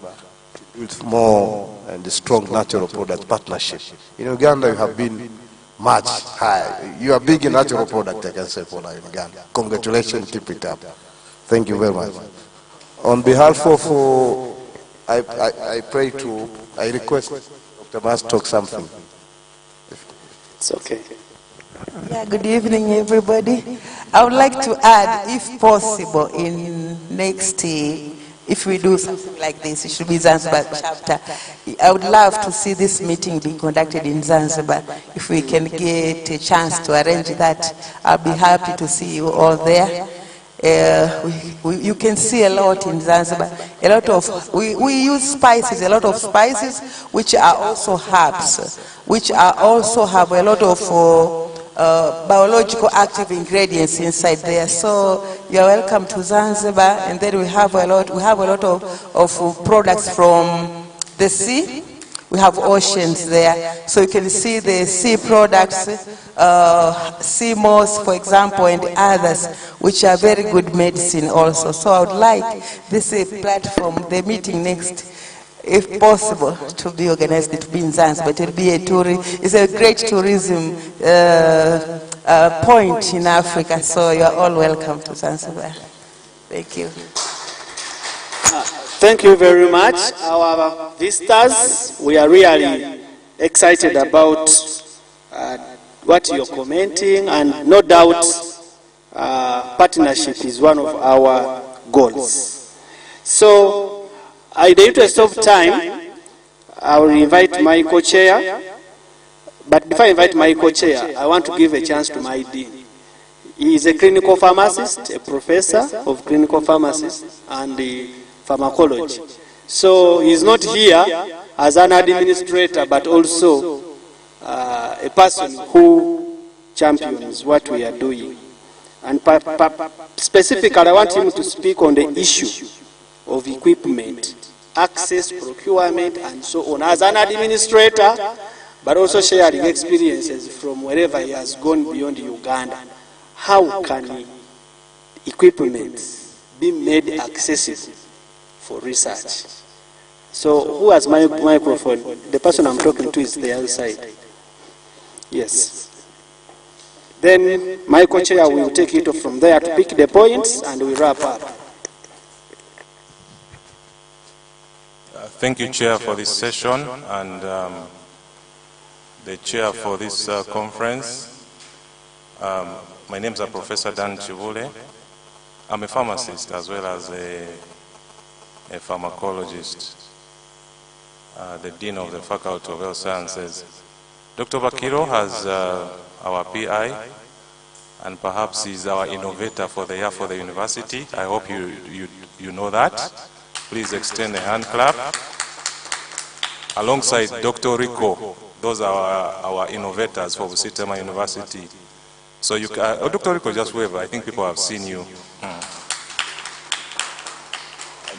with more and strong natural product partnership. In Uganda, you have been much high. You are big in natural product, I can say, for Uganda. Congratulations, keep it up. Thank you very much. On behalf of, I request Dr. Mas talk something. It's okay. Yeah, good evening, everybody. I would like to add, if possible, in next year, if we do something like this, it should be Zanzibar chapter. I would love to see this meeting be conducted in Zanzibar. If we can get a chance to arrange that, I'll be happy to see you all there. You can see a lot in Zanzibar. A lot of we use spices, a lot of spices, which are also herbs, which are also have a lot of biological active ingredients inside there. So you are welcome to Zanzibar, and then we have a lot of products from the sea. We have oceans there, so you can see the sea products, sea moss, for example, and others, which are very good medicine also. So I would like this platform, the meeting next, if possible, to be organized, to be in Zanzibar. But it'll be it's a great tourism point in Africa, so you're all welcome to Zanzibar. Thank you. Thank you very much. Our visitors, we are really excited about what you're commenting, and no doubt partnership is one of our goals. So, in the interest of time, I will invite my co-chair, but before I invite my co-chair, I want to give a chance to my dean. He is a clinical pharmacist, a professor of clinical pharmacy and pharmacology. So he's not here as an administrator, but also a person who champions what we are doing. And specifically, I want him to speak on the issue of equipment, access, procurement, and so on, as an administrator, but also sharing experiences from wherever he has gone beyond Uganda. How can equipment be made accessible for research? So, who has my microphone? The person I'm talking to is the other side. Yes. Then my co-chair will take it from there to pick the points, and we wrap up. Thank you, Chair, for this session, and the Chair for this conference. My name is Professor Dan Chivule. I'm a pharmacist as well as a pharmacologist, the Dean of the Faculty of Health Sciences. Dr. Bakiro has our PI, and perhaps he's our innovator for the year for the university. I hope you know that. Please extend a hand clap. Alongside Dr. Rico, those are our innovators for Busitama University. So you can, Dr. Rico, just wave. I think people have seen you.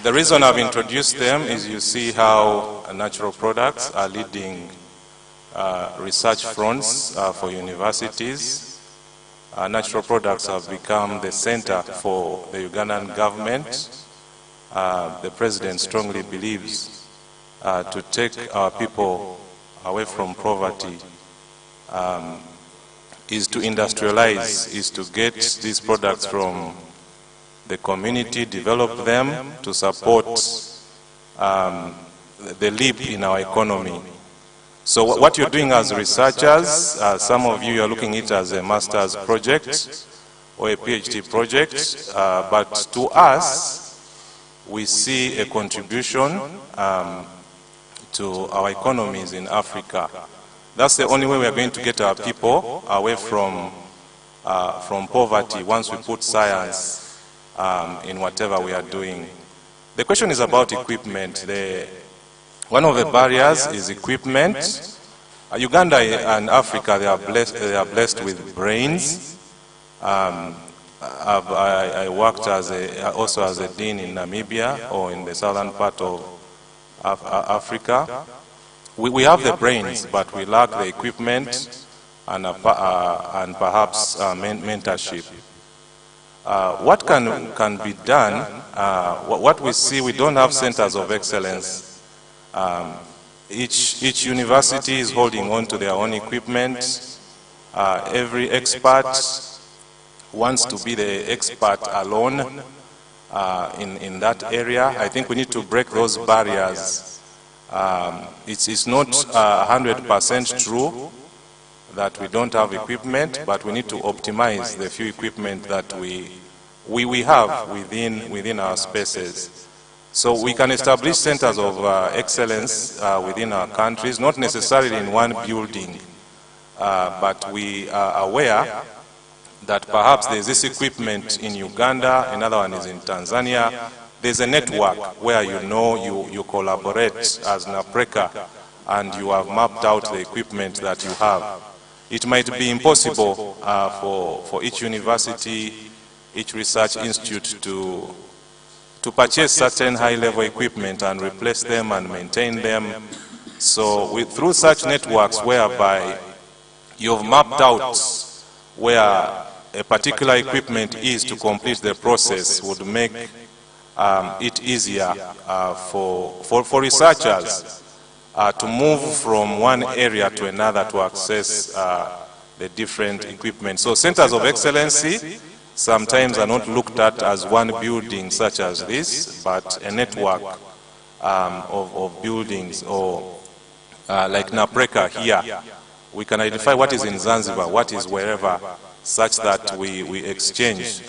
The reason I've introduced them is you see how natural products are leading research fronts for universities. Natural products have become the center for the Ugandan government. The president strongly believes to take our people away from poverty is to industrialize, is to get these products from the community, develop them to support the leap in our economy. So what you're doing as researchers, some of you are looking at it as a master's project or a PhD project, but to us, we see a contribution to our economies in Africa. That's the only way we are going to get our people away from poverty once we put science in whatever we are doing. The question is about equipment. One of the barriers is equipment. Uganda and Africa, they are blessed with brains. I worked also as a dean in Namibia or in the southern part of Africa. We have the brains, but we lack the equipment and perhaps mentorship. What can be done? What we see, we don't have centers of excellence. Each university is holding on to their own equipment. Every expert wants to be the expert alone in that area. I think we need to break those barriers. It's not 100% true that we don't have equipment, but we need to optimize the few equipment that we have within our spaces. So we can establish centers of excellence within our countries, not necessarily in one building, but we are aware that perhaps there's this equipment in Uganda, another one is in Tanzania. There's a network where you collaborate as Napreca and you have mapped out the equipment that you have. It might be impossible for each university, each research institute to purchase certain high-level equipment and replace them and maintain them. So through such networks whereby you've mapped out where a particular equipment is to complete the process would make it easier for researchers to move from one area to another to access the different equipment. So centers of excellency sometimes are not looked at as one building such as this, but a network of buildings, or like Napreca here. We can identify what is in Zanzibar, what is wherever, such that we exchange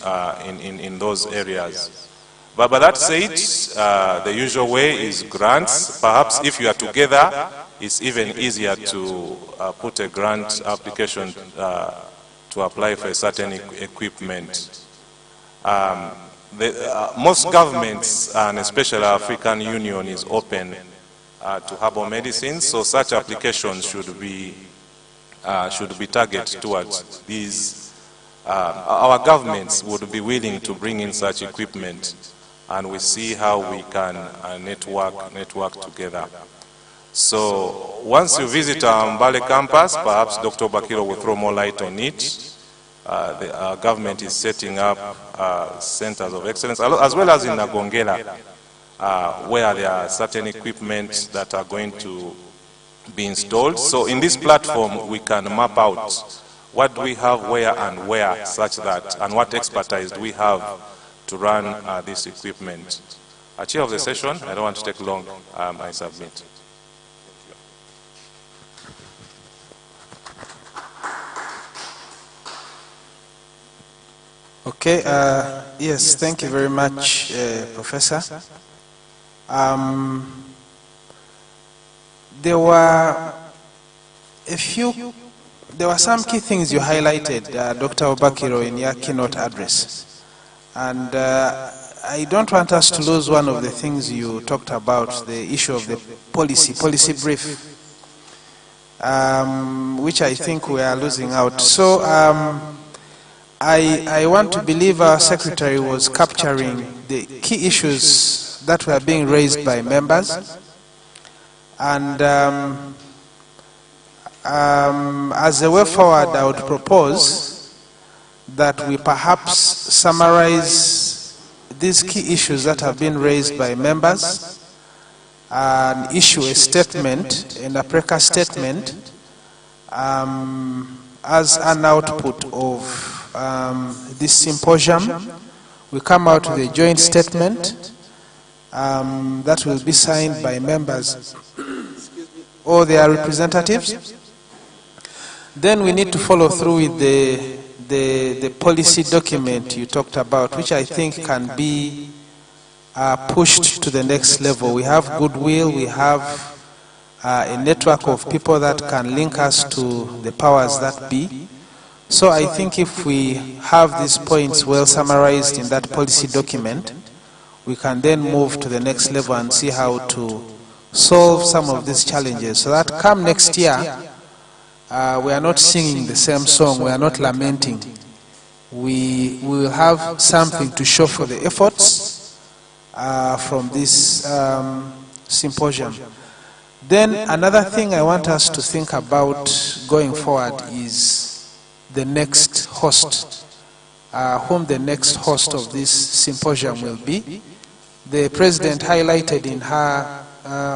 in those areas. But that said, the usual way is grants. Perhaps if you are together, it's even easier to put a grant application to apply for a certain equipment. Most governments, and especially our African Union, is open to herbal medicines, so such applications should be targeted towards these. Our governments would be willing to bring in such equipment, and we see how we can network together. So once you visit our Mbale campus, perhaps Dr. Bakiro will throw more light on it. Our government is setting up centers of excellence, as well as in Nagongela, where there are certain equipment that are going to be installed. So in this platform, we can map out what do we have where and where, such that, and what expertise do we have to run this equipment. Chair of the session, I don't want to take long, I submit. Okay, yes, thank you very much, Professor. There were some key things you highlighted, Dr. Obakiro, in your keynote address. And I don't want us to lose one of the things you talked about, the issue of the policy brief, which I think we are losing out. So I want to believe our secretary was capturing the key issues that were being raised by members. And as a way forward, I would propose that we perhaps summarize these key issues that have been raised by members and issue a statement, a Napreca statement, as an output of this symposium. We come out with a joint statement that will be signed by members or their representatives. Then we need to follow through with the policy document you talked about, which I think can be pushed to the next level. We have goodwill, we have a network of people that can link us to the powers that be. So I think if we have these points well summarized in that policy document, we can then move to the next level and see how to solve some of these challenges, so that come next year, we are not singing the same song, we are not lamenting. We will have something to show for the efforts from this symposium. Then another thing I want us to think about going forward is the next host, whom the next host of this symposium will be. The President highlighted in her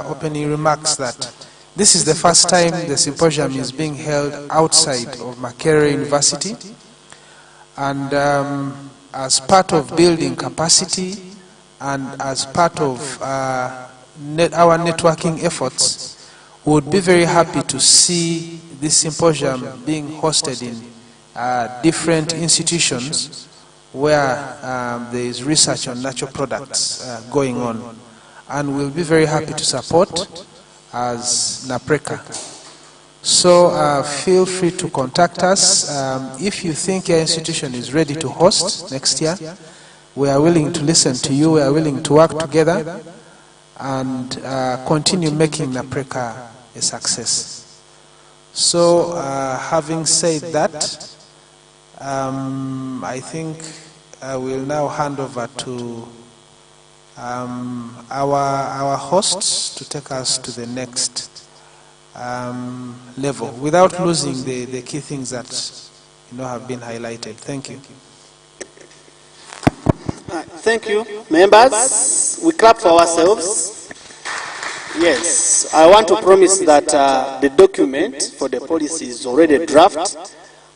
opening remarks that this is the first time the symposium is being held outside of Makerere University, and as part of building capacity and as part of our networking efforts, we would be very happy to see this symposium being hosted in different institutions where there is research on natural products going on. And we'll be very happy to support as Napreca. So feel free to contact us. If you think your institution is ready to host next year, we are willing to listen to you, we are willing to work together and continue making Napreca a success. So having said that, I think I will now hand over to our hosts to take us to the next level, without losing the key things that have been highlighted. Thank you. Thank you, members. We clap for ourselves. Yes, I want to promise that the document for the policy is already draft.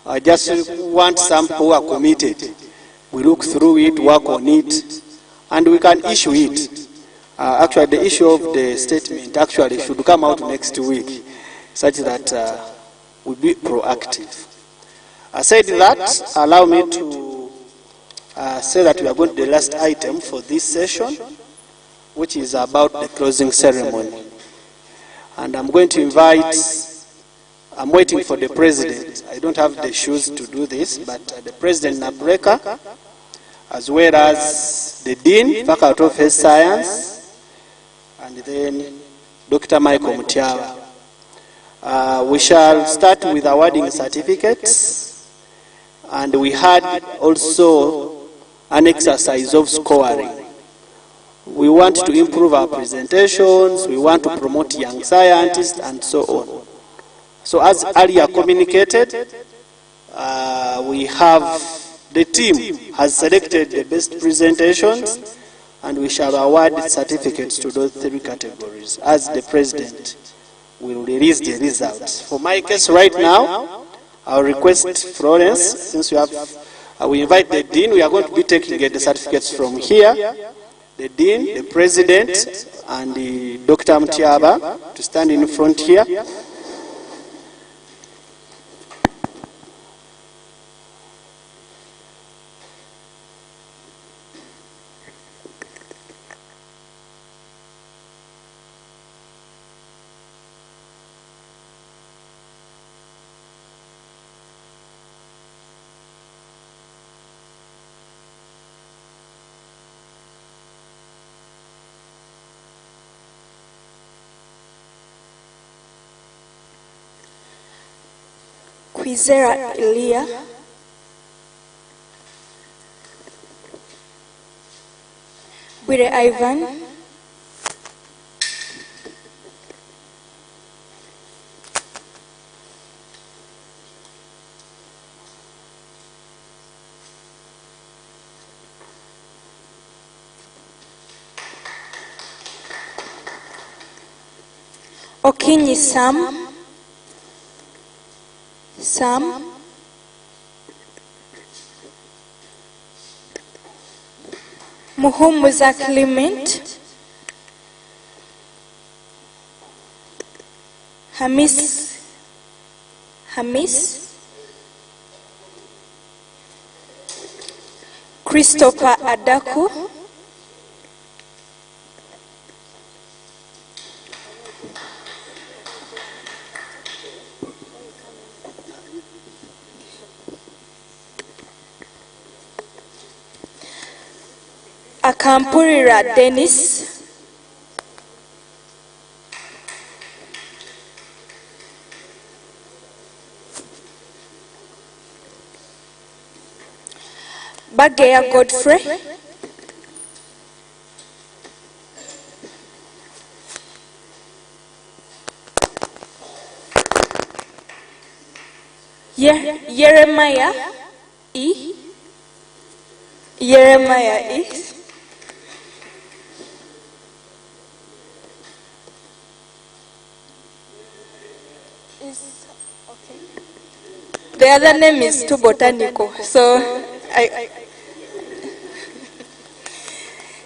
I just want some who are committed. We look through it, work on it, and we can issue it. Actually, the issue of the statement actually should come out next week, such that we'll be proactive. I said that, allow me to say that we are going to the last item for this session, which is about the closing ceremony. And I'm going to invite, I'm waiting for the president. I don't have the shoes to do this, but the president Napreca, as well as the dean, faculty of health science, and then Dr. Michael Mutiawa. We shall start with awarding certificates, and we had also an exercise of scoring. We want to improve our presentations, we want to promote young scientists, and so on. So as earlier communicated, we have, the team has selected the best presentations, and we shall award certificates to those 3 categories as the president will release the results. For my case right now, I'll request Florence, since we invite the dean, we are going to be taking the certificates from here. The dean, the president, and the Dr. Mutiaba to stand in front here. Kwizera Elia, Bwire Ivan, Okinyi Sam, Muhumuza Clement, Hamis, Christopher Adaku, Akampurira Dennis, Bageya Godfrey, Jeremiah E. The other name is too botanical, so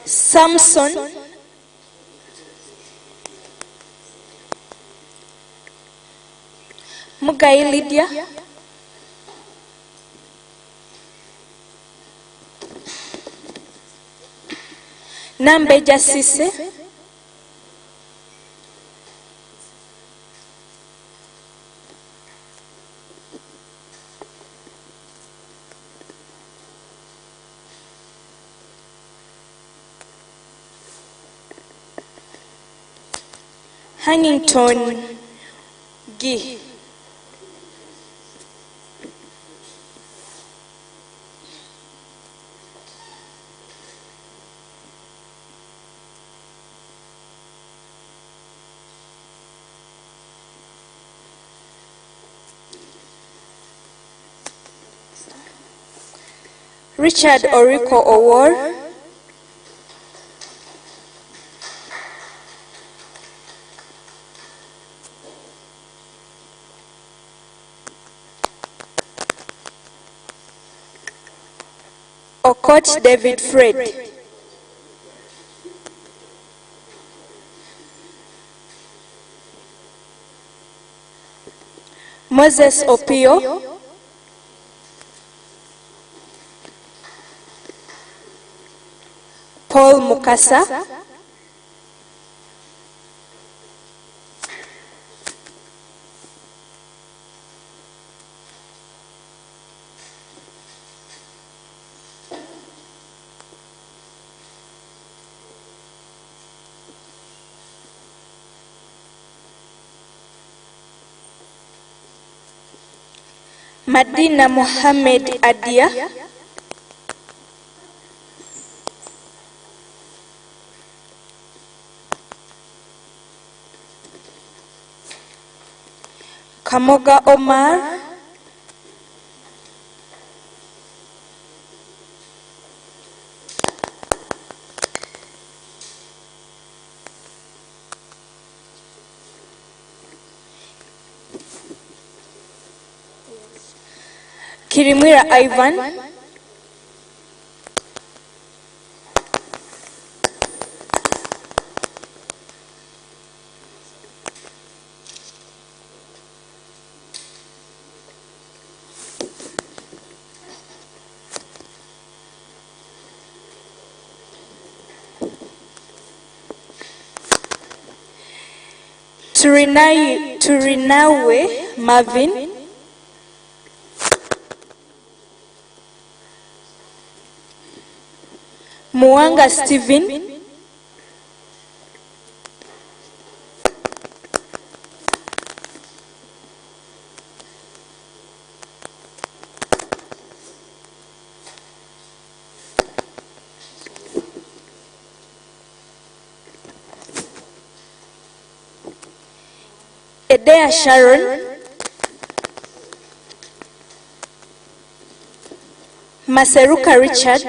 Samson, Mugai Lydia, Nambeja Sise, Hannington G. Richard Oriko Owor, Okot David Fred, Moses Opio, Paul Mukasa, Madina Mohammed Adia, Kamoga Omar, Kirimwira Ivan, Turinawe Marvin, Muanga Stephen, Edea Sharon, Maseruka Richard,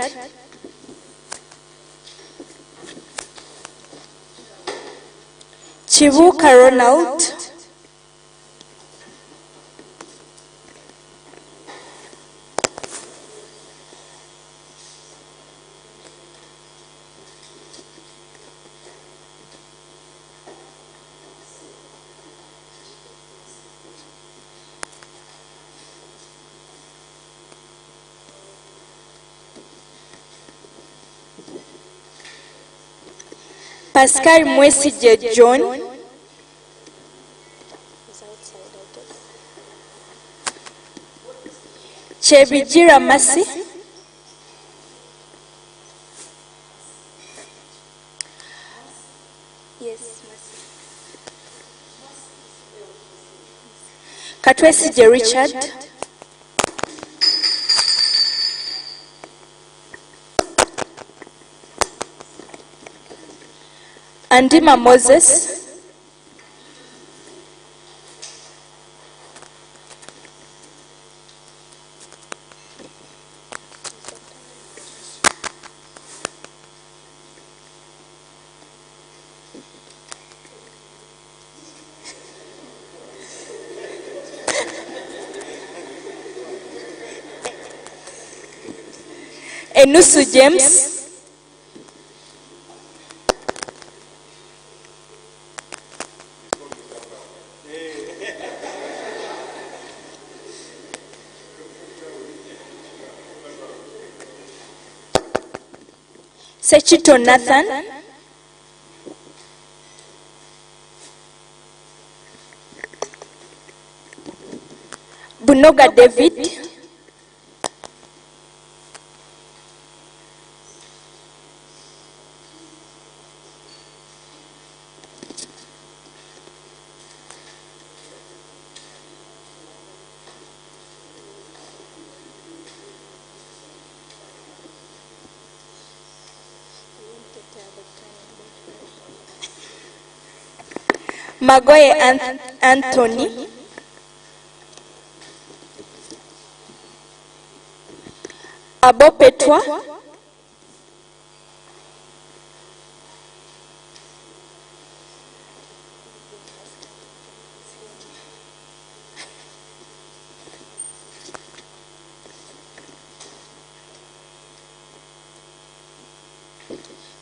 Chivuka Ronald, Pascal Mwesije John, Chebijira Masi, Katwesije Richard, Andima Moses, Enusu James, Sechito Nathan, Bunoga David, Magoye Anthony, Abopetwa,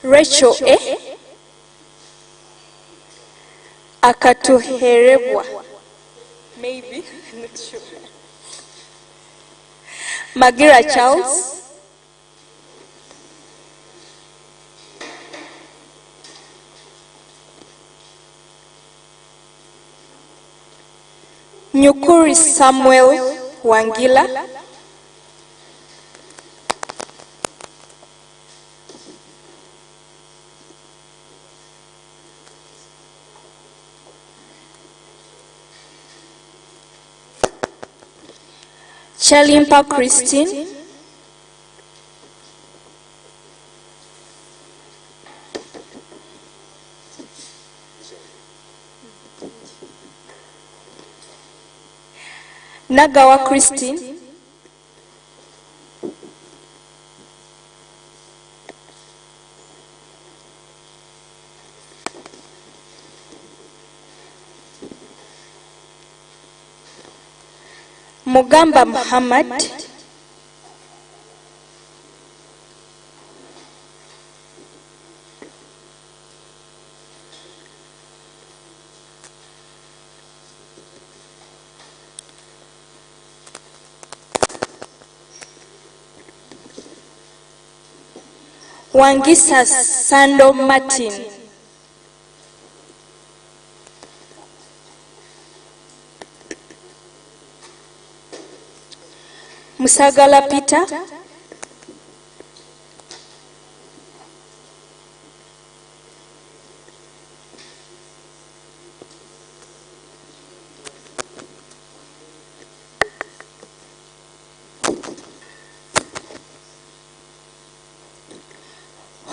Rachel Akatuherebwa, maybe, I'm not sure. Magira Charles, Nyukuri Samuel Wangila, Chalimpa Christine, Nagawa Christine, Mugamba Muhammad, Wangisa Sando Martin, Musagala Peter,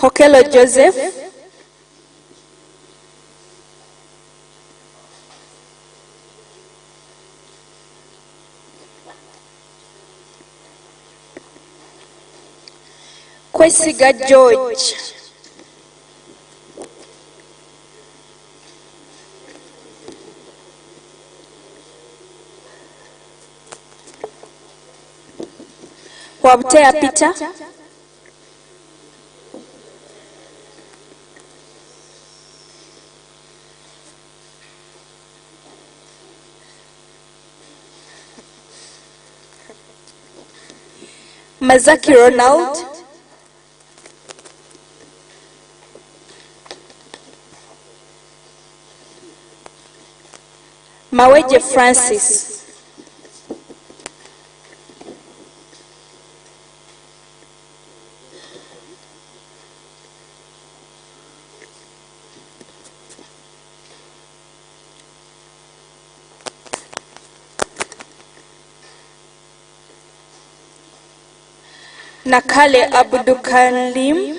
Hokelo Joseph, Kwesiga George, Wabutea Peter, Mazaki Ronald, Maweje Francis, Nakale Abdukalim,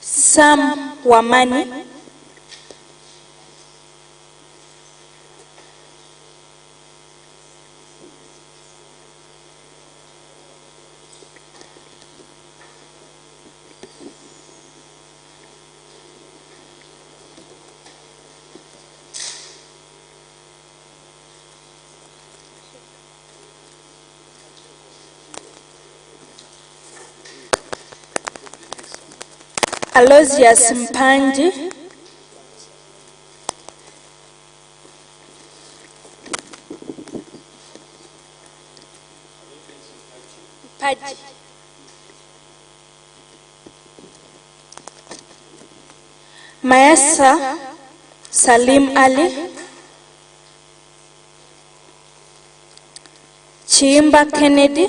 Sam Wamani, Aloysius Mpanji, Paji, Mayasa Salim Ali, Chimba Kennedy,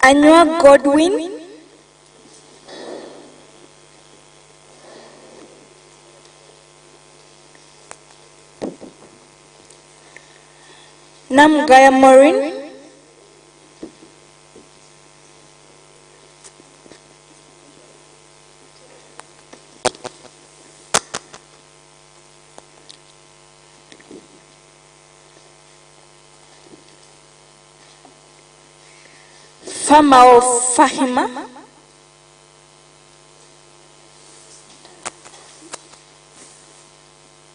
Anua Godwin, Namgaya Maureen, Famao Fahima,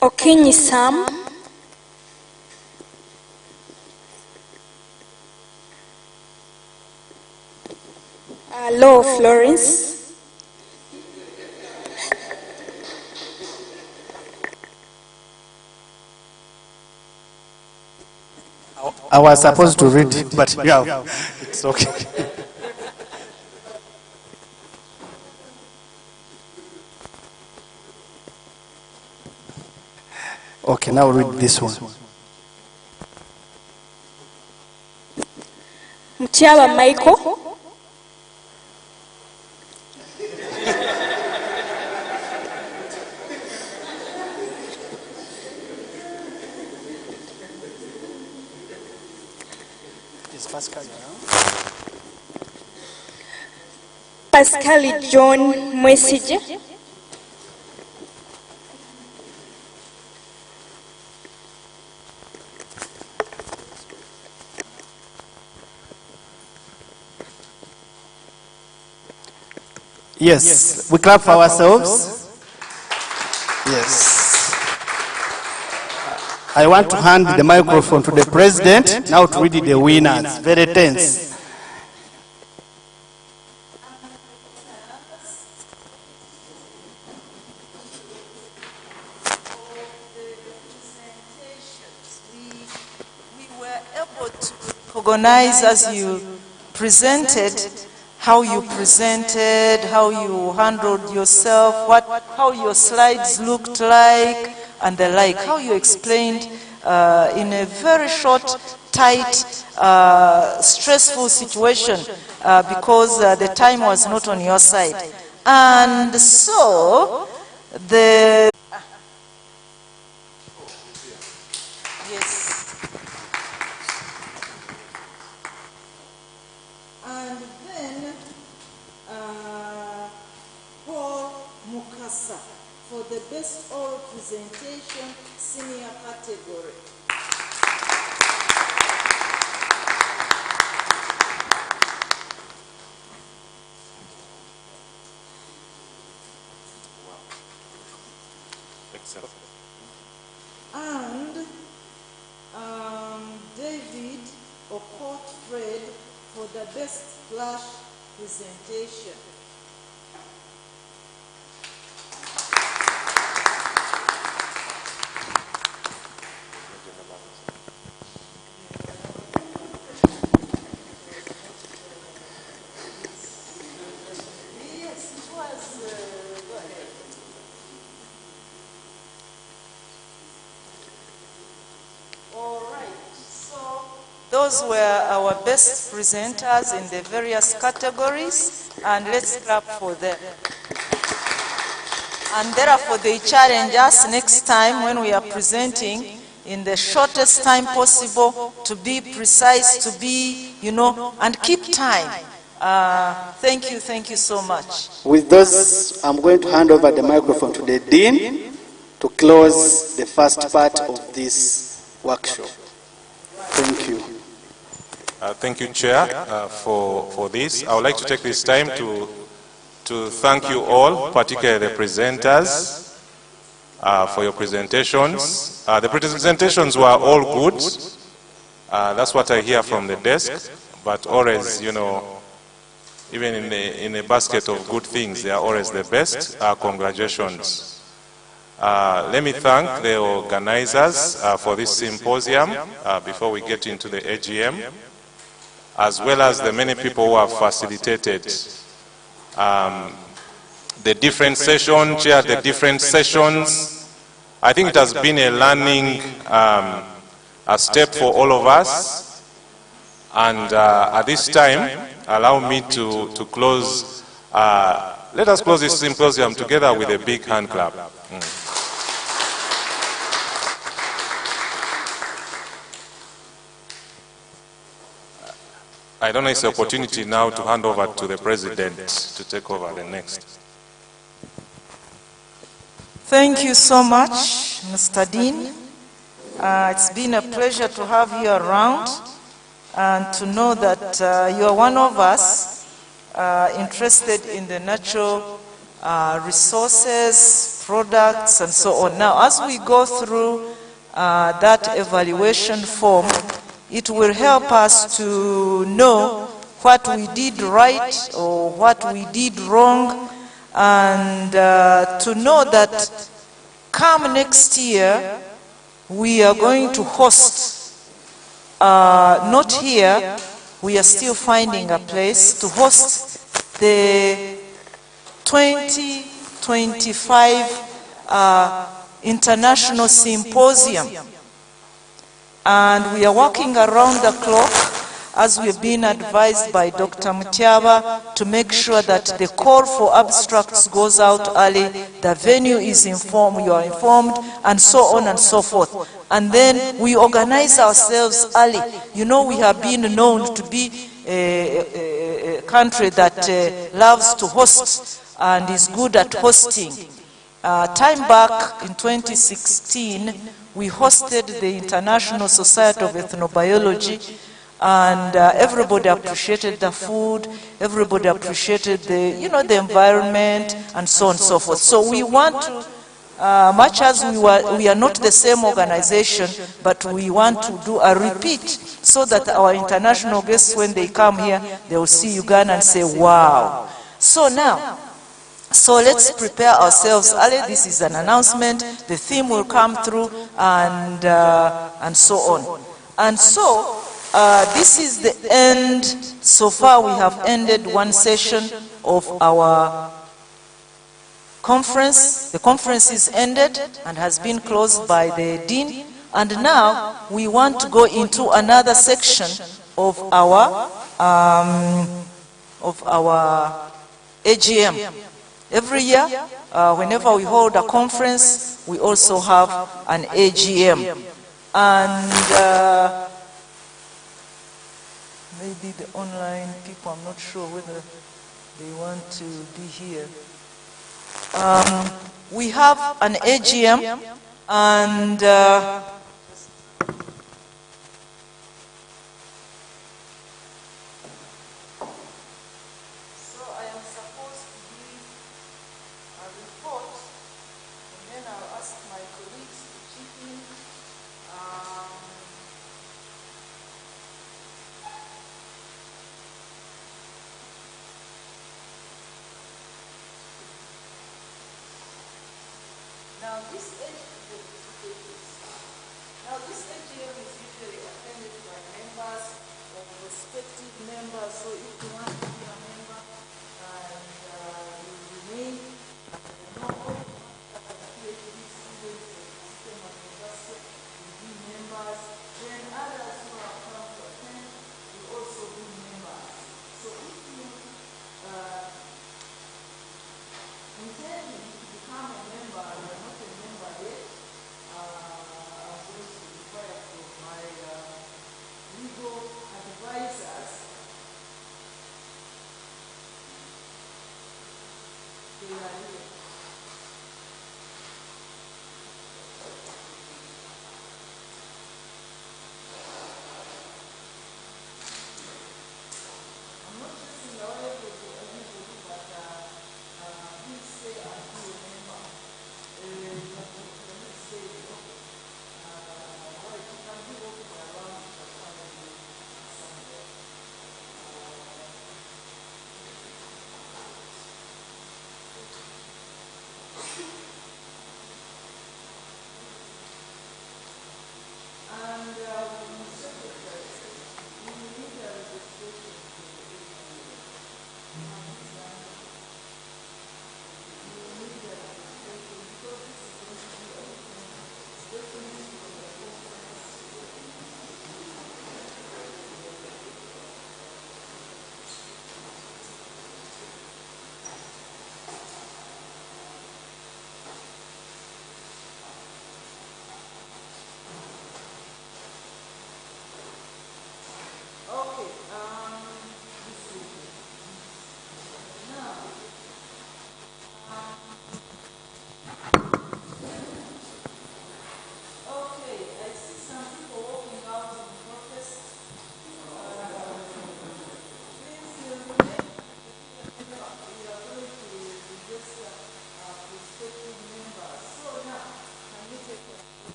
Okinyi Sam, Law Florence, I was supposed to read it, but yeah, it's okay. Okay, now read this one. Mutiaba Michael, Is Pascal around? Pascal John Mwesije, Yes, we clap for ourselves. Yes. I want to hand the microphone to the president now to read the winners. Very tense. Recognize as you presented, how you presented, how you handled yourself, how your slides looked like, and the like, how you explained in a very short, tight, stressful situation because the time was not on your side. And so, the... Yes. And then Paul Mukasa for the best oral presentation senior category. And David Okot Fred for the best flash presentation. Yes, it was. Go ahead. All right. So those were our best presenters in the various categories, and let's clap for them. And therefore they challenge us next time when we are presenting in the shortest time possible, to be precise, to be, and keep time. Thank you so much. With those, I'm going to hand over the microphone to the Dean to close the first part of this workshop. Thank you. Thank you, Chair, for this. I would like to take this time to thank you all, particularly the presenters, for your presentations. The presentations were all good. That's what I hear from the desk. But always, even in a basket of good things, they are always the best. Congratulations. Let me thank the organizers for this symposium before we get into the AGM, as well as the many people who have facilitated the different sessions, chaired the different sessions. I think it has been a learning a step for all of us. And at this time, allow me to close, let us close this symposium together with a big hand clap. I don't know, it's the opportunity now to hand over to the President to take over the next. Thank you so much, Mr. Dean. It's been a pleasure to have you around and to know that you are one of us interested in the natural resources, products, and so on. Now, as we go through that evaluation form, it will help us to know what we did right or what we did wrong, and to know that come next year, we are going to host, not here, we are still finding a place to host the 2025 International Symposium. And we are working around the clock, as we've been advised by Dr. Mutiaba, to make sure that the call for abstracts goes out early, the venue is informed, you are informed, and so on and so forth. And then we organize ourselves early. You know, we have been known to be a country that loves to host and is good at hosting. Time back in 2016, we hosted the International Society of Ethnobiology, and everybody appreciated the food, everybody appreciated the, you know, the environment, and so on and so forth. So we want to, much as we are not the same organization, but we want to do a repeat so that our international guests, when they come here, they will see Uganda and say, wow. So now, so let's prepare ourselves early. This is an announcement. The theme will come through, and so on. And so, this is the end. So far, we have ended one session of our conference. The conference is ended and has been closed by the Dean. And now, we want to go into another section of our AGM. Every year, whenever we hold a conference, we also have an AGM. And maybe the online people, I'm not sure whether they want to be here. We have an AGM, and this AGM is usually attended by members or prospective members. So if you want to be a member and you remain, know all PhD students and system of university will be members. Then others who have come to attend will also be members. So if you intend to become a member and you're not a member yet, legal advisors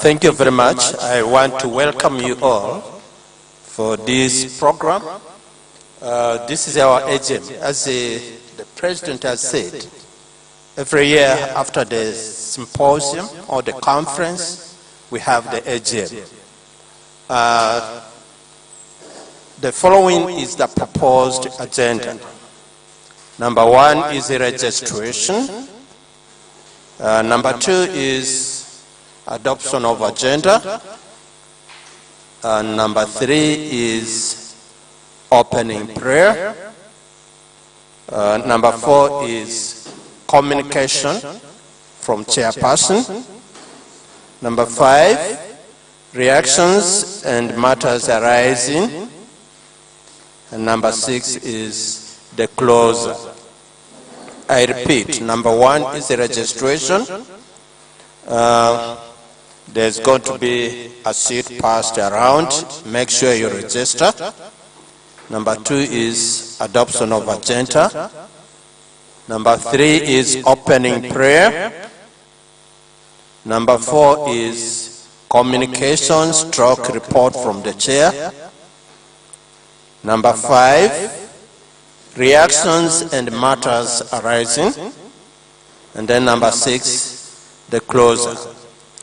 Thank you very much. I want to welcome you all for this program. This is our AGM. As the President has said, every year after the symposium or the conference, we have the AGM. The following is the proposed agenda. Number 1 is the registration. Number 2 is adoption of agenda. Number 3 is opening prayer. Number 4 is communication from chairperson. Number 5, reactions and matters arising. And number 6 is the closer. I repeat, number 1 is the registration. There's going to be a sheet passed around. Make sure you register. Number 2 is adoption of agenda. Number 3 is opening prayer. Number 4 is communication stroke report from the chair. Number 5, reactions and matters arising. And then number 6, the closer.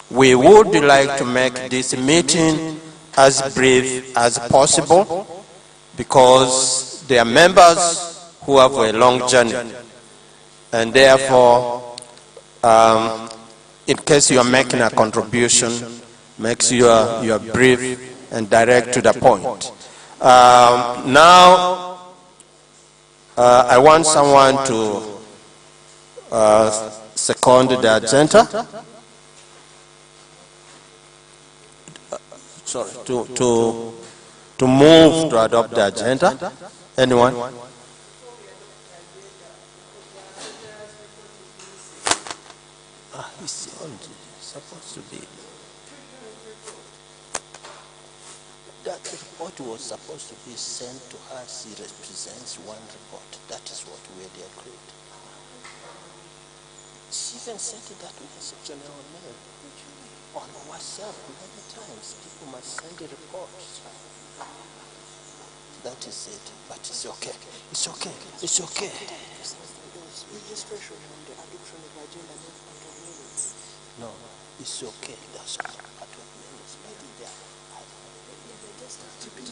We would like to make this meeting as brief as possible because there are members who have a long journey. And therefore, in case you are making a contribution, make sure you are brief and direct to the point. Now, I want someone to second the agenda. Sorry, to move to adopt the agenda. Anyone? It's supposed to be. That report was supposed to be sent to her. She represents one report. That is what we had agreed. She even sent that message on our mail. On WhatsApp many times. People must send the reports. That is it. But it's okay. It's okay. It's okay. Registration on the adoption of agenda minutes. No, it's okay. That's part of minutes.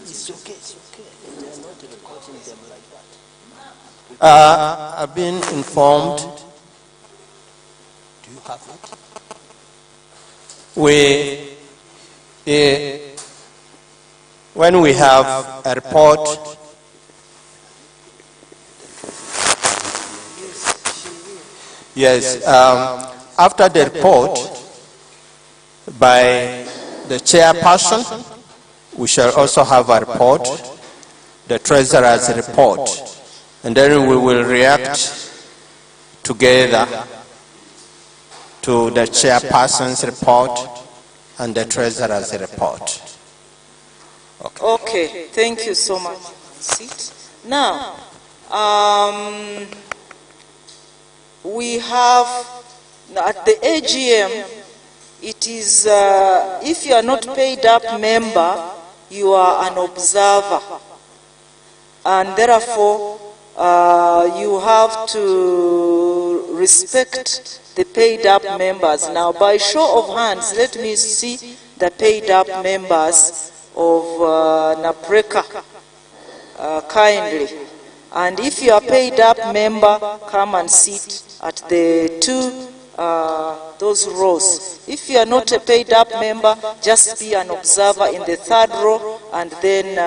It's okay. It's okay. They are not recording them like that. I've been informed. Do you have it? When we have a report, yes, after the report by the chairperson, we shall also have a report, the treasurer's report, and then we will react together to the chairperson's report and the treasurer's report. Okay, thank you so much. Sit. Now, we have at the AGM, it is, if you are not paid up member, you are an observer. And therefore, you have to respect the paid up members. Now, by show of hands, let me see the paid up members of Napreca kindly. And if you are paid up member, come and sit at the those rows. If you are not a paid up member, just be an observer in the 3rd row, and then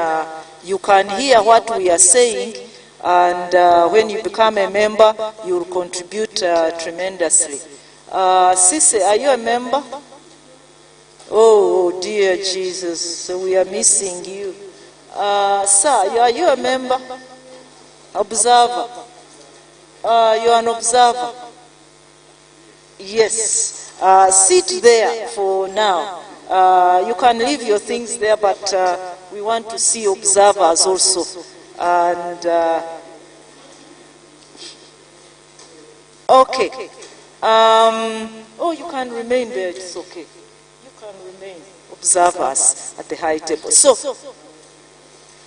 you can hear what we are saying. And when you become a member, you will contribute tremendously. Sise, are you a member? Oh dear Jesus, so we are missing you. Sir, are you a member? Observer. You are an observer. Yes. Sit there for now. You can leave your things there, but we want to see observers also. And okay. Oh, you can remain there. It's okay. You can remain observers at the high table. So,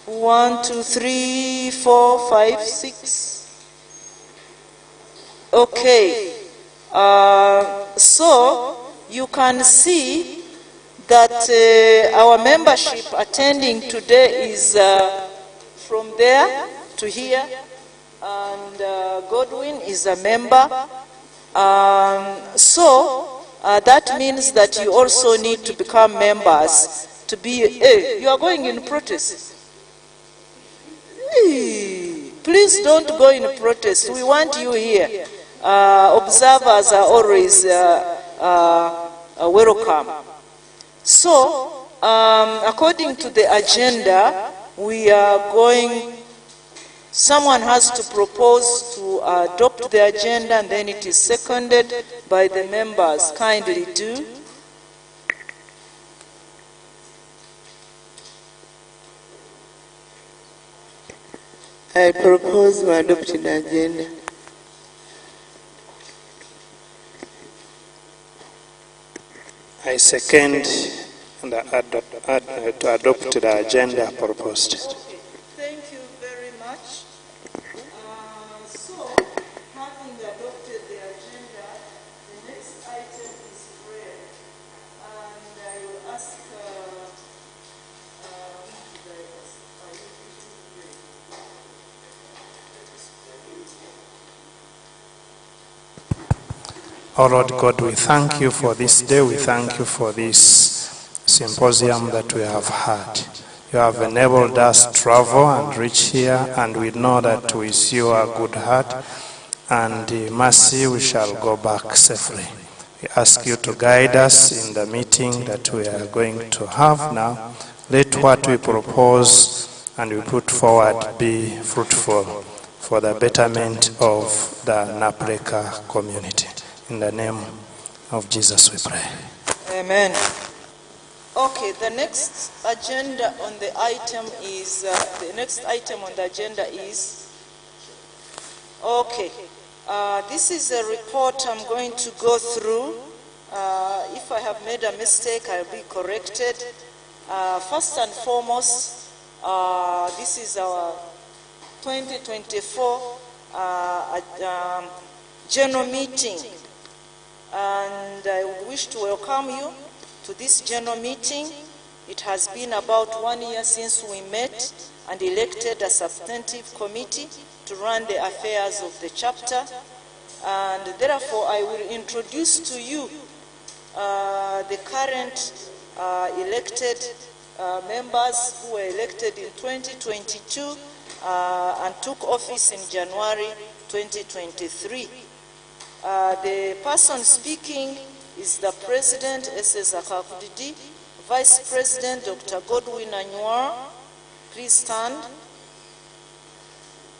1, 2, 3, 4, 5, 6. Okay. So you can see that our membership attending today is from there to here, and Godwin is a member. So that means that you also need to become members to be. Hey, you are going in protest. Hey, please don't go in protest. We want you here. Observers are always welcome. So, according to the agenda, we are going. Someone has to propose to adopt the agenda, and then it is seconded by the members. Kindly do. I propose we adopt the agenda. I second to adopt the agenda proposed. Thank you very much. So, having adopted the agenda, the next item is prayer. And I will ask, Oh Lord God, we thank you for this day. We thank you for this symposium that we have had. You have enabled us to travel and reach here, and we know that with your good heart and mercy we shall go back safely. We ask you to guide us in the meeting that we are going to have now. Let what we propose and we put forward be fruitful for the betterment of the Napreca community. In the name of Jesus we pray. Amen. Okay, the next agenda on the item is, okay, this is a report I'm going to go through. If I have made a mistake, I'll be corrected. First and foremost, this is our 2024 general meeting. And I wish to welcome you to this general meeting. It has been about 1 year since we met and elected a substantive committee to run the affairs of the chapter. And therefore, I will introduce to you the current elected members who were elected in 2022 and took office in January 2023. The person speaking is the President, S.S. Akakudidi, Vice President, Dr. Godwin Anyuar. Please stand.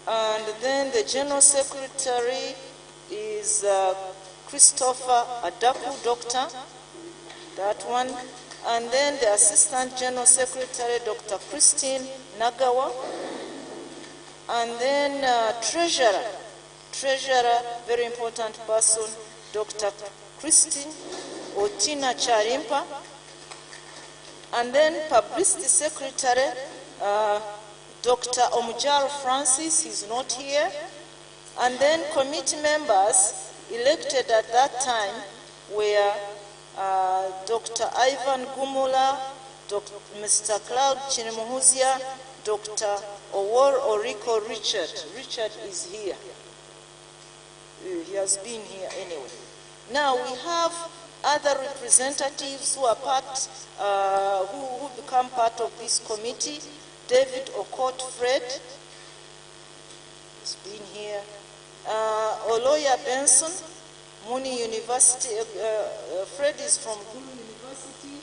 And then the General Secretary is Christopher Adaku, Doctor, that one. And then the Assistant General Secretary, Dr. Christine Nagawa. And then Treasurer, very important person, Dr. Christine Otina Charimpa. And then Publicity Secretary, Dr. Omujaro Francis, he's not here. And then committee members elected at that time were Dr. Ivan Gumula, Mr. Cloud Chinemuhuzia, Dr. Owor Oriko Richard. Richard is here. He has been here anyway. Now we have other representatives who are who become part of this committee. David Okot Fred has been here. Oloya Benson, Muni University. Fred is from Gulu University.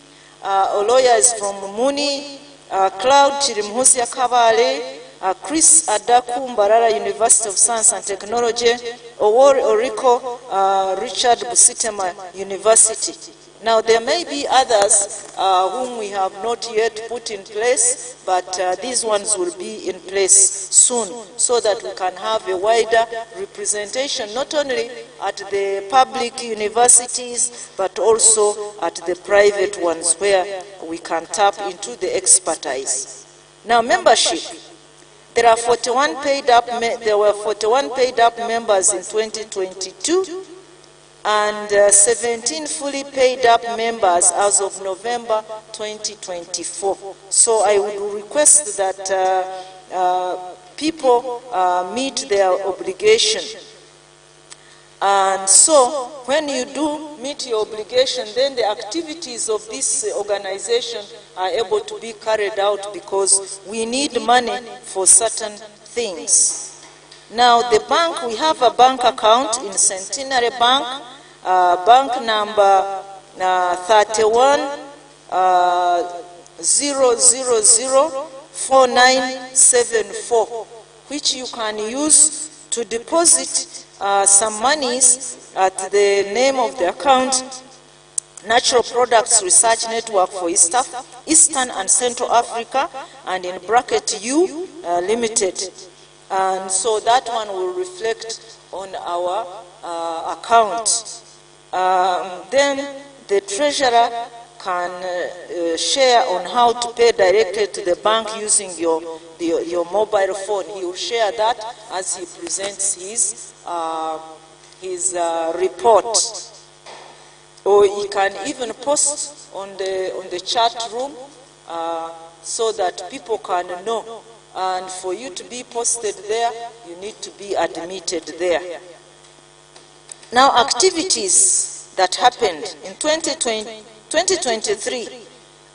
lawyers from Muni, Cloud Chirimhusia Kabale, Chris Adaku, Mbarara University of Science and Technology, Owori Oriko, Richard Busitema University. Now there may be others whom we have not yet put in place, but these ones will be in place soon so that we can have a wider representation not only at the public universities but also at the private ones where we can tap into the expertise. Now membership. There were 41 paid up members in 2022 and 17 fully paid up members as of November 2024. So I would request that people meet their obligation. And so when you do meet your obligation, then the activities of this organization are able to be carried out because we need money for certain things. Now the bank, we have a bank account in Centenary Bank, bank number 3100004974, which you can use to deposit some monies at the name of the account, Natural Products Research Network for Eastern and Central Africa, and in bracket U Limited. And so that one will reflect on our account. Then the treasurer can share on how to pay directly to the bank using your mobile phone. He will share that as he presents his report. Or he can even post on the chat room so that people can know. And for you to be posted there, you need to be admitted there. Now, activities that happened in 2023,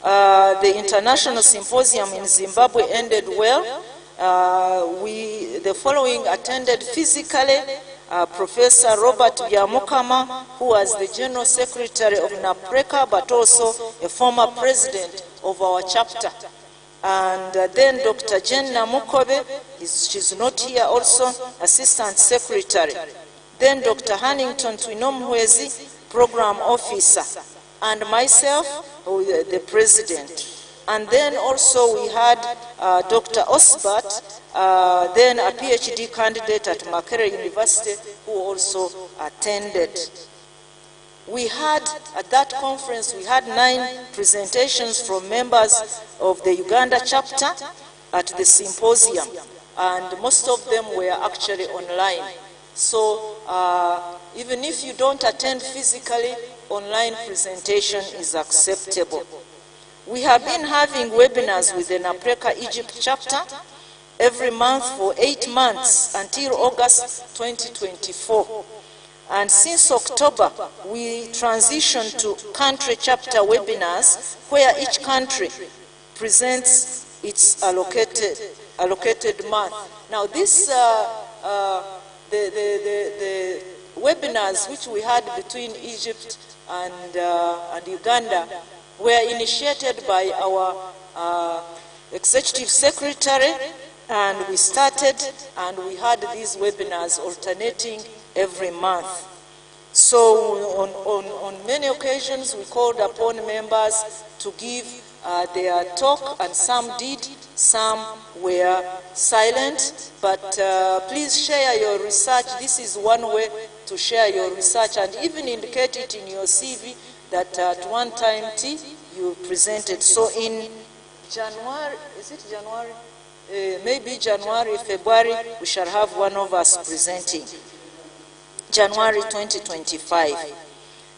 the International Symposium in Zimbabwe ended well. The following attended physically: Professor Robert Byamukama, who was the General Secretary of Napreca, but also a former president of our chapter. And then Dr. Jen Namukobe, she's not here also, Assistant Secretary. Then Dr. Hannington Twinomhwezi, Program Officer, and myself, the President. And then also we had Dr. Osbert, then a PhD candidate at Makerere University, who also attended. We had, at that conference, we had 9 presentations from members of the Uganda chapter at the symposium, and most of them were actually online. So even if you don't attend physically, online presentation is acceptable. We have been having webinars with the Napreca Egypt chapter every month for 8 months until August 2024. And since October, we transitioned to country chapter webinars where each country presents its allocated month. Now this, the webinars which we had between Egypt and Uganda were initiated by our executive secretary, and we started and we had these webinars alternating every month. So on many occasions we called upon members to give their talk, and some did, some were silent, but please share your research. This is one way to share your research, and even indicate it in your CV that at one time you presented. So in January, is it January? Maybe January, February, we shall have one of us presenting. January 2025.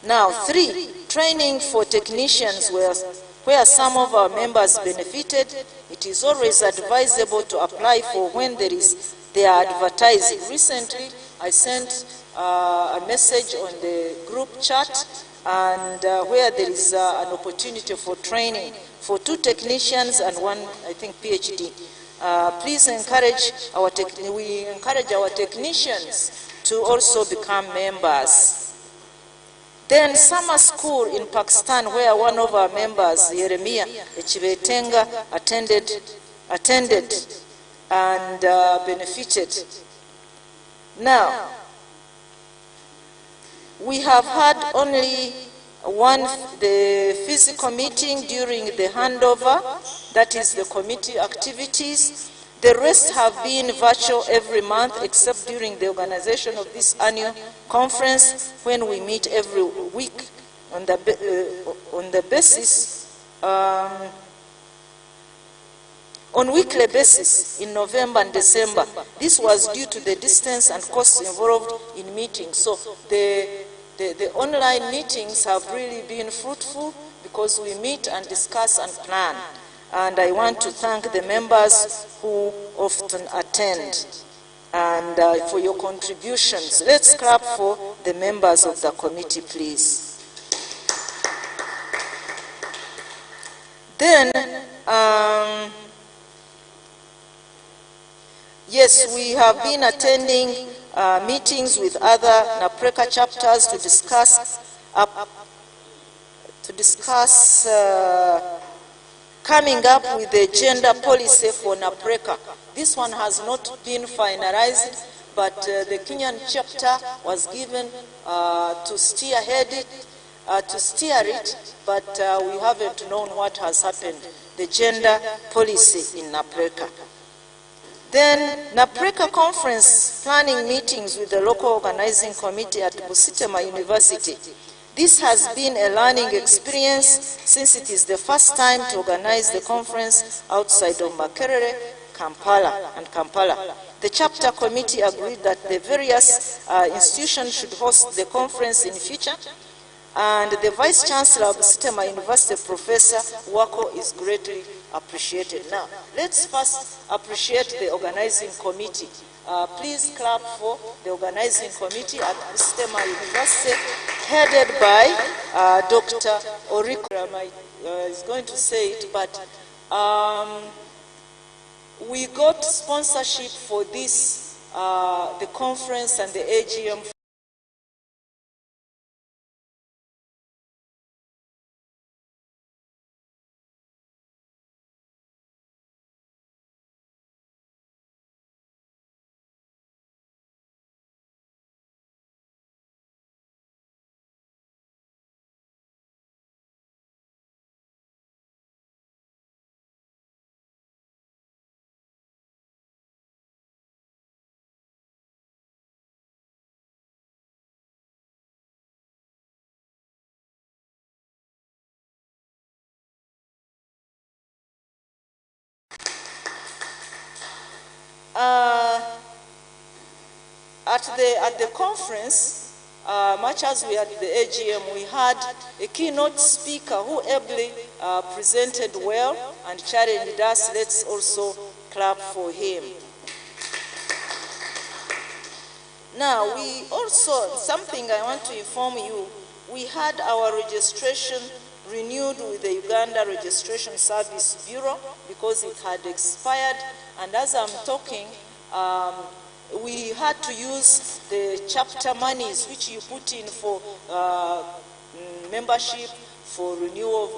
Now, 3, training for technicians where some of our members benefited. It is always advisable to apply for when they are advertising. Recently, I sent a message on the group chat, and where there is an opportunity for training for 2 technicians and 1, I think, PhD. Please encourage we encourage our technicians to also become members. Then summer school in Pakistan, where one of our members, Yeremia Echibetenga, attended and benefited. Now, we have had only the physical meeting during the handover, that is the committee activities. The rest have been virtual every month except during the organization of this annual conference, when we meet every week on the basis, on weekly basis in November and December. This was due to the distance and costs involved in meetings. So the online meetings have really been fruitful because we meet and discuss and plan. And I want to thank the members who often attend and for your contributions. Let's clap for the members of the committee, please. Then, yes, we have been attending meetings with other Napreca chapters to discuss coming up with the gender policy for Napreca. This one has not been finalized, but the Kenyan chapter was given to steer it, but we haven't known what has happened, the gender policy in Napreca. Then Napreca conference planning meetings with the local organizing committee at Busitema University. This has been a learning experience since it is the first time to organize the conference outside of Makerere, Kampala. The chapter committee agreed that the various institutions should host the conference in future, and the Vice Chancellor of Busitema University, Professor Wako, is greatly appreciated. Now, let's first appreciate the organizing committee. Please clap for the organizing committee at Busitema University, headed by Dr. Oriko. Is going to say it, but we got sponsorship for this, the conference and the AGM. At the conference, much as we had the AGM, we had a keynote speaker who ably presented well and challenged us. Let's also clap for him. Now, we also, something I want to inform you, we had our registration renewed with the Uganda Registration Service Bureau because it had expired, and as I'm talking, we had to use the chapter monies which you put in for membership, for renewal,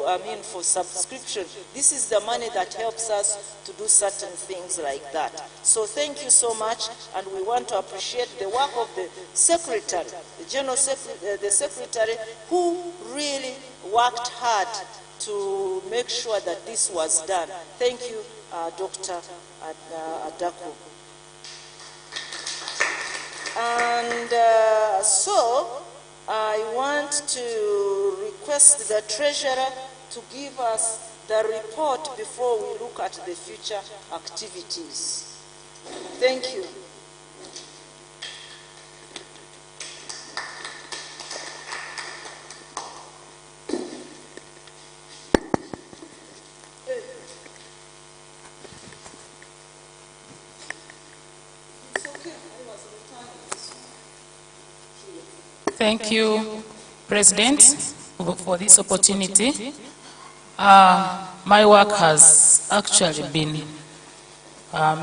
for subscription. This is the money that helps us to do certain things like that. So thank you so much, and we want to appreciate the work of the secretary, the general secretary, the secretary, who really worked hard to make sure that this was done. Thank you, Dr. Adaku. And so I want to request the treasurer to give us the report before we look at the future activities. Thank you. Thank you, President, for this opportunity. My work has actually been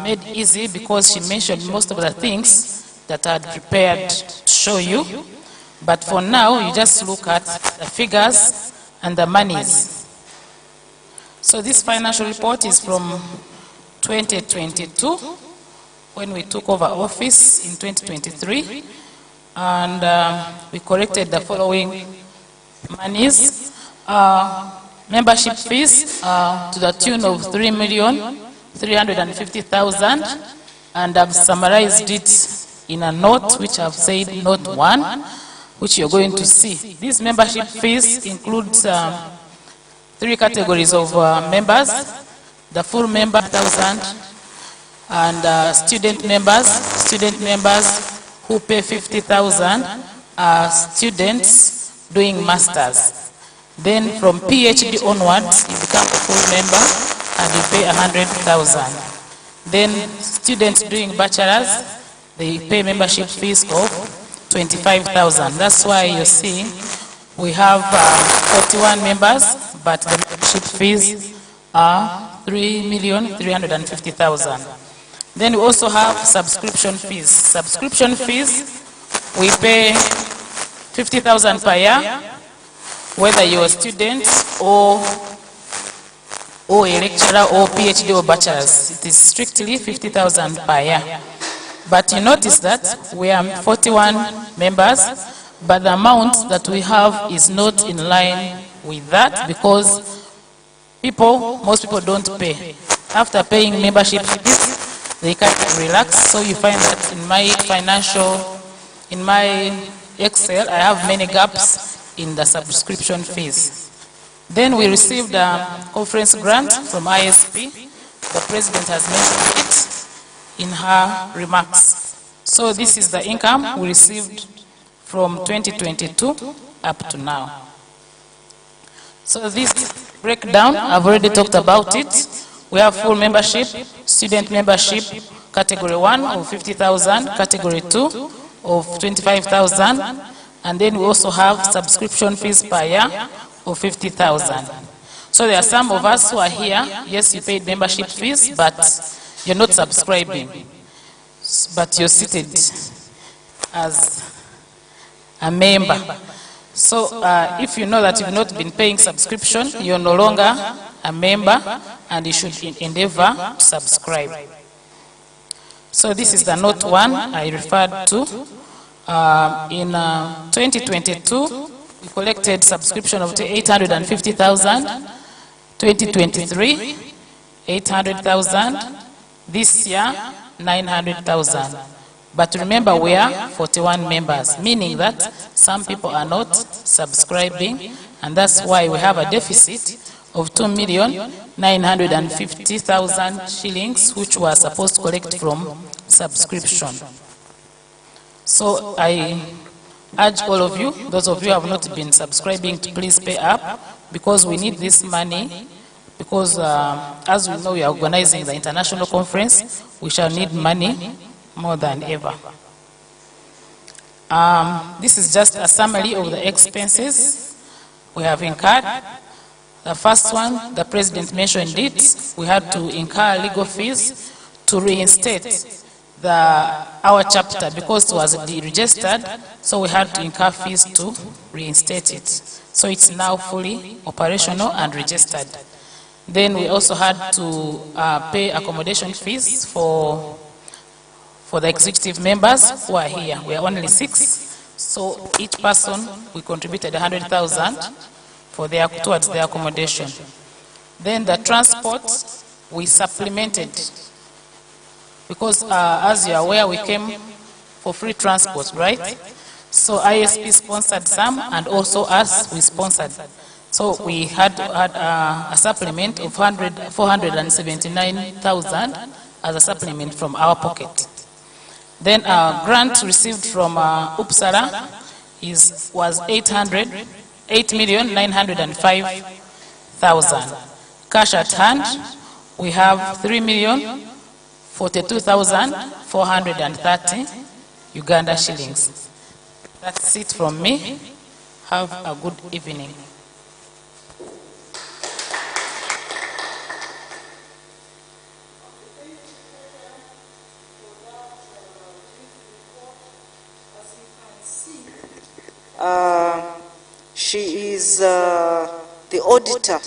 made easy because she mentioned most of the things that I had prepared to show you. But for now, you just look at the figures and the monies. So this financial report is from 2022, when we took over office in 2023, and we collected the following monies. Membership fees to the tune of 3,350,000, and I've summarized it in a note, which I've said note 1, which you're going to see. These membership fees include 3 categories of members: the full member 1,000, and student members who pay 50,000 are students doing masters. Then from PhD onwards, you become a full member and you pay 100,000. Then students doing bachelor's, they pay membership fees of 25,000. That's why you see we have 41 members, but the membership fees are 3,350,000. Then we also have subscription fees. Subscription fees, we pay 50,000 per year, whether you're a student or a lecturer or PhD or bachelor's. It is strictly 50,000 per year. But you notice that we are 41 members, but the amount that we have is not in line with that, because most people don't pay. After paying membership fees, they can't relax. So you find that in my Excel, I have many gaps in the subscription fees. Then we received a conference grant from ISP. The president has mentioned it in her remarks. So this is the income we received from 2022 up to now. So this breakdown, I've already talked about it. We have full membership, student membership, category 1 of 50,000, category 2 of 25,000, and then we also have subscription fees per year of 50,000. So there are some of us who are here, yes, you paid membership fees, but you're not subscribing, but you're seated as a member. So if you know that you've not been paying subscription, you're no longer a member, and you should endeavor to subscribe. So this is the note 1 I referred to. In 2022, we collected subscription of 850,000. 2023, 800,000. This year, 900,000. But remember, we are 41 members, meaning that some people are not subscribing, and that's why we have a deficit of 2,950,000 shillings, which we are supposed to collect from subscription. So I urge all of you, those of you who have not been subscribing, to please pay up, because we need this money, because as we know, we are organizing the international conference. We shall need money more than ever. This is just a summary of the expenses we have incurred. The first one, the president mentioned it. We had to incur legal fees to reinstate our chapter, because it was deregistered, so we had to incur fees to reinstate it. So it's now fully operational and registered. Then we also had to pay accommodation fees for the executive members who are here. We are only 6, so each person, we contributed 100,000 towards their accommodation. Then the transport, we supplemented, because as you are aware, we came for free transport, right? So ISP sponsored some, and also us, we sponsored. So we had a supplement of 479,000 as a supplement from our pocket. Then a grant received from Uppsala was 8,905,000. Cash at hand, we have 3,042,430 Uganda shillings. That's it from me. Have a good evening. She is the auditor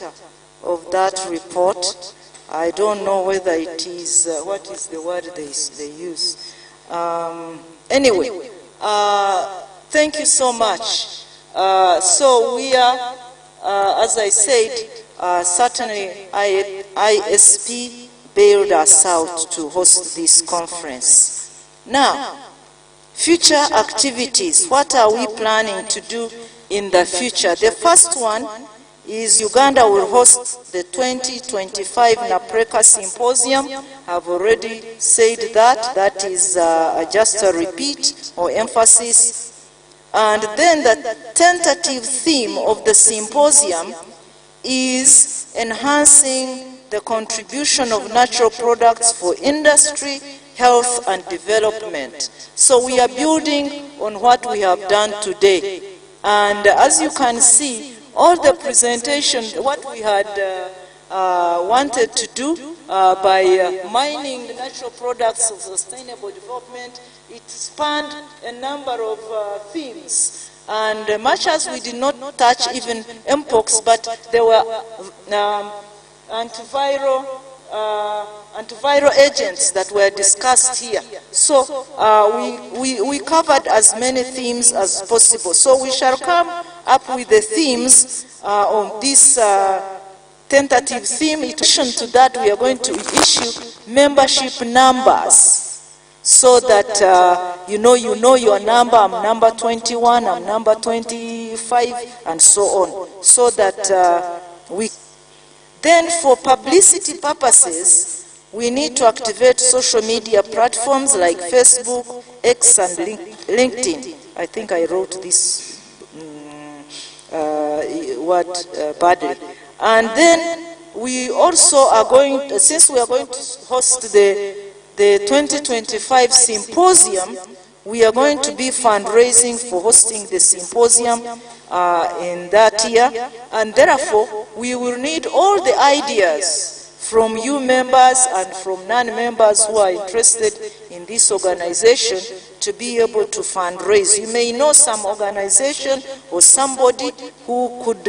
of that report. I don't know whether it is, what is the word they use? Anyway, thank you so much. So we are, as I said, certainly ISP bailed us out to host this conference. Now, future activities, what are we planning to do in the future? The first one is Uganda will host the 2025 Napreca Symposium. I've already said that. That is just a repeat or emphasis. And then the tentative theme of the symposium is enhancing the contribution of natural products for industry, health, and development. So we are building on what we have done today. And as you can see, all the presentation, what we had wanted to do by mining the natural products of sustainable development, it spanned a number of themes. And much as we did not touch even mpox, but there were antiviral agents that were discussed here. So we covered as many themes as possible. So we shall come up with the themes on this tentative theme. In addition to that, we are going to issue membership numbers so that you know your number. I'm number 21, I'm number 25, and so on. So that we... Then for publicity purposes, we need to activate social media platforms like Facebook, X, and LinkedIn. I think I wrote this word badly. And then we also are going, since we are going to host the 2025 symposium, we are going to be fundraising for hosting the symposium in that year, and therefore we will need all the ideas from you members and from non-members who are interested in this organization to be able to fundraise. You may know some organization or somebody who could,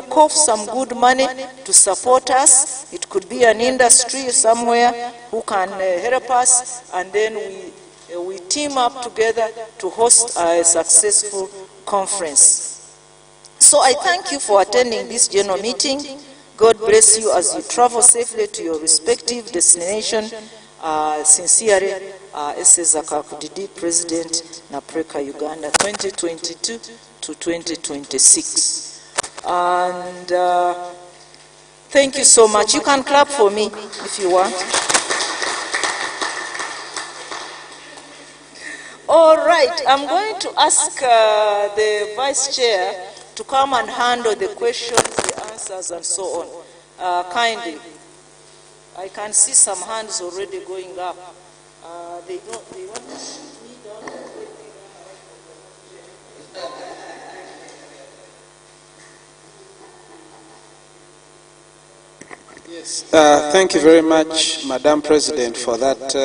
cough some good money to support us. It could be an industry somewhere who can help us, and then we team up together to host a successful conference. So I thank you for attending this general meeting. God bless you as you travel safely to your respective destination. Sincerely, S.A. Kakudidi, President, Napreca-Uganda, 2022 to 2026. And thank you so much. You can clap for me if you want. All right, I'm going to ask the Vice Chair to come and handle the questions, the answers, and so on. Kindly. I can see some hands already going up. They want to shoot me down. Yes. Thank you very much, Madam President, for that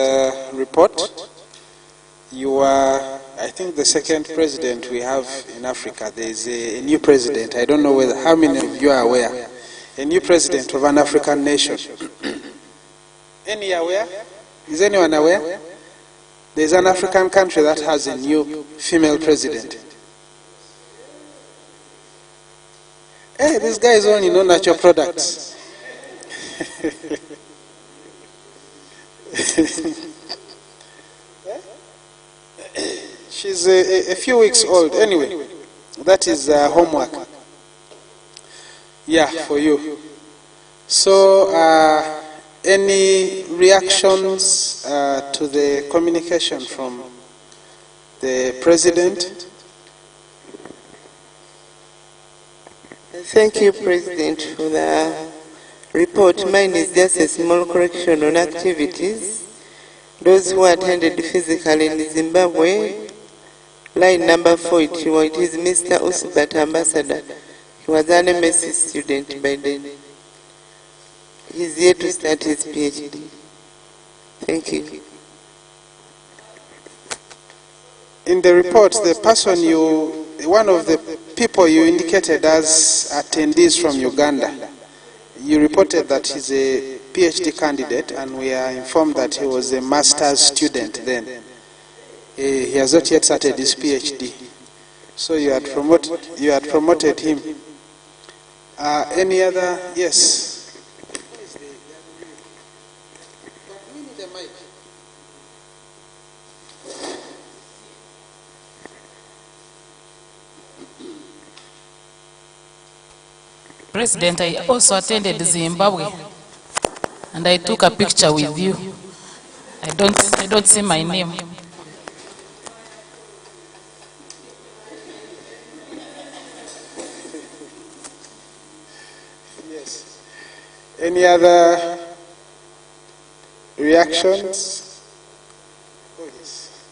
report. You are, I think, the second president we have in Africa. There is a new president. I don't know how many of you are aware. A new president of an African nation. Any aware? Is anyone aware? There is an African country that has a new female president. Hey, this guy is only know natural products. She's a few weeks old. Anyway, that is homework. Yeah, for you. So, any reactions to the communication from the President? Thank you, President, for the report. Mine is just a small correction on activities. Those who attended physically in Zimbabwe, line number 4, it is Mr. Osbat, Ambassador. He was an MSc student by then. He's here to start his PhD. Thank you. In the report, the person you one of the people you indicated as attendees from Uganda, you reported that he's a PhD candidate, and we are informed that he was a master's student then. He has not yet started his PhD. So you had promoted him. Any other? Yes. President, I also attended Zimbabwe, and I took a picture with you. I don't see my name. Yes. Any other reactions? Oh, yes.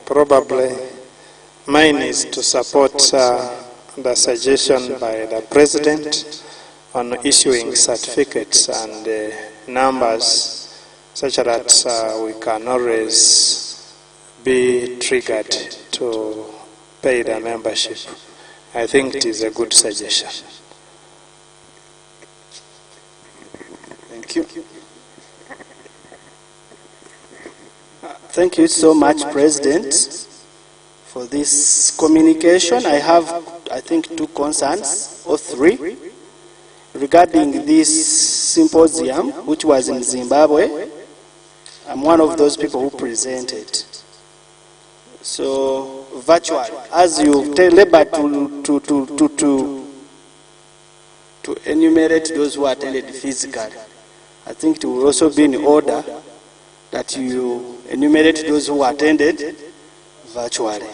Probably mine is to support the suggestion by the President on issuing certificates and numbers such that we can always be triggered to pay the membership. I think it is a good suggestion. Thank you. Thank you so much, President, for this communication. I have, I think, 2 concerns, or 3, regarding this symposium, which was in Zimbabwe. I'm one of those people who presented. So, virtually, as you labored to enumerate those who attended physically, I think it will also be in order that you enumerate those who attended virtually.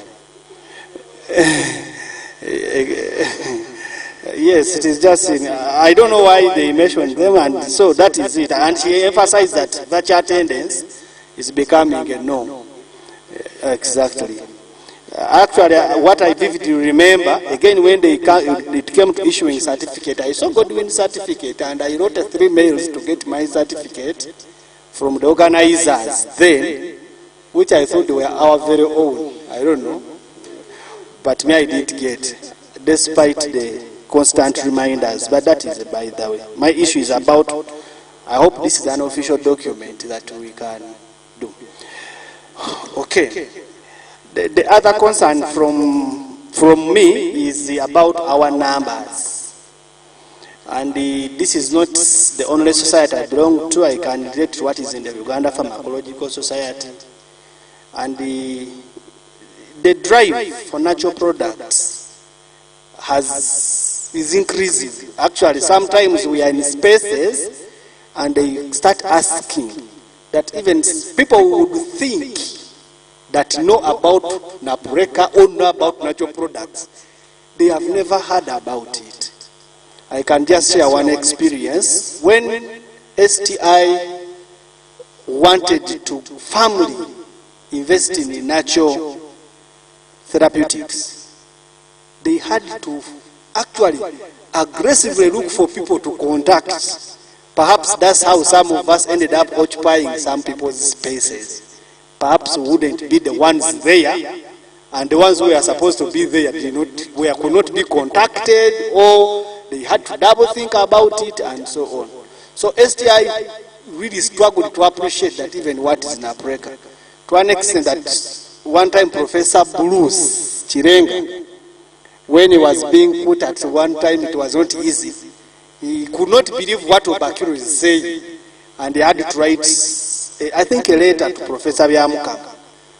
Yes, it is just I don't know why they mentioned them, and so that is it. And she emphasized that virtual attendance is becoming a norm. Exactly. Actually, what I vividly remember, again, when it came to issuing certificate, I saw Godwin certificate, and I wrote 3 mails to get my certificate from the organizers then, which I thought were our very own. I don't know. But me, I did get, despite the constant reminders. But that is by the way. My issue is about, I hope this is an official document that we can do. Okay. The other concern from me is about our numbers. And this is not the only society I belong to. I can relate to what is in the Uganda Pharmacological Society. And the drive for natural products is increasing. Actually, sometimes we are in spaces and they start asking that even people would think that know about Napreca or know about natural products. They have never heard about it. I can just share one experience. When STI wanted to firmly invest in natural therapeutics, they had to actually aggressively look for people to contact. Perhaps that's how some of us ended up occupying some people's spaces. Perhaps we wouldn't be the ones there, and the ones who are supposed to be there could not be contacted, or they had to double think about it, and so on. So STI really struggled to appreciate that even what is Napreca, to an extent that one time Professor Bruce Chirenga, when he was being put at one time, it was not easy. He could not believe what Obakiro is saying, and he had to write, I think, a letter to Professor Byamukanga.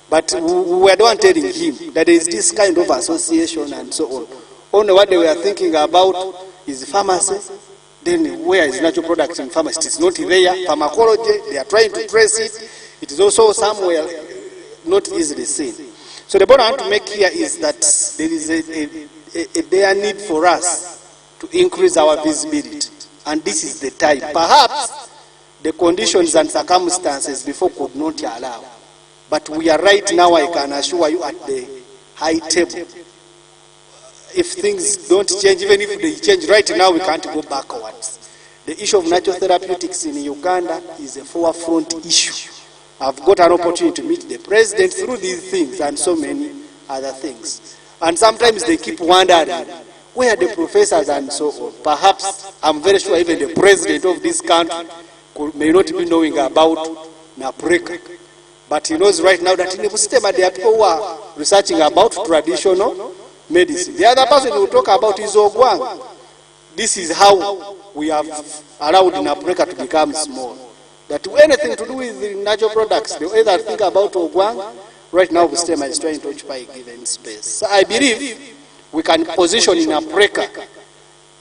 But we were the one telling him that there is this kind of association and so on. Only what they were thinking about is pharmacy. Then where is natural products in pharmacy? It is not there. Pharmacology, they are trying to trace it. It is also somewhere not easily seen. So the point I want to make here is that there is a dire need for us to increase our visibility. And this is the time. Perhaps the conditions and circumstances before could not allow. But we are right now, I can assure you, at the high table. If things don't change, even if they change right now, we can't go backwards. The issue of natural therapeutics in Uganda is a forefront issue I've got an opportunity to meet the president through these things and so many other things. And sometimes they keep wondering, where are the professors and so on? Perhaps, I'm very sure even the president of this country may not be knowing about Napreca. But he knows right now that in the system there are people who are researching about traditional medicine. The other person who will talk about is Ogwang. This is how we have allowed Napreca to become small. That anything to do with the natural products, they either think about Ogwang. Right now, Bustema is trying to occupy a given space. So I believe we can position in Napreca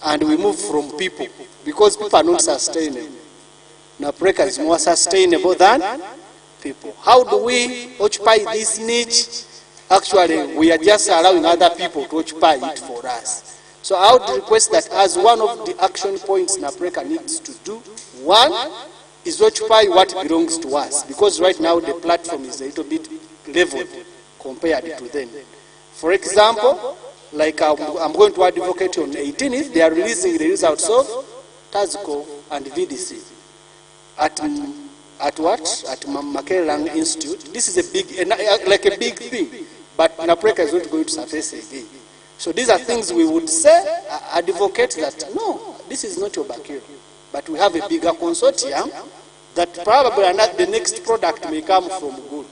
and we move from people, because people are not sustainable. Napreca is more sustainable than people. How do we occupy this niche? Actually, we are just allowing other people to occupy it for us. So I would request that as one of the action points Napreca needs to do, one is occupy what belongs to us, because right now the platform is a little bit leveled compared to them. For example, like I'm going to advocate on 18th, they are releasing the results of TASCO and VDC at what? At Makerlang Institute. This is a big, like a big thing, but Napreca is not going to surface again. So these are things we would say, advocate that, no, this is not your backyard, but we have a bigger consortium that probably the next product may come from good,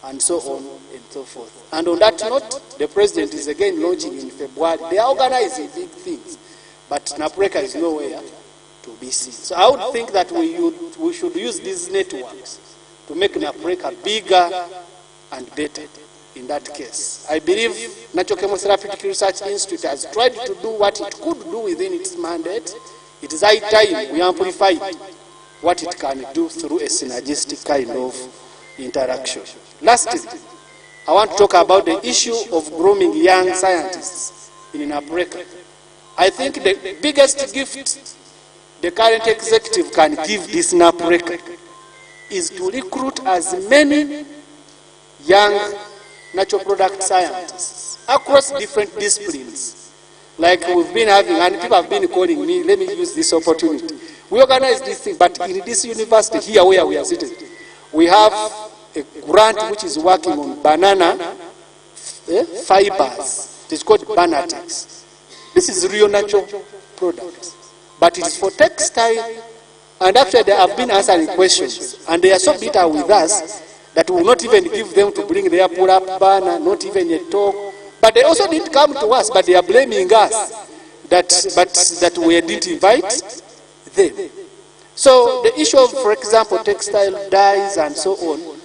and so on and so forth. And on that note, the president is again launching in February. They are organizing big things, but Napreca is nowhere to be seen. So I would think that we should use these networks to make Napreca bigger and better in that case. I believe Natural Chemotherapeutic Research Institute has tried to do what it could do within its mandate. It is high time we amplify what it can do through a synergistic kind of interaction. Lastly, I want to talk about the issue of grooming young scientists in Napreca. I think the biggest gift the current executive can give this Napreca is to recruit as many young natural product scientists across different disciplines. Like we've been having, and people have been calling me, let me use this opportunity. We organize this thing, but in this university here where we are sitting, we have a grant which is working on banana fibers. It is called Banatex. This is real natural products, but it is for textile. And actually they have been answering questions, and they are so bitter with us that we will not even give them to bring their pull-up banner, not even a talk. But they also didn't come to us, but they are blaming us that we didn't invite them. So the issue of, for example, textile dyes and so on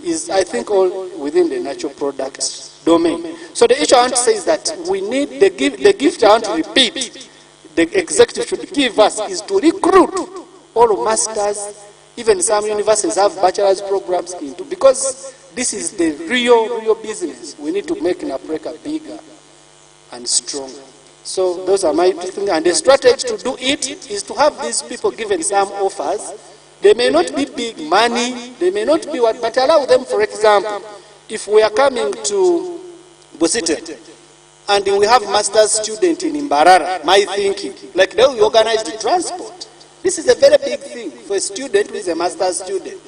is, I think, all within the natural products domain. So the issue I want to say is that we need the gift I want to repeat the executive should give us is to recruit all masters. Even some universities have bachelor's programs into, because this is the real business. We need to make Napreca bigger and stronger. So those are my two things. And the strategy to do it is to have these people given some offers. They may not be big money, they may not be what, but allow them, for example, if we are coming to Busite and we have master's student in Imbarara, my thinking, like they will organize the transport. This is a very big thing for a student who is a master's student.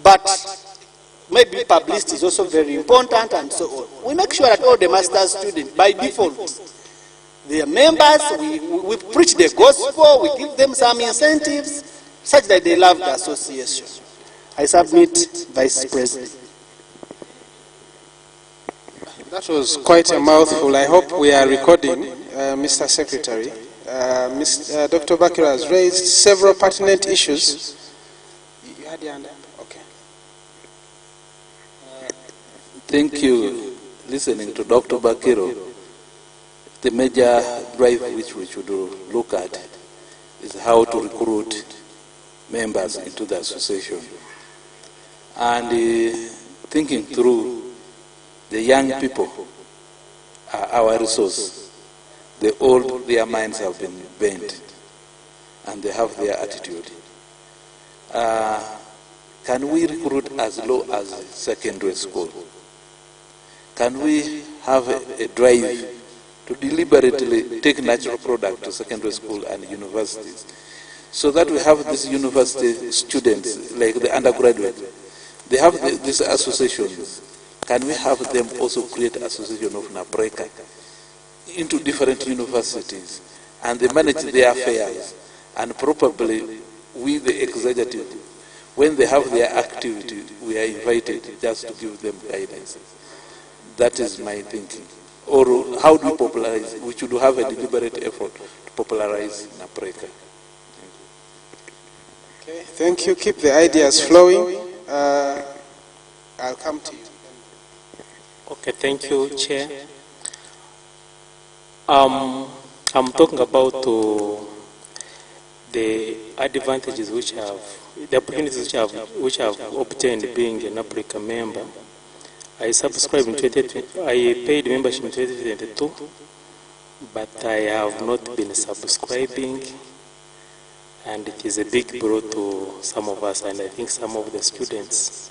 But maybe publicity is also very important and so on. We make sure that all the master's students, by default, they are members, we preach the gospel, we give them some incentives, such that they love the association. I submit, Vice President. That was quite a mouthful. I hope we are recording, Mr. Secretary. Dr. Bakir has raised several pertinent issues. You had your hand up? Okay. Thank you. Listening to Dr. Bakiro, the major drive which we should look at is how to recruit members into the association. And thinking through, the young people are our resource. The old, their minds have been bent, and they have their attitude. Can we recruit as low as secondary school? Can we have a drive to deliberately take natural product to secondary school and universities, so that we have these university students, like the undergraduate, They have these associations. Can we have them also create an association of Napreca into different universities, and they manage their affairs, and probably we, the executive, when they have their activity, we are invited just to give them guidance. That is my thinking. Or how do we popularize? We should have a deliberate effort to popularize Napreca. Okay, thank you. Keep the ideas flowing. I'll come to you. Okay, thank you, Chair. I'm talking about the advantages the opportunities which I've obtained being an Napreca member. I subscribed in 2020, I paid membership in 2022, but I have not been subscribing, and it is a big blow to some of us, and I think some of the students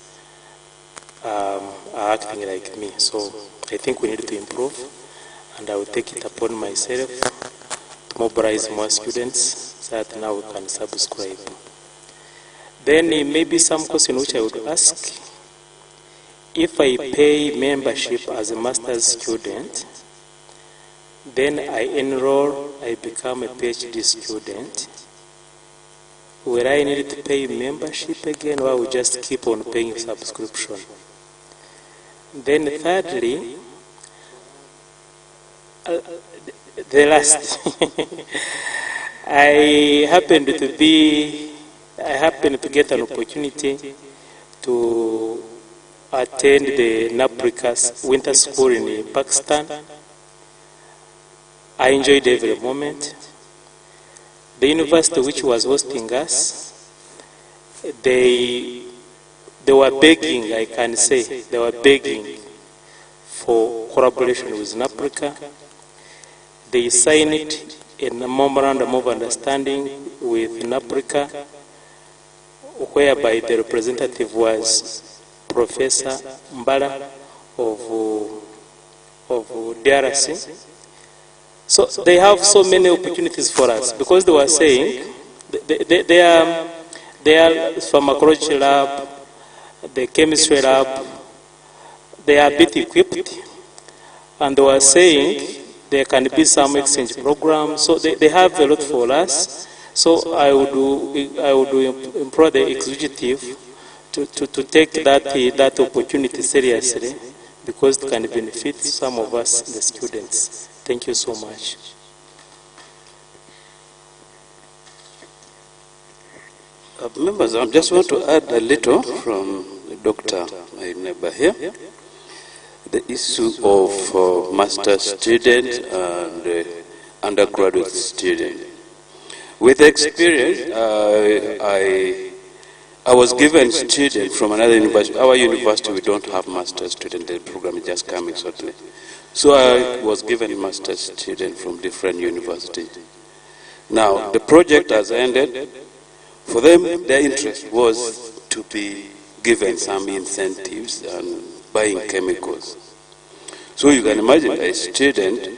are acting like me. So I think we need to improve, and I will take it upon myself to mobilize more students so that now we can subscribe. Then maybe some question which I would ask: if I pay membership as a master's student, then I enroll, I become a PhD student, will I need to pay membership again, or I will just keep on paying subscription? Then thirdly, the last, I happened to get an opportunity to attend the Napreca winter school in Pakistan. I enjoyed every moment. The university which was hosting us, they were begging, I can say, they were begging for collaboration with Napreca. They signed a memorandum of understanding with Napreca, whereby the representative was Professor Mbala of DRC. So they have so many opportunities for us, because they were saying their pharmacology lab, the chemistry lab, they are a bit equipped, and they were saying there can be some exchange programs. So they have a lot for us. So I would implore the executive to take that opportunity seriously, because it can benefit some of us, the students. Thank you so much. Members, I just want to add a little from Dr. my neighbor here. The issue of master student and undergraduate student. With experience, I was given student from another university. Our university, we don't have master student. The program is just coming shortly. So I was given master student from different universities. Now, the project has ended. For them, their interest was to be given some incentives and buying chemicals. So you can imagine a student,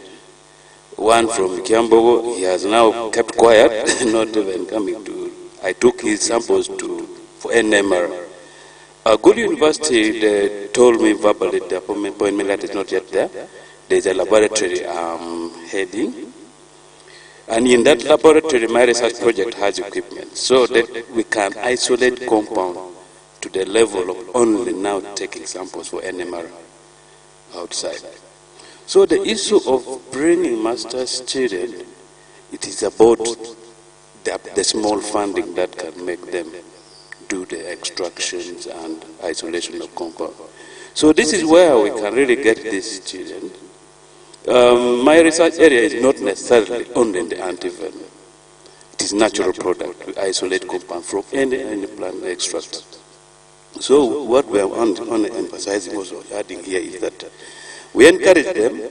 one from Kiambogo, he has now kept quiet, not even coming to. I took his samples for NMR. A good university, they told me verbally, the appointment letter is not yet there. There's a laboratory heading. And in that laboratory, my research project has equipment, so that we can isolate compound to the level of only now taking samples for NMR outside. So the issue of bringing master's student, it is about the small funding that can make them do the extractions and isolation of compound. So this is where we can really get this student. My research area is not necessarily only in the antivenom. It is natural product. We isolate compound from any plant extract. So what we are only emphasizing, also adding here, is that we encourage them,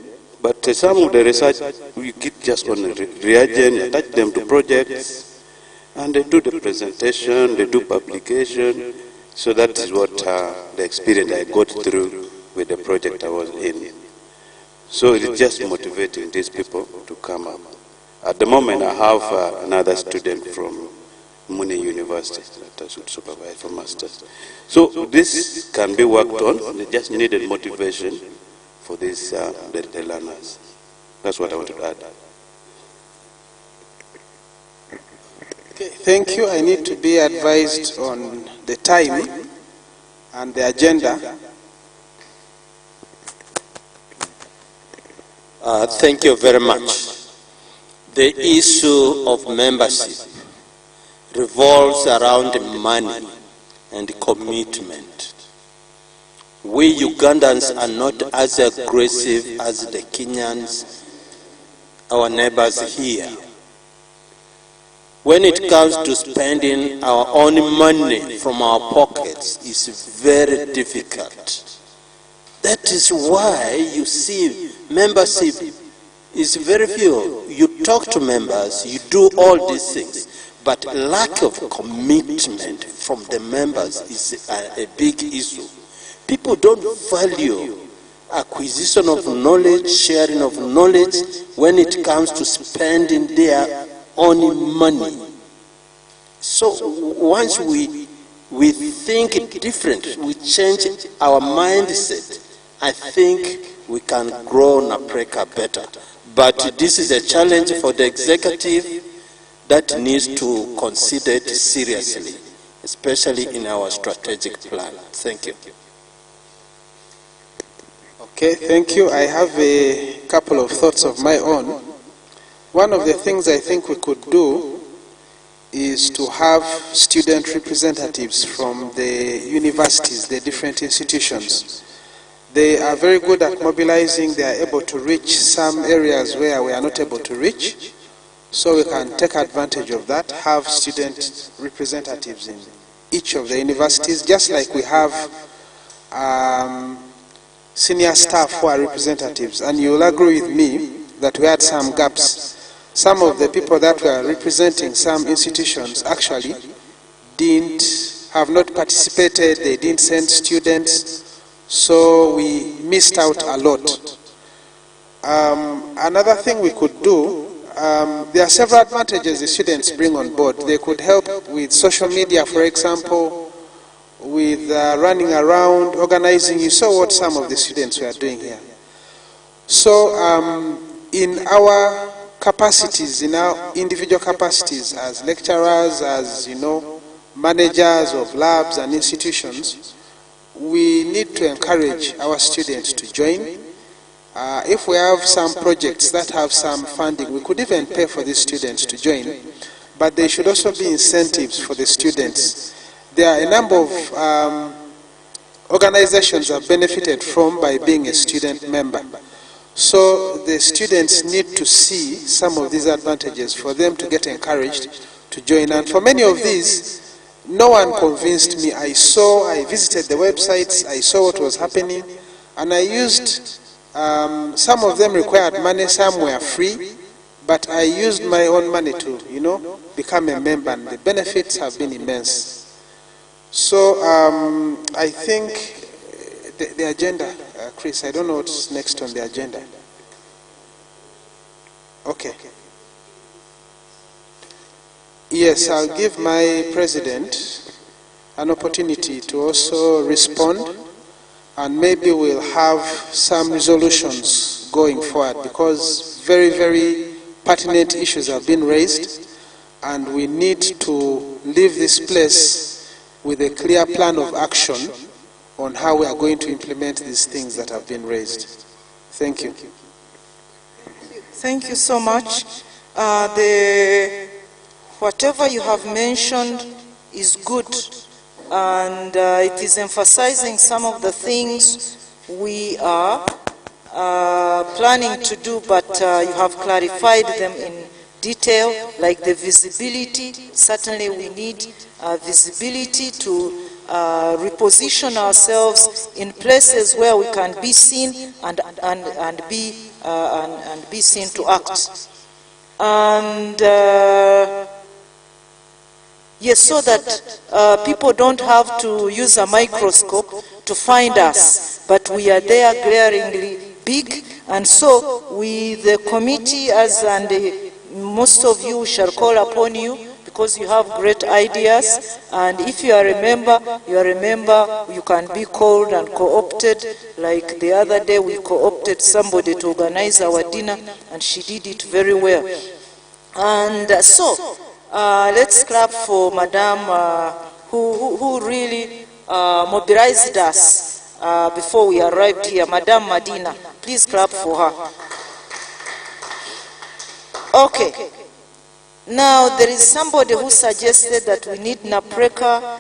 but some of the research we get just on reagent, attach them to projects, and they do the presentation, they do publication. So that is what the experience I got through with the project I was in. So it is just motivating these people to come up. At the moment, I have another student from Muni University that I should supervise for masters. So this can be worked on. They just needed motivation for these the learners. That's what I wanted to add. Okay, thank you. I need to be advised on the time and the agenda. Thank you very much. The issue of membership revolves around money and commitment. We Ugandans are not as aggressive as the Kenyans, our neighbors here. When it comes to spending our own money from our pockets, it's very difficult. That is why you see membership is very few. You talk to members, you do all these things, but lack of commitment from the members is a big issue. People don't value acquisition of knowledge, sharing of knowledge when it comes to spending their own money. So once we think different, we change our mindset, I think we can grow Napreca better. But this is a challenge for the executive that needs to consider it seriously, especially in our strategic plan. Thank you. Okay, thank you. I have a couple of thoughts of my own. One of the things I think we could do is to have student representatives from the universities, the different institutions. They are very good at mobilizing. They are able to reach some areas where we are not able to reach. So we can take advantage of that, have student representatives in each of the universities, just like we have senior staff who are representatives. And you will agree with me that we had some gaps. Some of the people that were representing some institutions actually have not participated, they didn't send students, so we missed out a lot. Another thing we could do, there are several advantages the students bring on board. They could help with social media, for example, with running around, organizing. You saw what some of the students were doing here. So in our capacities, in our individual capacities as lecturers, as managers of labs and institutions, we need to encourage our students to join. If we have some projects that have some funding, we could even pay for these students to join, but there should also be incentives for the students. There are a number of organizations that have benefited by being a student member. So the students need to see some of these advantages for them to get encouraged to join. And for many of these, no one convinced me. I visited the websites, I saw what was happening, and I used, some of them required money, some were free, but I used my own money to, become a member, and the benefits have been immense. So I think the agenda, Chris, I don't know what's next on the agenda. Okay. Yes, I'll give my president an opportunity to also respond, and maybe we'll have some resolutions going forward, because very, very pertinent issues have been raised, and we need to leave this place with a clear plan of action on how we are going to implement these things that have been raised. Thank you. Thank you so much. Whatever you have mentioned is good, and it is emphasizing some of the things we are planning to do, but you have clarified them in detail, like the visibility. Certainly we need visibility to reposition ourselves in places where we can be seen and be seen to act. And yes, so that people don't have to use a microscope to find us, but we are there glaringly big. And so we, the committee, and most of you shall call upon you, because you have great ideas, and if you are a member, you can be called and co-opted. Like the other day, we co-opted somebody to organize our dinner, and she did it very well. And let's clap for Madame who really mobilized us before we arrived here, Madame Madina. Please clap for her. Okay. Now, there is somebody who suggested that we need Napreca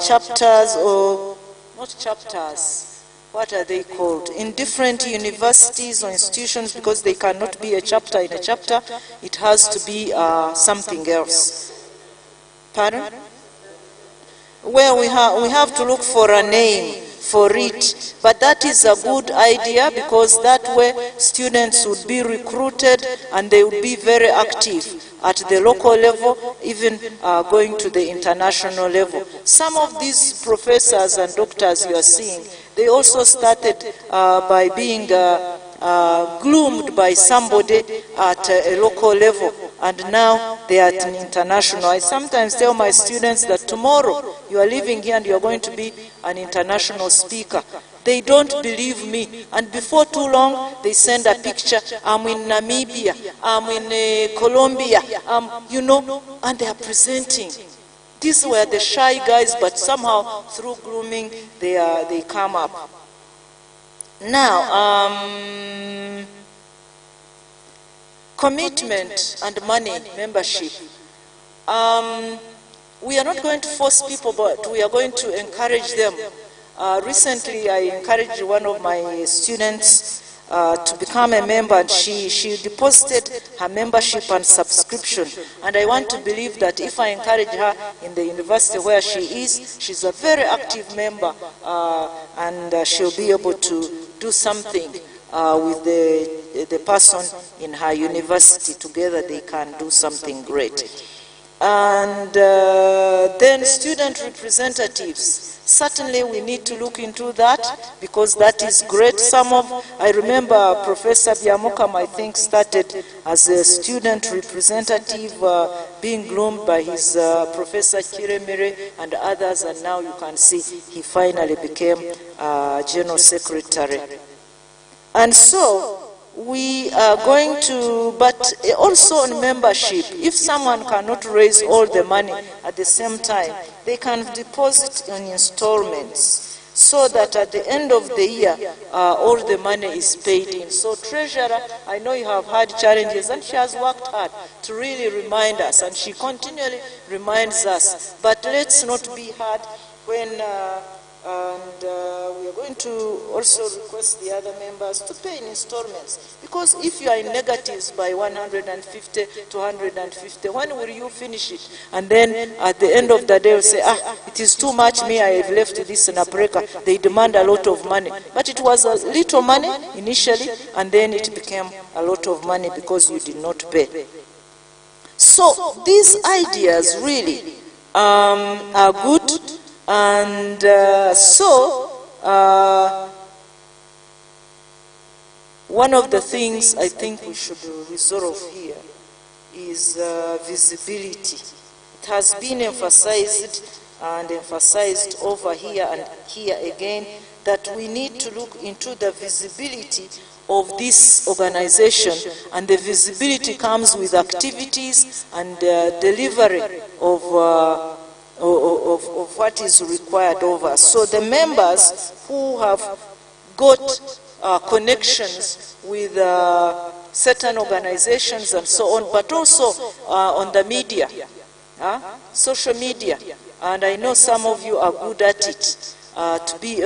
chapters, or not chapters, what are they called? In different universities or institutions, because they cannot be a chapter in a chapter, it has to be something else. Pardon? Well, we have to look for a name for it, but that is a good idea, because that way students would be recruited and they would be very active at the local level, even going to the international level. Some of these professors and doctors you are seeing, they also started by being groomed by somebody at a local level, and now they are at an international. I sometimes tell my students that tomorrow you are living here and you are going to be an international speaker. They don't believe me, and before too long they send a picture. I'm in Namibia, I'm in Colombia, you know, and they are presenting. These were the shy guys, but somehow through grooming they come up. Now, commitment and money, membership. We are not going to force people, but we are going to encourage them. Recently, I encouraged one of my students to become a member, and she deposited her membership and subscription. And I want to believe that if I encourage her in the university where she is, she's a very active member, and she'll be able to do something with the person in her university. Together they can do something great. And then student representatives. Certainly we need to look into that, because that is great. I remember Professor Byamukam, I think, started as a student representative, being groomed by his Professor Kiremire and others, and now you can see he finally became General Secretary. And so we are going to, but also on membership, if someone cannot raise all the money at the same time, they can deposit in installments, so that at the end of the year, all the money is paid in. So Treasurer, I know you have had challenges, and she has worked hard to really remind us, and she continually reminds us. But let's not be hard when we are going to also request the other members to pay in installments, because if you are in negatives by 150 to 150, when will you finish it? And then at the end of the day, you'll say, it is too much, me, I have left this in Napreca. They demand a lot of money. But it was a little money initially, and then it became a lot of money because you did not pay. So these ideas really are good. And one of the things I think we should resolve here is visibility. It has been emphasized and emphasized over here and here again that we need to look into the visibility of this organization, and the visibility comes with activities and delivery of what is required of us. So the members who have got connections with certain organizations and so on, but also on the media, social media, and I know some of you are good at it, to be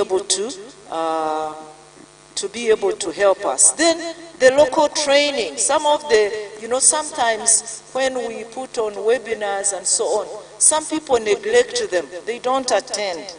able to help us. Then the local training, some of the, sometimes when we put on webinars and so on, some people neglect them, they don't attend.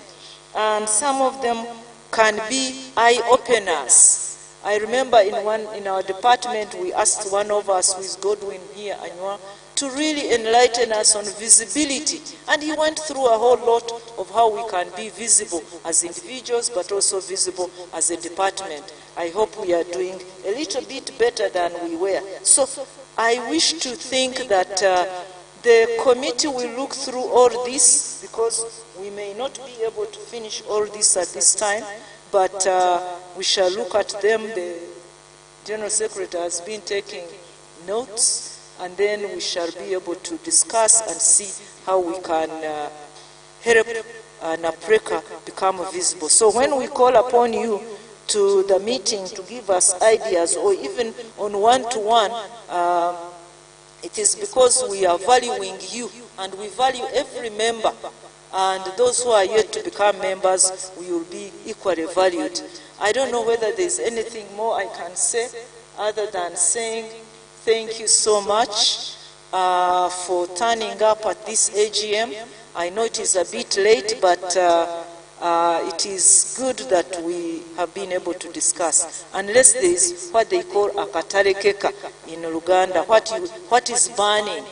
And some of them can be eye-openers. I remember in our department, we asked one of us, who is Godwin here, Anua, to really enlighten us on visibility. And he went through a whole lot of how we can be visible as individuals, but also visible as a department. I hope we are doing a little bit better than we were. So I wish to think that The committee will look through all this because we may not be able to finish all this at this time, but we shall look at them. The General Secretary has been taking notes, and then we shall be able to discuss and see how we can help Napreca become visible. So when we call upon you to the meeting to give us ideas, or even on one-to-one, it is because we are valuing you, and we value every member, and those who are yet to become members will be equally valued. I don't know whether there's anything more I can say other than saying thank you so much for turning up at this AGM. I know it is a bit late, but it is good that we have been able to discuss. Unless there is what they call a katarekeka in Uganda, what is burning,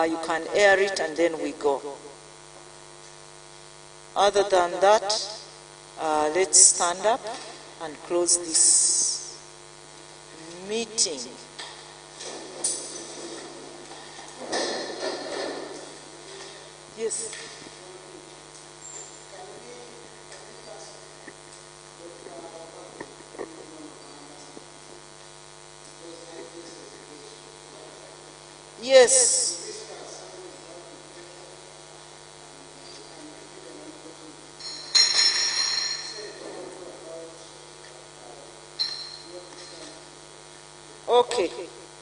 you can air it and then we go. Other than that, let's stand up and close this meeting. Yes. Yes. Okay.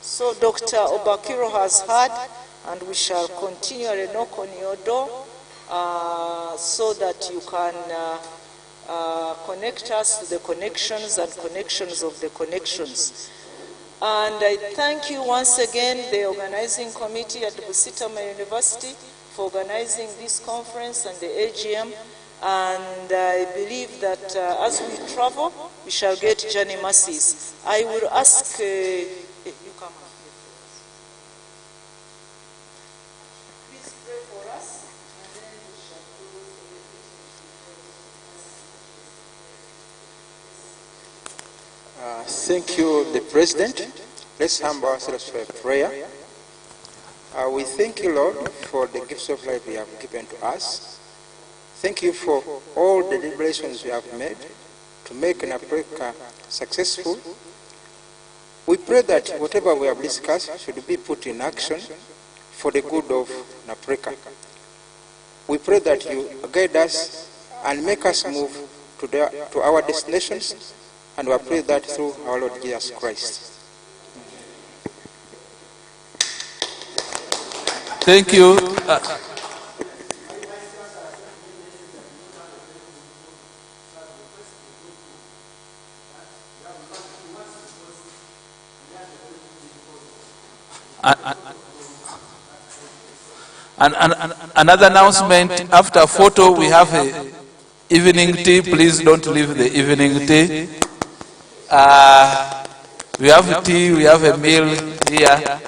So Dr. Obakiro has heard, and we shall continually knock on your door so that you can connect us to the connections and connections of the connections. And I thank you once again, the organizing committee at Busitama University, for organizing this conference and the AGM. And I believe that as we travel, we shall get journey mercies. I will ask, you come up. Please pray for us, and then we shall Thank you, the President. Let's humble ourselves for a prayer. We thank you, Lord, for the gifts of life you have given to us. Thank you for all the deliberations we have made to make Napreca successful. We pray that whatever we have discussed should be put in action for the good of Napreca. We pray that you guide us and make us move to our destinations, and we pray that through our Lord Jesus Christ. Thank you. Another announcement, after photo we have a evening tea. Please don't leave the evening tea. We have tea, we have a meal here.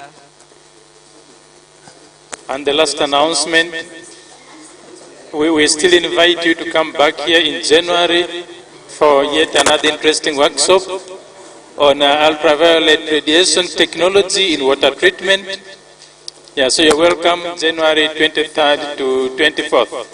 And the last announcement, we will still invite you to come back here in January for yet another interesting workshop on ultraviolet radiation technology in water treatment. Yeah, so you're welcome January 23rd to 24th.